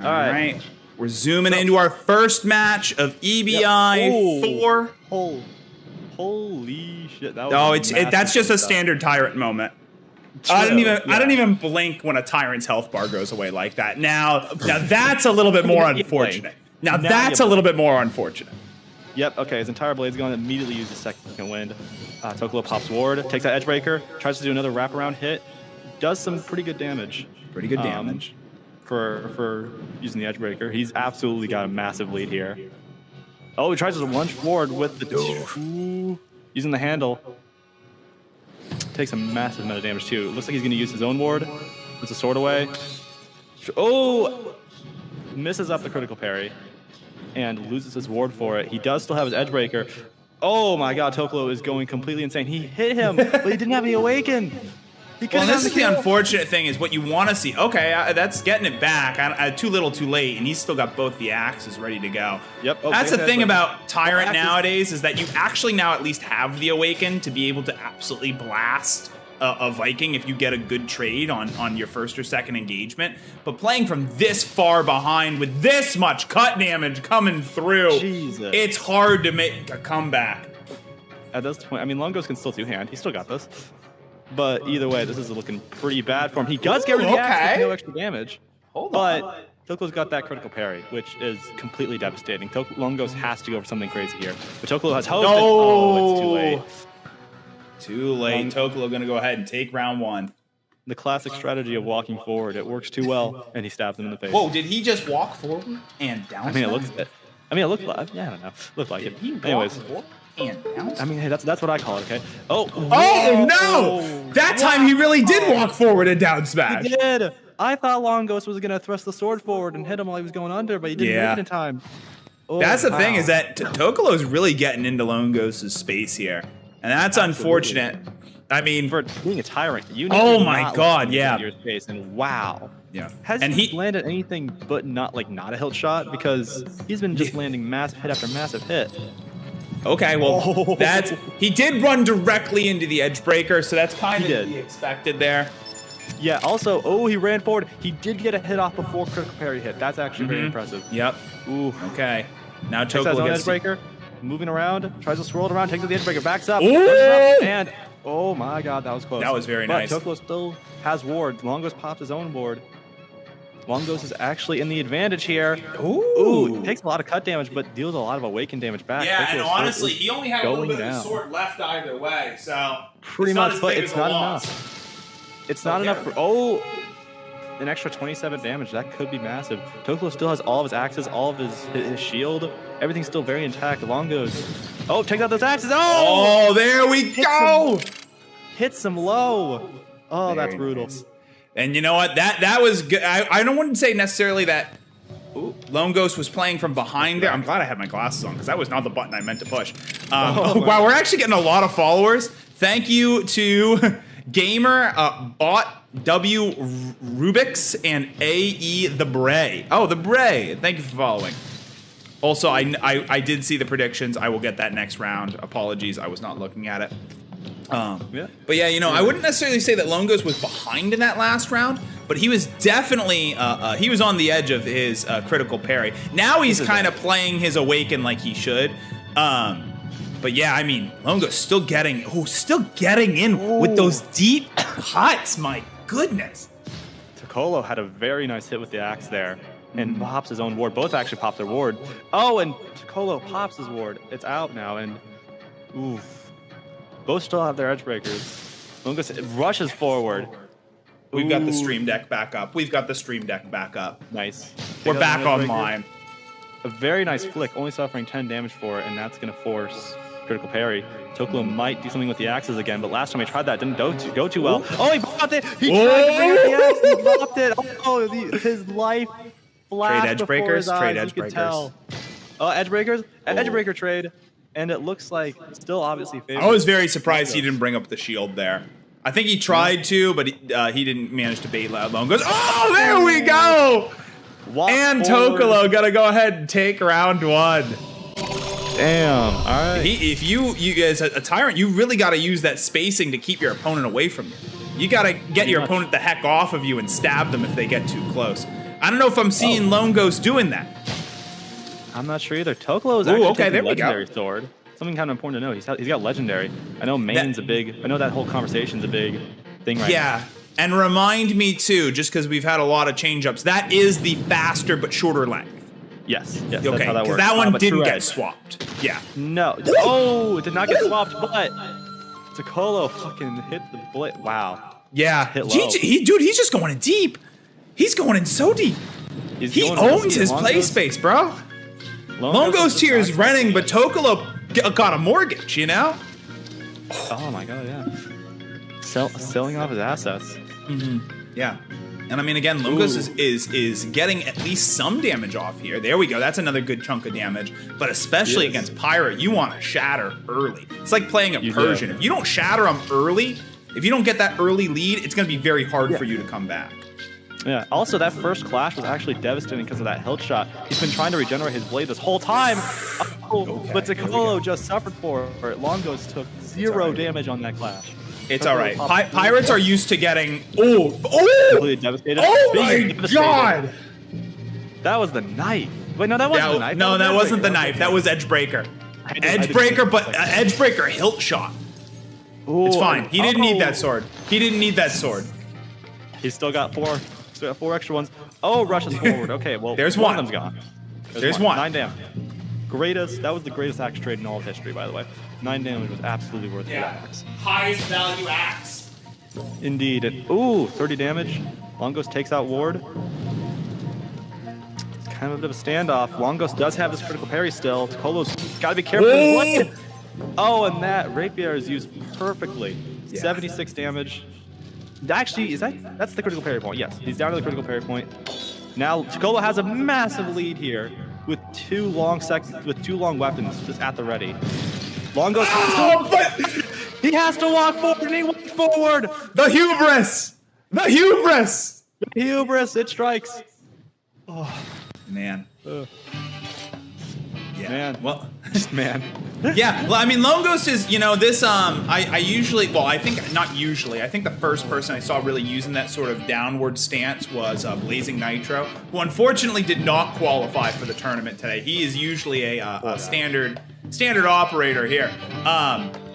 All right. We're zooming into our first match of EBI 4. Holy shit! That was that's just a standard tyrant moment. I don't even blink when a tyrant's health bar goes away like that. Now that's a little bit more unfortunate. Now that's a little bit more unfortunate. Yep. Okay. His entire blade's gone. Immediately uses second wind. Tokolo pops ward, takes that edge breaker, tries to do another wraparound hit, does some pretty good damage. Pretty good damage. For using the edge breaker. He's absolutely got a massive lead here. Oh, he tries to lunge forward with the using the handle. Takes a massive amount of damage too. Looks like he's going to use his own ward. Puts the sword away. Oh! Misses up the critical parry and loses his ward for it. He does still have his edge breaker. Oh my god, Tokolo is going completely insane. He hit him, but he didn't have any awaken. Well, this is the unfortunate thing is what you want to see. Okay, that's getting it back. Too little, too late, and he's still got both the axes ready to go. Yep. Oh, that's the thing about Tyrant nowadays is that you actually now at least have the Awaken to be able to absolutely blast a Viking if you get a good trade on your first or second engagement. But playing from this far behind with this much cut damage coming through, it's hard to make a comeback. At this point, I mean, Longos can still two-hand. He's still got this. But either way, this is looking pretty bad for him. He does get rid of the axe with no extra damage. But Tokolo's got that critical parry, which is completely devastating. Longos has to go for something crazy here. But Tokolo has host. Oh, it's too late. Too late. Tokolo going to go ahead and take round 1. The classic strategy of walking forward. It works too well, and he stabs him in the face. Whoa, did he just walk forward and down? I mean, it looked like, yeah, I don't know. Looked like it. Anyways. I mean, hey, that's what I call it, okay? Oh no! That time he really did walk forward and down smash. He did. I thought Longos was gonna thrust the sword forward and hit him while he was going under, but he didn't make it in time. Oh, that's the thing is that Tokolo's really getting into Longos' space here, and that's unfortunate. I mean, for being a tyrant, you need to god, yeah. Your space, and wow. Yeah. Has he landed anything but not a hilt shot? Because he's been just landing massive hit after massive hit. Okay, well, he did run directly into the edge breaker, so that's kind of to be expected there. Yeah, also, he ran forward. He did get a hit off before critical parry hit. That's actually very impressive. Yep. Ooh. Okay. Now Tokolo gets edge breaker, moving around, tries to swirl it around, takes the edge breaker, backs up, Ooh! And oh my god, that was close. That was very nice. But Tokolo still has ward. Longos pops his own ward. Longos is actually in the advantage here. Ooh, takes a lot of cut damage, but deals a lot of awaken damage back. Yeah, and honestly, he only had a little bit of his sword left either way, so pretty much, but it's not enough. It's not enough for an extra 27 damage. That could be massive. Tokolo still has all of his axes, all of his shield. Everything's still very intact. Longos, takes out those axes. Oh, there we go. Hits him low. Oh, that's brutal. Nice. And you know what? That was good. I don't want to say necessarily that Longos was playing from behind there. I'm glad I had my glasses on because that was not the button I meant to push. Wow, we're actually getting a lot of followers. Thank you to Gamer, Bot, W, Rubix, and AE The Bray. Oh, The Bray. Thank you for following. Also, I did see the predictions. I will get that next round. Apologies, I was not looking at it. But yeah, I wouldn't necessarily say that Longos was behind in that last round, but he was definitely he was on the edge of his critical parry. Now he's kind of playing his awaken like he should. But yeah, I mean, Longos still getting in with those deep cuts. My goodness. Tokolo had a very nice hit with the axe there, and pops his own ward. Both actually popped their ward. Oh, and Tokolo pops his ward. It's out now, and oof. Both still have their edge breakers. Longos rushes forward. We've got the stream deck back up. Nice. We're back online. A very nice flick, only suffering 10 damage for it, and that's going to force critical parry. Tokolo might do something with the axes again, but last time he tried that, didn't go too well. Oh, he popped it! He tried to bring up the axe, he popped it! Oh, his life flashed before his eyes, you could tell. Edge breakers? Edge breaker trade. And it looks like still obviously favored. I was very surprised he didn't bring up the shield there. I think he tried to, but he didn't manage to bait Longos. Oh, there we go! And Tokolo gotta go ahead and take round 1. Damn, all right. If you as a tyrant, you really gotta use that spacing to keep your opponent away from you. You gotta get your opponent the heck off of you and stab them if they get too close. I don't know if I'm seeing Lone Ghost doing that. I'm not sure either. Tokolo is actually okay, taking there we go. legendary sword. Something kind of important to know. He's got legendary. I know main's a big. I know that whole conversation's a big thing right now. Yeah, and remind me too, just because we've had a lot of change-ups, that is the faster but shorter length. Yes, yes, Okay, that's how that because works. that one But didn't true get edge. swapped. Yeah. No. Oh, it did not get swapped, but Tokolo fucking hit the blade. Wow. Yeah. Hit low. Dude, he's just going in deep. He's going in so deep. He's He going owns risky. his Lone play Ghost- space, bro. Lone Ghost here is renting, but Tokolo got a mortgage, you know? Oh my god, yeah. Selling off his assets. Yeah. And I mean, again, Lone Ghost is getting at least some damage off here. There we go. That's another good chunk of damage. But especially Yes. against Pirate, you want to shatter early. It's like playing a You Persian. do. If you don't shatter them early, if you don't get that early lead, it's going to be very hard for you to come back. Yeah. Also, that first clash was actually devastating because of that hilt shot. He's been trying to regenerate his blade this whole time. Oh, but Tokolo just suffered for it. Long Ghost took 0 damage on that clash. It's Tokolo all right. popped Pirates are used to getting... completely devastated. Oh Being my devastated. God! That was the knife. Wait, no, that wasn't the knife. No, that wasn't the knife. That was Edgebreaker. Edgebreaker, but Edgebreaker hilt shot. Ooh, It's fine. He didn't need oh. that sword. He didn't need that sword. He's still got 4. Still got 4 extra ones. Oh, rushes forward. Okay, well, There's one one. of them's gone. There's one. 9 damage. That was the greatest axe trade in all of history, by the way. 9 damage was absolutely worth the axe. Highest value axe. Indeed. Ooh, 30 damage. Long Ghost takes out Ward. It's kind of a bit of a standoff. Long Ghost does have this critical parry still. Tokolo's got to be careful with his blade. Oh, and that rapier is used perfectly. 76 damage. Actually, that's the critical parry point? Yes, he's down to the critical parry point. Now Tokolo has a massive lead here with 2 long weapons just at the ready. Long Ghost he has to walk forward and he walks forward. The hubris! The hubris! The hubris, it strikes. Man. Yeah. Man. Well, Man. yeah. Well, I mean, Lone Ghost is, you know, this, I usually, well, I think, not usually, I think the first person I saw really using that sort of downward stance was Blazing Nitro, who unfortunately did not qualify for the tournament today. He is usually a standard operator here.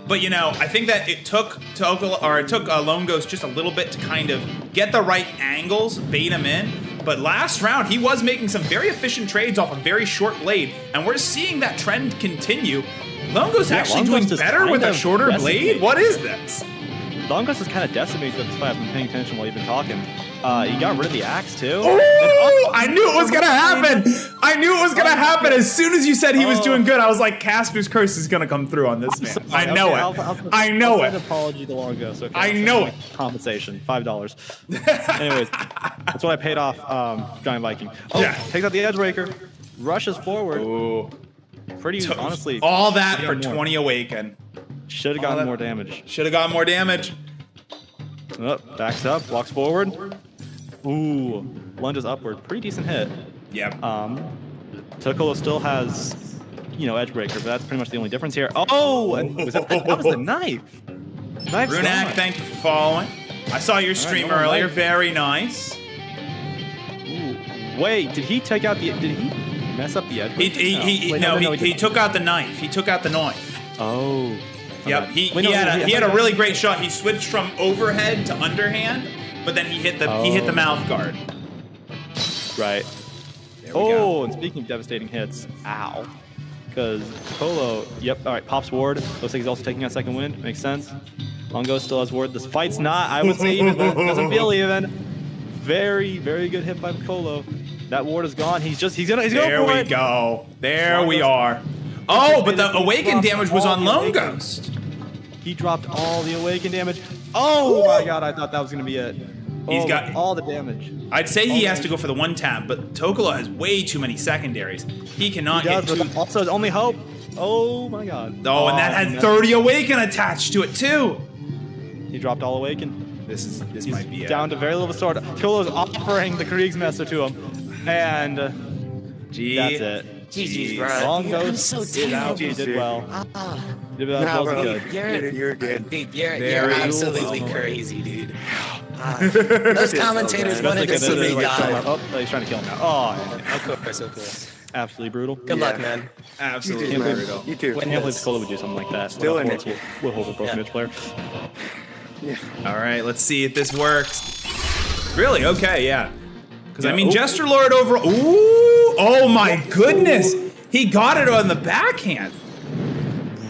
But you know, I think that it took Lone Ghost just a little bit to kind of get the right angles, bait him in. But last round, he was making some very efficient trades off a very short blade, and we're seeing that trend continue. Lone Ghost actually doing better with a shorter blade? What is this? Long Ghost is kind of decimated at this fight. I've been paying attention while you've been talking. He got rid of the axe too. Oh, I knew it was gonna happen. I knew it was gonna happen. As soon as you said he was doing good, I was like, Casper's curse is gonna come through on this man. I know it. I know I'll it. send an apology to Long Ghost. Okay, I know it. Compensation, $5. Anyways, that's what I paid off Giant Viking. Oh, Yeah. takes out the Edgebreaker, rushes forward. Ooh. Pretty honestly. All that for more. 20 Awaken. Should have gotten more damage. Should have gotten more damage. Oh, backs up, walks forward. Ooh, lunges upward. Pretty decent hit. Yep. Tokolo still has, you know, Edgebreaker, but that's pretty much the only difference here. Oh, and that was the knife. Knife's Runak, gone. thank you for following. I saw your stream no more earlier. knife. Very nice. Ooh. Wait, did he take out the? Did he mess up the Edgebreaker? He took out the knife. He took out the knife. Oh. Yep. Okay. He Wait, no, had a really great shot. He switched from overhead to underhand, but then he hit the mouth guard. Right. There we go. And speaking of devastating hits, ow. Because Tokolo, yep, all right, pops ward. Looks like he's also taking out second wind. Makes sense. Long Ghost still has ward. This fight's not, I would say, even. Doesn't feel even. Very, very good hit by Tokolo. That ward is gone. He's going for it. There we go. There we are. Oh, but the Awaken damage was on Lone Ghost. He dropped all the Awaken damage. Oh my god, I thought that was going to be it. He's got all the damage. I'd say he has to go for the one tap, but Tokolo has way too many secondaries. He cannot He does, hit two. but also his only hope. Oh my god. Oh, and that had 30 Awaken attached to it too. He dropped all Awaken. This He's might be down to very little sword. Tokolo's offering the Kriegsmaster to him, and that's it. GG's, bro. Long I'm Ghost so did out. He did well. Did well. Nah, Wasn't bro, good. you're good. Dude, you're Very absolutely cool. crazy, dude. Those commentators wanted to see me die. Oh, he's trying to kill him now. Oh, Of course. absolutely brutal. Good luck, man. Absolutely You too, brutal. You too. I can't believe Tokolo would do something like that. Still What a in it. horrible broken Yeah. Mitch player. All right, let's see if this works. Really? Okay, yeah. Because I Yeah, mean, oh. Jesterlord over. Ooh! Oh my goodness! He got it on the backhand.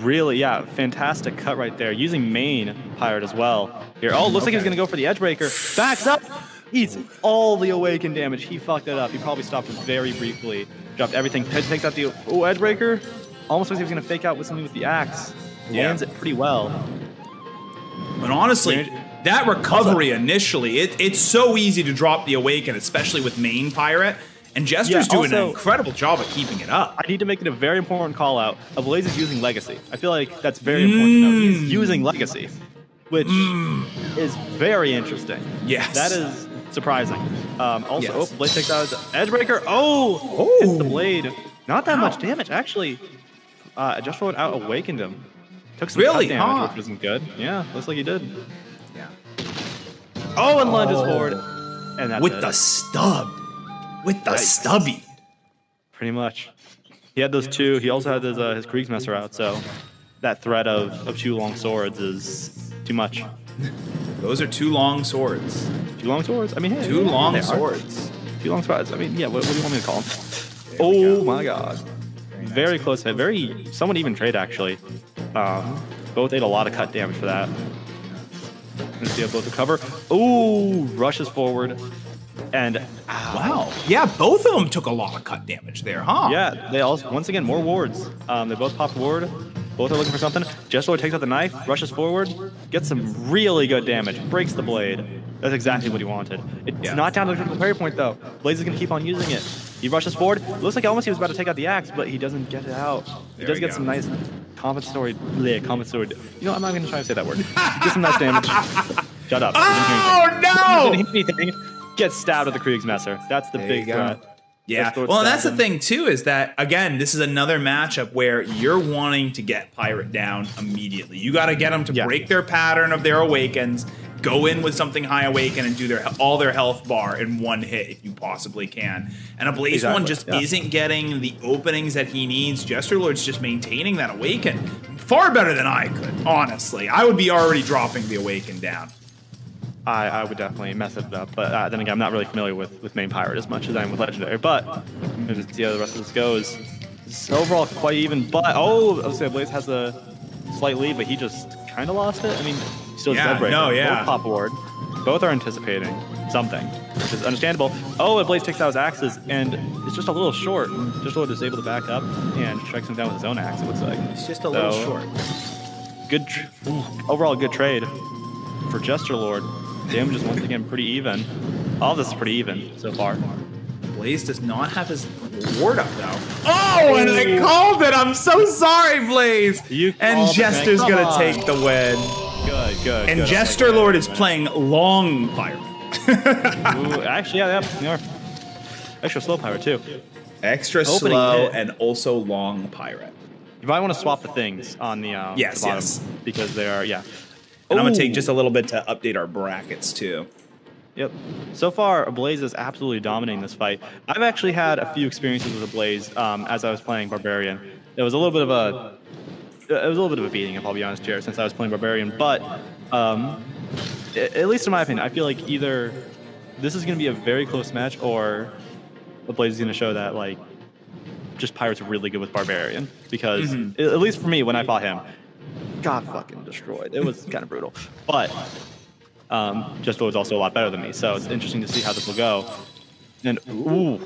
Really, yeah, fantastic cut right there. Using main pirate as well. Here, oh, looks like he's gonna go for the edge breaker. Backs up, eats all the awaken damage. He fucked it up. He probably stopped very briefly. Dropped everything. Takes out the edge breaker. Almost looks like he was gonna fake out with something with the axe. Yeah. Lands it pretty well. But honestly, that recovery initially, it's so easy to drop the awaken, especially with main pirate. And Jester's doing an also- incredible job of keeping it up. I need to make it a very important call out. Ablaze is using Legacy. I feel like that's very important to know. He's using Legacy, which is very interesting. Yes. That is surprising. Also, Yes. oh, Blade takes out his Edgebreaker. Oh, hits the blade. Not that much damage, actually. Jesterlord out awakened him. Took some Really, cut damage, huh? which isn't good. Yeah, looks like he did. Yeah. Oh, and lunges forward. And that's With it. the stub. With the Yikes. stubby. Pretty much. He had those two. He also had his Kriegsmesser out, so that threat of two long swords is too much. Those are two long swords. Two long swords? I mean, hey. Two they long are. swords. Two long swords. I mean, yeah, what do you want me to call them? Oh my god. Very close hit. Very, somewhat even trade, actually. Both ate a lot of cut damage for that. Let's see how both recover. Ooh, rushes forward. And ow. Wow. Yeah, both of them took a lot of cut damage there, huh? Yeah, they also, once again, more wards. They both pop ward. Both are looking for something. Jesterlord takes out the knife, rushes forward, gets some really good damage, breaks the blade. That's exactly what he wanted. It's not down to the critical parry point, though. Blaze is going to keep on using it. He rushes forward. Looks like almost he was about to take out the axe, but he doesn't get it out. He does we get go. some nice compensatory. You know, I'm not going to try to say that word. He gets some nice damage. Shut up. Oh, no! Didn't hit anything. Gets stabbed with the Kriegsmesser. That's the There big you go. threat. Yeah. Jesterlord Well, and that's the stabbed thing, too, is that, again, this is another matchup where you're wanting to get Pirate down immediately. You got to get them to break their pattern of their awakens, go in with something high awaken, and do all their health bar in one hit if you possibly can. And ABlazeWand just isn't getting the openings that he needs. Jesterlord's just maintaining that awaken far better than I could, honestly. I would be already dropping the awaken down. I would definitely mess it up, but then again, I'm not really familiar with main pirate as much as I am with legendary. But we'll just see how the rest of this goes. It's overall quite even, but I would say Blaze has a slight lead, but he just kind of lost it. I mean, he still has Zedbreaker. Both pop ward. Both are anticipating something, which is understandable. Oh, and Blaze takes out his axes, and it's just a little short. Jesterlord is able to back up and strikes him down with his own axe. It looks like It's just a little short. Good, overall good trade for Jesterlord. Damage is once again pretty even. All of this is pretty even so far. Blaze does not have his ward up, though. Oh, and I called it! I'm so sorry, Blaze! You And called it, Jester's man. gonna Come on. take the win. Good. And good. Jesterlord is playing long pirate. Ooh, actually, yeah, they are. Extra slow pirate, too. Extra Opening slow hit. and also long pirate. You might want to swap the things on the, Yes, the bottom. yes. Because they are, yeah. And I'm gonna take Ooh. just a little bit to update our brackets, too. Yep. So far, Ablaze is absolutely dominating this fight. I've actually had a few experiences with Ablaze as I was playing Barbarian. It was a little bit of a beating, if I'll be honest here, since I was playing Barbarian. But at least in my opinion, I feel like either this is going to be a very close match, or Ablaze is going to show that like just Pirate's really good with Barbarian. Because at least for me, when I fought him, got fucking destroyed. It was kind of brutal. But Jesterlord was also a lot better than me, so it's interesting to see how this will go. And ooh,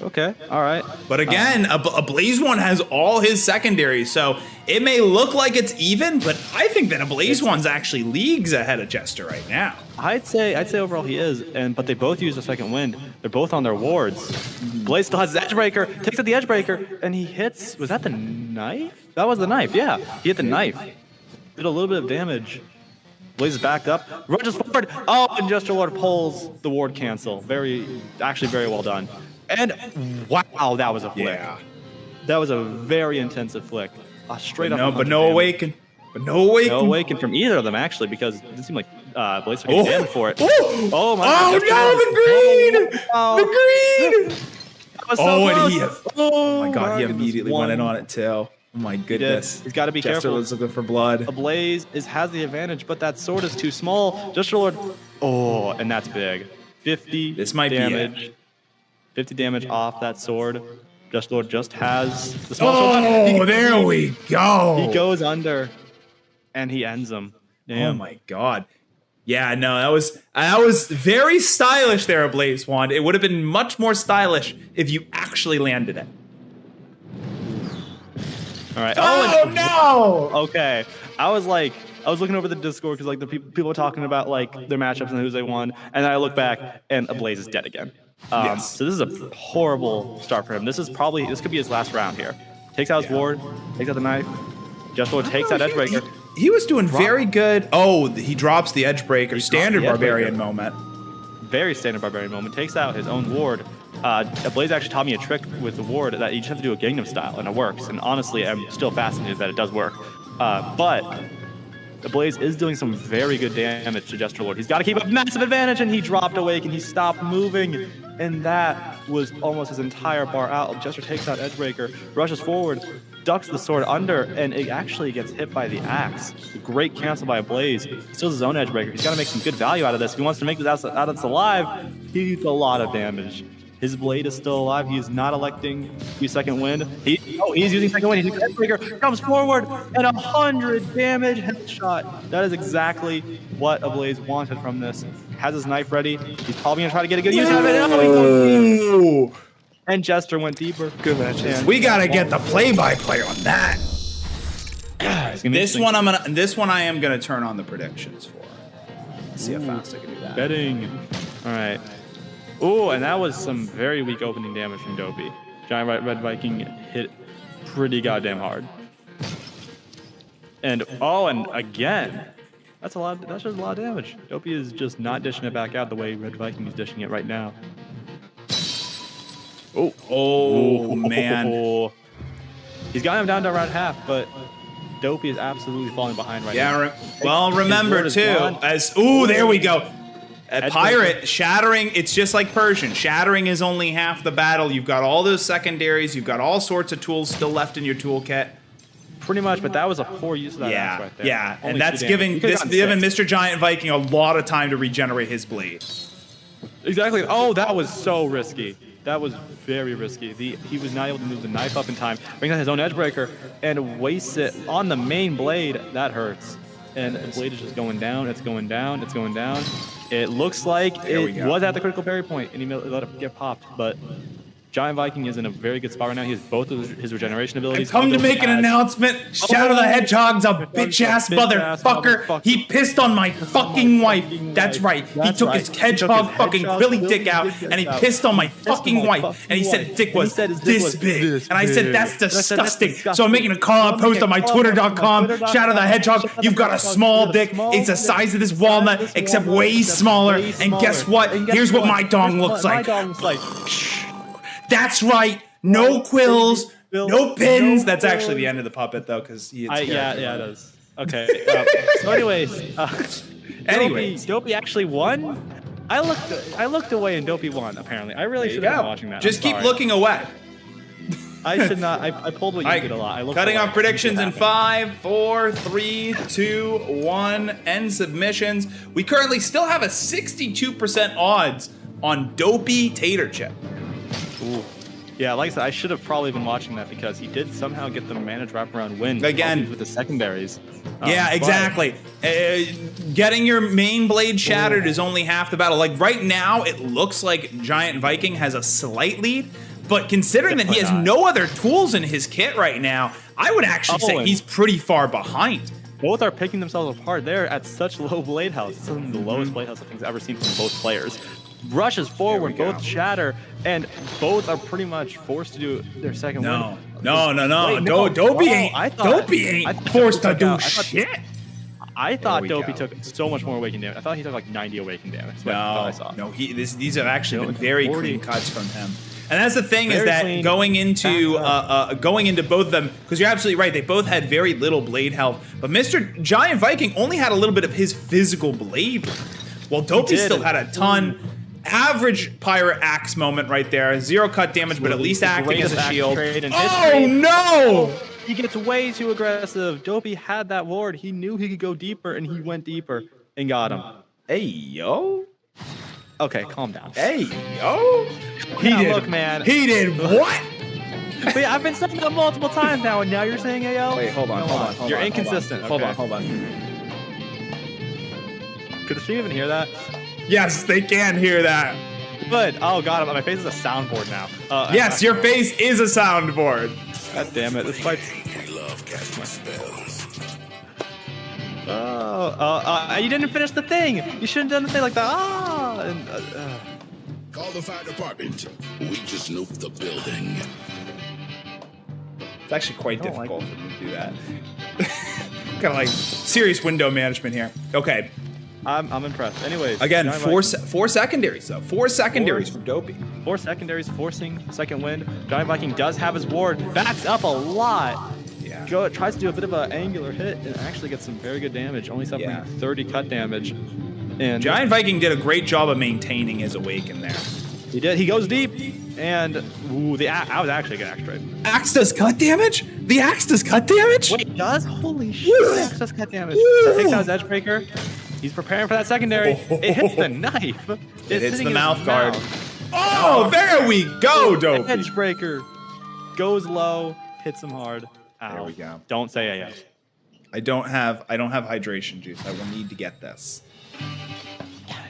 okay, all right. But again, ABlazeWand has all his secondaries, so it may look like it's even, but I think that ABlazeWand's actually leagues ahead of Jester right now. I'd say overall he is, but they both use a second wind. They're both on their wards. Blaze still has his Edgebreaker, takes out the Edgebreaker, and he hits. Was that the knife? That was the knife. Yeah, he hit the knife. Did a little bit of damage. Blaze is backed up, rushes forward. Oh, and Jesterlord pulls the ward cancel. Actually very well done. And wow, that was a flick. Yeah. That was a very intensive flick. Straight up. No 100 awaken. But no awaken. No awaken from either of them, actually, because it didn't seem like Blaze took damage for it. Oh my God. God. No, the green! The green! So and close. oh my God, he goodness, immediately went in on it too. Oh my goodness. He's got to be careful. Jesterlord's looking for blood. Ablaze has the advantage, but that sword is too small. Jesterlord, and that's big. 50 This might damage. be it. 50 damage off that sword. Jesterlord just has the small sword. Oh, there we go. He goes under, and he ends him. Damn. Oh my God. Yeah, no, that was very stylish there, ABlazeWand. It would have been much more stylish if you actually landed it. All right. Oh no! Okay. I was looking over the Discord because like the people were talking about like their matchups and who they won, and then I look back and Ablaze is dead again. Yes. So this is a horrible start for him. This could be his last round here. Takes out his ward, takes out the knife. Jesterlord takes out Edgebreaker. He was doing very good. Oh, he drops the Edgebreaker. Standard Barbarian moment. Very standard Barbarian moment. Takes out his own ward. Ablaze actually taught me a trick with the ward that you just have to do a Gangnam style, and it works. And honestly, I'm still fascinated that it does work. But Ablaze is doing some very good damage to Jesterlord. He's got to keep a massive advantage, and he dropped Awaken. He stopped moving, and that was almost his entire bar out. Jester takes out Edgebreaker, rushes forward, ducks the sword under, and it actually gets hit by the axe. Great cancel by Ablaze. He steals his own Edgebreaker. He's got to make some good value out of this. If he wants to make this out of this alive, he needs a lot of damage. His blade is still alive. He is not electing to use second wind. He's using second wind. He's Edgebreaker, comes forward, and 100 damage headshot. That is exactly what Ablaze wanted from this. Has his knife ready. He's probably gonna try to get a good use out of it. Oh, and Jester went deeper. Good match. We gotta get the play-by-play on that. This one I am gonna turn on the predictions for. Let's see how fast I can do that. Betting. All right. Ooh, and that was some very weak opening damage from Dopey. Giant Red Viking hit pretty goddamn hard. And again, that's just a lot of damage. Dopey is just not dishing it back out the way Red Viking is dishing it right now. Oh man. He's got him down to around half, but Dopey is absolutely falling behind right now. Yeah, well, remember too, there we go. Pirate, shattering, it's just like Persian. Shattering is only half the battle. You've got all those secondaries. You've got all sorts of tools still left in your toolkit. Pretty much, but that was a poor use of that axe right there. Yeah, Only and that's giving Mr. Giant Viking a lot of time to regenerate his bleed. Exactly. Oh, that was so risky. That was very risky. He was not able to move the knife up in time, brings out his own Edgebreaker, and wastes it on the main blade. That hurts. And the blade is just going down. It's going down. It's going down. It looks like it was at the critical parry point, and he let it get popped. But Giant Viking is in a very good spot right now. He has both of his regeneration abilities. I've come to make an announcement. Shadow the Hedgehog's a bitch-ass motherfucker. He pissed on my fucking wife. That's right. He took his hedgehog fucking Willy dick out, and he pissed on my fucking wife. And he said dick was this big. And I said, that's disgusting. So I'm making a call-out post on my Twitter.com. Shadow the Hedgehog, you've got a small dick. It's the size of this walnut, except way smaller. And guess what? Here's what my dong looks like. That's right. No quills, no pins. That's actually the end of the puppet, though, because yeah, it is. Okay. So, anyways, Dopey actually won. I looked away and Dopey won. Apparently, I really should have been watching that. Just keep looking away. I should not. I pulled what you did a lot. Cutting off predictions in 5, 4, 3, 2, 1. End submissions. We currently still have a 62% odds on DopeyTaterChip. Ooh. Yeah, like I said, I should have probably been watching that because he did somehow get the managed wraparound win again with the secondaries. Yeah, exactly. Getting your main blade shattered is only half the battle. Like right now, it looks like Giant Viking has a slight lead, but considering that he has no other tools in his kit right now, I would actually say he's pretty far behind. Both are picking themselves apart. They're at such low blade health. It's some of the lowest blade health I think I've ever seen from both players. Rushes forward, both shatter, and both are pretty much forced to do their second win. No. Dopey ain't forced to do shit. I thought Dopey took so much more awakened damage. I thought he took like 90 awakened damage. That's what I thought I saw. No, these have actually been very clean cuts from him. And that's the thing is that clean. going into both of them, because you're absolutely right, they both had very little blade health. But Mr. Giant Viking only had a little bit of his physical blade, while Dopey still had a ton. Average pirate axe moment right there. 0 cut damage, but at least acting as a shield. Oh no! He gets way too aggressive. Dopey had that ward. He knew he could go deeper, and he went deeper and got him. Hey yo. Okay, calm down. Hey yo. Look, man. He did what? Wait, I've been saying that multiple times now, and now you're saying AO? Wait, hold on. You're inconsistent. Hold on. Could she even hear that? Yes, they can hear that. Good. Oh god, my face is a soundboard now. Yes, your face is a soundboard. God damn it, this fight's... you didn't finish the thing. You shouldn't have done the thing like that. Call the fire department. We just nuked the building. It's actually quite difficult for me to do that. Kind of like serious window management here. Okay. I'm impressed. Anyways. Again, four secondaries though. 4 secondaries from Dopey. 4 secondaries forcing second wind. Giant Viking does have his ward. Backs up a lot. Yeah. Tries to do a bit of an angular hit and actually gets some very good damage. Only suffering 30 cut damage. And Giant Viking did a great job of maintaining his awaken there. He did. He goes deep. And ooh, I was actually gonna axe trade. Axe does cut damage? The axe does cut damage? Wait, it does? Holy shit! The axe does cut damage. Takes out his Edgebreaker. He's preparing for that secondary. It hits the knife. It hits the mouth guard. Oh, there we go, Dopey. Edgebreaker goes low, hits him hard. Ow. There we go. Don't say AO. I don't have hydration juice. I will need to get this.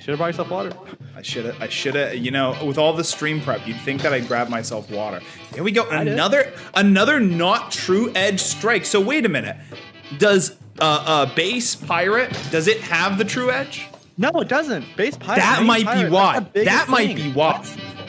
Should have brought yourself water. I should have, you know, with all the stream prep, you'd think that I'd grab myself water. Here we go. Another not true edge strike. So wait a minute. Does base pirate, does it have the true edge? No, it doesn't. Base pirate. That might be why. That might be why.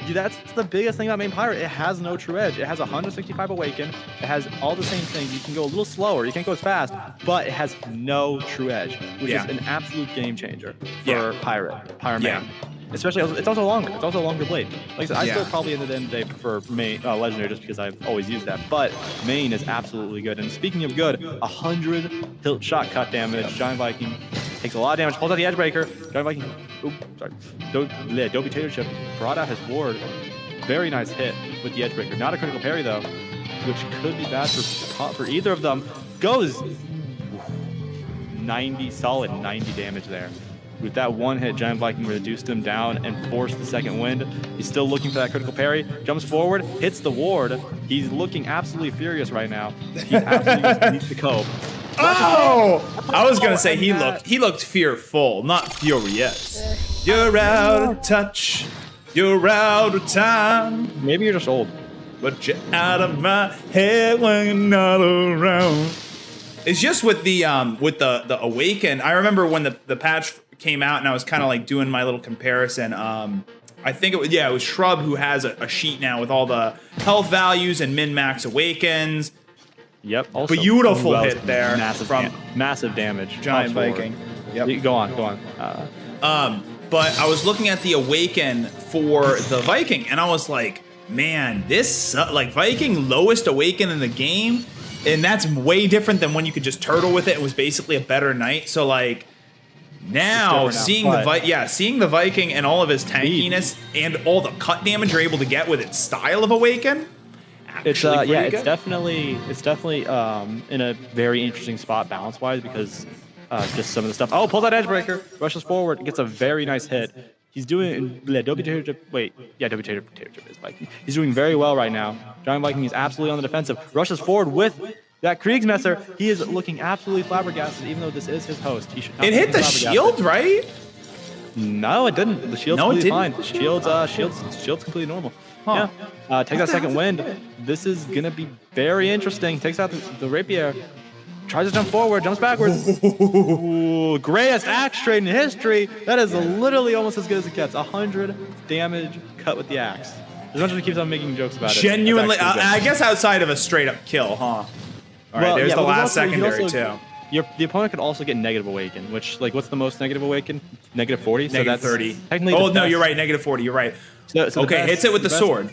That's the biggest thing about main pirate. It has no true edge. It has 165 awaken. It has all the same things. You can go a little slower. You can't go as fast, but it has no true edge, which is an absolute game changer for pirate main. Especially, it's also longer. It's also a longer blade. Like I said, I still probably at the end of the day prefer main, legendary just because I've always used that. But main is absolutely good. And speaking of good, 100 hilt shot cut damage. Giant Viking takes a lot of damage. Pulls out the Edgebreaker. Giant Viking, DopeyTaterChip brought out his ward. Very nice hit with the Edgebreaker. Not a critical parry though, which could be bad for either of them. Goes 90, solid 90 damage there. With that one hit, Giant Viking reduced him down and forced the second wind. He's still looking for that critical parry. Jumps forward, hits the ward. He's looking absolutely furious right now. He absolutely needs to cope. Oh! I was gonna say he looked fearful, not furious. You're out of touch. You're out of time. Maybe you're just old. But you're out of my head when you're not around. It's just with the awaken. I remember when the patch came out and I was kind of like doing my little comparison. I think it was Shrub who has a sheet now with all the health values and min-max awakens. Yep. Also, beautiful hit there. Massive damage. Giant Viking. Yep. Go on. But I was looking at the awaken for the Viking and I was like, man, this like Viking lowest awaken in the game. And that's way different than when you could just turtle with it. It was basically a better knight. So like now seeing the Viking and all of his tankiness and all the cut damage you're able to get with its style of awaken. It's definitely in a very interesting spot balance wise because just some of the stuff. Oh, pulls out Edgebreaker, rushes forward, gets a very nice hit. He's doing DopeyTaterChip. DopeyTaterChip is Viking. He's doing very well right now. Giant Viking is absolutely on the defensive. Rushes forward with that Kriegsmesser. He is looking absolutely flabbergasted, even though this is his host. He should. It hit the shield, right? No, it didn't. The shield's completely fine. Shield's completely normal. Huh. Yeah. Takes out second wind. This is gonna be very interesting. Takes out the rapier. Tries to jump forward, jumps backwards. Ooh, greatest axe trade in history. That is literally almost as good as it gets. 100 damage cut with the axe. As much as we keep on making jokes about it. Genuinely, I guess outside of a straight up kill, huh? All right, there's the last secondary too. The opponent could also get negative awaken, which what's the most negative awaken? Negative 40. Negative 30. Technically oh no, you're right. Negative 40. You're right. So okay, hits it with the sword.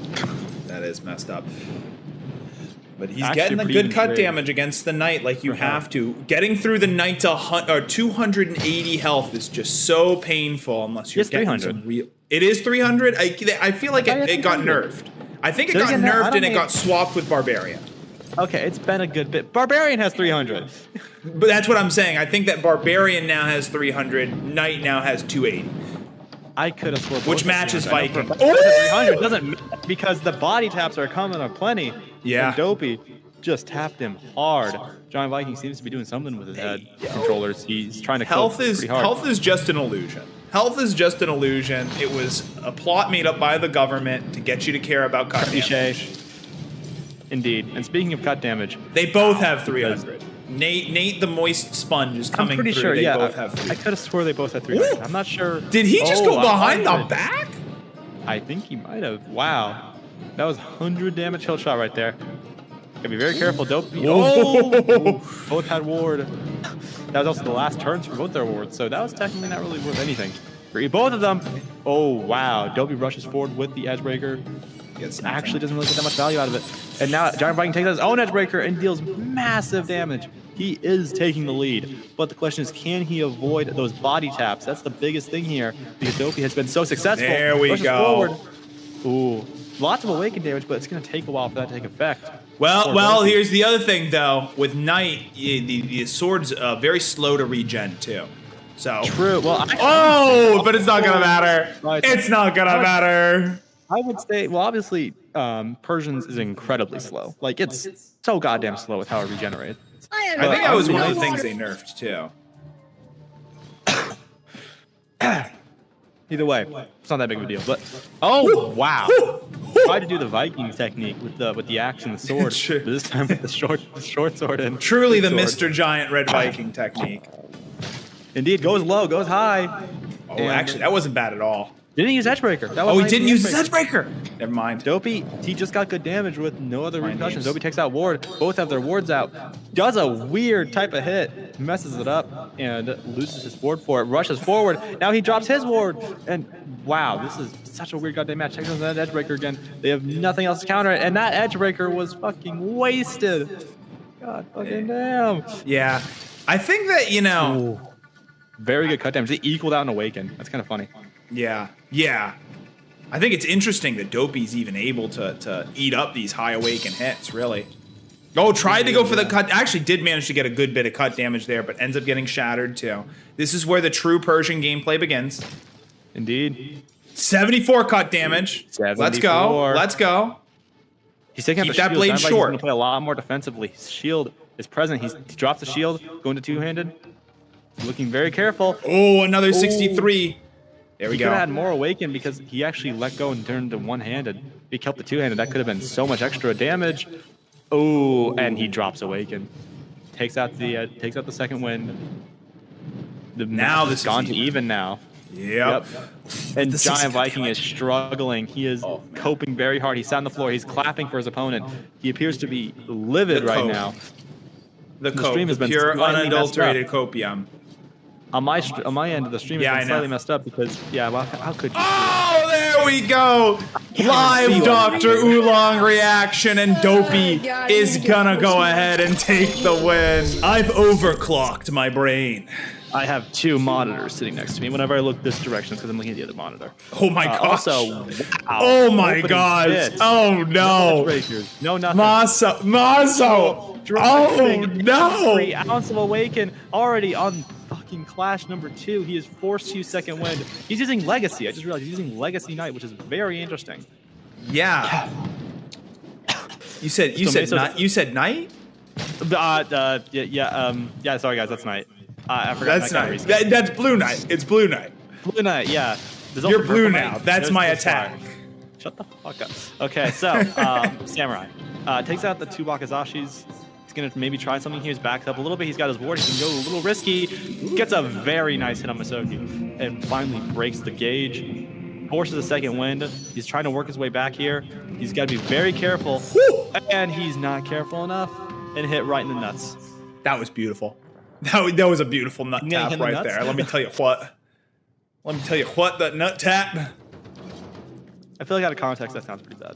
that is messed up. But he's Actually getting the pretty good cut great. damage against the knight like you have to. Getting through the knight to 280 health is just so painful unless you're It's getting 300. some real... It is 300? I feel like it got nerfed. I think it got Doesn't it? I nerfed don't and it think- got swapped with Barbarian. Okay, it's been a good bit. Barbarian has 300. But that's what I'm saying. I think that Barbarian now has 300, Knight now has 280. I could have sworn. Which both matches of them. I know Viking. for a fact that 300 doesn't matter because the body taps are coming up plenty. Yeah. And Dopey just tapped him hard. Giant Viking seems to be doing something with his head controllers. He's trying to Health cope is pretty hard. health is just an illusion. Health is just an illusion. It was a plot made up by the government to get you to care about cut Cliche. damage. Indeed. And speaking of cut damage, They both have 300. Nate the moist sponge is I'm coming pretty through. sure. They Yeah, both have I 300. could have swore they both had 300. Ooh. I'm not sure. Did he just go behind the 100. back? I think he might have. Wow. That was 100 damage kill shot right there. Gotta be very careful. Dopey. Oh! Both had ward. That was also the last turns for both their wards, so that was technically not really worth anything. For both of them. Oh, wow. Dopey rushes forward with the Edgebreaker. Actually doesn't really get that much value out of it. And now Giant Viking takes out his own Edgebreaker and deals massive damage. He is taking the lead. But the question is, can he avoid those body taps? That's the biggest thing here because Dopey has been so successful. There we Rushes go. forward. Ooh. Lots of awaken damage, but it's going to take a while for that to take effect. Poor Well, Dopey. here's the other thing though. With Knight, the sword's very slow to regen too. So True. Well, actually, Oh, but it's not gonna matter. Right. It's not gonna matter. I would say, well, obviously, Persians is incredibly slow. Like, it's so goddamn slow with how it regenerates. I think that was one of the Nice. things they nerfed too. Either way, it's not that big of a deal. But oh wow, tried to do the Viking technique with the axe and the sword, Sure. but this time with the short sword and Truly the big sword. Mr. Giant Red Viking technique. Indeed, goes low, goes high. Oh, And actually, that wasn't bad at all. didn't use Edgebreaker. That was Oh, he not didn't even use his Edgebreaker. Never mind. Dopey, he just got good damage with no other My repercussions. name's- Dopey takes out ward. Both have their wards out. Does a weird type of hit, messes it up, and loses his ward for it. Rushes forward. Now he drops his ward. And wow, this is such a weird goddamn match. Checks on that Edgebreaker again. They have nothing else to counter it. And that Edgebreaker was fucking wasted. God fucking damn. Yeah, I think that Ooh. Very good cut damage. They equaled out an awaken. That's kind of funny. Yeah. I think it's interesting that Dopey's even able to eat up these high awaken hits, really. Oh, tried to go for the cut. Actually did manage to get a good bit of cut damage there, but ends up getting shattered too. This is where the true Persian gameplay begins. Indeed. 74 cut damage. Let's go. 74. Let's go. He's taking out Keep the that shield. blade Sounds like short. He's going to play a lot more defensively. His shield is present. He drops the shield, going to two-handed. Looking very careful. Oh, another 63. There we He could have go. had more awaken because he actually let go and turned to one-handed. If he kept the two-handed, that could have been so much extra damage. Oh, and he drops awaken. Takes out the second wind. Now match this is is gone to even. even now. Yep. And The Giant 60 Viking is damage. struggling. He is Oh, man. coping very hard. He's sat on the floor. He's clapping for his opponent. He appears to be livid The right cope. now. The cope, stream has the been pure slightly unadulterated copium. On my end of the stream, Yeah, I it's know. been slightly messed up because, yeah, well, how could you? Oh, there we go. see Live it. Dr. Oolong reaction, and Dopey God, is you gonna get go this ahead and take the win. I've overclocked my brain. I have two monitors sitting next to me. Whenever I look this direction, it's because I'm looking at the other monitor. Oh my gosh. Also, wow. Oh my Opening gosh. hits. Oh no. Breakers. No, nothing. Maso. Oh no. 3 ounce of awaken already on fucking Clash number 2. He is forced to use second wind. He's using Legacy. I just realized he's using Legacy Knight, which is very interesting. Yeah. You said night? Yeah. Sorry guys, that's Knight. I forgot. That's that night. got reskin. That's blue night. It's blue night. Blue Knight. Yeah. There's You're also blue Purple now. Knight. That's There's my this attack. fire. Shut the fuck up. Okay, so Samurai takes out the two Bakazashis. He's gonna maybe try something here. He's backed up a little bit. He's got his ward. He can go a little risky. Gets a very nice hit on Masokki and finally breaks the gauge. Forces a second wind. He's trying to work his way back here. He's got to be very careful, and he's not careful enough and hit right in the nuts. That was beautiful. That was a beautiful nut Yeah, tap in the right nuts? there. Let me tell you what. That nut tap. I feel like out of context, that sounds pretty bad.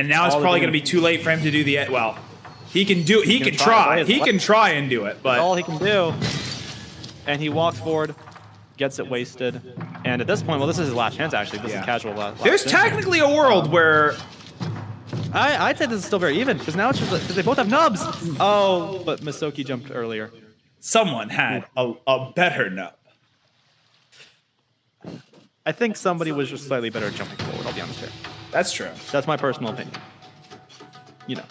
And now it's All the probably going to damage. be too late for him to do the well. He can do. He can try. He can try and do it, but all he can do. And he walks forward, gets it wasted, and at this point, well, this is his last chance. Actually, this is casual. Last there's chance. technically a world where I'd say this is still very even because now it's just because they both have nubs. Oh, but Masokki jumped earlier. someone had a better nub. I think somebody was just slightly better at jumping forward. I'll be honest here. That's true. That's my personal opinion. You know.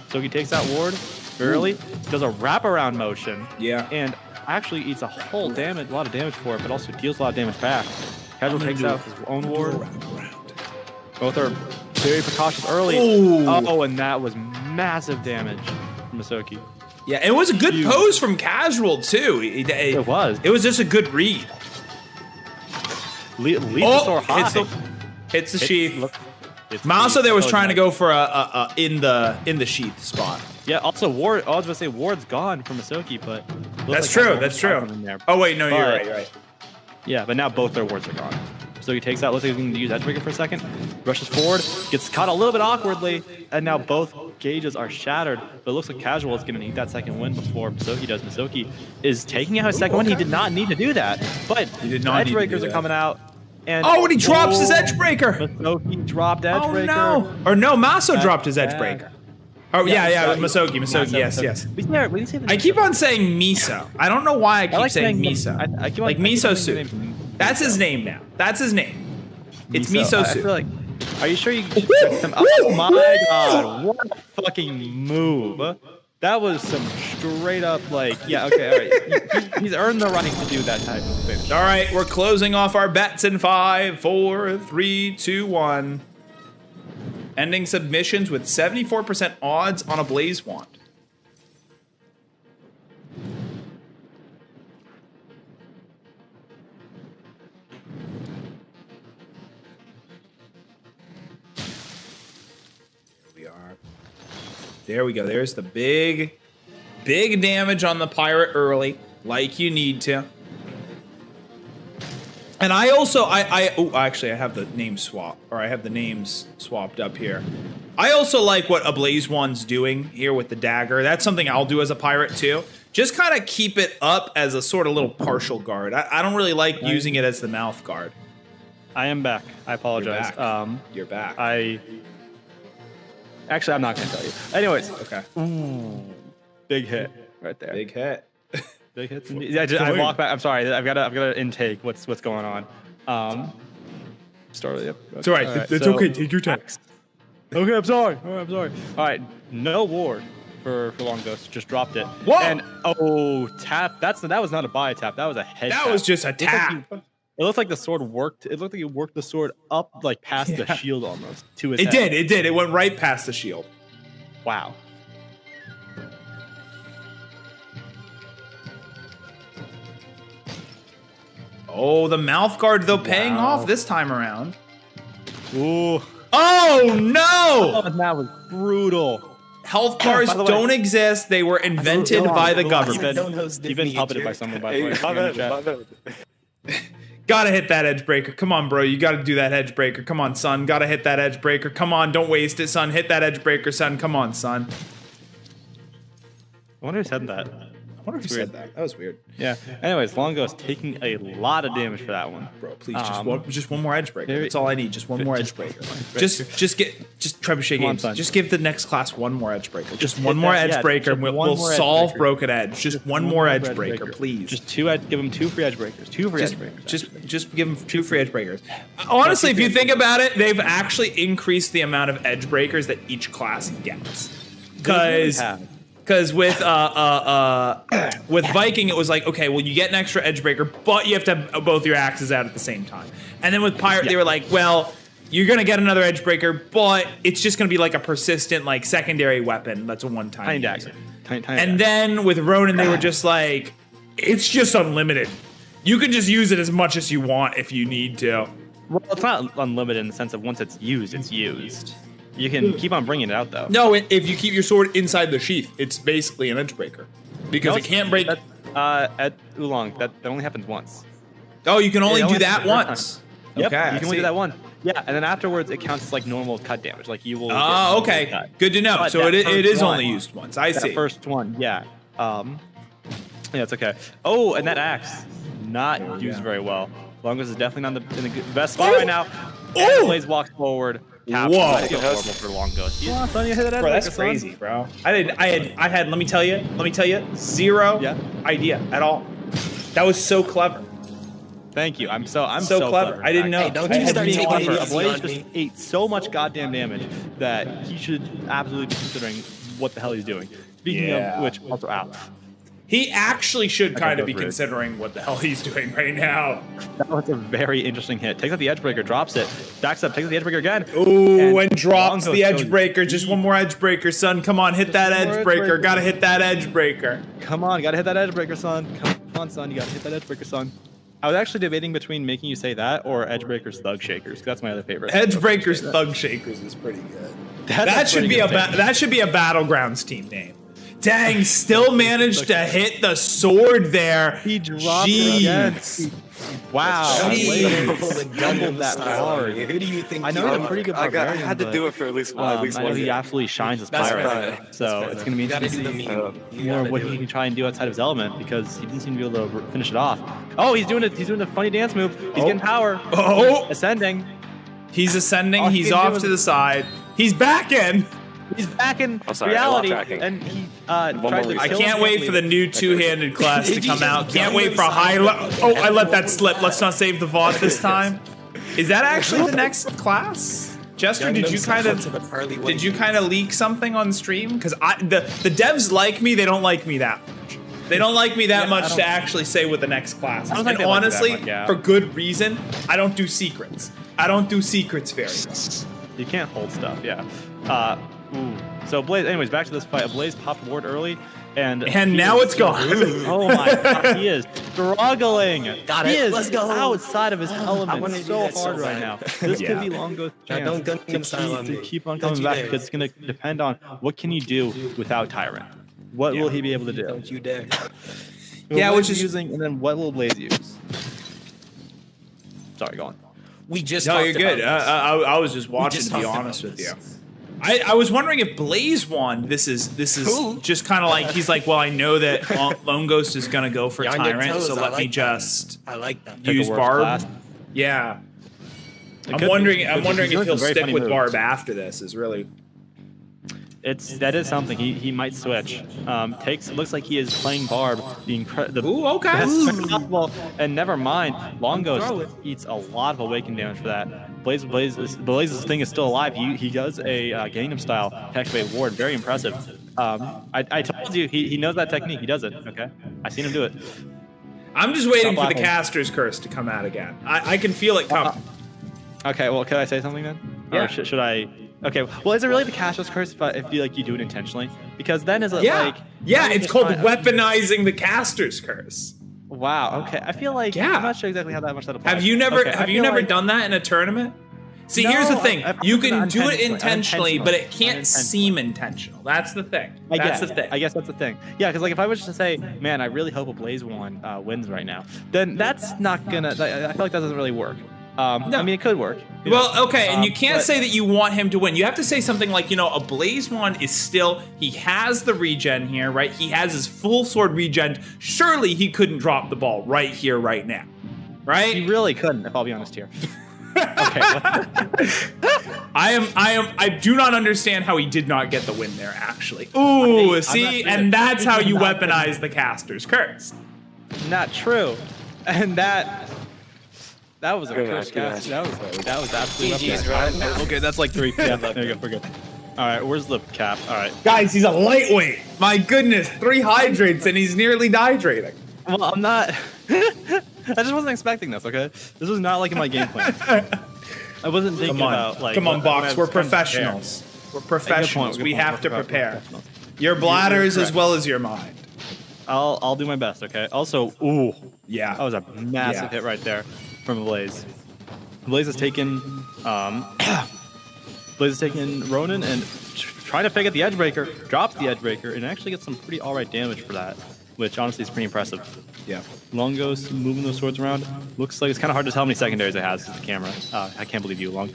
So he takes out Ward early, does a wraparound motion, Yeah. and actually eats a lot of damage for it, but also deals a lot of damage back. Casual takes out his own Ward. Both are very precautious early. Ooh. Oh, and that was massive damage from Masokki. Yeah, it was a good Huge. pose from Casual too. It was. It was just a good read. Leads the sword high. Hits the sheath. It's Maso there was so trying to nice. go for a in the sheath spot. Yeah, also Ward. I was gonna say Ward's gone from Masokki, but looks That's like true. Casual That's got true. something there. Oh wait, no, you're But- right. You're right. Yeah, but now both their wards are gone. So he takes out, looks like he's going to use Edgebreaker for a second, rushes forward, gets caught a little bit awkwardly, and now both gauges are shattered. But it looks like Casual is going to need that second win before Masokki does. Masokki is taking out his second win. He did not need to do that, but He did not need to do Edgebreakers are that. coming out. And Oh, and he drops his Edgebreaker. Masokki dropped Oh Edgebreaker. no! Or no, Maso That's dropped his bad. Edgebreaker. Oh yeah, Masokki. Masokki. Yes, yes. We didn't say the I name. keep on saying Miso. I don't know why I keep like saying saying Miso. I keep on- like I keep Miso saying soup. the name. That's his name now. That's his name. It's Miso I soup. feel like. Are you sure you can check them? Oh my god! What a fucking move! That was some straight up like, yeah, okay, all right. He's earned the right to do that type of finish. All right, we're closing off our bets in 5, 4, 3, 2, 1. Ending submissions with 74% odds on a ABlazeWand. We are. There we go. There's the big damage on the pirate early, like you need to. And I also, actually, I have the name swap, or I have the names swapped up here. I also like what ABlazeWand's doing here with the dagger. That's something I'll do as a pirate too. Just kind of keep it up as a sort of little partial guard. I don't really like using it as the mouth guard. I am back. I apologize. You're back. You're back. Actually, I'm not gonna tell you. Anyways, Okay. big hit right there. Big hit. Big hits. Indeed. Yeah, I walk back. I'm sorry. I've got to intake. What's going on? Start with you. It's all right. It's okay. Take your time. Okay, I'm sorry. I'm sorry. All right, no ward for Long Ghost. Just dropped it. Whoa! And tap. That was not a buy tap. That was a head. That tap. was just a It looked like tap. It looked like the sword worked. It looked like he worked the sword up like past the shield almost to his It head. did. It did. It went right past the shield. Wow. Oh, the mouth guard though paying Wow. off this time around. Ooh. Oh no! Oh, that was brutal. Health bars By the way- don't exist. They were invented by the You've government. been puppeted by someone, by the way. Hey, In the chat. Gotta hit that edge breaker. Come on, bro. You gotta do that edge breaker. Come on, son. Gotta hit that edge breaker. Come on, don't waste it, son. Hit that edge breaker, son. Come on, son. I wonder who said that. I wonder if you weird. said that. That was weird. Yeah. Anyways, Long Ghost taking a lot of damage for that one. Bro, please, just one more edge breaker. very- That's all I need. Just one more edge breaker. Right. Just Trebuchet Come on, games. son. Just give the next class one more edge breaker. Just one hit more that- edge yeah, breaker, and just we'll one more edge solve breaker. broken edge. Just one more edge breaker, please. Just give him 2 free edge breakers. 2 free edge breakers. Just give them 2 free edge breakers. Honestly, if you think about it, they've actually increased the amount of edge breakers that each class gets. Because with Viking, it was like, okay, well, you get an extra edge breaker, but you have to have both your axes out at the same time. And then with Pirate, they were like, well, you're gonna get another edge breaker, but it's just gonna be like a persistent, like secondary weapon. That's a one-time. Tiny use. dagger. And then with Ronin, they were just like, it's just unlimited. You can just use it as much as you want if you need to. Well, it's not unlimited in the sense of once it's used, it's used. You can keep on bringing it out though. No, if you keep your sword inside the sheath, it's basically an edge breaker because No, it can't break. At Oolong, that only happens once. Oh, you can only It do only that happens one once. Yep, Okay, you can only do that one. Yeah, and then afterwards it counts as like normal cut damage. Like you will. Oh, okay. Good to know. But So that it is first only one- used once. I That see. first one, yeah. Yeah, it's okay. Oh, and that axe not used very well. Longos is definitely not in the best spot right now. And Blaze walks forward. Whoa! I feel horrible for Longos. Come on, son, you hit that Bro, that's edge breaker, son. crazy, bro. I had. Let me tell you, zero idea at all. That was so clever. Thank you. I'm so clever. I didn't know. Hey, don't I you had start no taking idea. it easy Blaze on just me. ate so much goddamn damage that he should absolutely be considering what the hell he's doing. Speaking Yeah. of which, also out. He actually should kind of be goes red. considering what the hell he's doing right now. That was a very interesting hit. Takes out the edge breaker, drops it, backs up, takes out the edge breaker again. Ooh, and drops Longos the edge goes breaker. Just one more edge breaker, son. Come on, hit that one more edge edge breaker. breaker. Gotta hit that edge breaker. Come on, gotta hit that edge breaker, son. Come on, son, you gotta hit that edge breaker, son. I was actually debating between making you say that or edge breakers, thug shakers. 'Cause that's my other favorite. Edge breakers, thug shakers is pretty good. That's That should pretty be good that should be a Battlegrounds team name. Dang, still managed to hit the sword there. He dropped it again. Wow. The gun Doubled that hard. Who do you think? I know you he's a are? pretty good I barbarian, had to but, do it for at least I know one he game. absolutely shines as That's pirate. fair. So That's it's fair. going to be You gotta interesting do to the see meme. You more gotta of what do he it. can try and do outside of his element because he didn't seem to be able to finish it off. Oh, he's doing a funny dance move. He's getting power. Oh. Ascending. He's ascending. All he He's can do off is- to the side. He's back in. He's back in Oh, sorry, I reality, lost tracking. and he more tried to reset. I kill can't his wait family. for the new two-handed class to Did you come just out. Can't gun wait for a high. him Oh, I let that slip. Let's not save the VOD this time. Is that actually the next class? Jester, did you kind of leak something on stream? Because the devs like me, they don't like me that much. They don't like me that much to actually say what the next class is. I don't think And they like me that honestly, much, yeah. for good reason, I don't do secrets. I don't do secrets very well. You can't hold stuff, yeah. Ooh. So Blaze, anyways, back to this fight. Blaze popped ward early, and now it's gone. Oh my god, he is struggling. Got He it. is Let's go. outside of his wanna element do so that so hard right bad. now. This Yeah. could be Longo's chance don't gun him style on to me. keep on Don't coming you back dare. because it's going to depend on what can he do without Tyrant. What will he be able to do? Don't you dare. Yeah, What which Blaze is- using, and then what will Blaze use? Sorry, go on. We just No, talked you're good. about this. I was just watching, just to be talked honest about with you. this. I was wondering if BlazeWand, this is Cool. just kind of like, he's like, well, I know that Lone Ghost is going to go for You're on your Tyrant, toes, so I let me like that. just I like that. Pick a use worse Barb. class. Yeah. I'm could wondering be. I'm He's wondering doing if he'll some very stick funny with moves. Barb after this is really. That is something he might switch. Looks like he is playing Barb, the Ooh, okay. best possible. And never mind, Longos eats a lot of awaken damage for that. Blaze's thing is still alive. He does a Gangnam style to activate ward, very impressive. I told you he knows that technique. He does it. Okay, I seen him do it. I'm just waiting Stop for the laughing. caster's curse to come out again. I can feel it coming. Okay, well, can I say something then? Yeah. Or should I? Okay, well, is it really the Caster's Curse if you like you do it intentionally? Because then is it Yeah. like Yeah, you're it's just called trying- weaponizing the caster's curse. Wow. Okay, I feel like Yeah. I'm not sure exactly how that much that applies. Have you never Okay, I have you feel never like- done that in a tournament? See, No, here's the thing. I've You done can that do it unintentionally, intentionally, but it can't unintentionally. seem intentional. That's the thing. I That's guess, the thing. I guess that's the thing. Yeah, because like if I was to say, man, I really hope ABlazeWand wins right now, then that's not gonna. I feel like that doesn't really work. I mean, it could work. you know. Well, okay, and you can't but- say that you want him to win. You have to say something like, ABlazeWand is still, he has the regen here, right? He has his full sword regen. Surely he couldn't drop the ball right here, right now, right? You really couldn't, if I'll be honest here. Okay. I do not understand how he did not get the win there, actually. Ooh, I'm see, not sure. and that's how you I'm not- weaponize the caster's curse. Not true. And that was a Good cursed match, good cast. That was absolutely GG's, up there. bro. Okay, that's like 3. Yeah, there you go. We're good. All right, where's the cap? All right. Guys, he's a lightweight. My goodness, 3 hydrates and he's nearly dehydrating. Well, I'm not. I just wasn't expecting this. Okay, this was not like in my game plan. I wasn't thinking about like. Come on, when I Boxx. was We're trying to prepare. professionals. We're professionals. Good We point, have to we're prepare. professionals. Your bladders as correct. well as your mind. I'll do my best. Okay. Also, ooh, Yeah. that was a massive Yeah. hit right there from Blaze. Blaze has taken Blaze has taken Ronin and trying to fake out the edge breaker, drops the edge breaker, and actually gets some pretty alright damage for that, which honestly is pretty impressive. Yeah. Long Ghost moving those swords around. Looks like it's kind of hard to tell how many secondaries it has because the camera. I can't believe you, Long.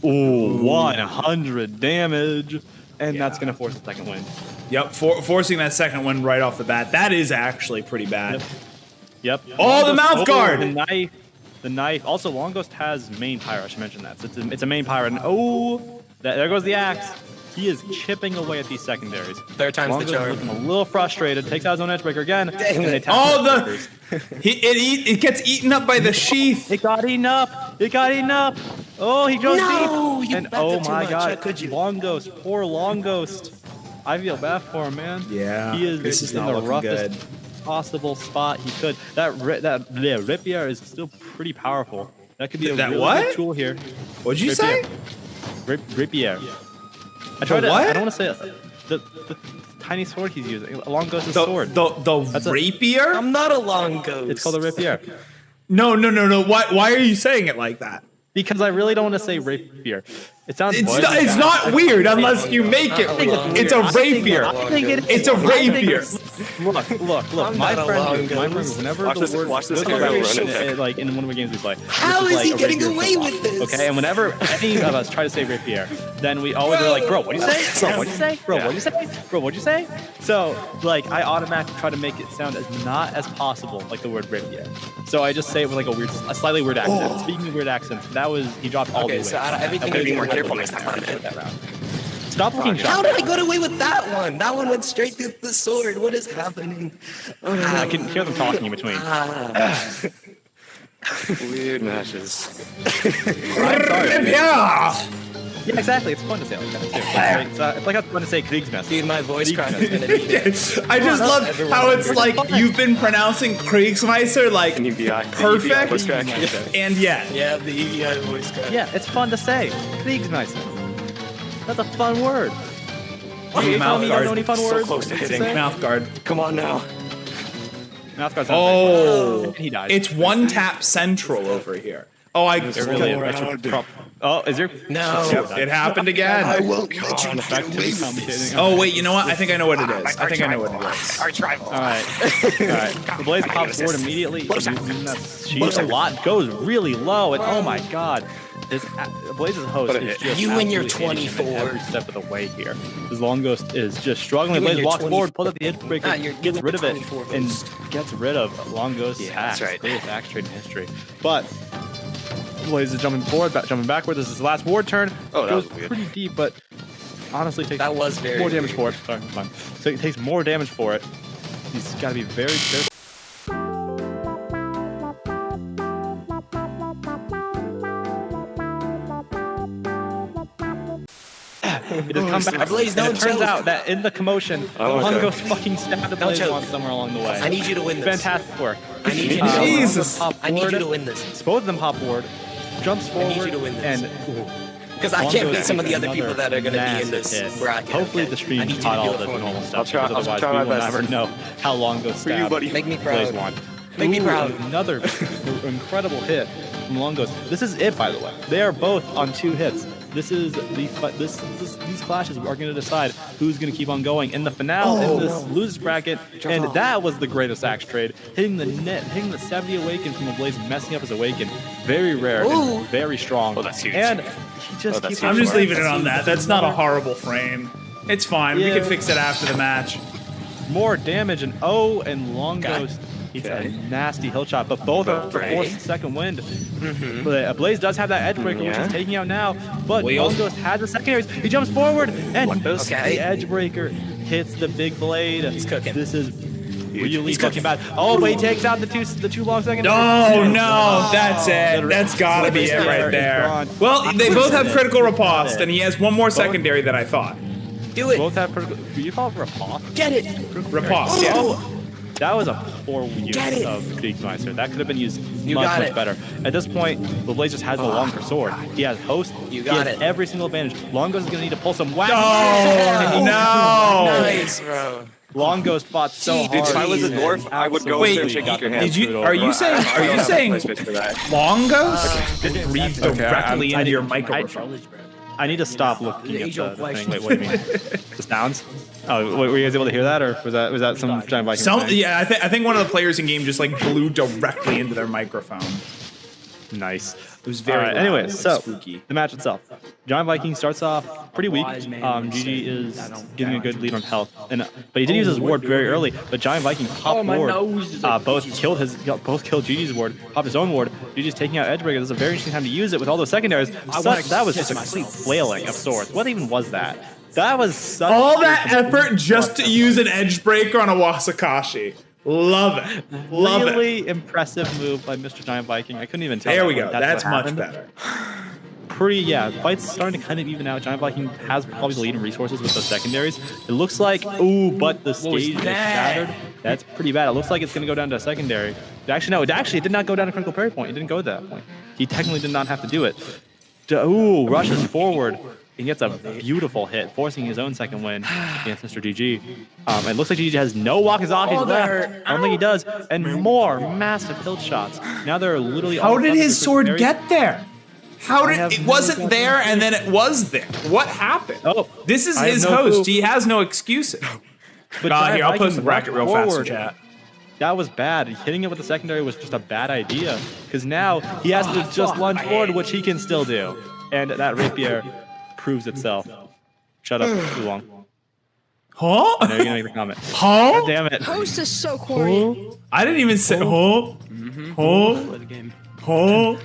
Ooh, 100 damage. And that's going to force the second wind. Yep, forcing that second one right off the bat. That is actually pretty bad. Yep. Oh, the mouth guard! The knife. Also, Long Ghost has main pyro. I should mention that. So it's a main pyro. And oh, there goes the axe. He is chipping away at these secondaries. Third time's Long the Ghost charm. looking a little frustrated. Takes out his own edgebreaker again. Dang it. Oh, it gets eaten up by the sheath. It got eaten up. It got eaten up. Oh, he goes No, deep. you And bet oh that too my much. god, How could you? Long Ghost, poor Long Ghost. I feel bad for him, man. Yeah, he is this is in not the looking roughest good. possible spot he could. That rapier is still pretty powerful. That could be a That really what? good tool here. What'd you say? Rapier. I tried to. what? I don't want to say the tiny sword he's using. Long Ghost's The sword. the rapier? I'm not a long ghost. It's called a rapier. No. Why are you saying it like that? Because I really don't want to say rapier. It sounds. It's not weird unless you make it. It's a rapier. It's a rapier. Look. I'm My not a friend, long ghost. whenever Watch the this- word watch this goes guy rapier, run it. like in one of the games we play. How which is he like a getting rapier away flip-flop, with this? Okay, and whenever any of us try to say rapier, then we always are like, bro, what'd you say? Bro, what'd you say? Bro, what'd you say? Bro, what'd you say? So, like, I automatically try to make it sound as not as possible like the word rapier. So I just say it with like a slightly weird accent. Speaking of weird accents, he dropped all the Okay, way. so out of everything gotta be you more did, careful what next did time. you hit that round? Stop looking How shocked. did I get away with that one? That one went straight through the sword. What is happening? I can hear them talking in between. Weird matches. I'm sorry. Yeah. Yeah, exactly. It's fun to say like that too. It's like it's fun to say Kriegsmess. Dude, my voice crack is gonna be. I just love how it's like you've been pronouncing Kriegsmeister like perfect, and yet. Yeah, the EVI voice crack. Yeah, it's fun to say. Kriegsmeister. That's a fun word. Hey, mouth You don't know guard. any fun So words? close to hitting. say? Mouth guard. Come on now. Mouth guard's Oh, and he dies. it's one tap central over here. Oh, I. It really is. Oh, is your No. It happened again. won't let you back to the commentating? Oh wait, you know what? I think I know what it is. I think I know what it is. Arch rival. All right. The Blaze pops forward immediately. Using that shield a lot. Goes really low. And oh my god. Blaze's host What a is hit. just You and your absolutely hitting him 24. every step of the way here. His Long Ghost is just struggling. You and Blaze your walks 20 forward, pulls up the edge breaker, you're gets rid of it, 24 and ghost. gets rid of Long Ghost's axe. that's right. Greatest axe trade in history. But Blaze is jumping forward, jumping backward. This is his last ward turn. Oh, that goes was weird. pretty deep, but honestly takes That was very more damage weird. for it. Sorry, fine. So it takes more damage for it. He's got to be very careful. It just comes back. Blaze, And don't it turns tell- out that in the commotion, Oh, Long okay. Ghost fucking stabbed a Don't choke. BlazeWand somewhere along the way. I need you to win this. Fantastic work. I need you to Uh, win this. Jesus. Hop I need you forward. to win this. Both of them hop forward, jumps forward, need you to win this. and Because I Long can't Ghost beat some of the takes other people another that are going to be in massive this hit. bracket. Hopefully okay? the I stream need you to caught do all it the for me. normal stuff. I'll Because otherwise try we my will best. never know how Long Ghost For you, stabbed buddy. Make me proud. BlazeWand. Make me Ooh, proud. Another incredible hit from Long Ghost. This is it, by the way. They are both on 2 hits. This is these clashes are going to decide who's going to keep on going in the finale in this losers bracket. And that was the greatest axe trade, hitting the net, hitting the 70 awaken from a Blaze, messing up his awaken. Very rare, Ooh. and very strong. Oh, that's huge. And he just that's keeps huge. on I'm just going. leaving it on that. That's not a horrible frame. It's fine. We Yeah. can fix it after the match. More damage, and and Long Ghost. It's a nasty hill shot, but both are for forced second wind. But Blaze does have that edge breaker, which Yeah. he's taking out now. But Well, he Long also- Ghost has the secondaries. He jumps forward, and Okay. the edge breaker hits the big blade. He's cooking. This is really He's fucking cooking. bad. Oh, but he takes out the two long secondaries. Oh no, that's it. That's gotta be it right there. Well, they both have critical riposte, and he has one more secondary that I thought. Do it. Both have critical. Do you call it riposte? Get it. Riposte, yeah. Oh, that was a poor use Get it. of Kriegsmeister. That could have been used You much, got much it. better. At this point, the Blaze just has the longer sword. He has host. You he got has it. every single advantage. Long Ghost is going to need to pull some whack. Oh no! Nice, bro. Long Ghost fought so hard. Dude, if I was a and dwarf, I would go Wait, over there and shake your hand. Did you? Are you saying? Are you saying? Long Ghost? Breathe directly into your microphone. I need to stop looking at the thing. Wait, what do you mean? The sounds? Oh, were you guys able to hear that, or was that some giant Viking? Yeah, I think one of the players in game just like blew directly into their microphone. Nice. It was very loud. Anyway, and so spooky. the match itself. Giant Viking starts off pretty weak. GG is getting a good lead on health, but he did use his ward very early. But Giant Viking popped ward. Both killed GG's ward, popped his own ward. GG's taking out Edgebreaker. This is a very interesting time to use it with all those secondaries. That was just a complete flailing of swords. What even was that? That was such all that effort just to use an Edgebreaker on a Wasakashi. Love it. Love it. Really impressive move by Mr. Giant Viking. I couldn't even tell. There we go. That's much better. Fight's starting to kind of even out. Giant Viking has probably the lead in resources with those secondaries. It looks like, but the stage is shattered. That's pretty bad. It looks like it's going to go down to a secondary. Actually, no, it did not go down to critical parry point. It didn't go to that point. He technically did not have to do it. Rushes forward. He gets a beautiful hit, forcing his own second win against Mr. GG. It looks like GG has no Wakazakis left. I don't think he does. And more massive hilt shots. Now they're literally. How did his sword get there? It wasn't there and then it was there? What happened? Oh, this is his host. He has no excuses. But here, I'll post the bracket real fast in chat. That was bad. Hitting it with the secondary was just a bad idea. Because now he has to just lunge forward, which he can still do. And that rapier proves itself. Shut up, too long. Huh? I know you're gonna make the comment. Huh? God damn it. Host is so corny. I didn't even say huh. Huh.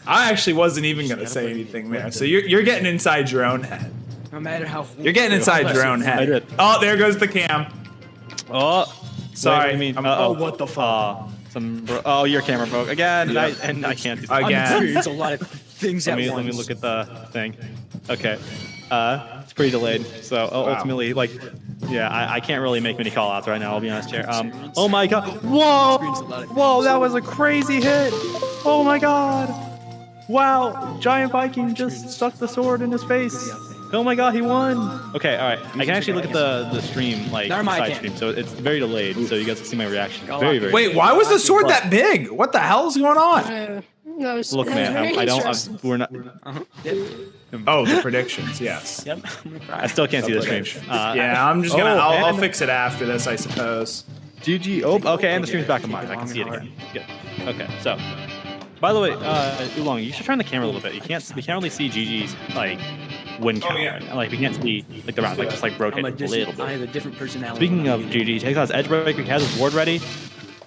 I actually wasn't even gonna say anything there. So you're getting inside your own head. No matter how. You're getting inside your own head. I did. Oh, there goes the cam. Oh, sorry. I mean, what the fuck? Your camera broke again, and I can't do that. Again. There's a lot of things at once. Let me look at the thing. Okay. It's pretty delayed. So ultimately, I can't really make many call outs right now, I'll be honest here. Oh my god. Whoa, that was a crazy hit. Oh my god. Wow, Giant Viking just stuck the sword in his face. Oh my god, he won. Okay, all right. I can actually look at the stream, side stream, so it's very delayed, so you guys can see my reaction. Very, very. Wait, why was the sword that big? What the hell's going on? Look, man, we're not. Oh, the predictions, yes. Yep. I still can't see the stream. Yeah, I'm just gonna. I'll fix it after this, I suppose. GG. Oh, okay, and the stream's back on mine. I can see it again. Good. Okay, so. By the way, Oolong, you should turn the camera a little bit. We can't really see GG's win count. Right now. We can't see the round. Just rotate a little bit. I have a different personality. Speaking of GG, he takes out his Edgebreaker. He has his ward ready.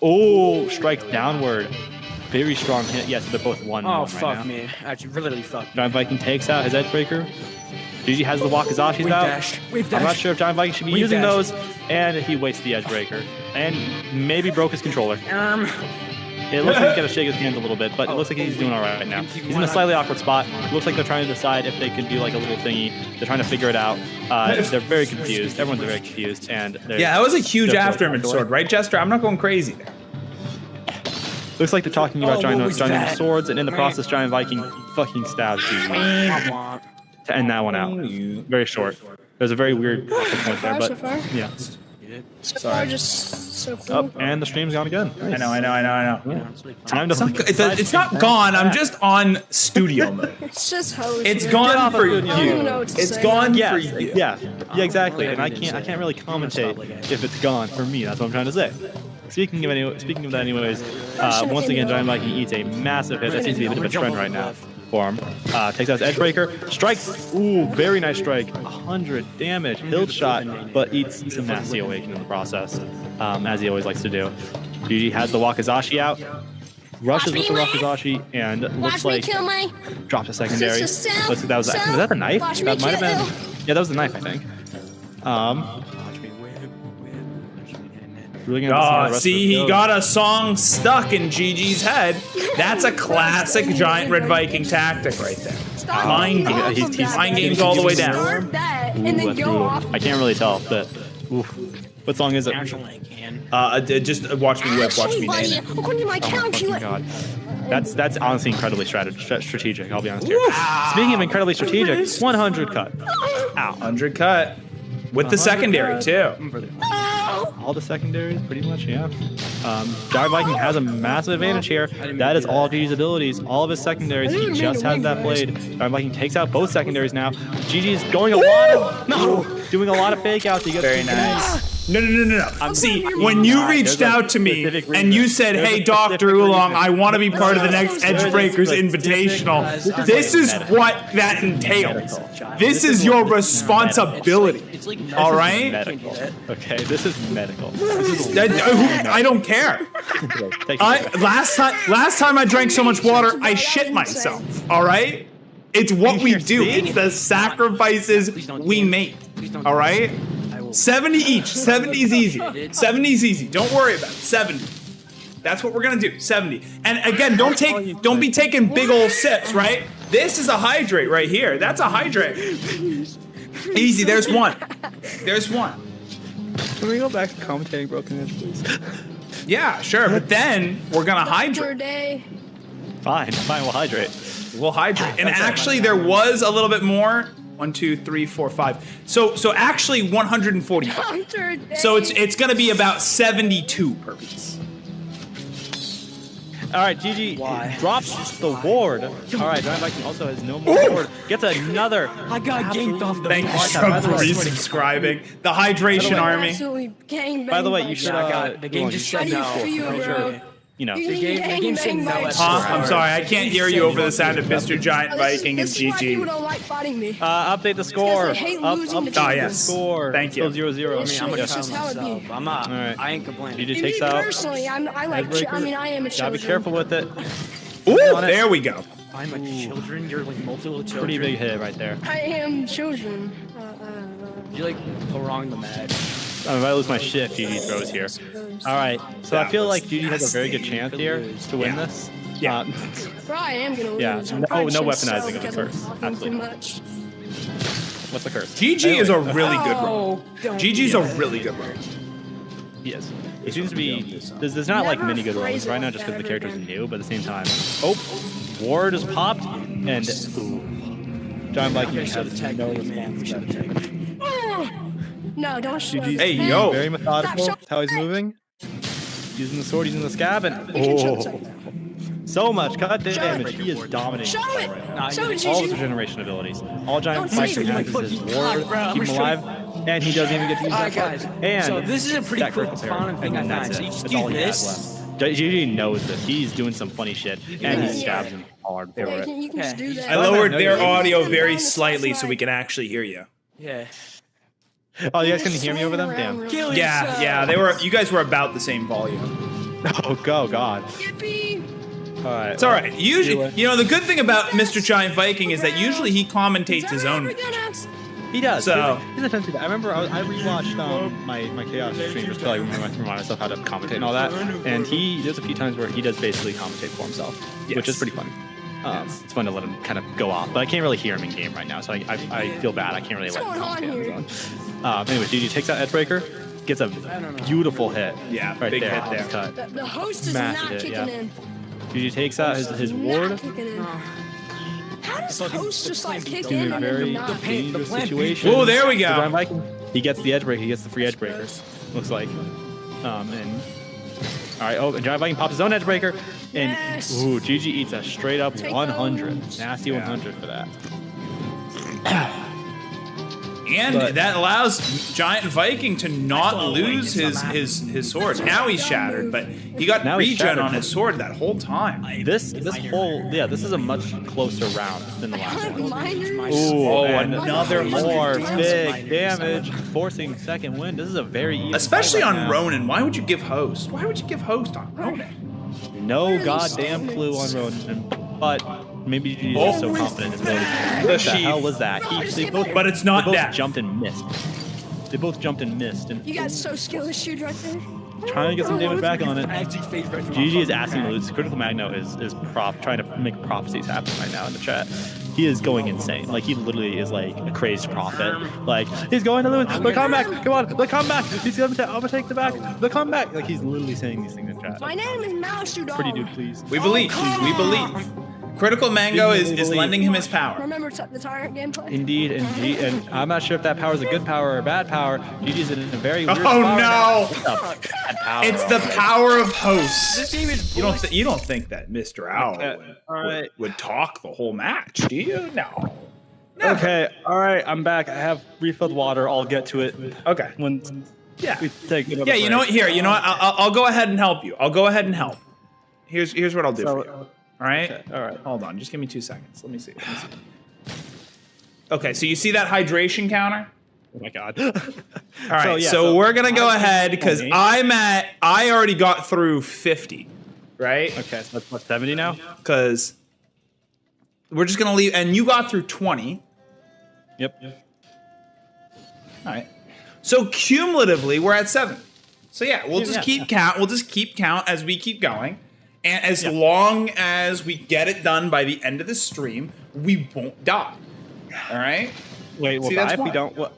Oh, strikes downward. Very strong hit. Yes, they're both 1-1 Oh, right fuck now. me. Actually, really fuck me. Giant Viking takes out his Edgebreaker. GG has the Wakazashis out. I'm not sure if Giant Viking should be using those. And he wastes the Edgebreaker. And maybe broke his controller. It looks like he's got to shake his hands a little bit, but it looks like he's doing all right now. He's in a slightly awkward spot. It looks like they're trying to decide if they could do a little thingy. They're trying to figure it out. They're very confused. Everyone's very confused. And yeah, that was a huge afterman sword, right, Jester? I'm not going crazy there. Looks like they're talking about trying to swords, and in the process, Giant Viking fucking stabs GG to end that one out. Very short. There's a very weird point there, but yeah. So far, just so cool. Up, and the stream's gone again. Nice. I know. Yeah. Time to It's not gone. I'm just on studio mode. It's just host. It's gone for you. It's gone for you. Yeah, exactly. And I can't really commentate if it's gone for me. That's what I'm trying to say. Speaking of that, anyways, once again, Giant Viking eats a massive hit. That seems to be a bit of a trend right now for him. Takes out his Edgebreaker, strikes. Ooh, very nice strike. 100 damage, hilt shot, but eats some nasty awakening in the process, as he always likes to do. GG has the Wakazashi out, rushes with the Wakazashi, and looks like drops a secondary. Looks like that was that the knife? That might have been. Yeah, that was the knife, I think. Really see, he got a song stuck in GG's head. That's a classic giant Red Viking tactic right there. Mind games. He's mind games all the way down. Start that, and then That's go brutal. off. I can't really tell, but what song is it? Just watch me whip, watch me Buddy, name. according to my Fucking calculator. God. That's honestly incredibly strategic, I'll be honest here. Speaking of incredibly strategic, 100 cut. Ow. 100 cut. With the secondary too. All the secondaries, pretty much, yeah. Giant Viking has a massive advantage here. That is all GG's abilities, all of his secondaries. He just has that blade. Giant Viking takes out both secondaries now. GG is going doing a lot of fake outs. He gets Very nice. No. See, when you reached out to me and you said, "Hey, Dr. Oolong, I want to be part of the next Edgebreakers Invitational," this is what that entails. This is your responsibility. All right? medical. Okay, this is medical. I don't care. Last time I drank so much water, I shit myself. All right? It's what we do. It's the sacrifices we make. All right? 70 each. 70 is easy. 70 is easy. Don't worry about it. 70. That's what we're gonna do. 70. And again, don't be taking big old sips, right? This is a hydrate right here. That's a hydrate. Easy. There's one. There's one. Can we go back to commentating Broken Edge, please? Yeah, sure. But then we're gonna hydrate. Fine, we'll hydrate. We'll hydrate. And actually, there was a little bit more. 1, 2, 3, 4, 5. So actually 145. So it's gonna be about 72 per piece. All right, GG drops the ward. All right, Giant Viking also has no more ward. Gets another. I got ganked off the Thank you for resubscribing. The hydration army. By the way, you should. The game just said no. You know. The game said no. I'm sorry, I can't hear you over the sound of Mr. Giant Viking and This is why people GG. don't like fighting me. Update the score. Because they hate losing to Update the yes. score. Thank you. Still 0-0. It's I'm gonna just tell how it be. myself. I'm not. All right. I ain't complaining. GG Me takes out. personally, I like. I mean, I am a children. Gotta be careful with it. Ooh, there we go. I'm a children. You're like multiple children. Pretty big hit right there. I am children. You like prolong the match. I might lose my shit if GG throws here. All right, so I feel like GG has a very good chance here to win this. Yeah. Probably am gonna lose. Yeah. I'm No probably shouldn't weaponizing sell of the because curse. I'm talking Absolutely too not. much. What's the curse? GG is a really good run. Oh, GG's a really good run. Yes. It seems to be. There's not like many good runs right now just because the characters are new, but at the same time. Oh, ward is popped and. Ooh. Giant Viking has no response to that. No, don't shoot. GG's Hey, yo. very methodical. That's how he's moving. Using the sword, using the scab, and so much cut damage. He is dominating. Show it. Show it, All his GG. regeneration abilities. All Giant Don't Viking say has it. is his ward, keep him alive, and he doesn't even get to use Alright, that guys. part. And So this is a pretty that quick critical fun parry, thing I and that's found. So it. you just That's do all he has this. left. GG knows this. He's doing some funny shit, and he stabs him hard for Yeah, it. you can just do that. I lowered No, their you're- audio very slightly so we can actually hear you. Yeah. Oh, you guys can hear me over them? Damn. Kill Yeah, yourself. yeah, you guys were about the same volume. Oh, God. Yippee. All right. It's all right. Usually, you know, the good thing about Mr. Giant Viking is that usually he commentates his own matches. He does. So- he's a fancy guy. I remember I rewatched my Chaos streamers to like remind myself how to commentate and all that. And there's a few times where he does basically commentate for himself, which Yes. is pretty funny. It's fun to let him kind of go off, but I can't really hear him in game right now, so I feel bad. I can't really let him What's going commentate on on his own. Anyway, GG takes out Edgebreaker, gets a beautiful hit. Yeah, right big there. hit there. Cut. The host is Massive not hit, kicking yeah. in. GG takes out his Not ward. kicking in. How does host just like kick In in a and very then not? dangerous plan B. situation. Whoa, there we The Giant go. Viking, he gets the Edgebreaker, he gets the free Edgebreaker. Looks like. And all right, and Giant Viking pops his own Edgebreaker, and Yes. ooh, GG eats a straight up Take 100, those. nasty 100 for that. And But- that allows Giant Viking to not lose his sword. Now he's shattered, but he got Now he's regen shattered. on his sword that whole time. This is a much closer round than the last one. Miners. Ooh, Oh, and another more damage. big damage, forcing second win. This is a very even Especially fight on right now. Ronin. Why would you give host? Why would you give host on Ronin? No goddamn clue on Ronin, but maybe he's just so confident in his ability. What the sheath. hell was that? They both, But it's not they both death. jumped and missed. They both jumped and missed, and You guys so skilled shoot right there. trying to get some damage back on it. I actually phased right from GG is asking to lose. Critical Magno is trying to make prophecies happen right now in the chat. He is going insane. Like, he literally is like a crazed prophet. Like, he's going to lose. The comeback. Come on. The comeback. I'm gonna take the back. The comeback. Like, he's literally saying these things in chat. My name is Mouse Pretty dude, please. We believe. We believe. Critical Mango is lending him his power. Remember the tyrant gameplay? Indeed, and I'm not sure if that power is a good power or a bad power. GG's in a very weird Oh spot. no! It's the power of hosts. You don't think that Mr. Owl would talk the whole match, do you? No. Never. Okay, all right, I'm back. I have refilled water. I'll get to it. Okay. When we take another Yeah, you know what? break. Here, you know what? I'll go ahead and help you. I'll go ahead and help. Here's what I'll do for you. All right? Okay, all right. Hold on. Just give me 2 seconds. Let me see. Okay, so you see that hydration counter? Oh my god. All right, so we're going to go ahead because I already got through 50, right? Okay, so that's what, 70 now? Because we're just going to leave, and you got through 20. Yep. All right. So cumulatively, we're at 7. So yeah, we'll just keep count. We'll just keep count as we keep going. And as long as we get it done by the end of the stream, we won't die. All right? Wait, we'll die if we don't. What?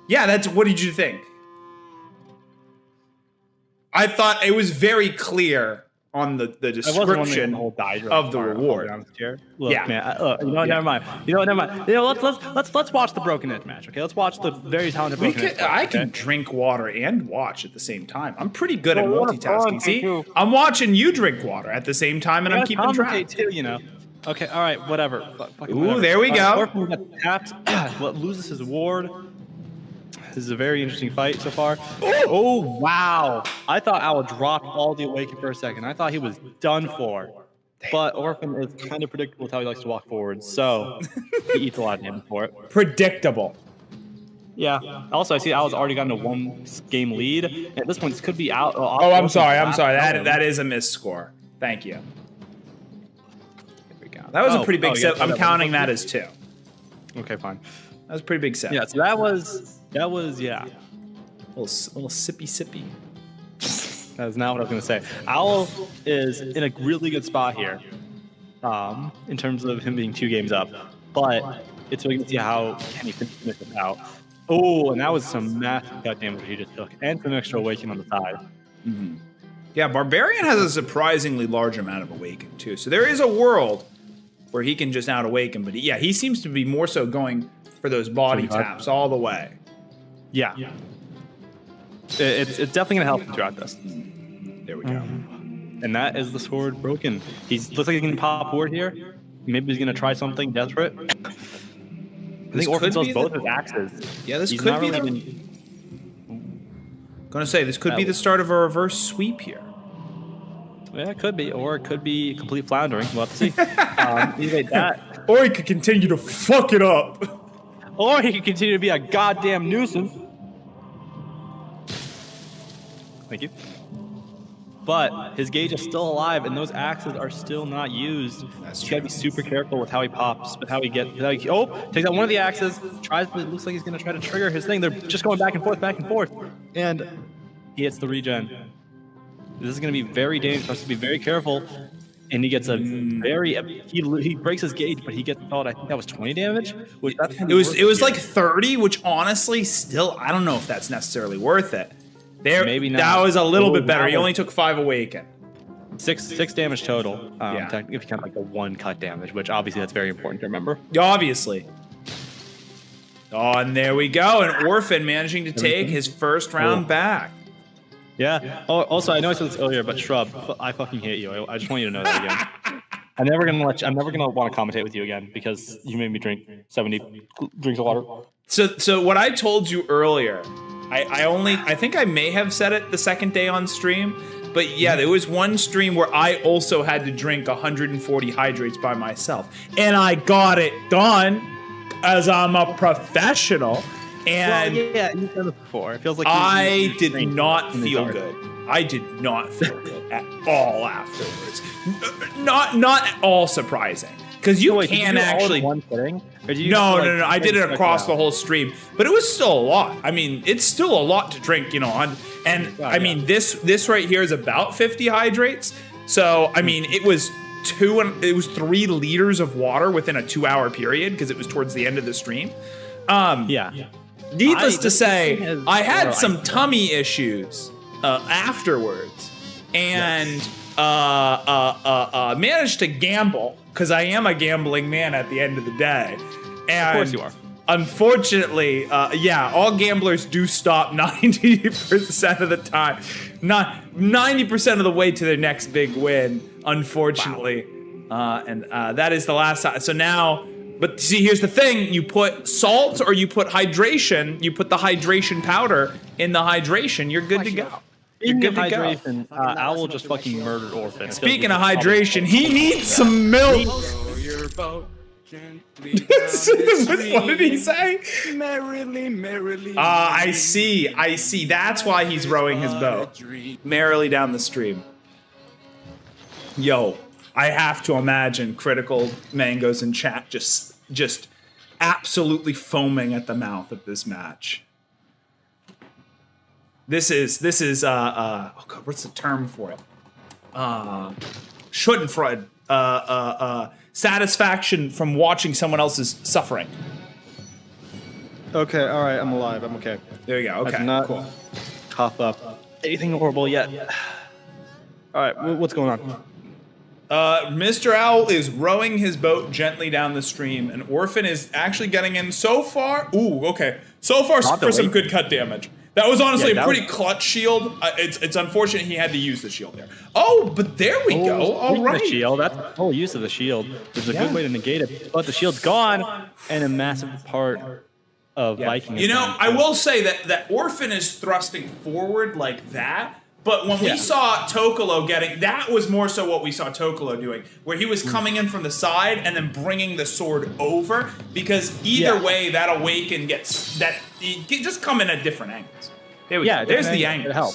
Yeah, what did you think? I thought it was very clear on the description of the reward. Look, man, you know what? Never mind. You know what? Never mind. You know, let's watch the Broken Edge match. Okay, let's watch the very talented Broken Edge. I can drink water and watch at the same time. I'm pretty good at multitasking. See, I'm watching you drink water at the same time, and I'm keeping track too. You know. Okay, all right, whatever. Ooh, there we go. Orphan gets tapped. What loses his ward? This is a very interesting fight so far. Oh, wow. I thought Owl dropped all the Awaken for a second. I thought he was done for. But Orphan is kind of predictable with how he likes to walk forward, so he eats a lot of damage for it. Predictable. Yeah. Also, I see Owl's already gotten a 1-game lead. At this point, this could be out. Oh, I'm sorry. That is a missed score. Thank you. Here we go. That was a pretty big set. I'm counting that as 2. Okay, fine. That was a pretty big set. Yeah, so that was yeah. A little sippy. That's not what I was going to say. Owl is in a really good spot here in terms of him being 2 games up. But it's really good to see how can he finish it out. Oh, and that was some massive cut damage he just took. And some extra Awaken on the side. Mm-hmm. Yeah, Barbarian has a surprisingly large amount of Awaken, too. So there is a world where he can just out-Awaken. But yeah, he seems to be more so going for those body taps all the way. Yeah. It's definitely going to help him throughout this. There we go. And that is the sword broken. Looks like he can pop ward here. Maybe he's going to try something desperate. I think Orphan sells both his axes. Yeah, this could be Gonna say, this could be the start of a reverse sweep here. Yeah, it could be. Or it could be complete floundering. We'll have to see. Either that. Or he could continue to fuck it up. Or he could continue to be a goddamn nuisance. Thank you. But his gauge is still alive, and those axes are still not used. That's You gotta be super careful with how he pops, with how he gets. Takes out one of the axes. Tries. It looks like he's gonna try to trigger his thing. They're just going back and forth, and he hits the regen. This is gonna be very dangerous. Has to be very careful. And he gets a very he breaks his gauge, but he gets I think that was 20 damage. Which it was like 30, which honestly still I don't know if that's necessarily worth it. Maybe not. That was a little bit better. He only took 5 Awaken. 6 damage total. If you count like the 1 cut damage, which obviously that's very important to remember. Obviously. Oh, and there we go. An Orphan managing to take his first round back. Yeah. Oh, also, I know I said this earlier, but Shrub, I fucking hate you. I just want you to know that again. I'm never gonna want to commentate with you again because you made me drink 70 drinks of water. So what I told you earlier, I think I may have said it the second day on stream, but yeah, there was one stream where I also had to drink 140 hydrates by myself, and I got it done as I'm a professional. And yeah, you've done it before. It feels like I did not feel good. I did not feel good at all afterwards. Not at all surprising, because you can actually. One sitting? No. I did it across the whole stream, but it was still a lot. I mean, it's still a lot to drink, you know. I mean, this right here is about 50 hydrates. So I mean, it was 3 liters of water within a 2-hour period because it was towards the end of the stream. Needless to say, I had some tummy issues afterwards, and managed to gamble, because I am a gambling man at the end of the day. And Of course you are. Unfortunately, yeah, all gamblers do stop 90% of the time. Not 90% of the way to their next big win, unfortunately. And that is the last time. So now, but see, here's the thing. You put salt or you put hydration, you put the hydration powder in the hydration, you're good to go. You're good to go. Hydration, Owl just fucking murdered Orphan. Speaking of hydration, he needs some milk. What did he say? Merrily, merrily. I see. That's why he's rowing his boat merrily down the stream. Yo, I have to imagine Critical Mangoes in chat just absolutely foaming at the mouth at this match. This is oh God, what's the term for it? Schadenfreude. Satisfaction from watching someone else's suffering. Okay, all right, I'm alive. I'm okay. There you go. I Okay, did not cool. cough up anything horrible yet. All right, what's going on? Mr. Owl is rowing his boat gently down the stream, and Orphan is actually getting in so far. Ooh, okay. So far for some good cut damage. That was honestly a pretty clutch shield. It's unfortunate he had to use the shield there. Oh, but there we go. All right. The shield. That's the whole use of the shield, which is a good way to negate it. But the shield's gone, and a massive part of Viking. You know, I will say that Orphan is thrusting forward like that. But when we saw Tokolo getting, that was more so what we saw Tokolo doing, where he was coming in from the side and then bringing the sword over, because either way, that Awaken gets, you just come in at different angles. There we go. There's the angles. Help.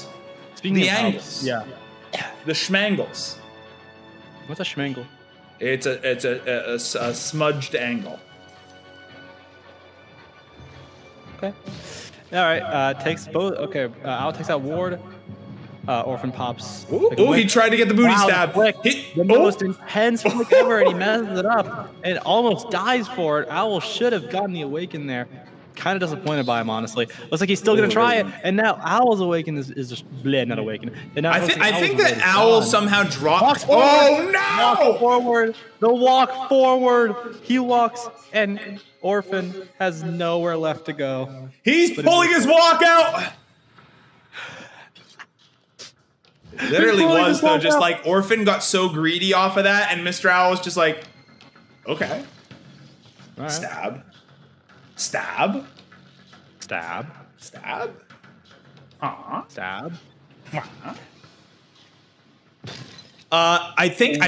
Speaking the of angles. Help, The schmangles. What's a schmangle? It's a smudged angle. Okay. All right. Takes both. Okay. Owl takes out Ward. Orphan pops. Ooh, he tried to get the booty stab. The most intense flick ever, and he messes it up and almost dies for it. Owl should have gotten the Awaken there. Kind of disappointed by him, honestly. Looks like he's still gonna try it, and now Owl's Awaken is just not Awaken. And now I think that Owl somehow dropped. Oh no! Walk forward. The walk forward. He walks, and Orphan has nowhere left to go. He's pulling his walk out. Literally was though, just like Orphan got so greedy off of that, and Mr. Owl was just like, okay, All right. stab. Stab. Stab. Stab. I think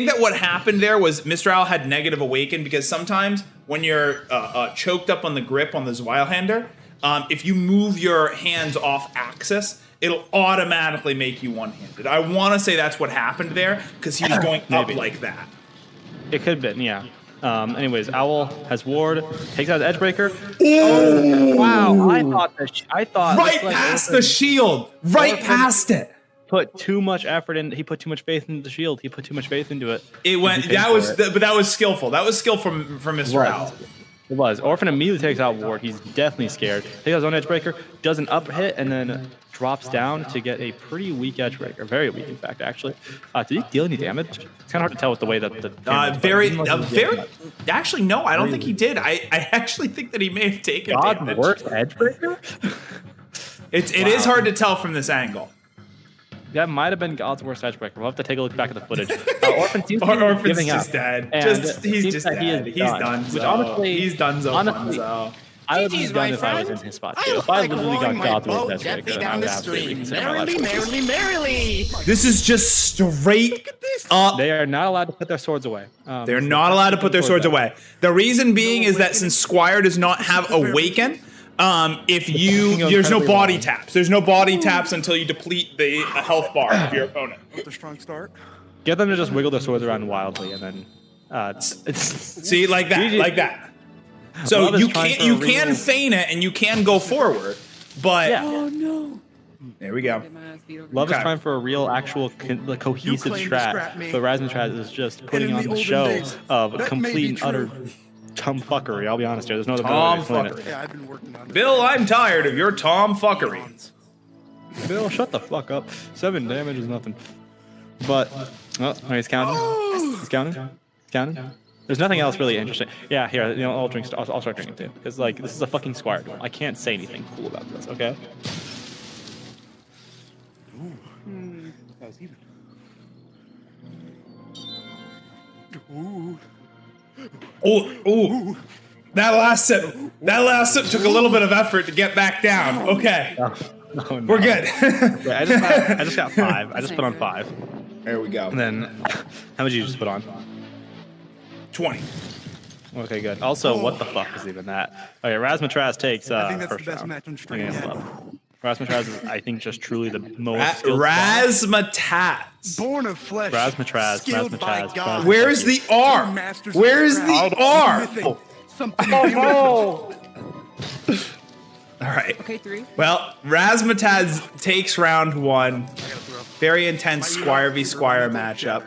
that what happened there was Mr. Owl had negative Awaken, because sometimes when you're choked up on the grip on the Zweilhander, if you move your hands off axis, it'll automatically make you one-handed. I want to say that's what happened there, because he was going up like that. It could have been, yeah. Anyways, Owl has Ward, takes out the Edgebreaker. Oh, wow! I thought right past the shield, right past it. Put too much effort in. He put too much faith into the shield. He put too much faith into it. It went. But that was skillful. That was skill from Mr. Owl. It was. Orphan immediately takes out Ward. He's definitely scared. Takes out his own Edgebreaker, does an up hit, and then drops down to get a pretty weak Edgebreaker. Very weak, in fact, actually. Did he deal any damage? It's kind of hard to tell with the way that the Actually, no, I don't think he did. I actually think that he may have taken damage. God's worst Edgebreaker? It is hard to tell from this angle. That might have been God's worst Edgebreaker. We'll have to take a look back at the footage. Orphan seems to be Orphan's giving just up. dead. He's just dead. He's done. Which honestly, he's done. So. I would be done if I was in his spot too. If I literally got God's worst Edgebreaker, I would absolutely consider my life. Merrily. This is just straight up. They are not allowed to put their swords away. They're not allowed to put their swords away. The reason being is that since Squire does not have Awaken, there's no body taps. There's no body taps until you deplete the health bar of your opponent. A strong start. Get them to just wiggle their swords around wildly, and then see, like that. So you can feign it and you can go forward, but Oh no. there we go. Love is trying for a real, actual, cohesive strat. But Razzmatazz is just putting on the show of complete and utter tomfuckery. I'll be honest here. There's no other way to explain it. Yeah, I've been working on it. Bill, I'm tired of your tomfuckery. Bill, shut the fuck up. 7 damage is nothing. But, oh, he's counting. He's counting. He's counting. There's nothing else really interesting. Yeah, here, you know, I'll start drinking too. Because, like, this is a fucking Squire duel. I can't say anything cool about this, okay? That was even. Oh, that last sip took a little bit of effort to get back down. Okay, Oh, no. we're good. Yeah, I just got 5. I just put on 5. There we go. And then, how much did you just put on? 20. Okay, good. Also, what the fuck is even that? Okay, Razzmatazz takes I think that's first the best round. match on stream Against yet. Love. Razzmatazz is, I think, just truly the most skilled Razzmatazz. Born of flesh. Razzmatazz, skilled by Razzmatazz, God. Where's the R? Masters of Where's craft. the R? Mything. Something beautiful. All right. Okay, 3. Well, Razzmatazz takes round 1. Very intense Squire v Squire matchup.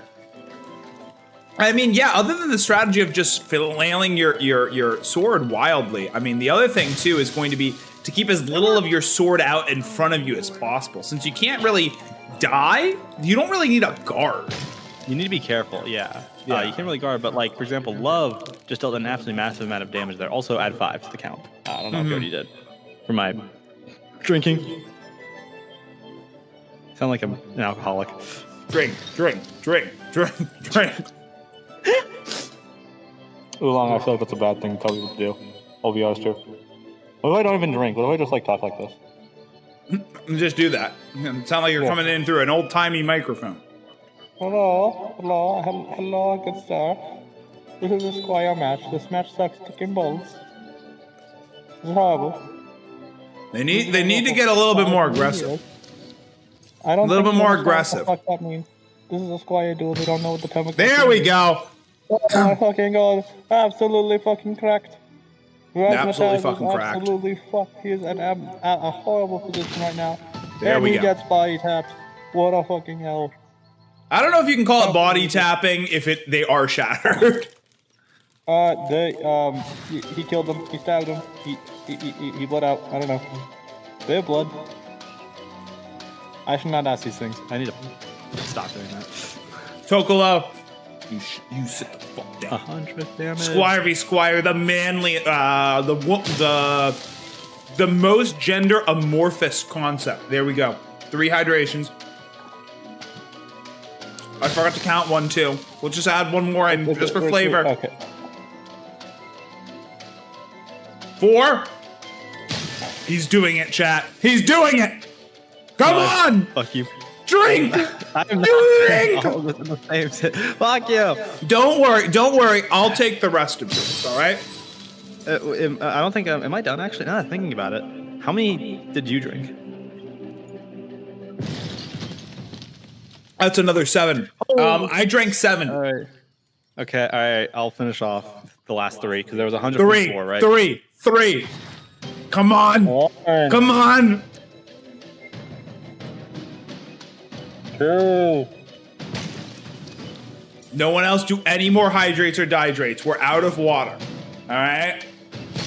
I mean, yeah, other than the strategy of just flailing your sword wildly, I mean, the other thing, too, is going to be to keep as little of your sword out in front of you as possible. Since you can't really die, you don't really need a guard. You need to be careful, yeah. You can't really guard, but like, for example, Love just dealt an absolutely massive amount of damage there. Also add 5 to the count. I don't know if you already did. For my drinking. Sound like I'm an alcoholic. Drink. Oolong, I feel like that's a bad thing to tell people to do. I'll be honest too. What if I don't even drink? What if I just like talk like this? Just do that. It sounds like you're coming in through an old-timey microphone. Hello, good sir. This is a Squire match. This match sucks kicking balls. It's horrible. They need to get a little bit more aggressive. I don't A little think bit more they understand aggressive. What the fuck that means. This is a Squire duel. They don't know what the chemical. There we go. Oh my fucking god! Absolutely fucking cracked. Absolutely Razzmatazz fucking is cracked. Absolutely fucked. He's in a horrible position right now. There and we he go. gets body tapped. What a fucking hell. I don't know if you can call it body tapping if they are shattered. He killed him. He stabbed him. He bled out. I don't know. They have blood. I should not ask these things. I need to stop doing that. Tokolo, you sit the fuck down. 100 damage. Squire v Squire, the manly, the most gender amorphous concept. There we go. 3 hydrations. I forgot to count 1 too. We'll just add 1 more in just for flavor. Okay. 4. He's doing it, chat. He's doing it. Come on, Fuck you. drink. I'm Drink. all in the same sit. Fuck you. Don't worry. I'll take the rest of this. All right. I don't think am I done actually? Now that I'm thinking about it. How many did you drink? That's another 7. I drank 7. All right. Okay. All right. I'll finish off the last 3 because there was 104, right? 3. Come on. Come on. 2. No one else do any more hydrates or dihydrates. We're out of water. All right.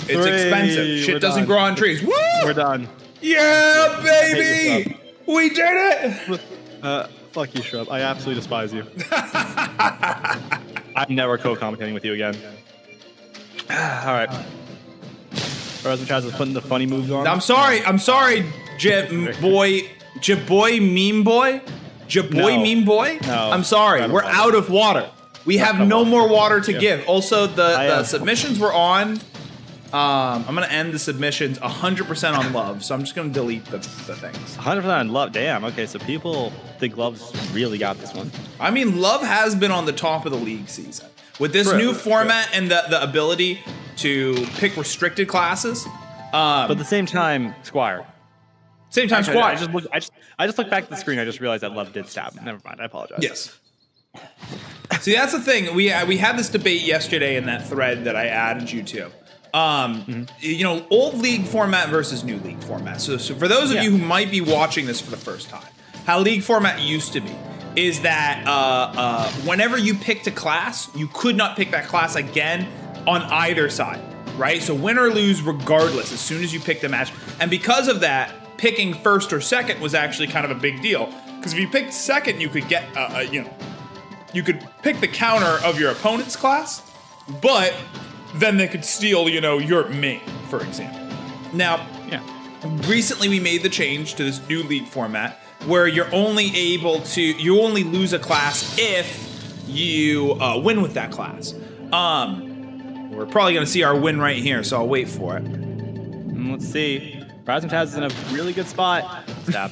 It's 3. expensive. Shit We're doesn't done. grow on trees. Woo! We're done. Yeah, baby. We did it. Fuck you, Shrub. I absolutely despise you. I'm never co-commentating with you again. All right. Razzmatazz is putting the funny moves on. I'm sorry, Jaboy meme boy. Meme boy. No. I'm sorry. We're out of water. We have no more water to give. Also, the submissions were on. I'm gonna end the submissions 100% on Love, so I'm just gonna delete the things. 100% on Love. Damn. Okay, so people think Love's really got this one. I mean, Love has been on the top of the league season with this new format and the ability to pick restricted classes. But at the same time, Squire. Squire. I just looked back at the screen. I just realized that Love did stab. Never mind. I apologize. Yes. See, that's the thing. We had this debate yesterday in that thread that I added you to. You know, old league format versus new league format. So for those of you who might be watching this for the first time, how league format used to be is that whenever you picked a class, you could not pick that class again on either side, right? So win or lose regardless as soon as you picked a match. And because of that, picking first or second was actually kind of a big deal. Because if you picked second, you could get, you could pick the counter of your opponent's class, but then they could steal, your main, for example. Now, recently we made the change to this new league format where you only lose a class if you win with that class. We're probably gonna see our win right here, so I'll wait for it. Let's see. Razzmatazz is in a really good spot. Stab.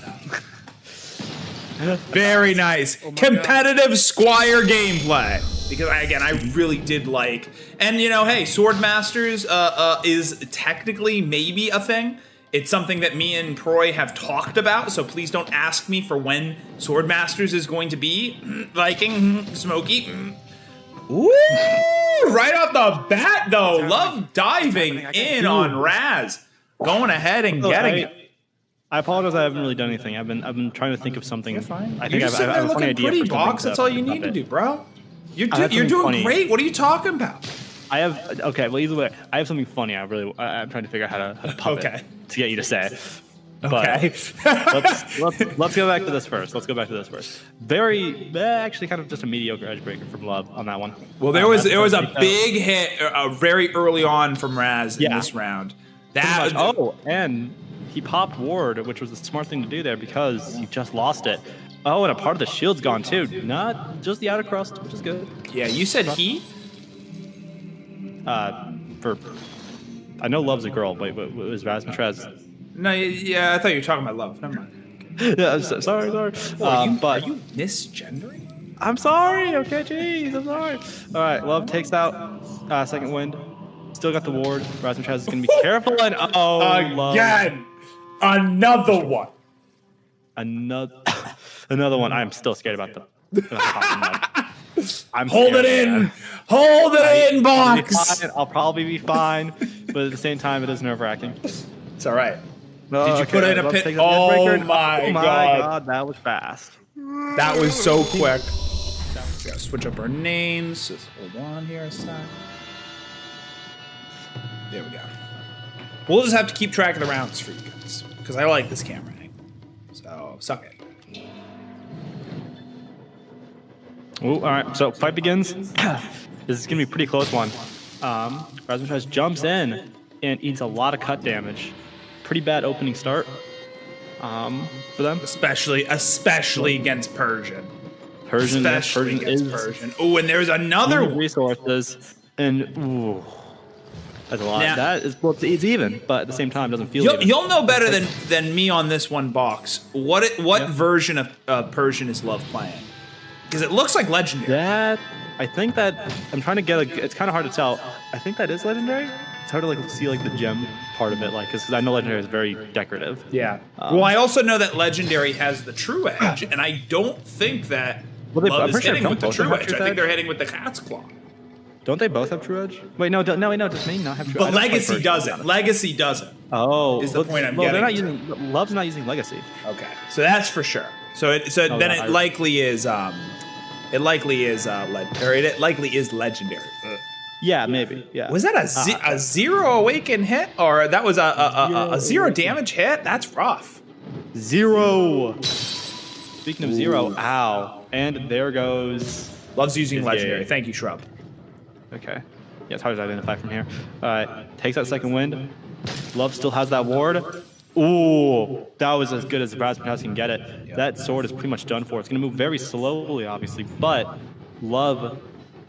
Very nice. Competitive Squire gameplay. Because I really did like, and hey, Swordmasters is technically maybe a thing. It's something that me and Troy have talked about, so please don't ask me for when Swordmasters is going to be. Viking, Smoky. Woo! Right off the bat, though, love diving in on Raz, going ahead and getting it. I apologize. I haven't really done anything. I've been trying to think of something. You're fine. I think You're just sitting there looking pretty, Boxx. That's all you need to do, bro. You're doing great. What are you talking about? I have well, either way, I have something funny. I'm trying to figure out how to puppet to get you to say. But let's go back to this first. Actually kind of just a mediocre edge breaker from Love on that one. Well, there was a big hit very early on from Raz in this round. And he popped ward, which was the smart thing to do there because he just lost it. Oh, and a part of the shield's gone too. Not just the outer crust, which is good. Yeah, you said he? I know Love's a girl, but was Razzmatazz? No, yeah, I thought you were talking about Love. Never mind. Okay. Yeah, sorry. Are you misgendering? I'm sorry. Okay, jeez, I'm sorry. All right, Love takes out second wind. Still got the ward. Razzmatazz is gonna be careful and again, Love. another one. Another one. I'm still scared about the. Hold it in, Boxx. I'll probably be fine, but at the same time, it is nerve-wracking. It's all right. Did you put it in a pit? Oh my god, that was fast. That was so quick. We gotta switch up our names. Just hold on here a sec. There we go. We'll just have to keep track of the rounds for you guys because I like this camera angle. So suck it. Ooh, all right, so fight begins. This is gonna be a pretty close one. Razzmatazz jumps in and eats a lot of cut damage. Pretty bad opening start for them. Especially against Persian. Persian is Persian. Oh, and there's another resources, and ooh, that's a lot. Now, that is, well, it's even, but at the same time, it doesn't feel even. You'll know better than me on this one, Boxx. What version of Persian is Love playing? Because it looks like legendary. I think that I'm trying to get it's kind of hard to tell. I think that is legendary. It's hard to see the gem part of it, because I know legendary is very decorative. Yeah. Well, I also know that legendary has the true edge, and I don't think that Love is hitting with the true edge. I think they're hitting with the cat's claw. Don't they both have true edge? Wait, no. Does Main not have true edge? But Legacy doesn't. Legacy doesn't. Oh, is the point I'm getting? They're not using. Love's not using Legacy. Okay, so that's for sure. It likely is. It likely is legendary. Yeah, maybe. Yeah. Was that a zero awaken hit, or that was a zero damage hit? That's rough. Zero. Speaking of zero, ow! And there goes. Love's using legendary. Thank you, Shrub. Okay. Yeah, it's hard to identify from here. All right, takes that second wind. Love still has that ward. Ooh, that was as good as Razzmatazz can get it. Yeah. That sword is pretty much done for. It's going to move very slowly, obviously, but Love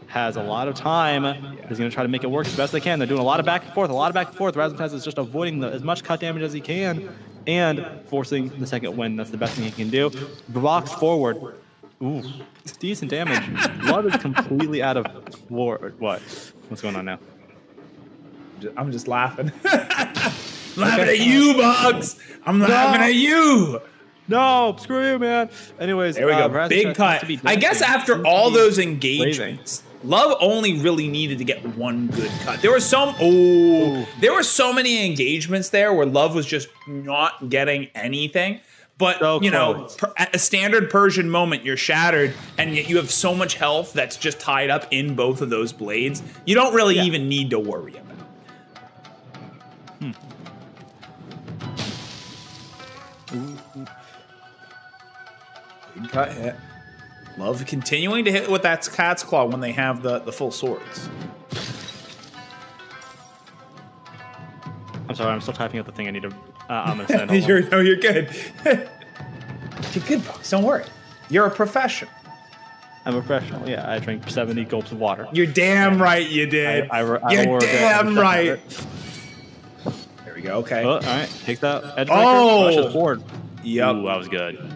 has a lot of time. He's going to try to make it work as best they can. They're doing a lot of back and forth, Razzmatazz is just avoiding as much cut damage as he can and forcing the second win. That's the best thing he can do. Boxx forward. Ooh, decent damage. Love is completely out of ward. What? What's going on now? I'm just laughing. Laughing at you, Boxx. I'm laughing at you. No, screw you, man. Anyways, there we go. Big cut. I guess after all those engagements, Love only really needed to get one good cut. There were so many engagements there where Love was just not getting anything. But at a standard Persian moment, you're shattered, and yet you have so much health that's just tied up in both of those blades. You don't really even need to worry about it. Clean cut hit. Love continuing to hit with that cat's claw when they have the full swords. I'm sorry, I'm still typing out the thing I need to. I'm gonna send. You're good. You're good, Boxx. Don't worry. You're a professional. I'm a professional. Yeah, I drank 70 gulps of water. You're damn right you did. You're damn right. There we go. Okay. Oh, all right, take that edge breaker. Oh! Rushes forward. Yep. Ooh, that was good.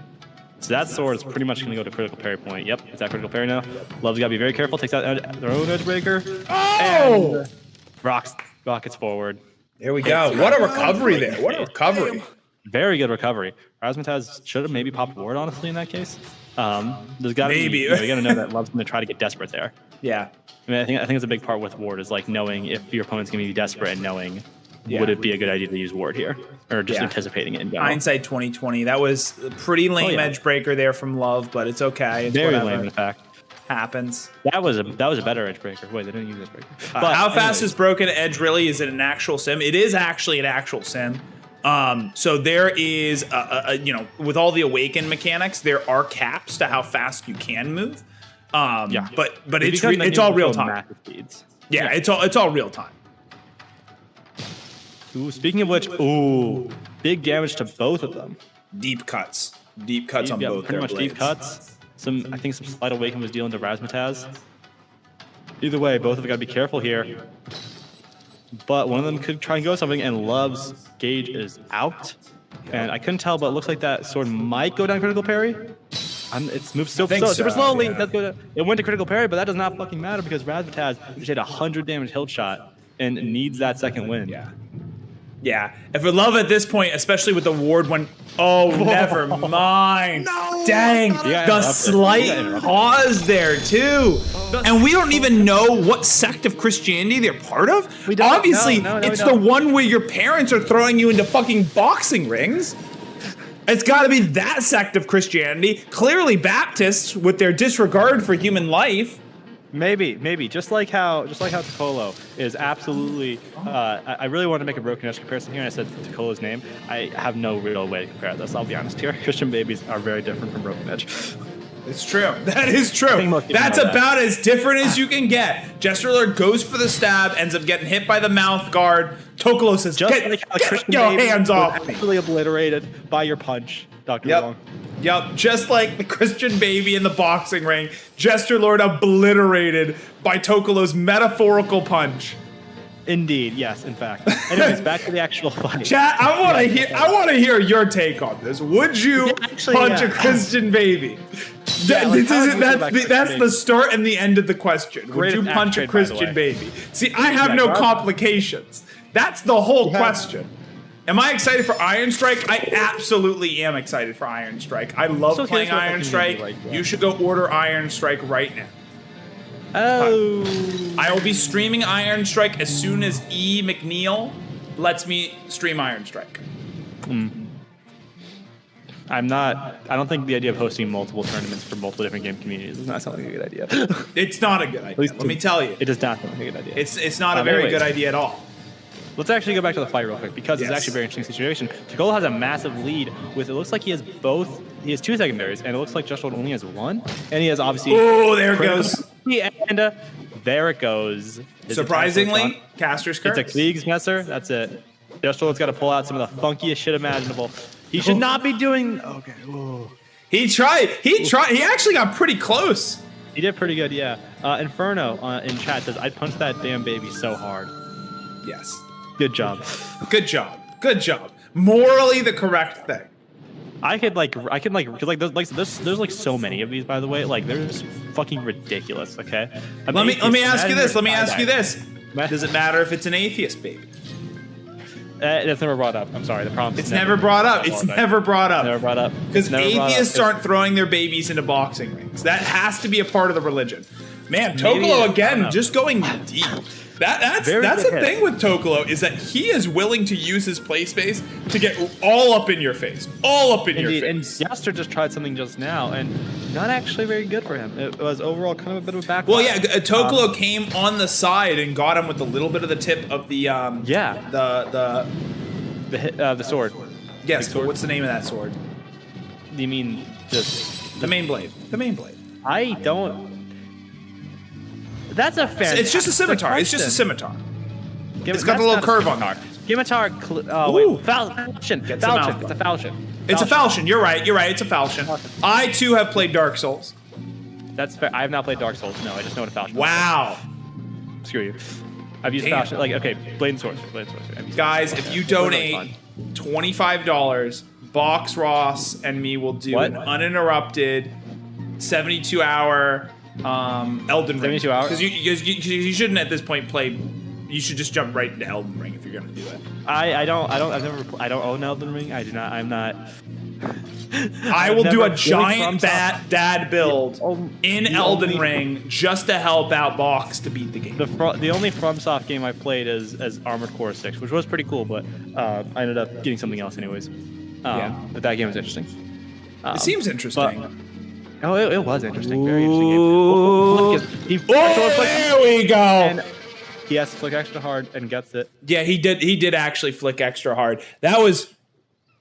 So that sword is pretty much going to go to critical parry point. Yep, it's at critical parry now. Love's got to be very careful. Takes out their own edge breaker. Oh! And rockets forward. There we go. What a recovery there. What a recovery. Very good recovery. Razzmatazz should have maybe popped ward, honestly, in that case. There's got to be, you got to know that Love's going to try to get desperate there. Yeah. I mean, I think it's a big part with ward is like knowing if your opponent's going to be desperate and knowing Yeah. would it be a good idea to use ward here or just anticipating it in general. Hindsight 2020. That was a pretty lame edge breaker there from Love, but it's okay. It's Very whatever. lame, in fact. Happens. That was a better edge breaker. Wait, they didn't use edge breaker. How fast is broken edge really? Is it an actual sim? It is actually an actual sim. So there is, you know, with all the awaken mechanics, there are caps to how fast you can move. Yeah. But it's all real time. Yeah, it's all real time. Ooh, speaking of which, ooh, big damage to both of them. Deep cuts on both. Pretty much blades. deep cuts. I think some slight awaken was dealing to Razzmatazz. Either way, both of them got to be careful here. But one of them could try and go something, and Love's gauge is out. And I couldn't tell, but it looks like that sword might go down critical parry. It's moved super slowly. Yeah. It went to critical parry, but that does not fucking matter because Razzmatazz just hit 100 damage hilt shot and needs that second win. Yeah. If we Love at this point, especially with the ward when never mind. No, dang. The slight pause there too. And we don't even know what sect of Christianity they're part of. Obviously, it's the one where your parents are throwing you into fucking boxing rings. It's got to be that sect of Christianity. Clearly Baptists with their disregard for human life. Maybe. Just like how Tokolo is absolutely. I really wanted to make a broken edge comparison here, and I said Tokolo's name. I have no real way to compare this. I'll be honest here. Christian babies are very different from broken edge. It's true. That is true. That's about as different as you can get. Jesterlord goes for the stab, ends up getting hit by the mouth guard. Tokolo says, get your hands off me. Absolutely obliterated by your punch, Dr. Wong. Yep, just like the Christian baby in the boxing ring, Jesterlord obliterated by Tokolo's metaphorical punch. Indeed, yes, in fact. Anyways, back to the actual fight. Chat, I want to hear your take on this. Would you punch a Christian baby? That's the start and the end of the question. Would you punch a Christian baby? See, I have no complications. That's the whole question. Am I excited for Iron Strike? I absolutely am excited for Iron Strike. I love playing Iron Strike. You should go order Iron Strike right now. Oh. I will be streaming Iron Strike as soon as E. McNeil lets me stream Iron Strike. I don't think the idea of hosting multiple tournaments for multiple different game communities does not sound like a good idea. It's not a good idea. Let me tell you. It does not sound like a good idea. It's not a very good idea at all. Let's actually go back to the fight real quick because it's actually a very interesting situation. Tokolo has a massive lead with, it looks like he has two secondaries, and it looks like Jesterlord only has one. And he has obviously... Oh, there it goes. And there it goes. Surprisingly, Caster's Curse. It's a Klieg's Messer. That's it. Jesterlord's got to pull out some of the funkiest shit imaginable. He should not be doing... Okay. Whoa. He tried. He actually got pretty close. He did pretty good, yeah. Inferno in chat says, I'd punch that damn baby so hard. Yes. Good job. Good job. Good job. Morally the correct thing. I could because there's like so many of these, by the way. Like they're just fucking ridiculous. Okay. Let me ask you this. Does it matter if it's an atheist baby? That's never brought up. I'm sorry. The problem. It's never brought up. It's never brought up. Never brought up. Because atheists aren't throwing their babies into boxing rings. That has to be a part of the religion. Man, Tokolo again, just going deep. That's the thing with Tokolo is that he is willing to use his play space to get all up in your face, your face. And Jester just tried something just now, and not actually very good for him. It was overall kind of a bit of a backfire. Well, yeah, Tokolo came on the side and got him with a little bit of the tip of the the sword. Yes, but what's the name of that sword? You mean just The main blade. The main blade. I don't. That's a fantastic. It's just a scimitar. It's just a scimitar. It's got That's a little not curve on scimitar. there. Scimitar. Oh Ooh. wait, falchion. Gets a Falchion. mouthful. It's a falchion. It's a falchion. You're right. You're right. It's a falchion. I too have played Dark Souls. That's fair. I have not played Dark Souls. No, I just know what a falchion is. Wow. Screw you. I've used Damn. falchion. Like, okay, blade and sorcery. Blade and sorcery. I've used Guys, falchion. if you They're really donate fun. $25, Boxx, Ross, and me will do What? an uninterrupted 72-hour Elden Ring. 72 hours? Because you shouldn't at this point play. You should just jump right into Elden Ring if you're gonna do it. I don't own Elden Ring. I do not. I'm not. I will do a never- giant FromSoft- dad build in the Elden only- Ring just to help out Boxx to beat the game. The only FromSoft game I played is Armored Core 6, which was pretty cool, but I ended up getting something else anyways. Yeah. But that game was interesting. It seems interesting. It was interesting. Very interesting game. There we go. And he has to flick extra hard and gets it. Yeah, he did actually flick extra hard. That was.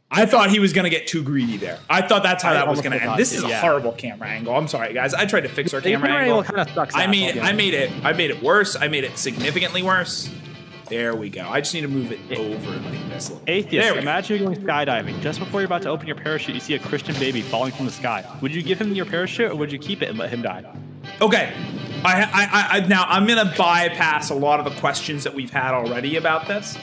I thought he was gonna get too greedy there. I thought that's how I that was almost gonna forgot end. This to, is a yeah. horrible camera angle. I'm sorry, guys. I tried to fix our The camera camera angle. angle kinda sucks I ass, made I'll it. give I made it worse. I made it significantly worse. There we go. I just need to move it over like this. There Atheist, we go. imagine you're going skydiving. Just before you're about to open your parachute, you see a Christian baby falling from the sky. Would you give him your parachute, or would you keep it and let him die? Okay. Now I'm gonna bypass a lot of the questions that we've had already about this,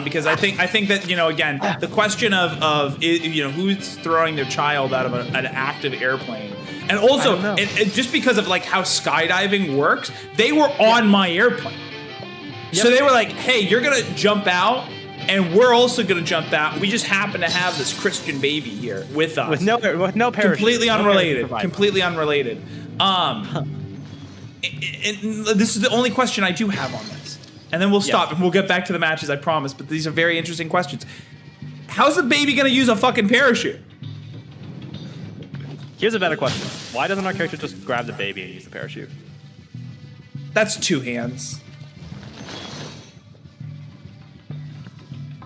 because I think that again the question of who's throwing their child out of an active airplane, and also I don't know. just because of like how skydiving works, they were on my airplane, so they were like, hey, you're gonna jump out. And we're also gonna jump out. We just happen to have this Christian baby here with us, With no parachute. completely No unrelated. parachute Completely unrelated. And this is the only question I do have on this, and then we'll stop and we'll get back to the matches, I promise. But these are very interesting questions. How's the baby gonna use a fucking parachute? Here's a better question. Why doesn't our character just grab the baby and use the parachute? That's two hands.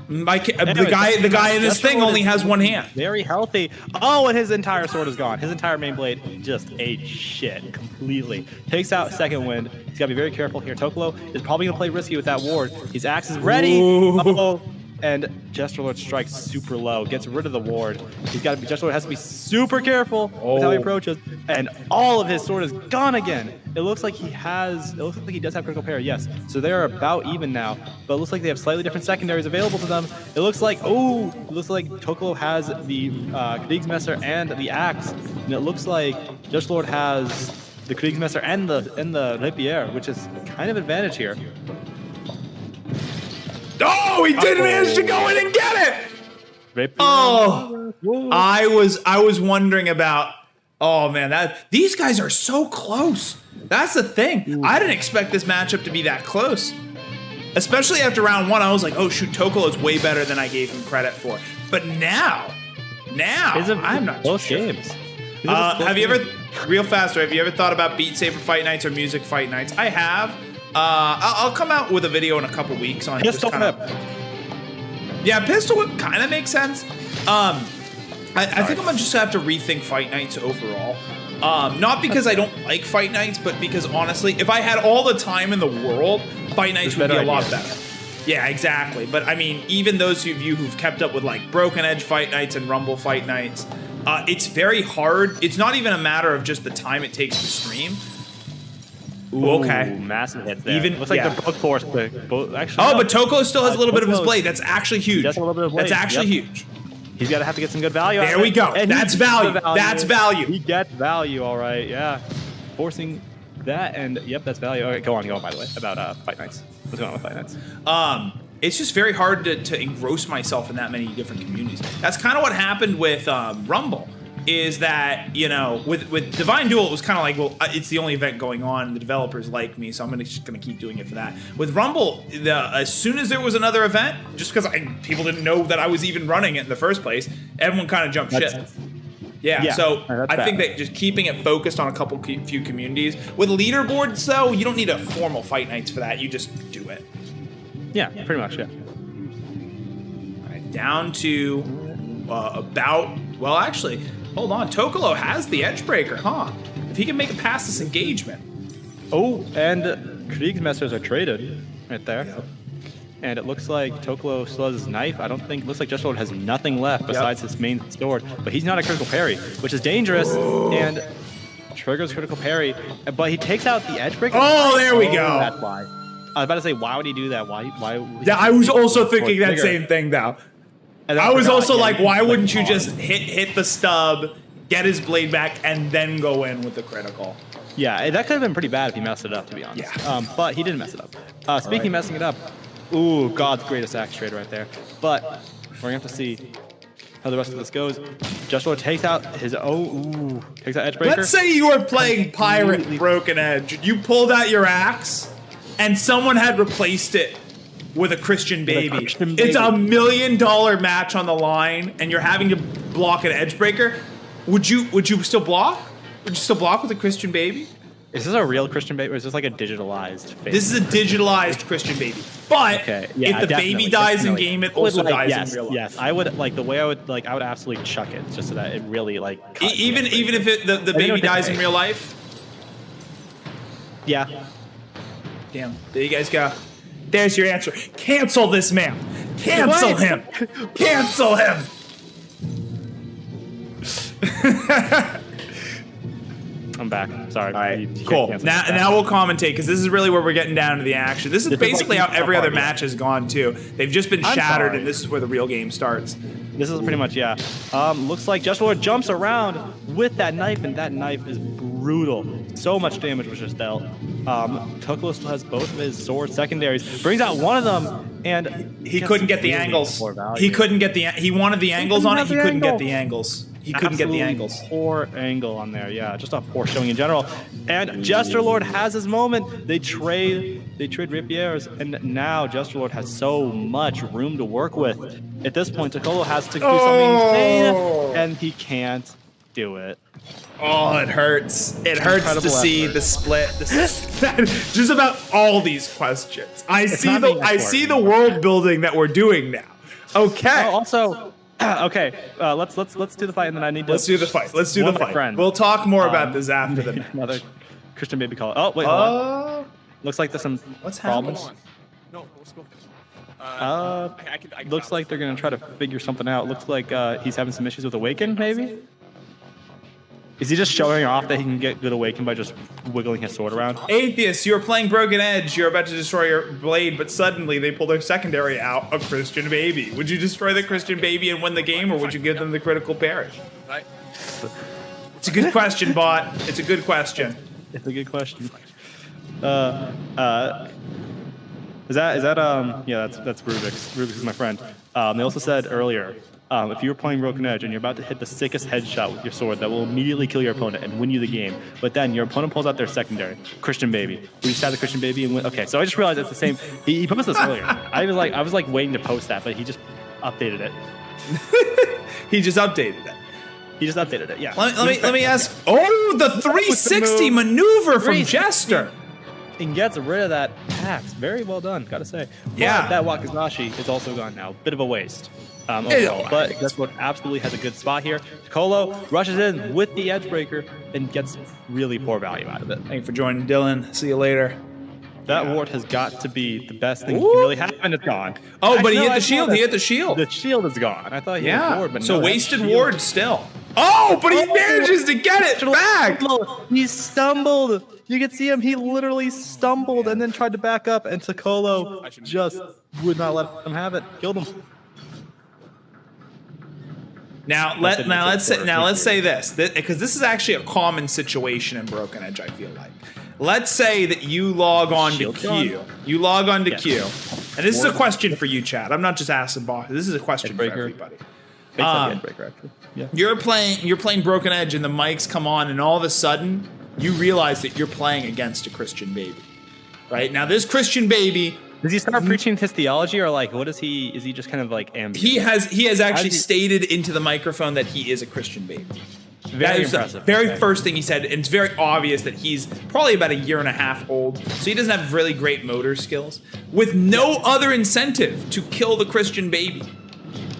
The guy in this thing only has one hand. Very healthy. Oh, and his entire sword is gone. His entire main blade just ate shit completely. Takes out second wind. He's got to be very careful here. Tokolo is probably going to play risky with that ward. His axe is ready. Uh-oh. And Jesterlord strikes super low, gets rid of the ward. Jesterlord has to be super careful with how he approaches. And all of his sword is gone again. It looks like he does have critical parry, yes. So they're about even now. But it looks like they have slightly different secondaries available to them. It looks like Tokolo has the Kriegsmesser and the axe. And it looks like Jesterlord has the Kriegsmesser and the rapier, which is kind of advantage here. Oh, he did manage to go in and get it. Rapier. Oh, I was wondering about. Oh man, these guys are so close. That's the thing. I didn't expect this matchup to be that close. Especially after round one, I was like, oh shoot, Tokolo is way better than I gave him credit for. But now, I'm not close sure. games. Have you ever, real fast, have you ever thought about Beat Saber Fight Nights or Music Fight Nights? I have. I'll come out with a video in a couple weeks on Pistol just whip. Yeah, pistol whip kind of makes sense. I think I'm gonna just have to rethink Fight Nights overall. Not because I don't like Fight Nights, but because honestly, if I had all the time in the world, Fight Nights would be a lot better. Yeah, exactly. But I mean, even those of you who've kept up with like Broken Edge Fight Nights and Rumble Fight Nights, it's very hard. It's not even a matter of just the time it takes to stream. Ooh, okay. Massive hits there. Even Looks like yeah. the both force. Actually, Oh, no. but Tokolo still has a little bit of his Tokolo's- blade. That's actually huge. He does have a little bit of blade. That's actually Yep. huge. He's got to have to get some good value. out There of we it. go. And he That's gets value. the That's value. He gets value, all right. Yeah, forcing that, and yep, that's value. Okay, go on. By the way, about Fight Nights. What's going on with Fight Nights? It's just very hard to engross myself in that many different communities. That's kind of what happened with Rumble. Is that, with Divine Duel, it was kind of like, well, it's the only event going on. The developers like me, so I'm just going to keep doing it for that. With Rumble, as soon as there was another event, just because people didn't know that I was even running it in the first place, everyone kind of jumped ship. Yeah, so I think that just keeping it focused on a few communities. With leaderboards, though, you don't need a formal Fight Nights for that. You just do it. Yeah, pretty much, yeah. All right, down to actually, Hold on, Tokolo has the edge breaker, huh? If he can make it past this engagement. Oh, and Kriegsmasters are traded right there. Yep. And it looks like Tokolo still has his knife. I don't think, looks like Jesterlord has nothing left besides his main sword. But he's not a critical parry, which is dangerous. And triggers critical parry. But he takes out the edge breaker. Oh, there we go. That's why. I was about to say, why would he do that? Why? Yeah, I was also thinking that same thing, though. And then I was forgot, also yeah, like, he why clicked wouldn't you on. just hit the stub, get his blade back, and then go in with the critical? Yeah, that could have been pretty bad if he messed it up, to be honest. Yeah. But he didn't mess it up. Speaking of messing it up, ooh, God's greatest axe trade right there. But we're gonna have to see how the rest of this goes. Jesterlord takes out his takes out edge breaker. Let's say you were playing Pirate Broken Edge. You pulled out your axe, and someone had replaced it with a Christian baby. It's a $1 million match on the line, and you're having to block an edge breaker. Would you still block? Would you still block with a Christian baby? Is this a real Christian baby, or is this like a digitalized face? This is a digitalized Christian baby. But Okay, yeah, if the baby definitely, dies in definitely. game, it I would, also like, dies yes, in real life. Yes, I would like the way I would absolutely chuck it just so that it really like. cut Even the if the know baby what dies to in say. real life. Yeah. Damn. There you guys go. There's your answer. Cancel this man. Cancel What? him. Cancel him. I'm back. Sorry. All right, You can't cool. cancel Now, this. now we'll commentate because this is really where we're getting down to the action. This is This is basically like how every other party. match has gone too. They've just been I'm shattered, sorry. and this is where the real game starts. This is pretty much, yeah. Looks like Jesterlord jumps around with that knife, and that knife is brutal. So much damage was just dealt. Tokolo still has both of his sword secondaries. Brings out one of them, and He gets couldn't get the really angles. poor value. He couldn't get the. He wanted the angles on it. have He the couldn't get angle. the angles. He couldn't get the Absolutely angles. Poor angle on there, yeah. Just a poor showing in general. And Jesterlord has his moment. They trade rapiers, and now Jesterlord has so much room to work with. At this point, Tokolo has to do something insane, and he can't do it. Oh, it hurts. It hurts to Incredible see effort. the split. Just about all these questions. I not being see the world building that we're doing now. Okay. Oh, also, okay, let's do the fight, and then I need to. Let's do the fight. Let's do one the of my fight. friends, We'll talk more about this after the match. Another Christian baby call. Oh wait, hold on. Looks like there's some What's problems. happening? No, let's go. Uh, I can looks like they're gonna try to figure something out. Looks like he's having some issues with Awaken, maybe? Is he just showing off that he can get good Awaken by just wiggling his sword around? Atheist, you're playing Broken Edge. You're about to destroy your blade, but suddenly they pull their secondary out, a Christian baby. Would you destroy the Christian baby and win the game, or would you give them the critical parry? Right. It's a good question, bot. It's a good question. It's a good question. Is that yeah, that's Rubik's. Rubik's is my friend. They also said earlier, if you were playing Broken Edge and you're about to hit the sickest headshot with your sword that will immediately kill your opponent and win you the game, but then your opponent pulls out their secondary, Christian baby. We stab the Christian baby and win. Okay, so I just realized it's the same. He posted this earlier. I was like waiting to post that, but he just updated it. He just updated it. He just updated it. Yeah. Let me ask. Oh, the 360 maneuver from Jester. And gets rid of that axe. Very well done, gotta say. Yeah. But that Wakizashi is also gone now. Bit of a waste. Ew. Overall. But Jesterlord absolutely has a good spot here. Tokolo rushes in with the edge breaker and gets really poor value out of it. Thank you for joining, Dylan. See you later. That ward has got to be the best thing that can really happen. It's gone. Oh, but he Actually, hit no, the shield. He hit the shield. The shield is gone. I thought he had a Yeah. ward, but So no, that wasted shield- ward still. Oh, but he manages to get it back. He stumbled. You can see him. He literally stumbled and then tried to back up, and Tokolo just would not let him have it. Killed him. Now let's say this because this is actually a common situation in Broken Edge. I feel like. Let's say that you log on to Shield Q. gone? You log on to Yes. Q, and this is a question for you, Chad. I'm not just asking Boxx. This is a question for Edgebreaker. everybody. Based on the edge breaker, actually. Yeah. You're playing Broken Edge, and the mics come on, and all of a sudden you realize that you're playing against a Christian baby. Right now, this Christian baby. Does he start preaching his theology, or like what is he? Is he just kind of like ambient? He has actually he- stated into the microphone that he is a Christian baby. Very That is impressive. the very Okay. first thing he said, and it's very obvious that he's probably about 1.5 years old, so he doesn't have really great motor skills. With no other incentive to kill the Christian baby,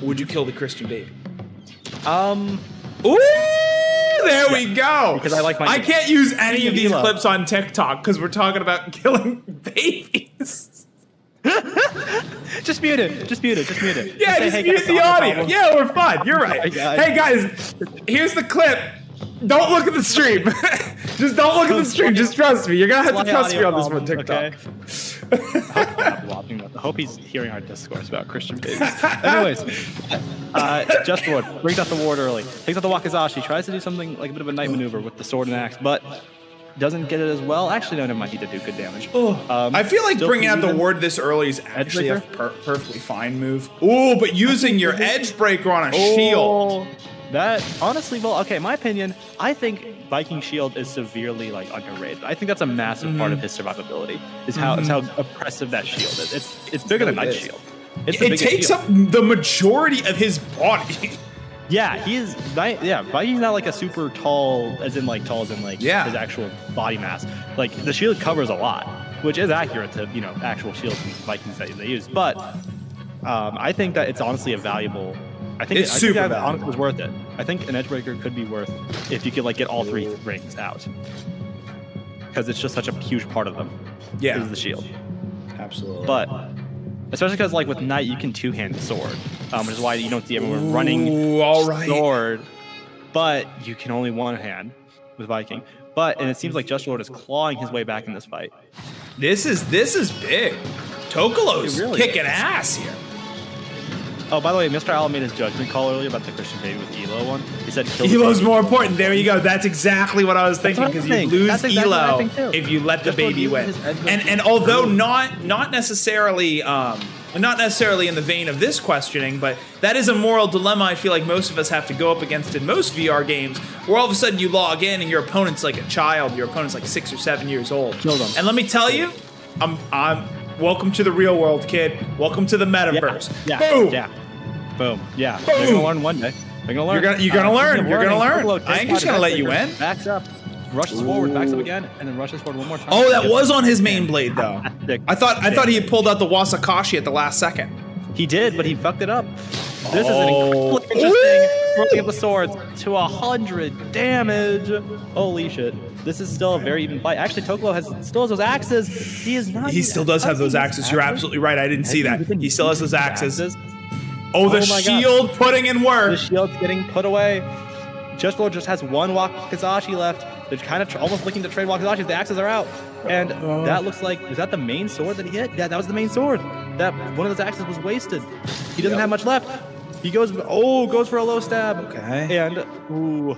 would you kill the Christian baby? Um. Ooh! There we go. Because I like my. I can't use any of these Elo. clips on TikTok because we're talking about killing babies. Just mute it. Just mute it. Just mute it. Yeah, say, just "Hey, mute guys, the audio audio. problem." Yeah, we're fine. You're right. my God. Hey guys, here's the clip. Don't look at the stream. Just don't look at the stream. Just trust me. You're gonna have to Slight trust me audio on this one, problems, TikTok. I hope he's hearing our discourse about Christian babies. Anyways, Jesterlord brings out the ward early, takes out the Wakizashi, tries to do something like a bit of a knight maneuver with the sword and axe, but doesn't get it as well. Actually, no, never mind. He did do good damage. I feel like Still bringing out the even. ward this early is actually a breaker? perfectly fine move. Ooh, but using your edge breaker on a shield. That honestly, well, okay. My opinion, I think Viking shield is severely like underrated. I think that's a massive part of his survivability. Is how oppressive that shield is. It's bigger than Knight shield. It's the It biggest takes shield. up the majority of his body. Yeah, he is. Yeah, Viking's not like a super tall, as in like Yeah. his actual body mass. Like the shield covers a lot, which is accurate to actual shields Vikings that they use. But I think that it's honestly a valuable. I think It's super that valuable. honestly was worth it. I think an edgebreaker could be worth if you could like get all three rings out, because it's just such a huge part of them. Yeah. Is the shield. Absolutely. But especially because like with Knight, you can two-hand the sword, which is why you don't see everyone running Ooh, all right. sword. But you can only one hand with Viking. And it seems like Jesterlord is clawing his way back in this fight. This is big. Tokolo's It really kicking is. ass here. Oh, by the way, Mr. Al made his judgment call earlier about the Christian baby with Elo one. He said kill the Elo's baby. more important. There you go. That's exactly what I was thinking, what I because you think. lose That's exactly what I Elo think too. if you let the Just baby don't win. use his edge And although not necessarily in the vein of this questioning, but that is a moral dilemma I feel like most of us have to go up against in most VR games, where all of a sudden you log in and your opponent's like a child, your opponent's like 6 or 7 years old. Kill them. And let me tell you, I'm welcome to the real world, kid. Welcome to the metaverse. Yeah. Boom. Yeah. Boom. Yeah. Boom. They're gonna learn one day. They're gonna learn. You're gonna learn. speaking of You're gonna learning, learn. Tokolo I ain't takes just gonna out let his you breaker, win. Backs up, rushes forward, backs up again, and then rushes forward one more time. Oh, that Gets was it. on his main blade, though. Sick. I thought he had pulled out the Wasakashi at the last second. He did, but he fucked it up. This is an Oh. incredibly interesting throwing up the swords to 100 damage. Holy shit. This is still a very even fight. Actually, Tokolo still has those axes. He is not. He still does have those axes. You're absolutely right. I didn't see that. He still has those axes. Oh, the Oh my God. shield putting in work. The shield's getting put away. Jesterlord just has one Wakizashi left. They're kind of almost looking to trade Wakizashis. The axes are out. And that looks like, is that the main sword that he hit? Yeah, that was the main sword. That one of those axes was wasted. He doesn't have much left. He goes for a low stab. Okay. And, ooh.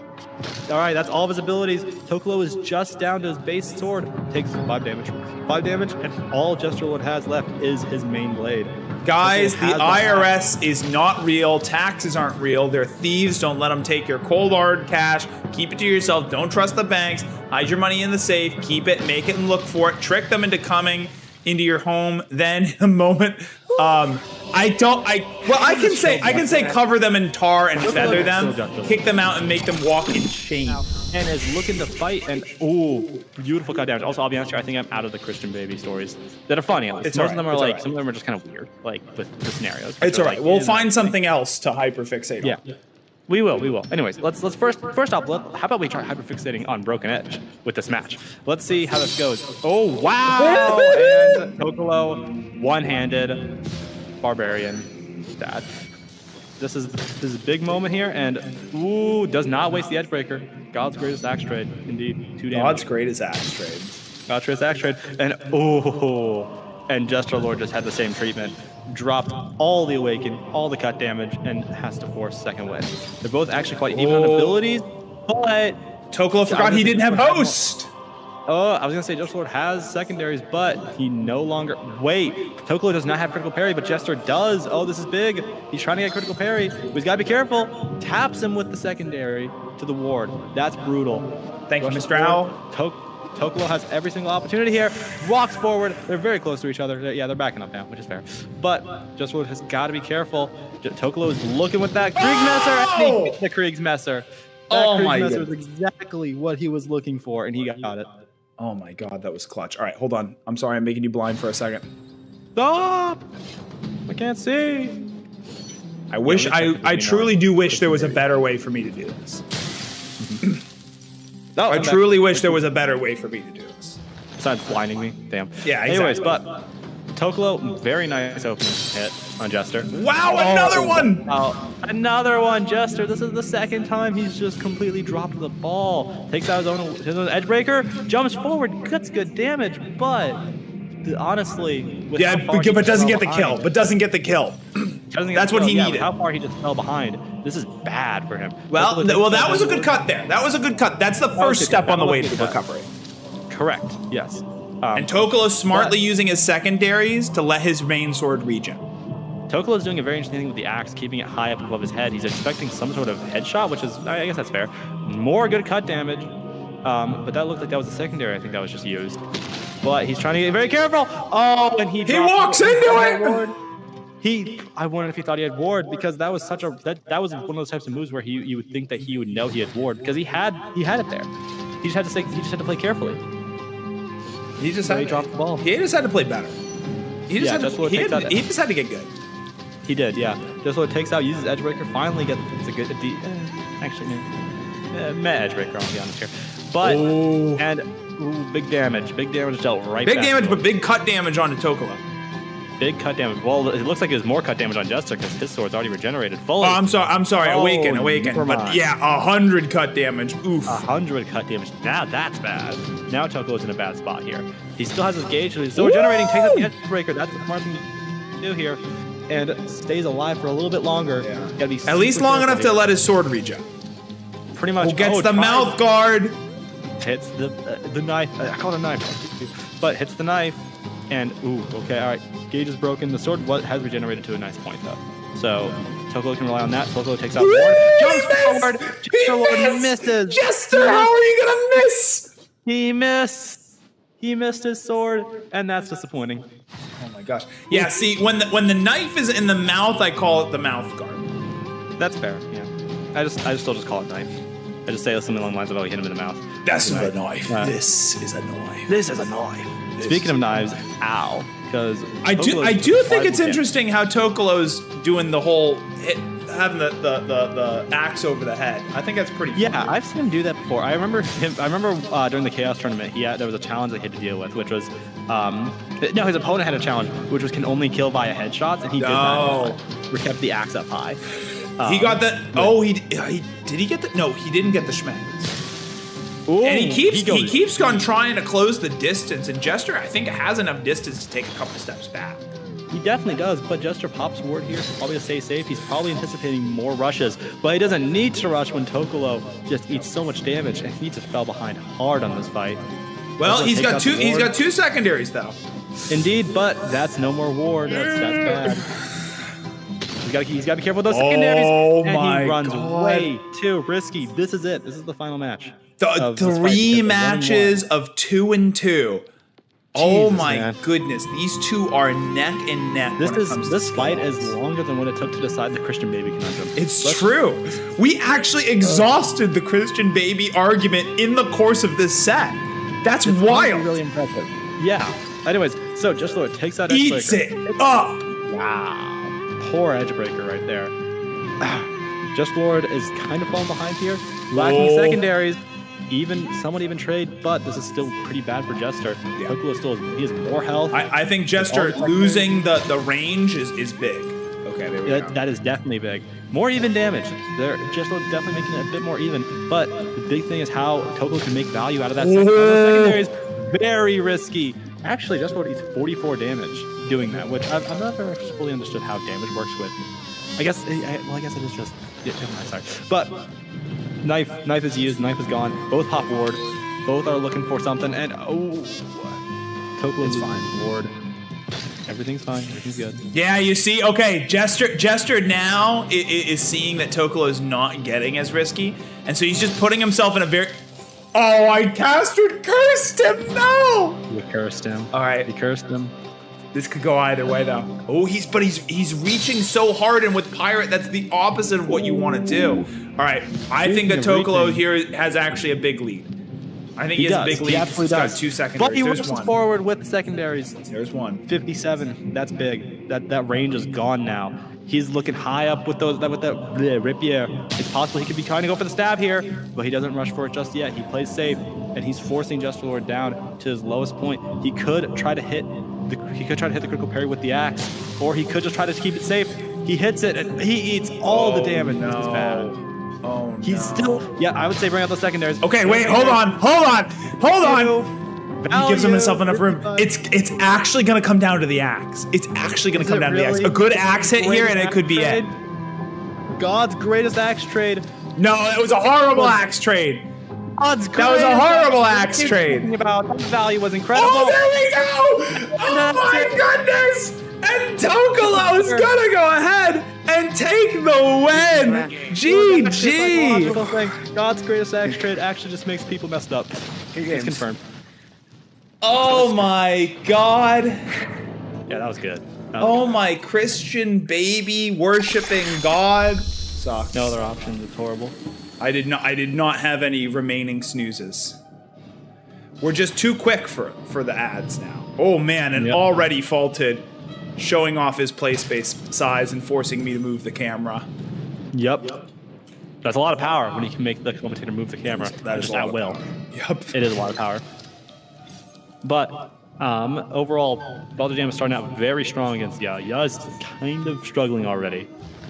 All right, that's all of his abilities. Tokolo is just down to his base sword. Takes 5 damage. 5 damage, and all Jesterlord has left is his main blade. Guys, the Tokolo has IRS is not real. Taxes aren't real. They're thieves. Don't let them take your cold hard cash. Keep it to yourself. Don't trust the banks. Hide your money in the safe. Keep it. Make it and look for it. Trick them into coming into your home. Then, in a moment, I can say cover them in tar and feather them, kick them out, and make them walk in shame. And is looking to fight, and ooh, beautiful cut damage. Also, I'll be honest here, I think I'm out of the Christian baby stories that are funny. At least. It's Most all of them right, are it's all like, right. some of them are just kind of weird, like with the scenarios. It's They're all right. like, We'll isn't find that something else to hyperfixate on. Yeah. We will. Anyways, let's first off, how about we try hyperfixating on Broken Edge with this match? Let's see how this goes. Oh wow! And Tokolo, one-handed, barbarian, dad. This is a big moment here, and ooh, does not waste the Edgebreaker. God's greatest axe trade, indeed. 2 damage. God's greatest axe trade. God's greatest axe trade, and ooh, and Jesterlord just had the same treatment. Dropped all the awaken, all the cut damage, and has to force second win. They're both actually quite even on abilities, but Tokolo forgot he didn't have host. oh, I was gonna say Jesterlord has secondaries, but he no longer. Wait, Tokolo does not have critical parry, but Jester does. Oh, this is big. He's trying to get critical parry, but he's gotta be careful. Taps him with the secondary to the ward. That's brutal. Thank you, Rushes Mr. Owl. forward. Tokolo has every single opportunity here. Walks forward. They're very close to each other. Yeah, they're backing up now, which is fair. But Jesterlord has got to be careful. Tokolo is looking with that Kriegsmesser. And he hit the Kriegsmesser. That Oh my Kriegsmesser goodness. was exactly what he was looking for, and he got it. Oh my God, that was clutch. All right, hold on. I'm sorry, I'm making you blind for a second. Stop! I can't see. I wish, let me check I if truly you know. do wish there was a better way for me to do this. Oh, I I'm back. truly wish there was a better way for me to do this. Besides blinding me. Damn. Yeah, Anyways, exactly. but Tokolo, very nice opening hit on Jester. Wow, another one! Oh, another one, Jester. This is the second time he's just completely dropped the ball. Takes out his own edge breaker, jumps forward, gets good damage, but honestly, with Yeah, how far but he doesn't fell get the kill. behind- But doesn't get the kill. doesn't get That's the what kill, he yeah, needed. How far he just fell behind. This is bad for him. Well, Tokolo takes that was a edge good breaker. cut there. That was a good cut. That's the was first a good step cut. on the That way was to a good recovery. Correct. Yes. And Tokolo's smartly but- using his secondaries to let his main sword regen. Tokolo is doing a very interesting thing with the axe, keeping it high up above his head. He's expecting some sort of headshot, which is, I guess that's fair. More good cut damage, but that looked like that was a secondary. I think that was just used. But he's trying to get very careful. Oh, and he walks into it! Ward. I wondered if he thought he had ward because that was such a that was one of those types of moves where you would think that he would know he had ward because he had it there. He just had to play carefully. He just So had he dropped the ball. He just had to play better. He just, Yeah, had, just to, what he, takes had, out- he just had to get good. He did, yeah. Just what it takes out, uses Edgebreaker, finally gets a good, actually, met Edgebreaker, I'll be honest here. But, and big damage dealt right Big back damage, to but him. big cut damage onto Tokolo. Big cut damage. Well, it looks like there's more cut damage on Jester because his sword's already regenerated fully. Oh, I'm sorry. Oh, Awaken. never But mind. yeah, 100 cut damage. Oof. 100 cut damage. Now that's bad. Now Tokolo's in a bad spot here. He still has his gauge, so he's still regenerating, takes out the Edgebreaker. That's the smart thing to do here. And stays alive for a little bit longer. Yeah. Gotta be At least super long careful enough to here. let his sword regen. Pretty much. Who gets the tries- mouth guard? Hits the knife. I call it a knife, but hits the knife, and ooh, okay, all right. Gauge is broken. The sword has regenerated to a nice point though, so Tokolo can rely on that. Tokolo takes out Ward, jumps forward. Jesterlord misses. Jester, how are you gonna miss? He missed. He missed his sword, and that's disappointing. Oh my gosh. Yeah. See, when the knife is in the mouth, I call it the mouth guard. That's fair. Yeah, I still just call it knife. I just say something along the lines of, oh, he hit him in the mouth. That's not a knife. Right. This is a knife. This is a knife. Speaking of knives, ow. Because I do think it's interesting how Tokolo's doing the whole having the axe over the head. I think that's pretty. Yeah, I've seen him do that before. I remember during the Chaos tournament, there was a challenge that he had to deal with, which was no, his opponent had a challenge, which was can only kill via headshots, and he did that. We kept the axe up high. He got the. Oh, he did he get the? No, he didn't get the schmags. Ooh, And he keeps on trying to close the distance, and Jester, I think, has enough distance to take a couple steps back. He definitely does, but Jester pops ward here, so probably to stay safe. He's probably anticipating more rushes, but he doesn't need to rush when Tokolo just eats so much damage, and he just fell behind hard on this fight. Well, Tokolo he's takes got out the two. He's ward. got two secondaries though. Indeed, but that's no more ward. That's bad. He's got to be careful with those secondaries. Oh and my he runs God. way too risky. This is it. This is the final match. The of this fight. three It's a 1-1. matches of 2-2. Oh Jesus, my man. goodness, these two are neck and neck. This fight is longer than what it took to decide the Christian Baby conundrum. It's true. We actually exhausted the Christian Baby argument in the course of this set. That's It's wild. Really impressive. Yeah. Anyways, so Jesterlord takes out Eats Edgebreaker. it up. Wow. Poor Edgebreaker right there. Jesterlord is kind of falling behind here. Lacking secondaries. Somewhat even trade, but this is still pretty bad for Jester. Tokolo still he has more health. I think Jester losing the range is big. Okay, there we go. That is definitely big. More even damage. Jesterlord's definitely making it a bit more even, but the big thing is how Tokolo can make value out of that secondaries. Very risky. Actually, Jesterlord eats 44 damage doing that, which I've never fully understood how damage works with. I guess it is just. Yeah, sorry, but. Knife is used, knife is gone. Both pop ward. Both are looking for something, and Tokolo's fine. Ward. Everything's fine. Everything's good. Yeah, you see, okay, Jester now is seeing that Tokolo is not getting as risky, and so he's just putting himself in a very. Oh, I cursed him. No. You cursed him. All right. You cursed him. This could go either way, though. Oh, he's reaching so hard, and with Pirate, that's the opposite of what you want to do. All right, I think that Tokolo here has actually a big lead. I think he has a big lead. He absolutely He's got does. 2 secondaries. But he There's rushes one. forward with the secondaries. There's one. 57. That's big. That range is gone now. He's looking high up with those with that rapier. It's possible he could be trying to go for the stab here, but he doesn't rush for it just yet. He plays safe, and he's forcing Jesterlord down to his lowest point. He could try to hit the critical parry with the axe, or he could just try to keep it safe. He hits it, and he eats all the damage. No. This is bad. Oh, no. He's still, yeah, I would say bring out the secondaries. Okay, wait, hold on. He gives himself enough room. It's actually gonna come down to the axe. It's actually gonna come down to the axe. A good axe hit here, and it could be it. God's greatest axe trade. No, that was a horrible axe trade. God's That was a horrible axe trade. About that value was incredible. Oh, there we go! Oh my goodness! And Tokolo is gonna go ahead and take the win. GG. God's greatest axe trade actually just makes people messed up. It's confirmed. Oh my god. Yeah, that was good. Oh my Christian baby worshipping God. Sucks. No other options. It's horrible. I did not have any remaining snoozes. We're just too quick for the ads now. Oh man, and already Faulted showing off his play space size and forcing me to move the camera. Yep. That's a lot of power when you can make the commentator move the camera. That is just a lot at of will. power. Yep. It is a lot of power. But overall, FaultedJam is starting out very strong against Ya. Ya's kind of struggling already.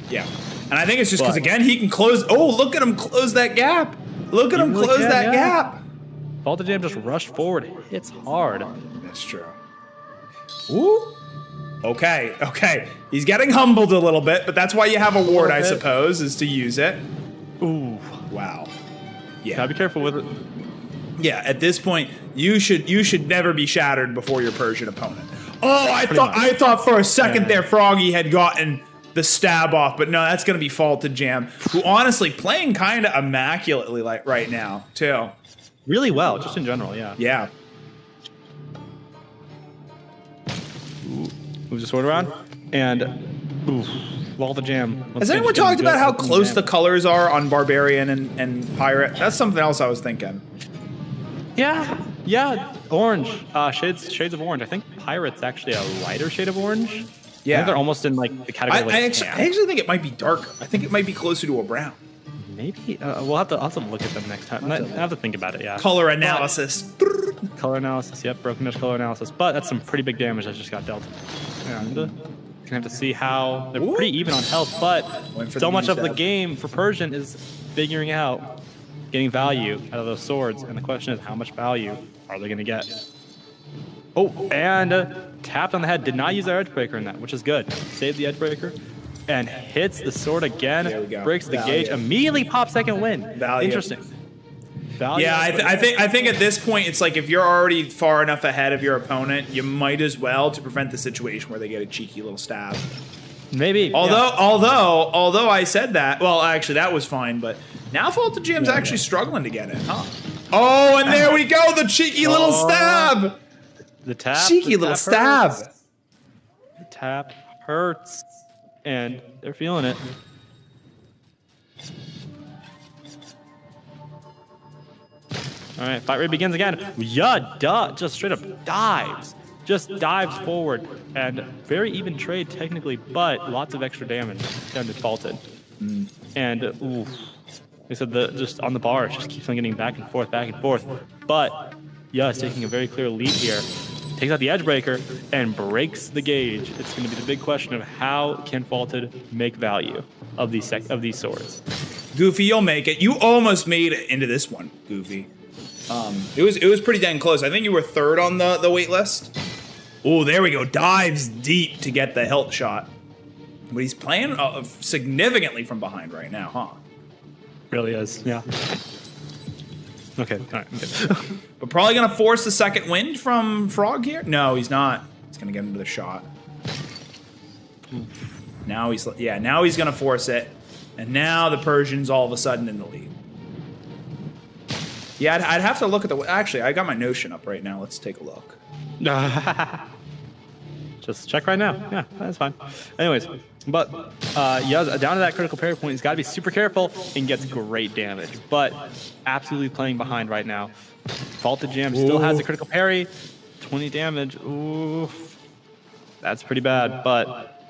Yeah. And I think it's just because, again, he can close. Oh, look at him close that gap. Look at him really close can, that yeah. gap. FaultedJam just rushed forward. Hits hard. That's true. Ooh. Okay, okay. He's getting humbled a little bit, but that's why you have a ward, I suppose, is to use it. Ooh. Wow. Yeah. Gotta be careful with it. Yeah, at this point, you should never be shattered before your Persian opponent. Oh, I thought for a second there Froggy had gotten the stab off, but no, that's gonna be FaultedJam, who honestly playing kind of immaculately like right now too. Really well, just in general, yeah. Yeah. Moves the sword around, and FaultedJam. Has anyone talked about how close the colors are on Barbarian and Pirate? That's something else I was thinking. Yeah, orange. Shades of orange. I think Pirate's actually a lighter shade of orange. Yeah. I think they're almost in like the category. I actually think it might be darker. I think it might be closer to a brown. Maybe I'll have to look at them next time. I have to think about it. Yeah. Color analysis. Color analysis. Yep, broken edge color analysis. But that's some pretty big damage that just got dealt. And gonna have to see how they're pretty even on health. But so much of the game for Persian is figuring out getting value out of those swords, and the question is how much value are they gonna get? Oh, and tapped on the head. Did not use their edge breaker in that, which is good. Saved the edge breaker. And hits the sword again, breaks the gauge, immediately pops second win. Value. Interesting. Value. Yeah, I think at this point it's like if you're already far enough ahead of your opponent, you might as well to prevent the situation where they get a cheeky little stab. Maybe. Although I said that, well, actually that was fine, but now FaultedJam's actually struggling to get it, huh? Oh, and there we go, the cheeky little stab. The tap. Cheeky little stab. Hurts. The tap hurts. And they're feeling it. All right, fight rate begins again. Just straight up dives. Just dives forward. And very even trade technically, but lots of extra damage down to Faulted. And, ooh. They said just on the bar, it just keeps on getting back and forth. But, is taking a very clear lead here. Takes out the edge breaker and breaks the gauge. It's going to be the big question of how can Faulted make value of these swords. Goofy, you'll make it. You almost made it into this one, Goofy. It was pretty dang close. I think you were third on the wait list. Oh, there we go. Dives deep to get the hilt shot. But he's playing significantly from behind right now, huh? Really is, yeah. Okay, all right. But probably gonna force the second wind from Frog here? No, he's not. He's gonna get into the shot. Now he's gonna force it. And now the Persian's all of a sudden in the lead. Yeah, I'd have to look at actually, I got my Notion up right now. Let's take a look. Just check right now. Yeah, that's fine. Anyways, but down to that critical parry point, he's got to be super careful and gets great damage. But absolutely playing behind right now. FaultedJam still has a critical parry, 20 damage. Ooh, that's pretty bad. But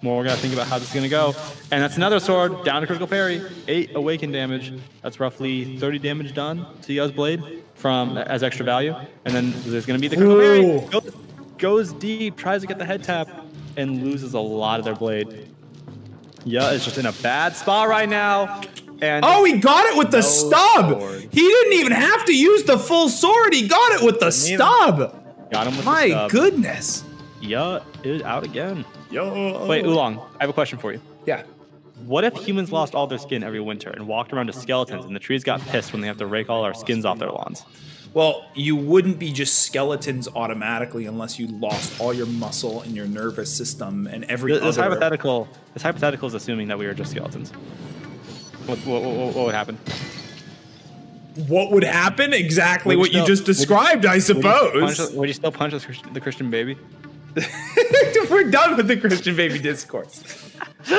more we're gonna think about how this is gonna go. And that's another sword down to critical parry. 8 awaken damage. That's roughly 30 damage done to Ya's blade from as extra value. And then there's gonna be the critical parry. Goes deep, tries to get the head tap, and loses a lot of their blade. Ya is just in a bad spot right now. And oh, he got it with the stub. sword. He didn't even have to use the full sword. He got it with the stub. Got him with My the stub. goodness. Ya is out again. Yo. Wait, Oolong, I have a question for you. Yeah. What if humans lost all their skin every winter and walked around as skeletons and the trees got pissed when they have to rake all our skins off their lawns? Well, you wouldn't be just skeletons automatically unless you lost all your muscle and your nervous system and every This other. hypothetical is assuming that we are just skeletons. What would happen? What would happen? Exactly Would what you you still- just described, I suppose. Would you still punch the Christian baby? We're done with the Christian baby discourse.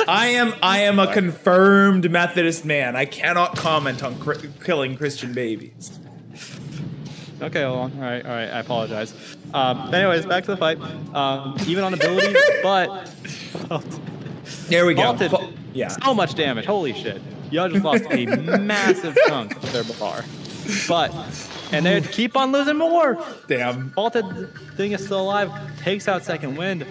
I am a confirmed Methodist man. I cannot comment on killing Christian babies. Okay, Oolong. All right. I apologize. Anyways, back to the fight. Even on abilities, but There we go. Faulted. Yeah. So much damage. Holy shit. Y'all just lost a massive chunk of their bar. And they keep on losing more. Damn. Faulted thing is still alive. Takes out second wind.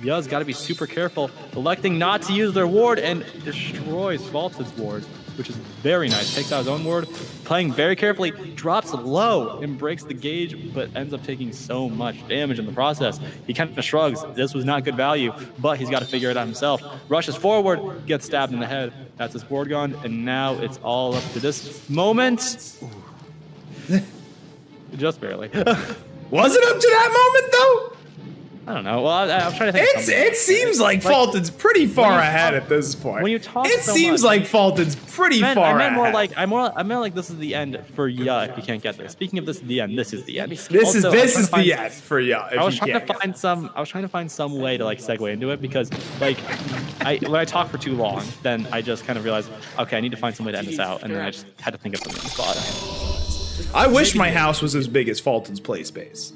Ya's got to be super careful. Electing not to use their ward and destroys Faulted's ward, which is very nice. Takes out his own ward. Playing very carefully. Drops low and breaks the gauge, but ends up taking so much damage in the process. He kind of shrugs. This was not good value, but he's got to figure it out himself. Rushes forward, gets stabbed in the head. That's his ward gone, and now it's all up to this moment. Just barely. Was it up to that moment though? I don't know. Well, I'm trying to think. of something. It seems like Faulted's pretty far ahead at this point. when you talk it so seems much- like Faulted's pretty far I meant more ahead. like I meant like this is the end for Ya if you can't get there. Speaking of this is the end, this is the end. this Also, is I'm trying the to end for you. If I was you trying can't to get find some. I was trying to find some way to like segue into it because like when I talk for too long, then I just kind of realized okay, I need to find some way to end this out, and then I just had to think of something on the spot. I wish my house was as big as Faulted's play space.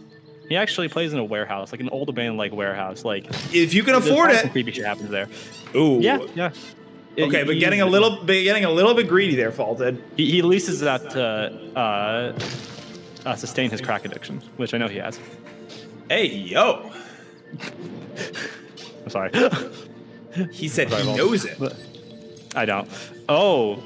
He actually plays in a warehouse, like an old abandoned like warehouse. Like If you can there's afford probably some it. creepy shit happens there. Ooh. Yeah. Okay, but getting a little bit greedy there, Faulted. He leases that to sustain his crack addiction, which I know he has. Hey, yo. I'm sorry. He said he knows it. I don't. Oh,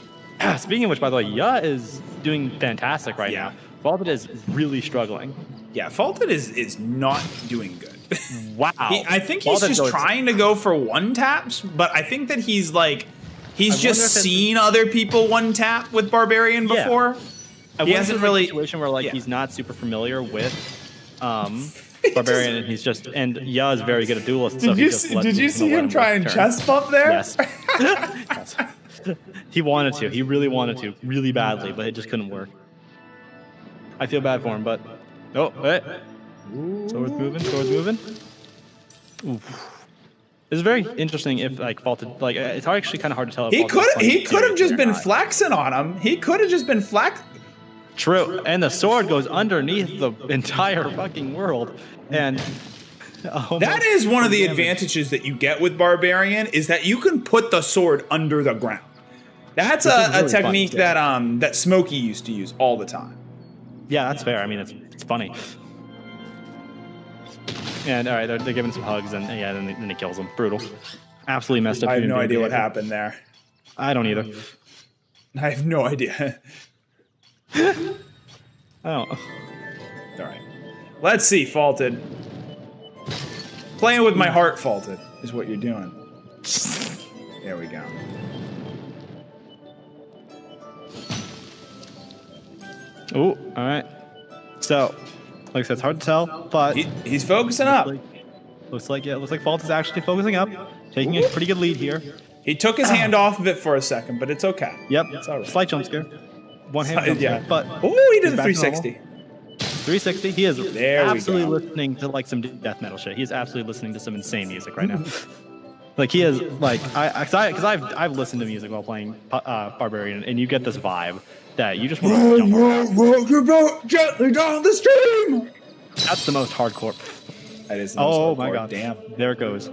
speaking of which, by the way, Ya is doing fantastic right Yeah. now. Faulted is really struggling. Yeah, Faulted is not doing good. Wow. I think he's Faulted just goes- trying to go for one taps, but I think that he's wonder just if it's- seen other people one tap with Barbarian Yeah. before. I He wonder if hasn't it's really- a situation where like yeah. he's not super familiar with Barbarian, and he's just Ya is very good at duelists. So he just lets him try and turn. chest bump there? Yes. Yes. He wanted to. He really wanted to, really badly, but it just couldn't work. I feel bad for him, but oh, wait. Sword's moving. Oof. It's very interesting if like Faulted, like it's actually kind of hard to tell. If He Faulted is playing could have just seriously or been not. flexing on him. He could have just been flex. True, and the sword goes underneath the entire fucking world, and That is one of the advantages that you get with Barbarian is that you can put the sword under the ground. That's Which is a really fun, technique yeah. that Smokey used to use all the time. Yeah, that's fair. I mean, it's funny. And all right, they're giving some hugs, and yeah, then he kills him. Brutal. Absolutely messed up. I have human no idea being what behavior. happened there. I don't either. I have no idea. I don't. All right. Let's see, Faulted. Playing with my heart, Faulted, is what you're doing. There we go. Oh, all right. So, like I said, it's hard to tell, but He's focusing up. looks like Fault is actually focusing up, taking a pretty good lead here. He took his hand off of it for a second, but it's okay. Yep, It's all right. slight jump scare. One hand jump Yeah. scare, but Oh, he did he's a back to 360. 360. He is There we absolutely go. listening to like some death metal shit. He is absolutely listening to some insane music right now. Like he is like because I've listened to music while playing Barbarian, and you get this vibe that you just want to jump around. Rock your boat gently down the stream. That's the most hardcore. That is. Oh my god! Damn. There it goes.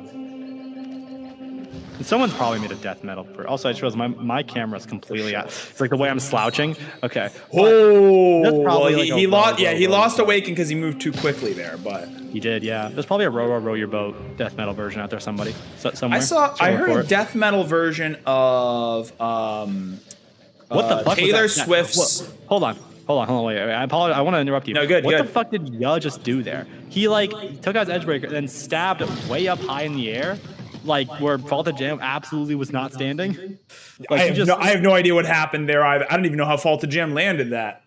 Someone's probably made a death metal. Also, I just realized my camera's completely out. It's like the way I'm slouching. Okay. Oh, That's probably well, like he a lost. row, Yeah, row, he row, lost row. Awaken because he moved too quickly there. But He did, yeah. There's probably a row your boat death metal version out there. Somewhere. I heard a death metal version of What the fuck? Taylor was that? Swift's. Hold on, wait. I apologize. I want to interrupt you. No, good, What good. the fuck did Ya just do there? He like took out his Edgebreaker and then stabbed way up high in the air, like where FaultedJam absolutely was not standing. Like I have no idea what happened there either. I don't even know how FaultedJam landed that.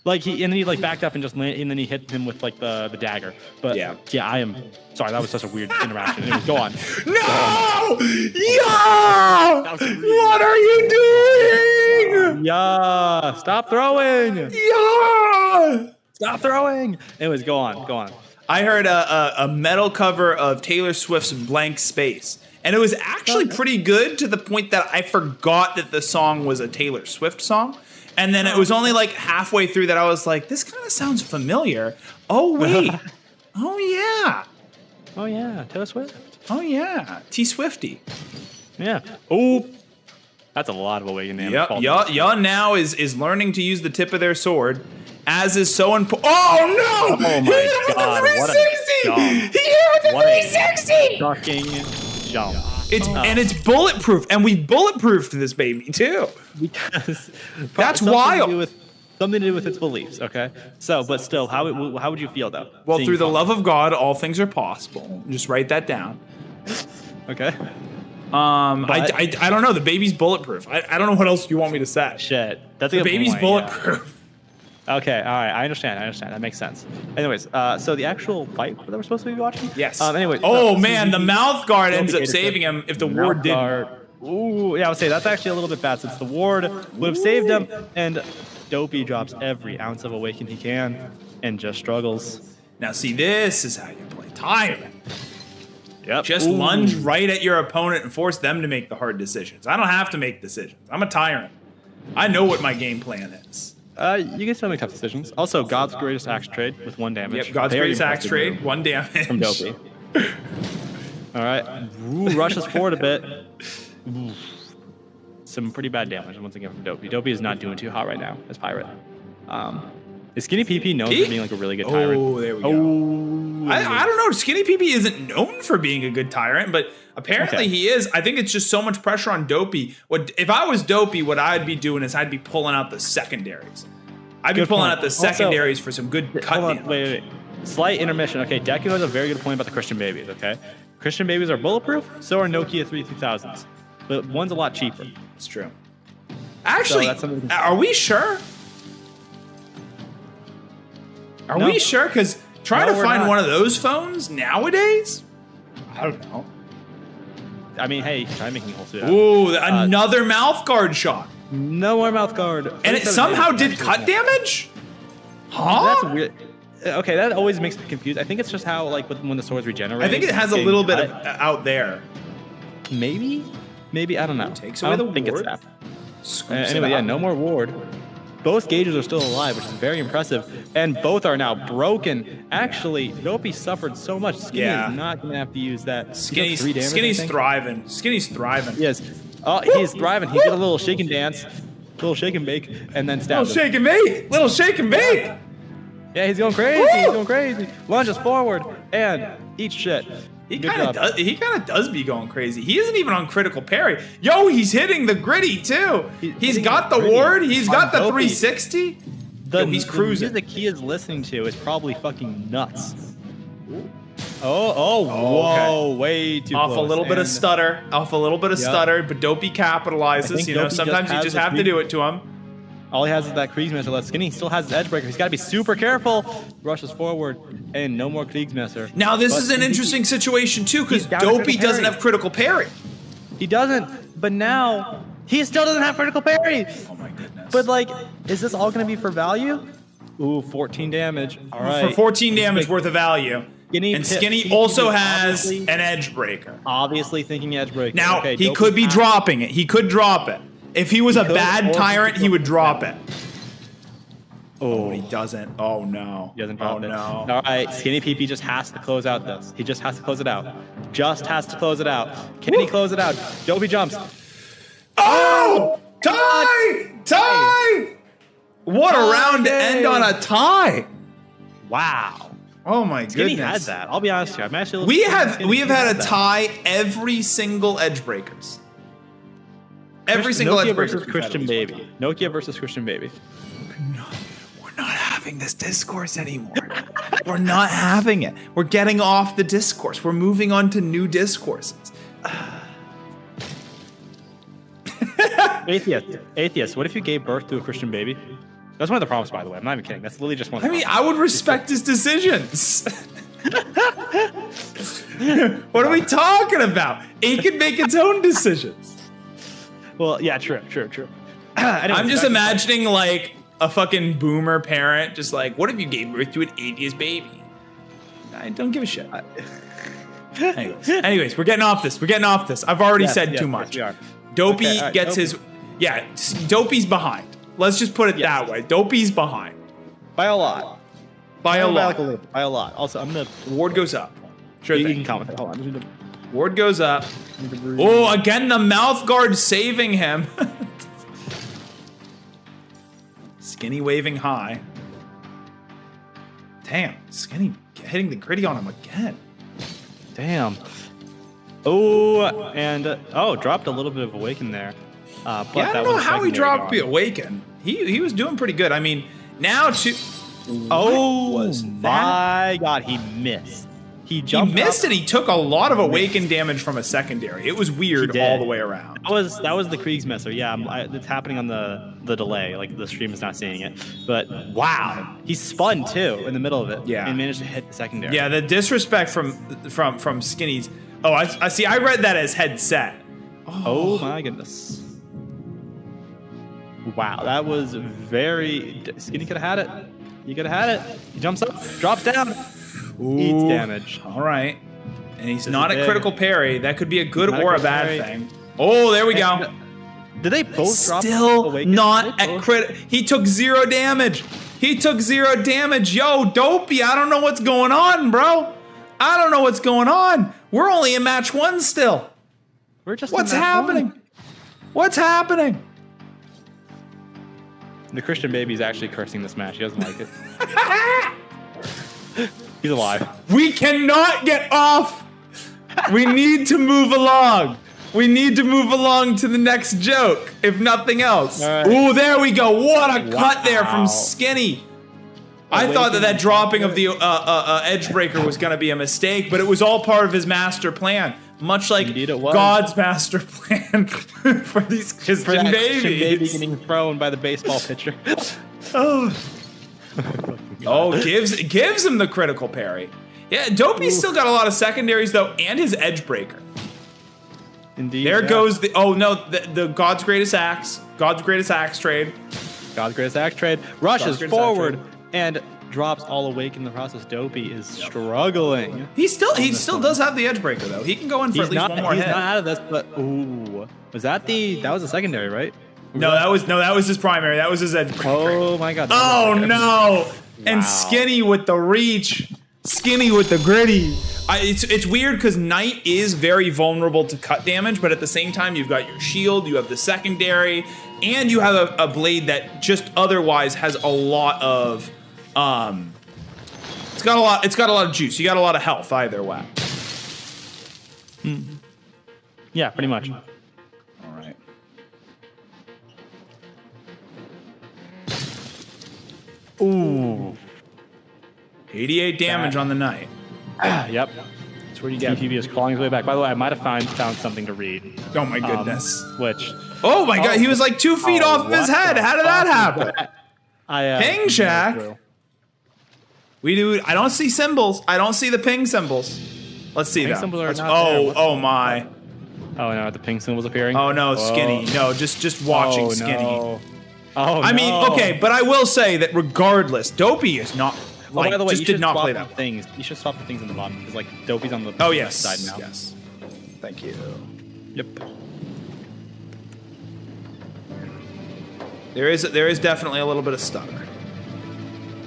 Like and then he like backed up and just landed, and then he hit him with like the dagger. But Yeah. I am sorry. That was such a weird interaction. Anyway, go on. No! Yeah! What are you doing? Yeah, stop throwing. Yeah! Stop throwing. Anyways, go on. I heard a metal cover of Taylor Swift's Blank Space. And it was actually pretty good to the point that I forgot that the song was a Taylor Swift song. And then it was only like halfway through that I was like, this kind of sounds familiar. Oh, wait. Oh, yeah. Oh yeah, Taylor Swift. Oh, yeah. T Swifty. Yeah. Oh, that's a lot of Awaken damage. Yep. Ya now is learning to use the tip of their sword, as is so important. Oh, no! Oh my god, what a jump. He hit with the What a 360! fucking jump. And it's bulletproof, and we bulletproofed this baby too. Because That's something wild. Something to do with its beliefs, okay? So, but still, how would you feel though? Well, seeing through the Fault? love of God, all things are possible. Just write that down. Okay. I don't know. The baby's bulletproof. I don't know what else you want me to say. Shit. That's a The good baby's point, bulletproof. Yeah. Okay. All right. I understand. That makes sense. Anyways, so the actual fight that we're supposed to be watching. Yes. Anyway. Oh so man, the mouth guard ends up DopeyTaterChip. saving him if the ward didn't. Guard. Ooh, yeah, I would say that's actually a little bit bad since the ward would have saved him, and Dopey drops every ounce of Awaken he can and just struggles. Now see, this is how you play Tyrant. Yep. Just lunge right at your opponent and force them to make the hard decisions. I don't have to make decisions. I'm a Tyrant. I know what my game plan is. You can still make tough decisions. Also, God's greatest axe trade with 1 damage. Yep, God's Very greatest axe impressive trade, 1 damage. from Dopey. All right, Ooh, rushes forward a bit. Ooh. Some pretty bad damage once again from Dopey. Dopey is not doing too hot right now as Pirate. Is SkinnyPP known for being like a really good Tyrant? Oh, there we go. Oh, I don't know. SkinnyPP isn't known for being a good Tyrant, but apparently he is. I think it's just so much pressure on Dopey. If I was Dopey, what I'd be doing is I'd be pulling out the secondaries. I'd be pulling out the secondaries for some good cut Hold on, damage. wait. Slight intermission. Okay, Deku has a very good point about the Christian babies, okay? Christian babies are bulletproof, so are Nokia 3000s. But one's a lot cheaper. It's true. Actually, that's something- are we sure? Are No. we sure? Because trying No, to we're find not. one of those phones nowadays? I don't know. I mean, hey, try making a whole suit out. Ooh, another mouth guard shot. No more mouth guard. And it 37 somehow damage, did actually. cut damage? Huh? That's weird. Okay, that always makes me confused. I think it's just how, like, when the swords regenerate. I think it has a getting little bit of, cut. out there. Maybe, I don't know. Takes I away don't the think ward. it's that. Scoops it Anyway, yeah, up. no more ward. Both gauges are still alive, which is very impressive, and both are now broken. Actually, Dopey suffered so much. Skinny Yeah. is not gonna have to use that. He took Skinny's, 3 damage, I Skinny's think. thriving. Skinny's thriving. Yes. Oh, he's thriving. He did a little shake and dance, little shake and bake, and then stabbed Little him. shake and bake. Little shake and bake. Yeah, he's going crazy. He's going crazy. Lunges forward and eats shit. He Good kind of job. does. He kind of does be going crazy. He isn't even on critical parry. Yo, he's hitting the gritty too. He's hitting got the the gritty ward. He's on got the Dopey. 360. Yo, he's cruising. The music he is listening to is probably fucking nuts. Whoa, way too Off close. a little bit of And stutter. Off a little bit of Yep. stutter. But Dopey I capitalizes. think You know, Dopey sometimes you has just the have to three- do it to him. All he has is that Kriegsmesser left. Skinny still has his Edgebreaker. He's got to be super careful. Rushes forward, and no more Kriegsmesser. Now this But is an he- interesting situation too, because He's got a Dopey critical doesn't parry. have critical parry. He doesn't, but now he still doesn't have critical parry. Oh my goodness. But like, is this all going to be for value? Ooh, 14 damage. All right. For 14 damage worth of value. Skinny And pit- Skinny Skinny also is has obviously- an edge breaker. Obviously thinking Edgebreaker. Now, Okay, he Dopey could be has- dropping it. He could drop it. If he was a could, or bad he tyrant, could he would drop drop it. Oh, he doesn't. Oh no. He doesn't drop it. no. All right, SkinnyPP just has to close out this. He just has to close it out. Just has to close it out. Can he close it out? Dopey jumps. Oh! Tie! Tie! What a round to end on a tie. Wow. Oh my Skinny goodness. had that. I'll be honest here. I'm actually. We have had a that. tie every single edge breakers. Every single Nokia edge breakers versus Christian Baby. Nokia versus Christian Baby. We're not having this discourse anymore. We're not having it. We're getting off the discourse. We're moving on to new discourses. Atheist. What if you gave birth to a Christian baby? That's one of the problems, by the way. I'm not even kidding. That's literally just one. I mean, I would respect his decisions. What are we talking about? It can make its own decisions. Well, yeah, true. I'm just imagining like a fucking boomer parent, just like, what if you gave birth to an atheist baby? I don't give a shit. Anyways, we're getting off this. I've already said too much. Yes, Dopey okay, right, gets Dopey. his. Yeah, Dopey's behind. Let's just put it that way. Dopey's behind. By a lot. By a lot. Like a little, by a lot. Also, I'm gonna. Ward goes up. Sure You thing. can comment. Hold on. Ward goes up. Oh, again, the mouth guard saving him. Skinny waving high. Damn, Skinny hitting the gritty on him again. Damn. Oh, and dropped a little bit of awaken there. But Yeah, I that don't know was a how he secondary dropped the guard. awaken. He was doing pretty good. I mean, now to. Oh was that? my God, he missed. He He jumped. missed up. and he took a lot of awaken damage from a secondary. It was weird He all did. the way around. That was the Kriegsmesser. Yeah, it's happening on the delay. Like the stream is not seeing it. But wow, he spun too in the middle of it. Yeah. and managed to hit the secondary. Yeah, the disrespect from Skinny's. Oh, I see. I read that as headset. Oh my goodness. Wow, that was very. Skinny could have had it. He could have had it. He jumps up, drops down, eats damage. All right, and he's This not is a big. critical parry. That could be a good Not a or a critical bad parry. thing. Oh, there we go. Did they both drop? Still awaken? not Did they at both? crit. He took 0 damage. Yo, Dopey, I don't know what's going on, bro. I don't know what's going on. We're only in match 1 still. We're just. What's in match happening? one. What's happening? The Christian baby's actually cursing this match. He doesn't like it. He's alive. We cannot get off. We need to move along. We need to move along to the next joke, if nothing else. All right. Ooh, there we go. What a cut there Wow. from Skinny. I thought that dropping of the edge breaker was going to be a mistake, but it was all part of his master plan. Much like Indeed it was. God's master plan for these For Christian that Christian baby babies. getting thrown by the baseball pitcher. Oh, gives him the critical parry. Yeah, Dopey's still got a lot of secondaries though, and his edge breaker. Indeed. There yeah. goes the the God's greatest axe. God's greatest axe trade. God's greatest axe trade. Rushes greatest axe forward trade. and drops all awake in the process. Dopey is struggling. He still does have the edge breaker though. He can go in for at least one more he's hit. not out of this, but ooh. Was that was a secondary, right? that was his primary. That was his edge breaker. Oh my God. Oh no! And Wow. Skinny with the reach. Skinny with the gritty. It's weird because Knight is very vulnerable to cut damage, but at the same time, you've got your shield, you have the secondary, and you have a blade that just otherwise has a lot of it's got a lot of juice. You got a lot of health either way. Yeah, pretty much. All right. Ooh. 88 damage on the Knight. Yep. That's where you get. TTV is crawling his way back. By the way, I might have found something to read. Oh my goodness. Which. Oh my god, he was like 2 feet off of his what head. the How did that fuck? happen? I Ping Shack. no clue. I don't see symbols. I don't see the ping symbols. Let's see Ping them. symbols are Let's- not there. What oh my. Oh no, the ping symbol's appearing. Oh no, Whoa. Skinny. No, just watching Oh, Skinny. No. Oh, I mean, no. okay, but I will say that regardless, Dopey is not Oh, like by the way, just you did should not swap play the that. things. You should swap the things on the bottom because like Dopey's on the Oh left yes, side now. yes. Thank you. Yep. There is definitely a little bit of stutter.